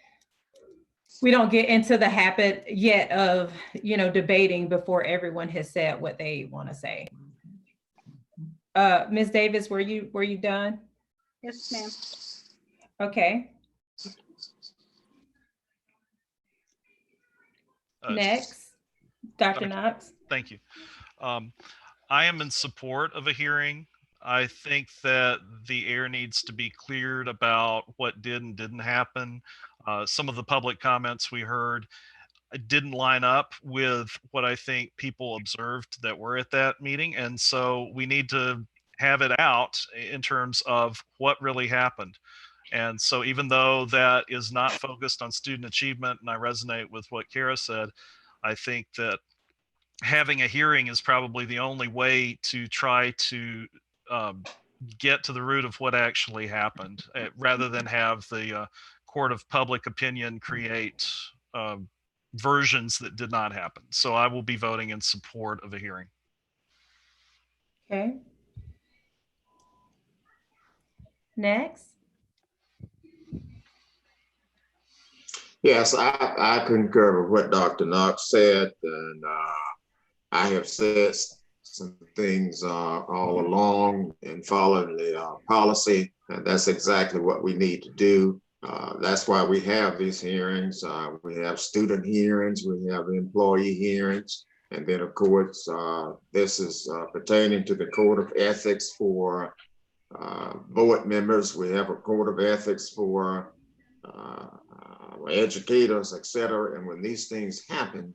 we don't get into the habit yet of, debating before everyone has said what they want to say. Ms. Davis, were you done? Yes, ma'am. Okay. Next, Dr. Knox. Thank you. I am in support of a hearing. I think that the air needs to be cleared about what did and didn't happen. Some of the public comments we heard didn't line up with what I think people observed that were at that meeting. And so we need to have it out in terms of what really happened. And so even though that is not focused on student achievement, and I resonate with what Kara said, I think that having a hearing is probably the only way to try to get to the root of what actually happened, rather than have the court of public opinion create versions that did not happen. So I will be voting in support of a hearing. Okay. Next. Yes, I concur with what Dr. Knox said, and I have said some things all along and following the policy, and that's exactly what we need to do. That's why we have these hearings. We have student hearings, we have employee hearings, and then of course, this is pertaining to the code of ethics for board members. We have a code of ethics for educators, et cetera. And when these things happen,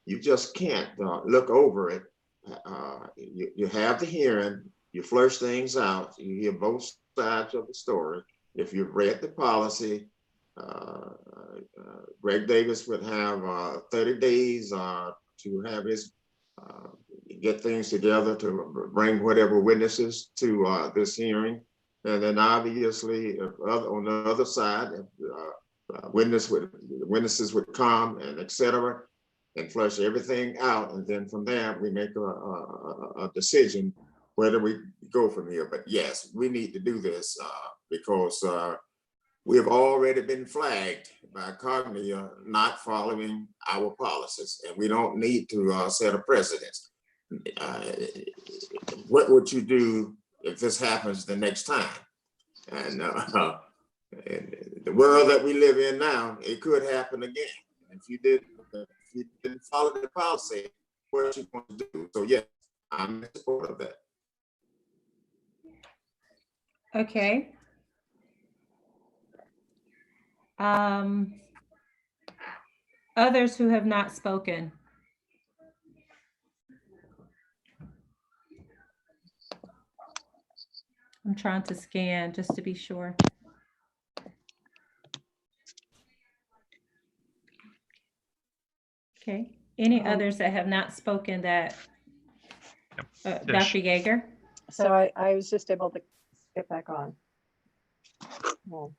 you just can't look over it. You have the hearing, you flush things out, you hear both sides of the story. If you've read the policy, Greg Davis would have 30 days to have his get things together to bring whatever witnesses to this hearing. And then obviously on the other side, witnesses would come and et cetera, and flush everything out. And then from there, we make a decision whether we go from here. But yes, we need to do this because we have already been flagged by Cognia not following our policies, and we don't need to set a precedent. what would you do if this happens the next time? And in the world that we live in now, it could happen again. If you didn't follow the policy, what you going to do? So yes, I'm in support of that. Okay. Others who have not spoken. I'm trying to scan just to be sure. Okay. Any others that have not spoken that, Dr. Yeager? So I was just able to get back on. Well,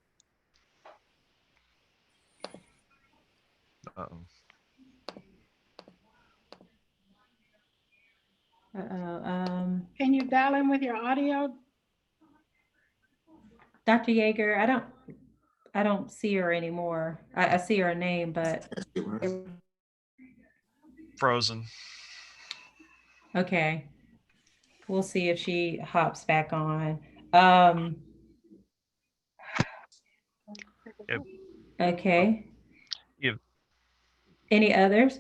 Uh-oh. Can you dial in with your audio? Dr. Yeager, I don't see her anymore. I see her name, but Frozen. okay. We'll see if she hops back on. Yep. Okay. Yep. Any others?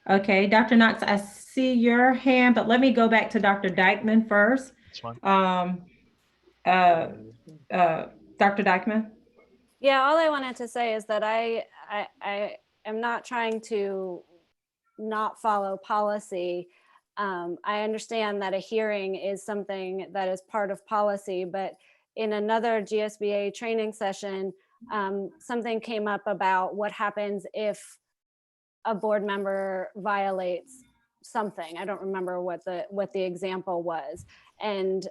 Okay, Dr. Knox, I see your hand, but let me go back to Dr. Dykeman first. That's fine. Dr. Dykeman? Yeah, all I wanted to say is that I am not trying to not follow policy. I understand that a hearing is something that is part of policy, but in another GSBA training session, something came up about what happens if a board member violates something. I don't remember what the example was. And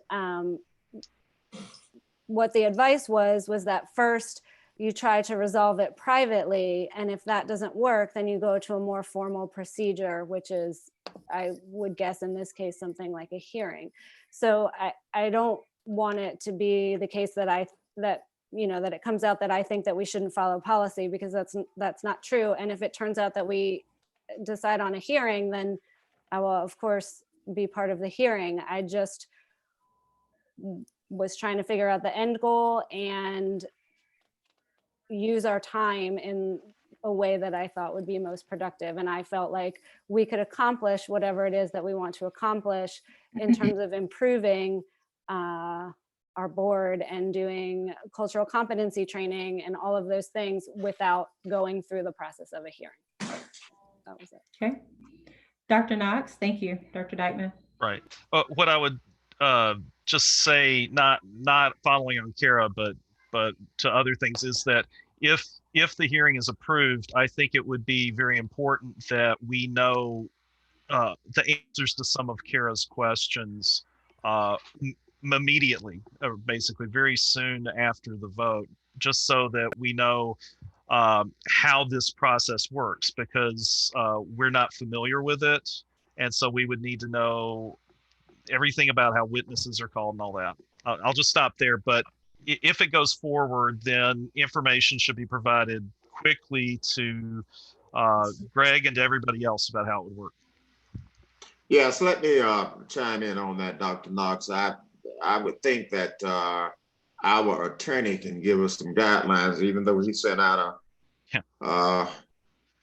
what the advice was that first you try to resolve it privately. And if that doesn't work, then you go to a more formal procedure, which is, I would guess in this case, something like a hearing. So I don't want it to be the case that that it comes out that I think that we shouldn't follow policy, because that's not true. And if it turns out that we decide on a hearing, then I will of course be part of the hearing. I just was trying to figure out the end goal and use our time in a way that I thought would be most productive. And I felt like we could accomplish whatever it is that we want to accomplish in terms of improving our board and doing cultural competency training and all of those things without going through the process of a hearing. That was it. Okay. Dr. Knox, thank you. Dr. Dykeman. Right. What I would just say, not following on Kara, but to other things, is that if the hearing is approved, I think it would be very important that we know the answers to some of Kara's questions immediately, or basically very soon after the vote, just so that we know how this process works, because we're not familiar with it. And so we would need to know everything about how witnesses are called and all that. I'll just stop there. But if it goes forward, then information should be provided quickly to Greg and to everybody else about how it would work. Yeah, so let me chime in on that, Dr. Knox. I would think that our attorney can give us some guidelines, even though he sent out a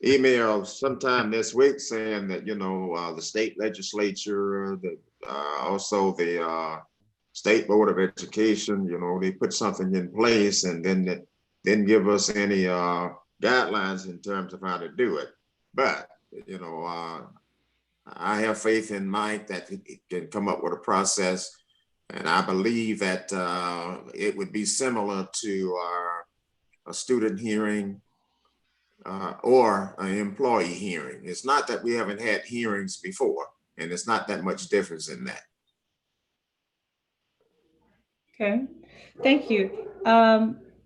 email sometime this week saying that, the state legislature, also the State Board of Education, they put something in place and then didn't give us any guidelines in terms of how to do it. But, I have faith in Mike that he can come up with a process. And I believe that it would be similar to a student hearing or an employee hearing. It's not that we haven't had hearings before, and it's not that much difference in that. Okay, thank you.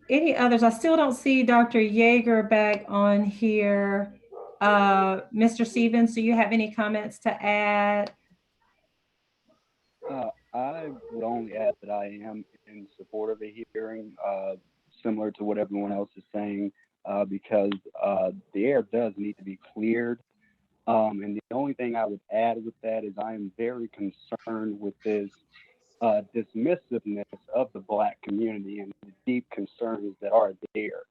Any others? I still don't see Dr. Yeager back on here. Mr. Stevens, do you have any comments to add? I would only add that I am in support of a hearing, similar to what everyone else is saying. because the air does need to be cleared. And the only thing I would add with that is I am very concerned with this dismissiveness of the Black community and the deep concerns that are there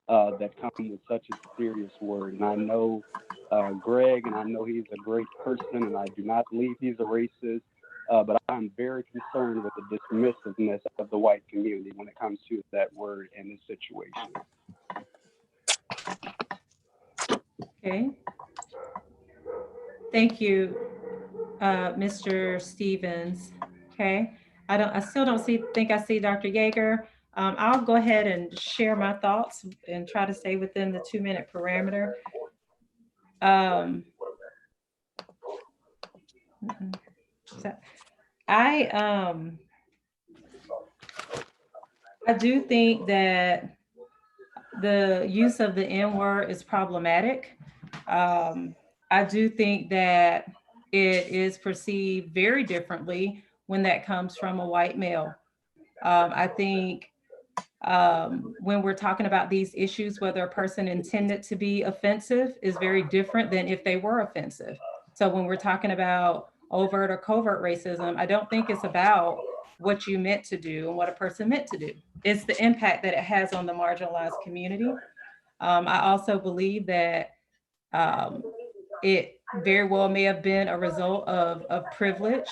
that come with such a serious word. And I know Greg, and I know he's a great person, and I do not believe he's a racist, but I'm very concerned with the dismissiveness of the white community when it comes to that word in this situation. Okay. Thank you, Mr. Stevens. Okay. I still don't think I see Dr. Yeager. I'll go ahead and share my thoughts and try to stay within the 2-minute parameter. So I do think that the use of the N-word is problematic. I do think that it is perceived very differently when that comes from a white male. I think when we're talking about these issues, whether a person intended to be offensive is very different than if they were offensive. So when we're talking about overt or covert racism, I don't think it's about what you meant to do and what a person meant to do. It's the impact that it has on the marginalized community. I also believe that it very well may have been a result of privilege.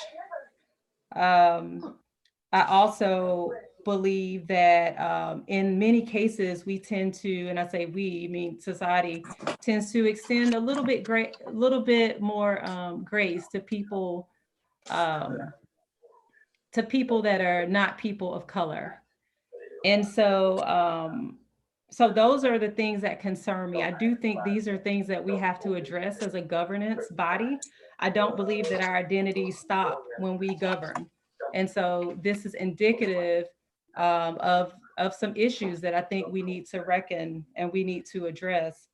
I also believe that in many cases we tend to, and I say we, I mean society, tends to extend a little bit more grace to people that are not people of color. And so so those are the things that concern me. I do think these are things that we have to address as a governance body. I don't believe that our identities stop when we govern. And so this is indicative of some issues that I think we need to reckon and we need to address.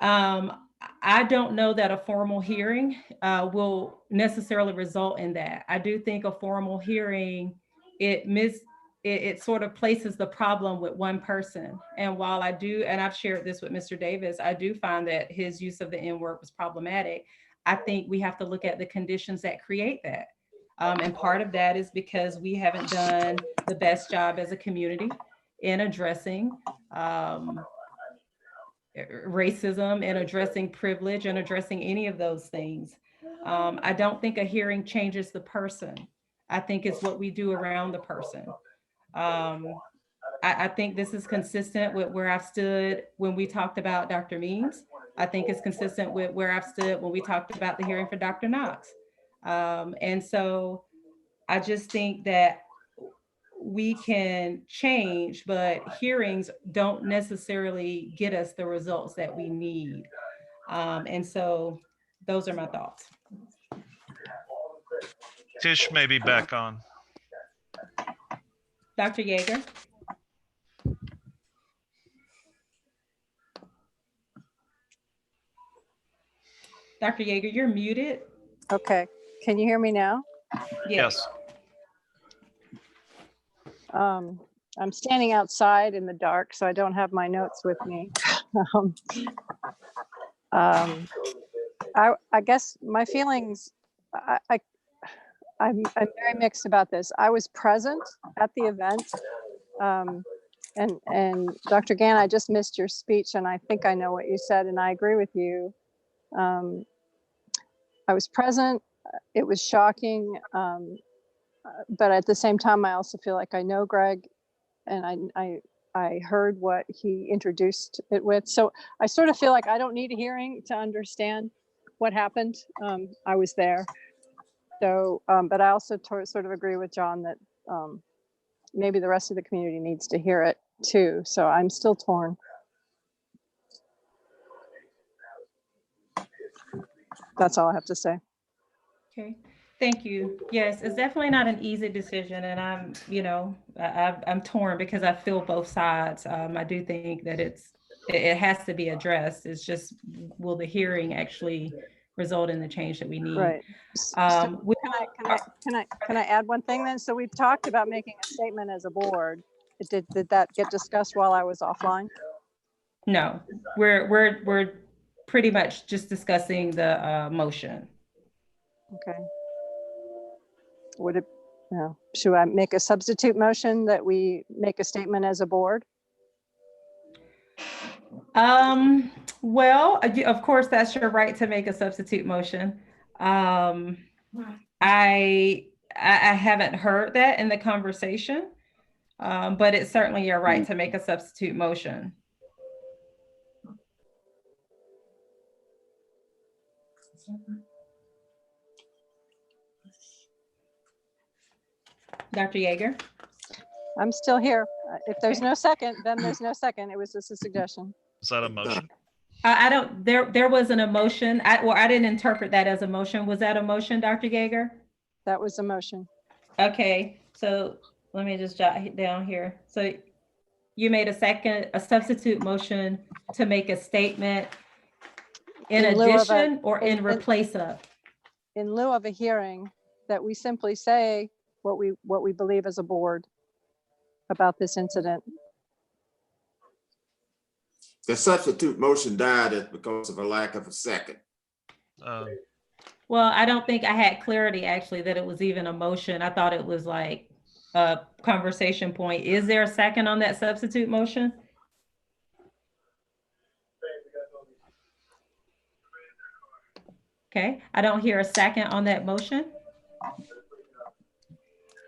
I don't know that a formal hearing will necessarily result in that. I do think a formal hearing, it sort of places the problem with one person. And while I do, and I've shared this with Mr. Davis, I do find that his use of the N-word was problematic. I think we have to look at the conditions that create that. And part of that is because we haven't done the best job as a community in addressing racism and addressing privilege and addressing any of those things. I don't think a hearing changes the person. I think it's what we do around the person. I think this is consistent with where I've stood when we talked about Dr. Means. I think it's consistent with where I've stood when we talked about the hearing for Dr. Knox. And so I just think that we can change, but hearings don't necessarily get us the results that we need. And so those are my thoughts. Tish may be back on. Dr. Yeager. Dr. Yeager, you're muted. Okay, can you hear me now? Yes. I'm standing outside in the dark, so I don't have my notes with me. I guess my feelings, I'm very mixed about this. I was present at the event, and Dr. Gann, I just missed your speech, and I think I know what you said, and I agree with you. I was present. It was shocking, but at the same time, I also feel like I know Greg, and I heard what he introduced it with. So I sort of feel like I don't need a hearing to understand what happened. I was there. So, but I also sort of agree with John that maybe the rest of the community needs to hear it too. So I'm still torn. That's all I have to say. Okay, thank you. Yes, it's definitely not an easy decision, and I'm, I'm torn because I feel both sides. I do think that it has to be addressed. It's just, will the hearing actually result in the change that we need? Right. So can I add one thing then? So we've talked about making a statement as a board. Did that get discussed while I was offline? No, we're pretty much just discussing the motion. Okay. Would it, no, should I make a substitute motion that we make a statement as a board? Well, of course, that's your right to make a substitute motion. I haven't heard that in the conversation, but it's certainly your right to make a substitute motion. Dr. Yeager? I'm still here. If there's no second, then there's no second. It was just a suggestion. Is that a motion? I don't, there wasn't a motion. I didn't interpret that as a motion. Was that a motion, Dr. Yeager? That was a motion. Okay, so let me just jot it down here. So you made a substitute motion to make a statement in addition or in replace of? In lieu of a hearing, that we simply say what we believe as a board about this incident. The substitute motion died because of a lack of a second. Well, I don't think I had clarity actually that it was even a motion. I thought it was like a conversation point. Is there a second on that substitute motion? Okay, I don't hear a second on that motion.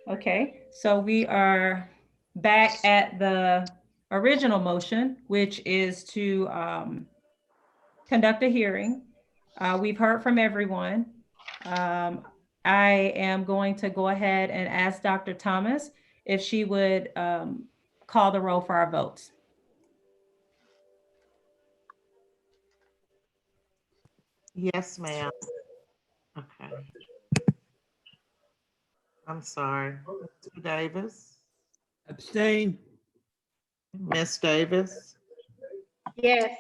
Okay, so we are back at the original motion, which is to conduct a hearing. We've heard from everyone. I am going to go ahead and ask Dr. Thomas if she would call the roll for our votes. Yes, ma'am. Okay. I'm sorry. Mr. Davis? Abstain. Miss Davis? Yes.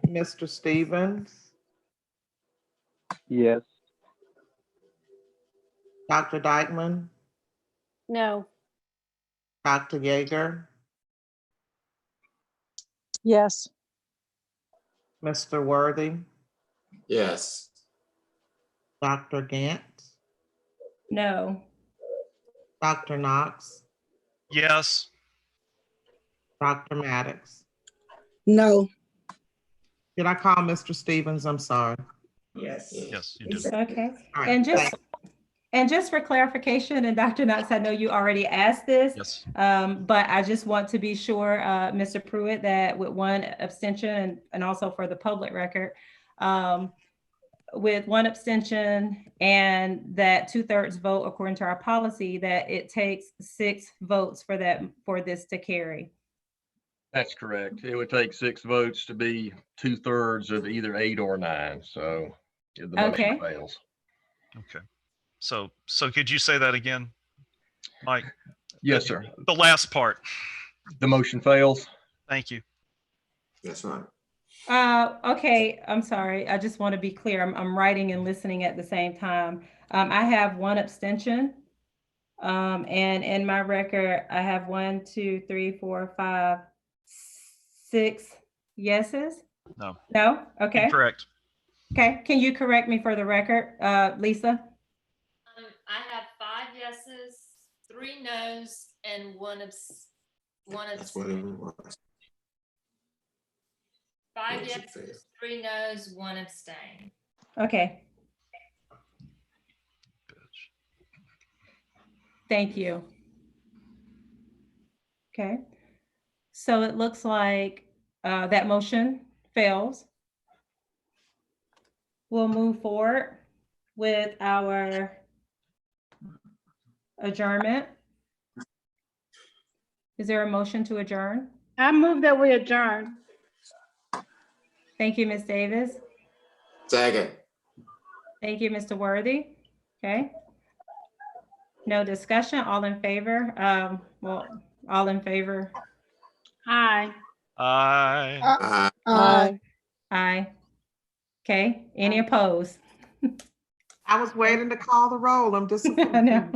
Mr. Stevens? Yes. Dr. Dykeman? No. Dr. Yeager? Yes. Mr. Worthy? Yes. Dr. Gant? No. Dr. Knox? Yes. Dr. Maddox? No. Did I call Mr. Stevens? I'm sorry. Yes, you did. Okay, All right, and just for clarification, and Dr. Knox, I know you already asked this. Yes. But I just want to be sure, Mr. Pruitt, that with one abstention and also for the public record, with one abstention and that 2/3 vote according to our policy, that it takes 6 votes for this to carry. That's correct. It would take 6 votes to be 2/3 of either 8 or 9. So the motion fails. Okay. So could you say that again, Mike? Yes, sir. The last part. The motion fails. Thank you. That's right. Okay, I'm sorry. I just want to be clear. I'm writing and listening at the same time. I have 1 abstention. And in my record, I have 1, 2, 3, 4, 5, 6 yeses. No. No? Okay. Correct. Okay. Can you correct me for the record, Lisa? I have 5 yeses, 3 noes, and one abstain. 5 yeses, 3 noes, 1 abstain. Okay. Thank you. Okay. So it looks like that motion fails. We'll move forward with our adjournment. Is there a motion to adjourn? I move that we adjourn. Thank you, Ms. Davis. Second. Thank you, Mr. Worthy. Okay. No discussion, all in favor? Well, all in favor? Aye. Aye. Aye. Aye. Okay, any opposed? I was waiting to call the roll. I'm disappointed. I know.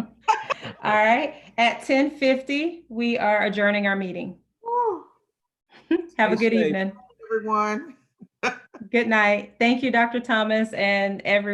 All right, at 10:50, we are adjourning our meeting. Have a Stay good safe. evening. Everyone. Good night. Thank you, Dr. Thomas, and everyone.